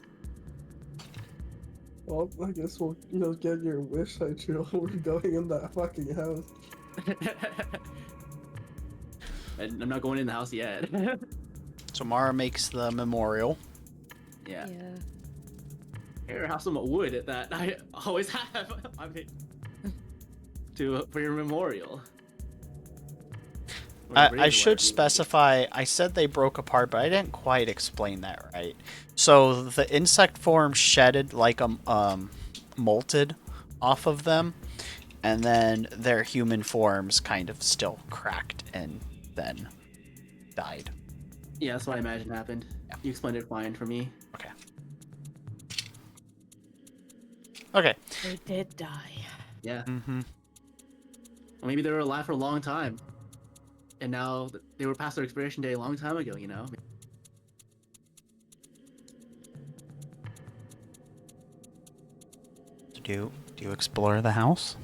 [SPEAKER 5] well, I guess we'll get your wish, Haichiro. We're going in that fucking house.
[SPEAKER 4] And I'm not going in the house yet.
[SPEAKER 1] So Mara makes the memorial.
[SPEAKER 4] Yeah. Here, have some wood that I always have. I mean, for your memorial.
[SPEAKER 1] I should specify, I said they broke apart, but I didn't quite explain that right. So the insect form shedded like molted off of them, and then their human forms kind of still cracked and then died.
[SPEAKER 4] Yeah, that's what I imagine happened.
[SPEAKER 1] Yeah.
[SPEAKER 4] You explained it fine for me.
[SPEAKER 1] Okay. Okay.
[SPEAKER 3] They did die.
[SPEAKER 4] Yeah.
[SPEAKER 1] Mm-hmm.
[SPEAKER 4] Or maybe they were alive for a long time. And now they were past their expiration date a long time ago, you know?
[SPEAKER 1] Do you explore the house?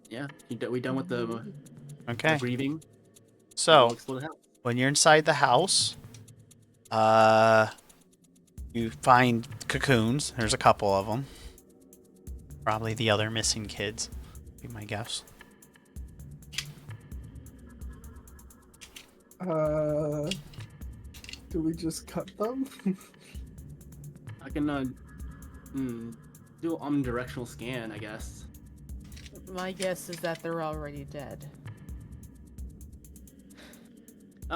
[SPEAKER 4] Yeah. We done with the
[SPEAKER 1] Okay.
[SPEAKER 4] grieving.
[SPEAKER 1] So
[SPEAKER 4] We'll explore the house.
[SPEAKER 1] when you're inside the house, you find cocoons. There's a couple of them. Probably the other missing kids, be my guess.
[SPEAKER 5] Do we just cut them?
[SPEAKER 4] I can do an omnidirectional scan, I guess.
[SPEAKER 3] My guess is that they're already dead.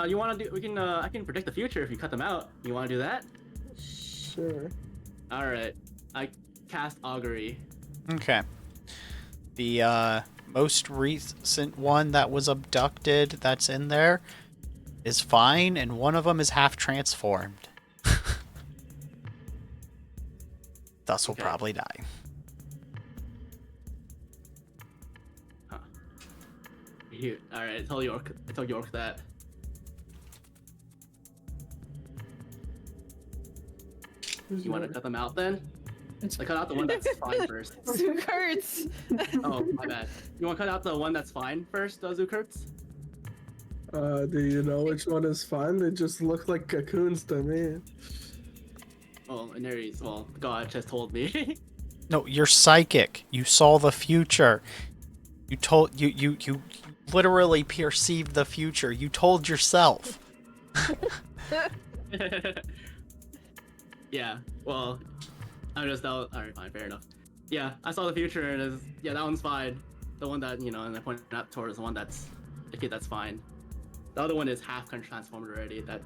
[SPEAKER 4] You want to do? We can. I can predict the future if you cut them out. You want to do that?
[SPEAKER 5] Sure.
[SPEAKER 4] All right. I cast augury.
[SPEAKER 1] Okay. The most recent one that was abducted that's in there is fine, and one of them is half transformed. Thus will
[SPEAKER 4] Okay.
[SPEAKER 1] probably die.
[SPEAKER 4] Huh. Here. All right. I tell York that. You want to cut them out then? I cut out the one that's fine first.
[SPEAKER 3] Zukurts!
[SPEAKER 4] Oh, my bad. You want to cut out the one that's fine first, Zukurts?
[SPEAKER 5] Do you know which one is fine? They just look like cocoons to me.
[SPEAKER 4] Well, Inaries, well, God just told me.
[SPEAKER 1] No, you're psychic. You saw the future. You literally perceived the future. You told yourself.
[SPEAKER 4] Yeah, well, I'm just out. Alright, fine, fair enough. Yeah, I saw the future and it's, yeah, that one's fine. The one that, and I pointed out towards the one that's, okay, that's fine. The other one is half transformed already. That.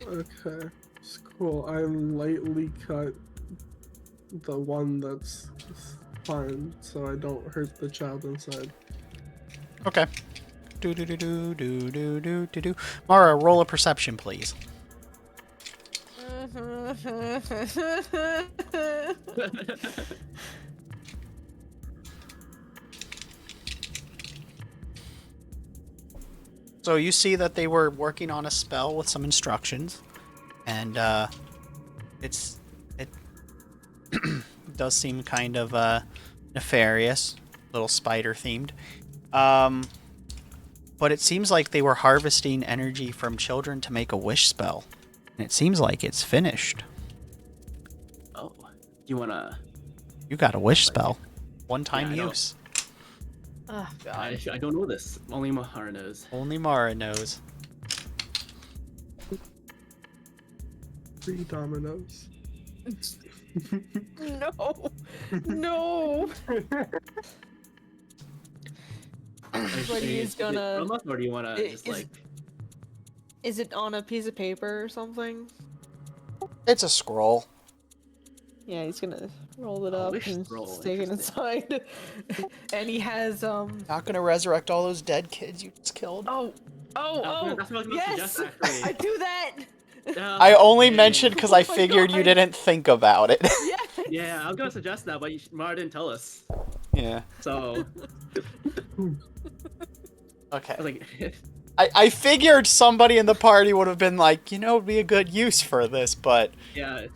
[SPEAKER 5] Okay, it's cool. I lightly cut the one that's fine, so I don't hurt the child inside.
[SPEAKER 1] Okay. Do. Mara, roll a perception, please. So you see that they were working on a spell with some instructions, and it does seem kind of nefarious, little spider themed. But it seems like they were harvesting energy from children to make a wish spell, and it seems like it's finished.
[SPEAKER 4] Oh, you wanna?
[SPEAKER 1] You got a wish spell, one-time
[SPEAKER 4] Yeah, I know.
[SPEAKER 1] use.
[SPEAKER 3] Oh, God.
[SPEAKER 4] I don't know this. Only Mahara knows.
[SPEAKER 1] Only Mara knows.
[SPEAKER 5] 3 dominoes.
[SPEAKER 3] No! No! But he's gonna.
[SPEAKER 4] Or do you wanna just
[SPEAKER 3] is-
[SPEAKER 4] like?
[SPEAKER 3] Is it on a piece of paper or something?
[SPEAKER 1] It's a scroll.
[SPEAKER 3] Yeah, he's gonna roll it
[SPEAKER 4] A
[SPEAKER 3] up
[SPEAKER 4] wish
[SPEAKER 3] and
[SPEAKER 4] scroll,
[SPEAKER 3] stick it
[SPEAKER 4] interesting.
[SPEAKER 3] inside. And he has
[SPEAKER 1] Not gonna resurrect all those dead kids you just killed.
[SPEAKER 3] Oh!
[SPEAKER 4] That's what I was gonna
[SPEAKER 3] Yes!
[SPEAKER 4] suggest, actually.
[SPEAKER 3] I do that!
[SPEAKER 1] I only
[SPEAKER 4] Okay.
[SPEAKER 1] mentioned because I
[SPEAKER 3] Oh my
[SPEAKER 1] figured you
[SPEAKER 3] God.
[SPEAKER 1] didn't think about it.
[SPEAKER 3] Yes!
[SPEAKER 4] Yeah, I was gonna suggest that, but Mara didn't tell us.
[SPEAKER 1] Yeah.
[SPEAKER 4] So
[SPEAKER 1] Okay.
[SPEAKER 4] I was like,
[SPEAKER 1] I figured somebody in the party would have been like, it'd be a good use for this, but
[SPEAKER 4] yeah,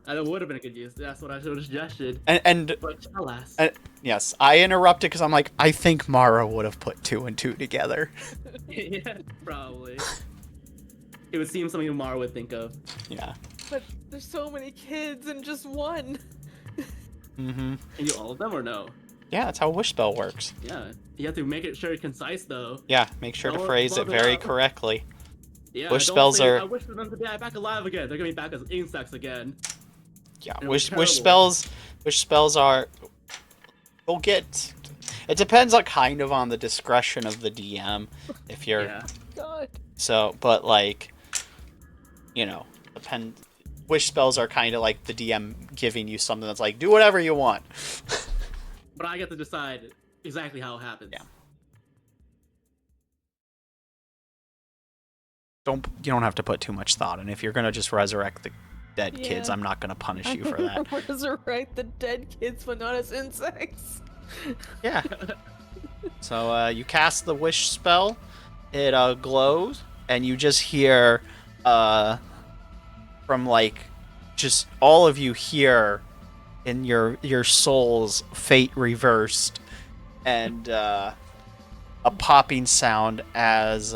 [SPEAKER 4] that would have been a good use. That's what I should have suggested.
[SPEAKER 1] and
[SPEAKER 4] But alas.
[SPEAKER 1] yes, I interrupted because I'm like, I think Mara would have put 2 and 2 together.
[SPEAKER 4] Yeah, probably. It would seem something Mara would think of.
[SPEAKER 1] Yeah.
[SPEAKER 3] But there's so many kids and just one.
[SPEAKER 1] Mm-hmm.
[SPEAKER 4] Can you do all of them or no?
[SPEAKER 1] Yeah, that's how wish spell works.
[SPEAKER 4] Yeah, you have to make it sure concise though.
[SPEAKER 1] Yeah, make sure to
[SPEAKER 4] Don't
[SPEAKER 1] phrase it
[SPEAKER 4] blow it
[SPEAKER 1] very
[SPEAKER 4] up.
[SPEAKER 1] correctly.
[SPEAKER 4] Yeah,
[SPEAKER 1] Wish
[SPEAKER 4] don't
[SPEAKER 1] spells
[SPEAKER 4] say,
[SPEAKER 1] are-
[SPEAKER 4] I wish for them to be back alive again. They're gonna be back as insects again.
[SPEAKER 1] Yeah,
[SPEAKER 4] It was
[SPEAKER 1] wish
[SPEAKER 4] terrible.
[SPEAKER 1] spells are. We'll get. It depends kind of on the discretion of the DM. If you're
[SPEAKER 4] Yeah.
[SPEAKER 3] God.
[SPEAKER 1] so, but depend. Wish spells are kind of like the DM giving you something that's like, do whatever you want.
[SPEAKER 4] But I get to decide exactly how it happens.
[SPEAKER 1] Yeah. You don't have to put too much thought in. If you're gonna just resurrect the dead kids,
[SPEAKER 3] Yeah.
[SPEAKER 1] I'm not gonna punish you for that.
[SPEAKER 3] Resurrect the dead kids, but not as insects.
[SPEAKER 1] Yeah. So you cast the wish spell. It glows, and you just hear from just all of you hear in your souls fate reversed, and a popping sound as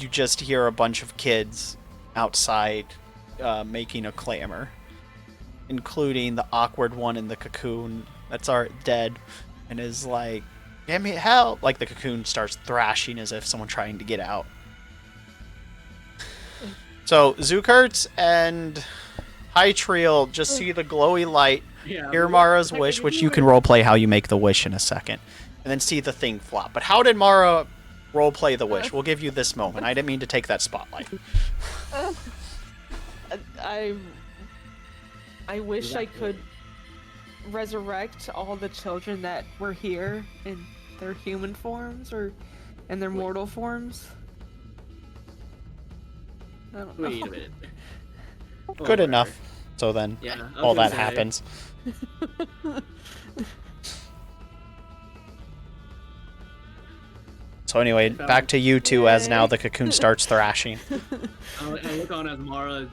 [SPEAKER 1] you just hear a bunch of kids outside making a clamor, including the awkward one in the cocoon that's dead and is like, "Give me help!" Like the cocoon starts thrashing as if someone trying to get out. So Zukurts and Hytriel just see the glowy light,
[SPEAKER 4] Yeah.
[SPEAKER 1] hear
[SPEAKER 4] what
[SPEAKER 1] Mara's
[SPEAKER 4] the heck
[SPEAKER 1] wish,
[SPEAKER 4] are
[SPEAKER 1] which you
[SPEAKER 4] doing?
[SPEAKER 1] can roleplay how you make the wish in a second, and then see the thing flop. But how did Mara roleplay the wish? We'll give you this moment. I didn't mean to take that spotlight.
[SPEAKER 3] I wish I could resurrect all the children that were here in their human forms or in their mortal forms. I don't know.
[SPEAKER 4] Wait a minute.
[SPEAKER 1] Good enough. So then,
[SPEAKER 4] Yeah, I was
[SPEAKER 1] all
[SPEAKER 4] gonna
[SPEAKER 1] that
[SPEAKER 4] say.
[SPEAKER 1] happens. So anyway, back to you two as now the cocoon starts thrashing.
[SPEAKER 4] I look on as Mara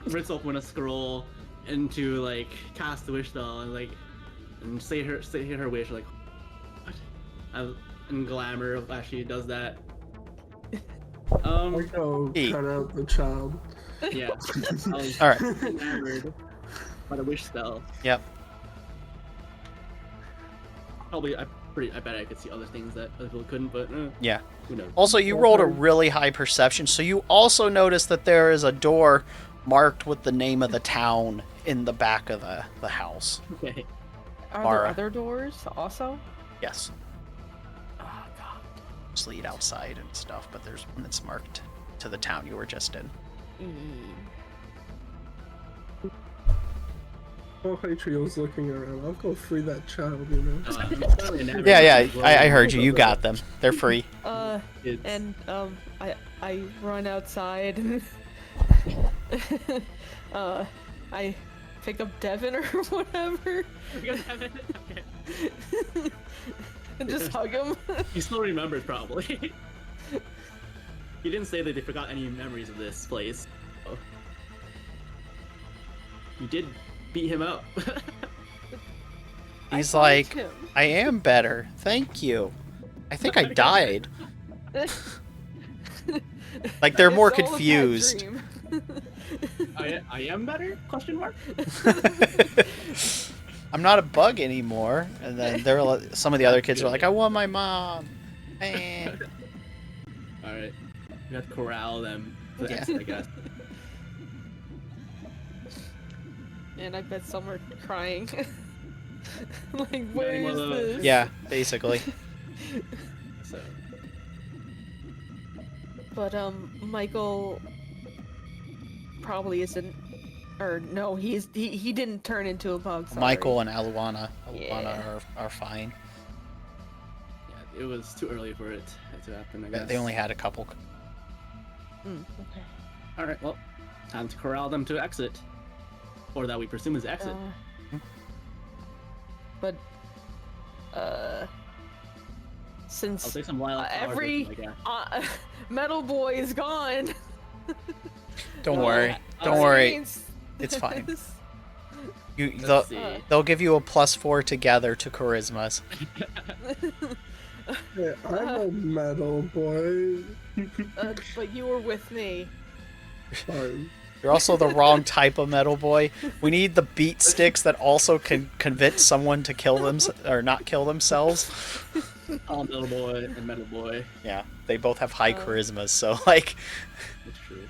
[SPEAKER 4] rips open a scroll and to like cast the wish spell and like and say her wish like what? And Glamour actually does that.
[SPEAKER 5] Like, oh,
[SPEAKER 1] E.
[SPEAKER 5] cut out the child.
[SPEAKER 4] Yeah. I was
[SPEAKER 1] All right.
[SPEAKER 4] enamored by the wish spell.
[SPEAKER 1] Yep.
[SPEAKER 4] Probably, I bet I could see other things that other people couldn't, but
[SPEAKER 1] Yeah.
[SPEAKER 4] who knows?
[SPEAKER 1] Also, you rolled a really high perception, so you also notice that there is a door marked with the name of the town in the back of the house.
[SPEAKER 4] Okay.
[SPEAKER 3] Are
[SPEAKER 1] Mara.
[SPEAKER 3] there other doors also?
[SPEAKER 1] Yes.
[SPEAKER 3] Oh god.
[SPEAKER 1] Just lead outside and stuff, but there's one that's marked to the town you were just in.
[SPEAKER 5] Oh, hey, Trio's looking around. I'll go free that child, you know?
[SPEAKER 1] Yeah, I heard you. You got them. They're free.
[SPEAKER 4] It's...
[SPEAKER 3] I run outside and I pick up Devin or whatever and just hug him.
[SPEAKER 4] He still remembers, probably. He didn't say that they forgot any memories of this place. Oh. You did beat him up.
[SPEAKER 1] He's
[SPEAKER 3] I
[SPEAKER 1] like,
[SPEAKER 3] him.
[SPEAKER 1] I am better. Thank you. I think I died. Like, they're more
[SPEAKER 3] It's all a bad
[SPEAKER 1] confused.
[SPEAKER 3] dream.
[SPEAKER 4] I am better? Question mark.
[SPEAKER 1] I'm not a bug anymore. And then there are some of the other kids are like, I want my mom. Eh.
[SPEAKER 4] Alright. We have to corral them to the
[SPEAKER 1] Yeah.
[SPEAKER 4] exit, I guess.
[SPEAKER 3] And I bet some are crying. Like, where is this?
[SPEAKER 1] Yeah, basically.
[SPEAKER 4] So,
[SPEAKER 3] But Michael probably isn't, or no, he didn't turn into a bug. Sorry.
[SPEAKER 1] Michael and Aluana
[SPEAKER 3] Yeah.
[SPEAKER 1] are fine.
[SPEAKER 4] yeah, it was too early for it to happen, I guess.
[SPEAKER 1] They only had a couple.
[SPEAKER 3] Okay.
[SPEAKER 4] Alright, well, time to corral them to exit. Or that we presume is exit.
[SPEAKER 3] But since
[SPEAKER 4] I'll take some wild
[SPEAKER 3] every metal boy is gone.
[SPEAKER 1] Don't
[SPEAKER 3] Well,
[SPEAKER 1] worry.
[SPEAKER 3] I'll
[SPEAKER 1] Don't worry.
[SPEAKER 3] experience
[SPEAKER 1] It's fine.
[SPEAKER 3] this.
[SPEAKER 1] They'll,
[SPEAKER 4] see.
[SPEAKER 1] they'll give you a +4 together to charismas.
[SPEAKER 5] Yeah, I'm a metal boy.
[SPEAKER 3] But you were with me.
[SPEAKER 5] Fine.
[SPEAKER 1] You're also the wrong type of metal boy. We need the beat sticks that also can convince someone to kill them or not kill themselves.
[SPEAKER 4] All metal boy and metal boy.
[SPEAKER 1] Yeah, they both have high charismas, so like
[SPEAKER 4] That's true.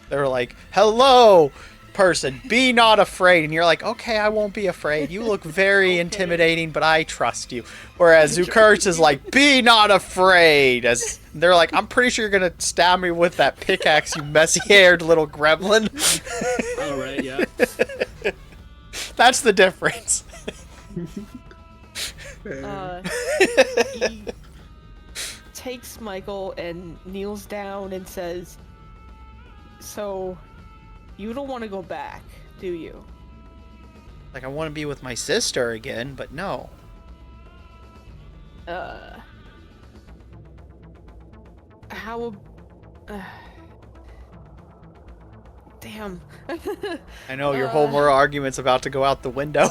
[SPEAKER 1] they're like, "Hello, person, be not afraid," and you're like, "Okay, I won't be afraid. You look very intimidating, but I trust you." Whereas Zukurts is like, "Be not afraid," as they're like, "I'm pretty sure you're gonna stab me with that pickaxe, you messy-haired little gremlin."
[SPEAKER 4] Oh, right, yeah.
[SPEAKER 1] That's the difference.
[SPEAKER 3] He takes Michael and kneels down and says, "So, you don't want to go back, do you?"
[SPEAKER 1] Like, I want to be with my sister again, but no.
[SPEAKER 3] How? Damn.
[SPEAKER 1] I know your whole moral argument's about to go out the window.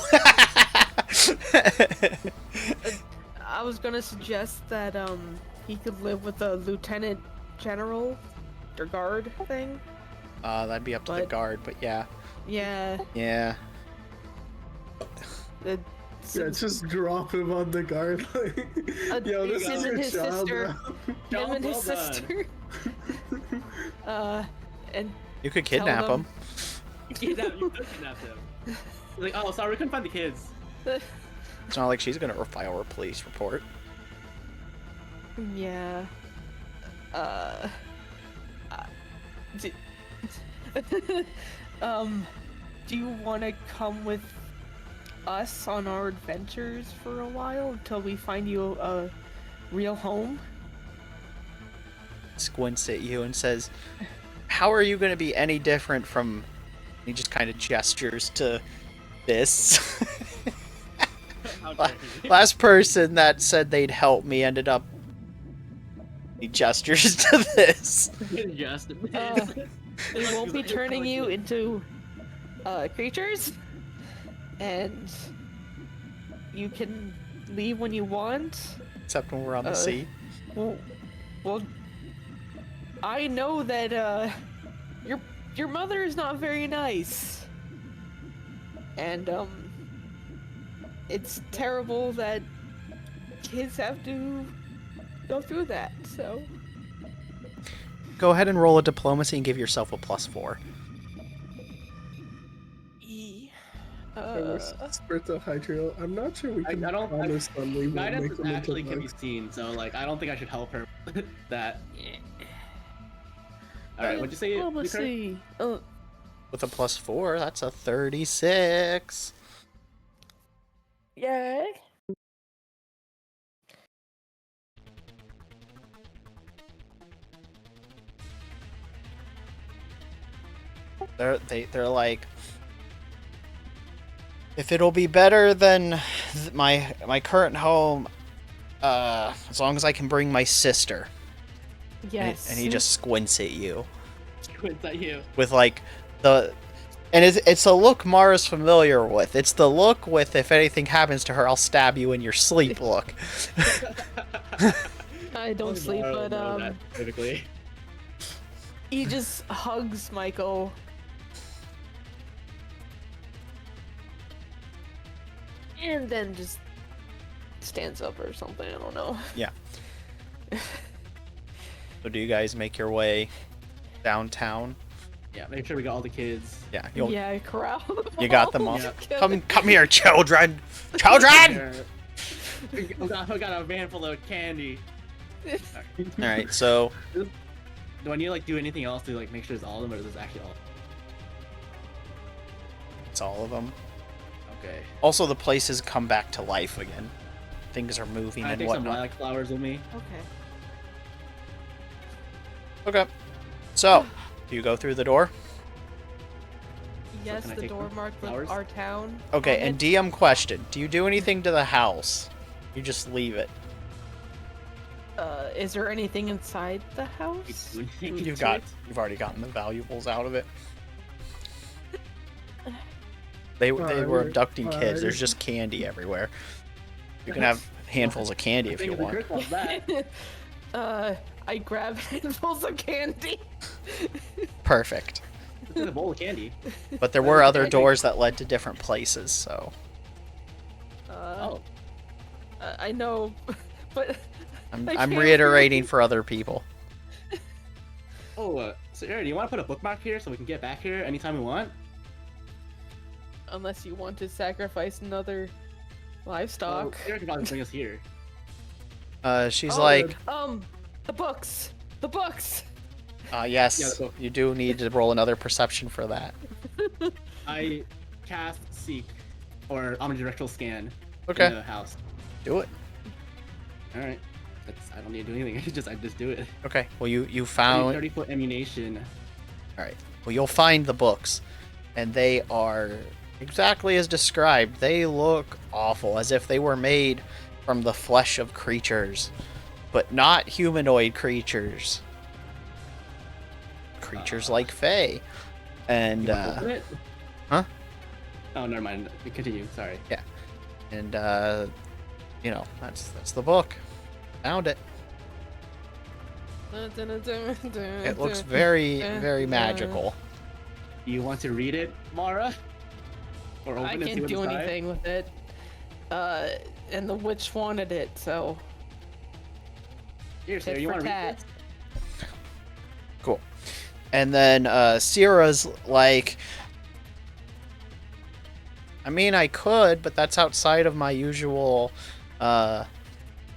[SPEAKER 3] I was gonna suggest that he could live with a lieutenant general or guard thing.
[SPEAKER 1] That'd be up to the
[SPEAKER 3] But-
[SPEAKER 1] guard, but yeah.
[SPEAKER 3] Yeah.
[SPEAKER 1] Yeah.
[SPEAKER 3] Uh,
[SPEAKER 5] Yeah, just drop him on the guard. Like, yo, this
[SPEAKER 3] him
[SPEAKER 5] is
[SPEAKER 3] and
[SPEAKER 5] your
[SPEAKER 3] his
[SPEAKER 5] child,
[SPEAKER 3] sister.
[SPEAKER 5] bro.
[SPEAKER 3] Him and his
[SPEAKER 4] Well done.
[SPEAKER 3] sister. And
[SPEAKER 1] You could
[SPEAKER 3] Tell
[SPEAKER 1] kidnap
[SPEAKER 3] them.
[SPEAKER 1] him.
[SPEAKER 4] You could kidnap him. Like, oh, sorry, we couldn't find the kids.
[SPEAKER 1] It's not like she's gonna file a police report.
[SPEAKER 3] yeah. D- Do you want to come with us on our adventures for a while until we find you a real home?
[SPEAKER 1] Squints at you and says, how are you going to be any different from... He just kind of gestures to this.
[SPEAKER 4] How dare you.
[SPEAKER 1] Last person that said they'd help me ended up... He gestures to this.
[SPEAKER 4] Just
[SPEAKER 3] We won't be turning you into creatures, and you can leave when you want.
[SPEAKER 1] Except when we're on the sea.
[SPEAKER 3] Well, I know that your mother is not very nice, and it's terrible that kids have to go through that. So
[SPEAKER 1] Go ahead and roll a diplomacy and give yourself a +4.
[SPEAKER 5] Spiritual Hydro. I'm not sure we can
[SPEAKER 4] I don't.
[SPEAKER 5] promise them we will
[SPEAKER 4] Guidance
[SPEAKER 5] make
[SPEAKER 4] is
[SPEAKER 5] them into
[SPEAKER 4] actually can be
[SPEAKER 5] bugs.
[SPEAKER 4] seen, so like I don't think I should help her with that. All right, what'd you say?
[SPEAKER 3] Diplomacy.
[SPEAKER 1] With a +4, that's a 36.
[SPEAKER 3] Yay.
[SPEAKER 1] They're like, if it'll be better than my current home, as long as I can bring my sister.
[SPEAKER 3] Yes.
[SPEAKER 1] And he just squints at you
[SPEAKER 4] Squints at you.
[SPEAKER 1] with like and it's a look Mara's familiar with. It's the look with, if anything happens to her, I'll stab you in your sleep look.
[SPEAKER 3] I don't sleep,
[SPEAKER 4] I don't
[SPEAKER 3] but
[SPEAKER 4] know that specifically.
[SPEAKER 3] he just hugs Michael. And then just stands up or something, I don't know.
[SPEAKER 1] Yeah. So do you guys make your way downtown?
[SPEAKER 4] Yeah, make sure we got all the kids.
[SPEAKER 1] Yeah.
[SPEAKER 3] Yeah, corral them
[SPEAKER 1] You got them all.
[SPEAKER 4] Yeah.
[SPEAKER 1] Come here, children! Children!
[SPEAKER 4] We got a van full of candy.
[SPEAKER 1] Alright, so
[SPEAKER 4] Do I need to like do anything else to like make sure it's all of them, or is this actually all?
[SPEAKER 1] it's all of them.
[SPEAKER 4] Okay.
[SPEAKER 1] Also, the place has come back to life again. Things are moving
[SPEAKER 4] I
[SPEAKER 1] and
[SPEAKER 4] take some
[SPEAKER 1] whatnot.
[SPEAKER 4] lilac flowers with me.
[SPEAKER 3] Okay.
[SPEAKER 1] Okay. So, do you go through the door?
[SPEAKER 3] Yes,
[SPEAKER 4] can I
[SPEAKER 3] the
[SPEAKER 4] take
[SPEAKER 3] door
[SPEAKER 4] them?
[SPEAKER 3] marked with
[SPEAKER 4] Flowers?
[SPEAKER 3] our town.
[SPEAKER 1] Okay,
[SPEAKER 3] on
[SPEAKER 1] and
[SPEAKER 3] it.
[SPEAKER 1] DM question. Do you do anything to the house? You just leave it.
[SPEAKER 3] Is there anything inside the house?
[SPEAKER 1] You've already gotten the valuables out of it. They were abducting kids. There's just candy everywhere. You can have handfuls of candy if you want.
[SPEAKER 3] I grab handfuls of candy.
[SPEAKER 1] Perfect.
[SPEAKER 4] It's a bowl of candy.
[SPEAKER 1] But there were other doors that led to different places, so
[SPEAKER 4] Oh.
[SPEAKER 3] I know, but
[SPEAKER 1] I'm
[SPEAKER 3] I can't
[SPEAKER 1] reiterating
[SPEAKER 3] read.
[SPEAKER 1] for other people.
[SPEAKER 4] Oh, so Aaron, do you want to put a bookmark here so we can get back here anytime we want?
[SPEAKER 3] unless you want to sacrifice another livestock.
[SPEAKER 4] Aaron can probably bring us here.
[SPEAKER 1] She's
[SPEAKER 3] Oh,
[SPEAKER 1] like,
[SPEAKER 3] the books. The books.
[SPEAKER 1] yes,
[SPEAKER 4] Yeah, the book.
[SPEAKER 1] you do need to roll another perception for that.
[SPEAKER 4] I cast Seek, or omnidirectional scan
[SPEAKER 1] Okay,
[SPEAKER 4] in the house.
[SPEAKER 1] do it.
[SPEAKER 4] Alright. I don't need to do anything. I just do it.
[SPEAKER 1] Okay, well you found
[SPEAKER 4] 30-foot ammunition.
[SPEAKER 1] All right. Well, you'll find the books, and they are exactly as described. They look awful, as if they were made from the flesh of creatures, but not humanoid creatures. Creatures like Ffail. And
[SPEAKER 4] You wanna open it?
[SPEAKER 1] huh?
[SPEAKER 4] Oh, never mind. Continue. Sorry.
[SPEAKER 1] and that's the book. Found it. It looks very very magical.
[SPEAKER 4] Do you want to read it, Mara? Or open
[SPEAKER 3] I
[SPEAKER 4] it and see
[SPEAKER 3] can't
[SPEAKER 4] what's
[SPEAKER 3] do
[SPEAKER 4] inside?
[SPEAKER 3] anything with it. And the witch wanted it, so
[SPEAKER 4] Here, Sarah,
[SPEAKER 3] tit
[SPEAKER 4] you
[SPEAKER 3] for
[SPEAKER 4] want to read
[SPEAKER 3] tat.
[SPEAKER 4] this?
[SPEAKER 1] Cool. And then Sierra's like, I mean, I could, but that's outside of my usual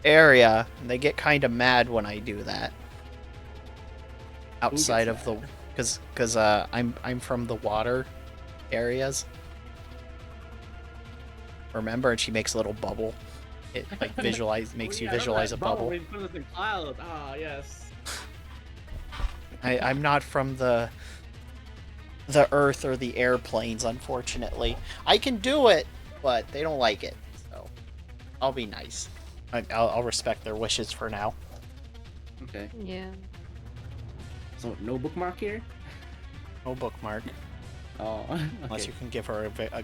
[SPEAKER 1] area. And they get kind of mad when I do that. Outside of the Cause I'm from the water areas. Remember, and she makes a little bubble. It like makes you visualize a bubble.
[SPEAKER 4] We put this in cloud. Ah, yes.
[SPEAKER 1] I'm not from the earth or the airplanes, unfortunately. I can do it, but they don't like it. So I'll be nice. I'll respect their wishes for now.
[SPEAKER 4] Okay.
[SPEAKER 3] Yeah.
[SPEAKER 4] So no bookmark here.
[SPEAKER 1] No bookmark.
[SPEAKER 4] Oh.
[SPEAKER 1] Unless
[SPEAKER 4] Okay.
[SPEAKER 1] you can give her a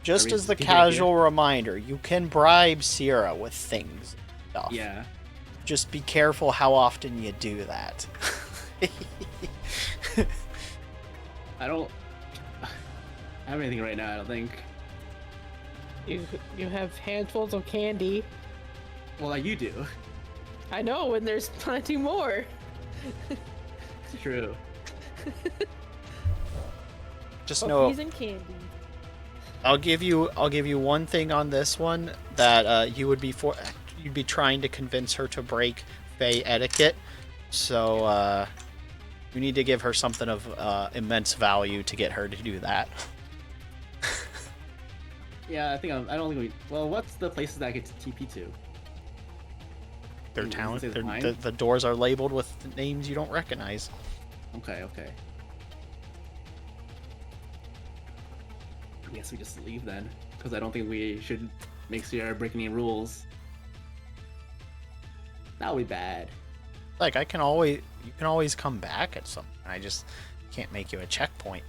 [SPEAKER 1] just
[SPEAKER 4] Are we
[SPEAKER 1] as the
[SPEAKER 4] speaking right
[SPEAKER 1] casual reminder, you can bribe Sierra with things and stuff.
[SPEAKER 4] Yeah.
[SPEAKER 1] Just be careful how often you do that.
[SPEAKER 4] I don't have anything right now. I don't think.
[SPEAKER 3] You have handfuls of candy.
[SPEAKER 4] Well, like you do.
[SPEAKER 3] I know, and there's plenty more.
[SPEAKER 4] It's true.
[SPEAKER 1] Just know
[SPEAKER 3] Cookies and candy.
[SPEAKER 1] I'll give you one thing on this one that you'd be trying to convince her to break Fey etiquette. So you need to give her something of immense value to get her to do that.
[SPEAKER 4] Yeah, I don't think we. Well, what's the places that I get to TP to?
[SPEAKER 1] Their
[SPEAKER 4] Ooh,
[SPEAKER 1] talent,
[SPEAKER 4] is it mine?
[SPEAKER 1] the doors are labeled with names you don't recognize.
[SPEAKER 4] Okay. I guess we just leave then, because I don't think we should make Sierra break any rules. That would be bad.
[SPEAKER 1] Like you can always come back at something. I just can't make you a checkpoint.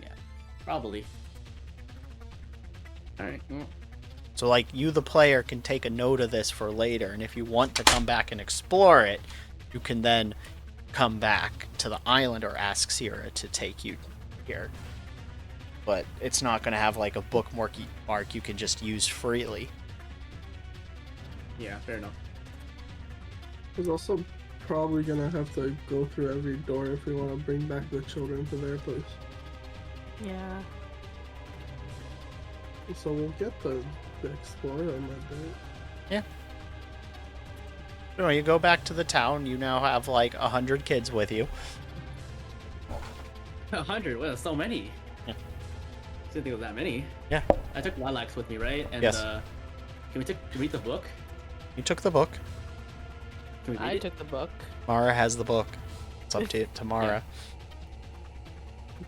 [SPEAKER 4] Yeah, probably. All right. Well,
[SPEAKER 1] So like you, the player, can take a note of this for later, and if you want to come back and explore it, you can then come back to the island or ask Sierra to take you here. But it's not going to have like a bookmark you can just use freely.
[SPEAKER 4] yeah, fair enough.
[SPEAKER 5] There's also probably gonna have to go through every door if we want to bring back the children to their place.
[SPEAKER 3] Yeah.
[SPEAKER 5] So we'll get to explore them a bit.
[SPEAKER 1] No, you go back to the town. You now have like 100 kids with you.
[SPEAKER 4] 100? Well, so many.
[SPEAKER 1] Yeah.
[SPEAKER 4] Didn't think it was that many.
[SPEAKER 1] Yeah.
[SPEAKER 4] I took Lilacs with me, right? And
[SPEAKER 1] Yes.
[SPEAKER 4] Can we read the book?
[SPEAKER 1] You took the book.
[SPEAKER 4] Can we read
[SPEAKER 3] I
[SPEAKER 4] it?
[SPEAKER 3] took the book.
[SPEAKER 1] Mara has the book. It's up to Mara.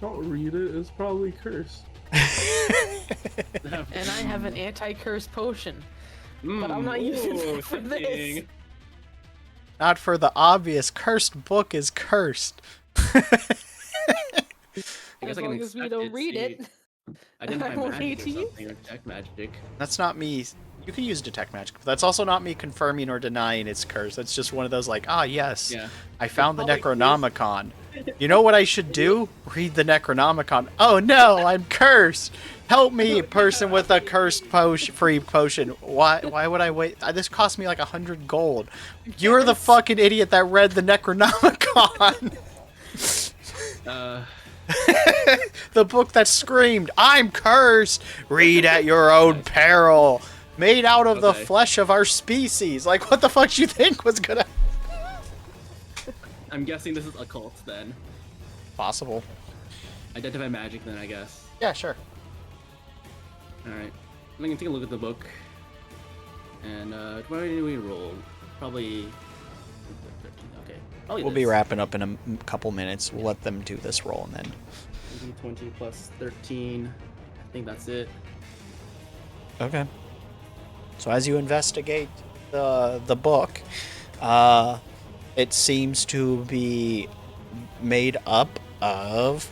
[SPEAKER 5] Don't read it. It's probably cursed.
[SPEAKER 3] And I have an anti-curse potion. But I'm not using it for this.
[SPEAKER 4] tempting.
[SPEAKER 1] Not for the obvious. Cursed book is cursed.
[SPEAKER 4] I guess
[SPEAKER 3] As
[SPEAKER 4] I can
[SPEAKER 3] long as we
[SPEAKER 4] accept
[SPEAKER 3] don't read
[SPEAKER 4] see.
[SPEAKER 3] it.
[SPEAKER 4] I didn't
[SPEAKER 3] I
[SPEAKER 4] find
[SPEAKER 3] won't
[SPEAKER 4] magic
[SPEAKER 3] hate
[SPEAKER 4] or
[SPEAKER 3] you.
[SPEAKER 4] something, or detect magic.
[SPEAKER 1] That's not me. You can use detect magic, but that's also not me confirming or denying it's cursed. That's just one of those like, yes,
[SPEAKER 4] Yeah.
[SPEAKER 1] I found the
[SPEAKER 4] Probably
[SPEAKER 1] Necronomicon. You know what I should do? Read the Necronomicon. Oh no, I'm cursed. Help me, person with a cursed free potion. Why would I wait? This cost me like 100 gold. You're the fucking idiot that read the Necronomicon. The book that screamed, I'm cursed. Read at your own peril. Made out of the
[SPEAKER 4] Okay.
[SPEAKER 1] flesh of our species. Like, what the fuck do you think was gonna...
[SPEAKER 4] I'm guessing this is occult then.
[SPEAKER 1] Possible.
[SPEAKER 4] Identify magic then, I guess.
[SPEAKER 1] Yeah, sure.
[SPEAKER 4] Alright. I'm gonna take a look at the book. And, what do we roll? Probably... 13, okay. Probably
[SPEAKER 1] We'll be
[SPEAKER 4] this.
[SPEAKER 1] wrapping up in a couple minutes. We'll let them do this roll and then...
[SPEAKER 4] 20 plus 13. I think that's it.
[SPEAKER 1] Okay. So as you investigate the book, it seems to be made up of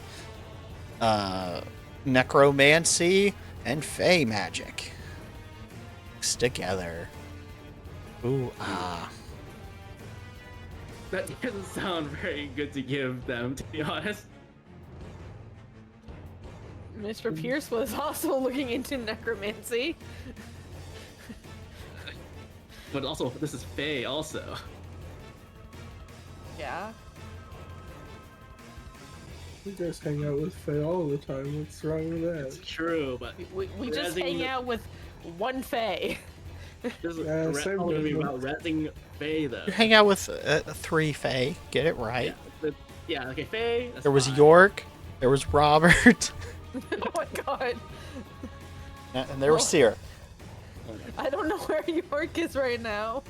[SPEAKER 1] necromancy and fey magic mixed together. Ooh,
[SPEAKER 4] That doesn't sound very good to give them, to be honest.
[SPEAKER 3] Mr. Pierce was also looking into necromancy.
[SPEAKER 4] But also, this is Fey also.
[SPEAKER 3] Yeah.
[SPEAKER 5] You guys hang out with Faye all the time. What's wrong with
[SPEAKER 4] It's
[SPEAKER 5] that?
[SPEAKER 4] true, but
[SPEAKER 3] We just
[SPEAKER 4] Razzing
[SPEAKER 3] hang
[SPEAKER 4] the-
[SPEAKER 3] out with one Fae.
[SPEAKER 4] This is
[SPEAKER 5] Yeah, same
[SPEAKER 4] all gonna be
[SPEAKER 5] here.
[SPEAKER 4] about resting Faye though.
[SPEAKER 1] You hang out with 3 Fae. Get it right.
[SPEAKER 4] Yeah, okay, Faye. That's
[SPEAKER 1] There was
[SPEAKER 4] fine.
[SPEAKER 1] York. There was Robert.
[SPEAKER 3] Oh my god.
[SPEAKER 1] And there was Seer.
[SPEAKER 3] I don't know where York is right now.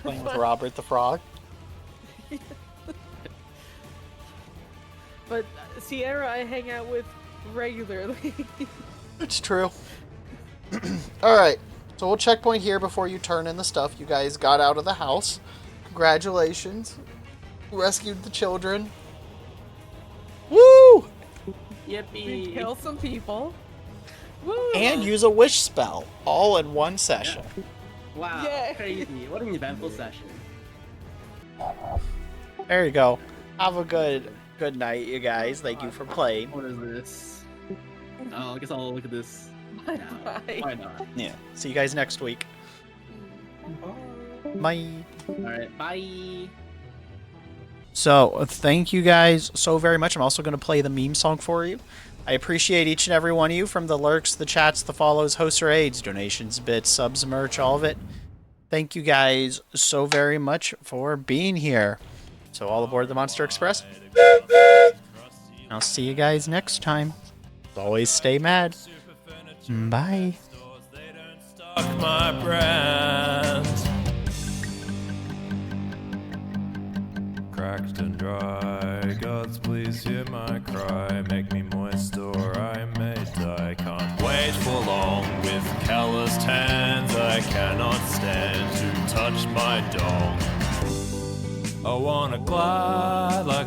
[SPEAKER 1] Playing with Robert the Frog.
[SPEAKER 3] But Sierra I hang out with regularly.
[SPEAKER 1] It's true. Alright. So we'll checkpoint here before you turn in the stuff. You guys got out of the house. Congratulations. Rescued the children. Woo!
[SPEAKER 4] Yippee!
[SPEAKER 3] Kill some people. Woo!
[SPEAKER 1] And use a wish spell. All in one session.
[SPEAKER 4] Wow,
[SPEAKER 3] Yay.
[SPEAKER 4] crazy! What an eventful session.
[SPEAKER 1] There you go. Have a good night, you guys. Thank you for playing.
[SPEAKER 4] What is this? Oh, I guess I'll look at this.
[SPEAKER 3] Bye.
[SPEAKER 4] now. Why not?
[SPEAKER 1] Yeah. See you guys next week. Bye.
[SPEAKER 4] All right, bye.
[SPEAKER 1] So, thank you guys so very much. I'm also going to play the meme song for you. I appreciate each and every one of you, from the lurks, the chats, the follows, hosts or aids, donations, bits, subs, merch, all of it. Thank you guys so very much for being here. So, all aboard the Monster Express. I'll see you guys next time. As always, stay mad. Bye.
[SPEAKER 8] My brand cracked and dry. Gods, please hear my cry. Make me moist or I may die. Can't wait for long with calloused hands. I cannot stand to touch my dong. I wanna glide like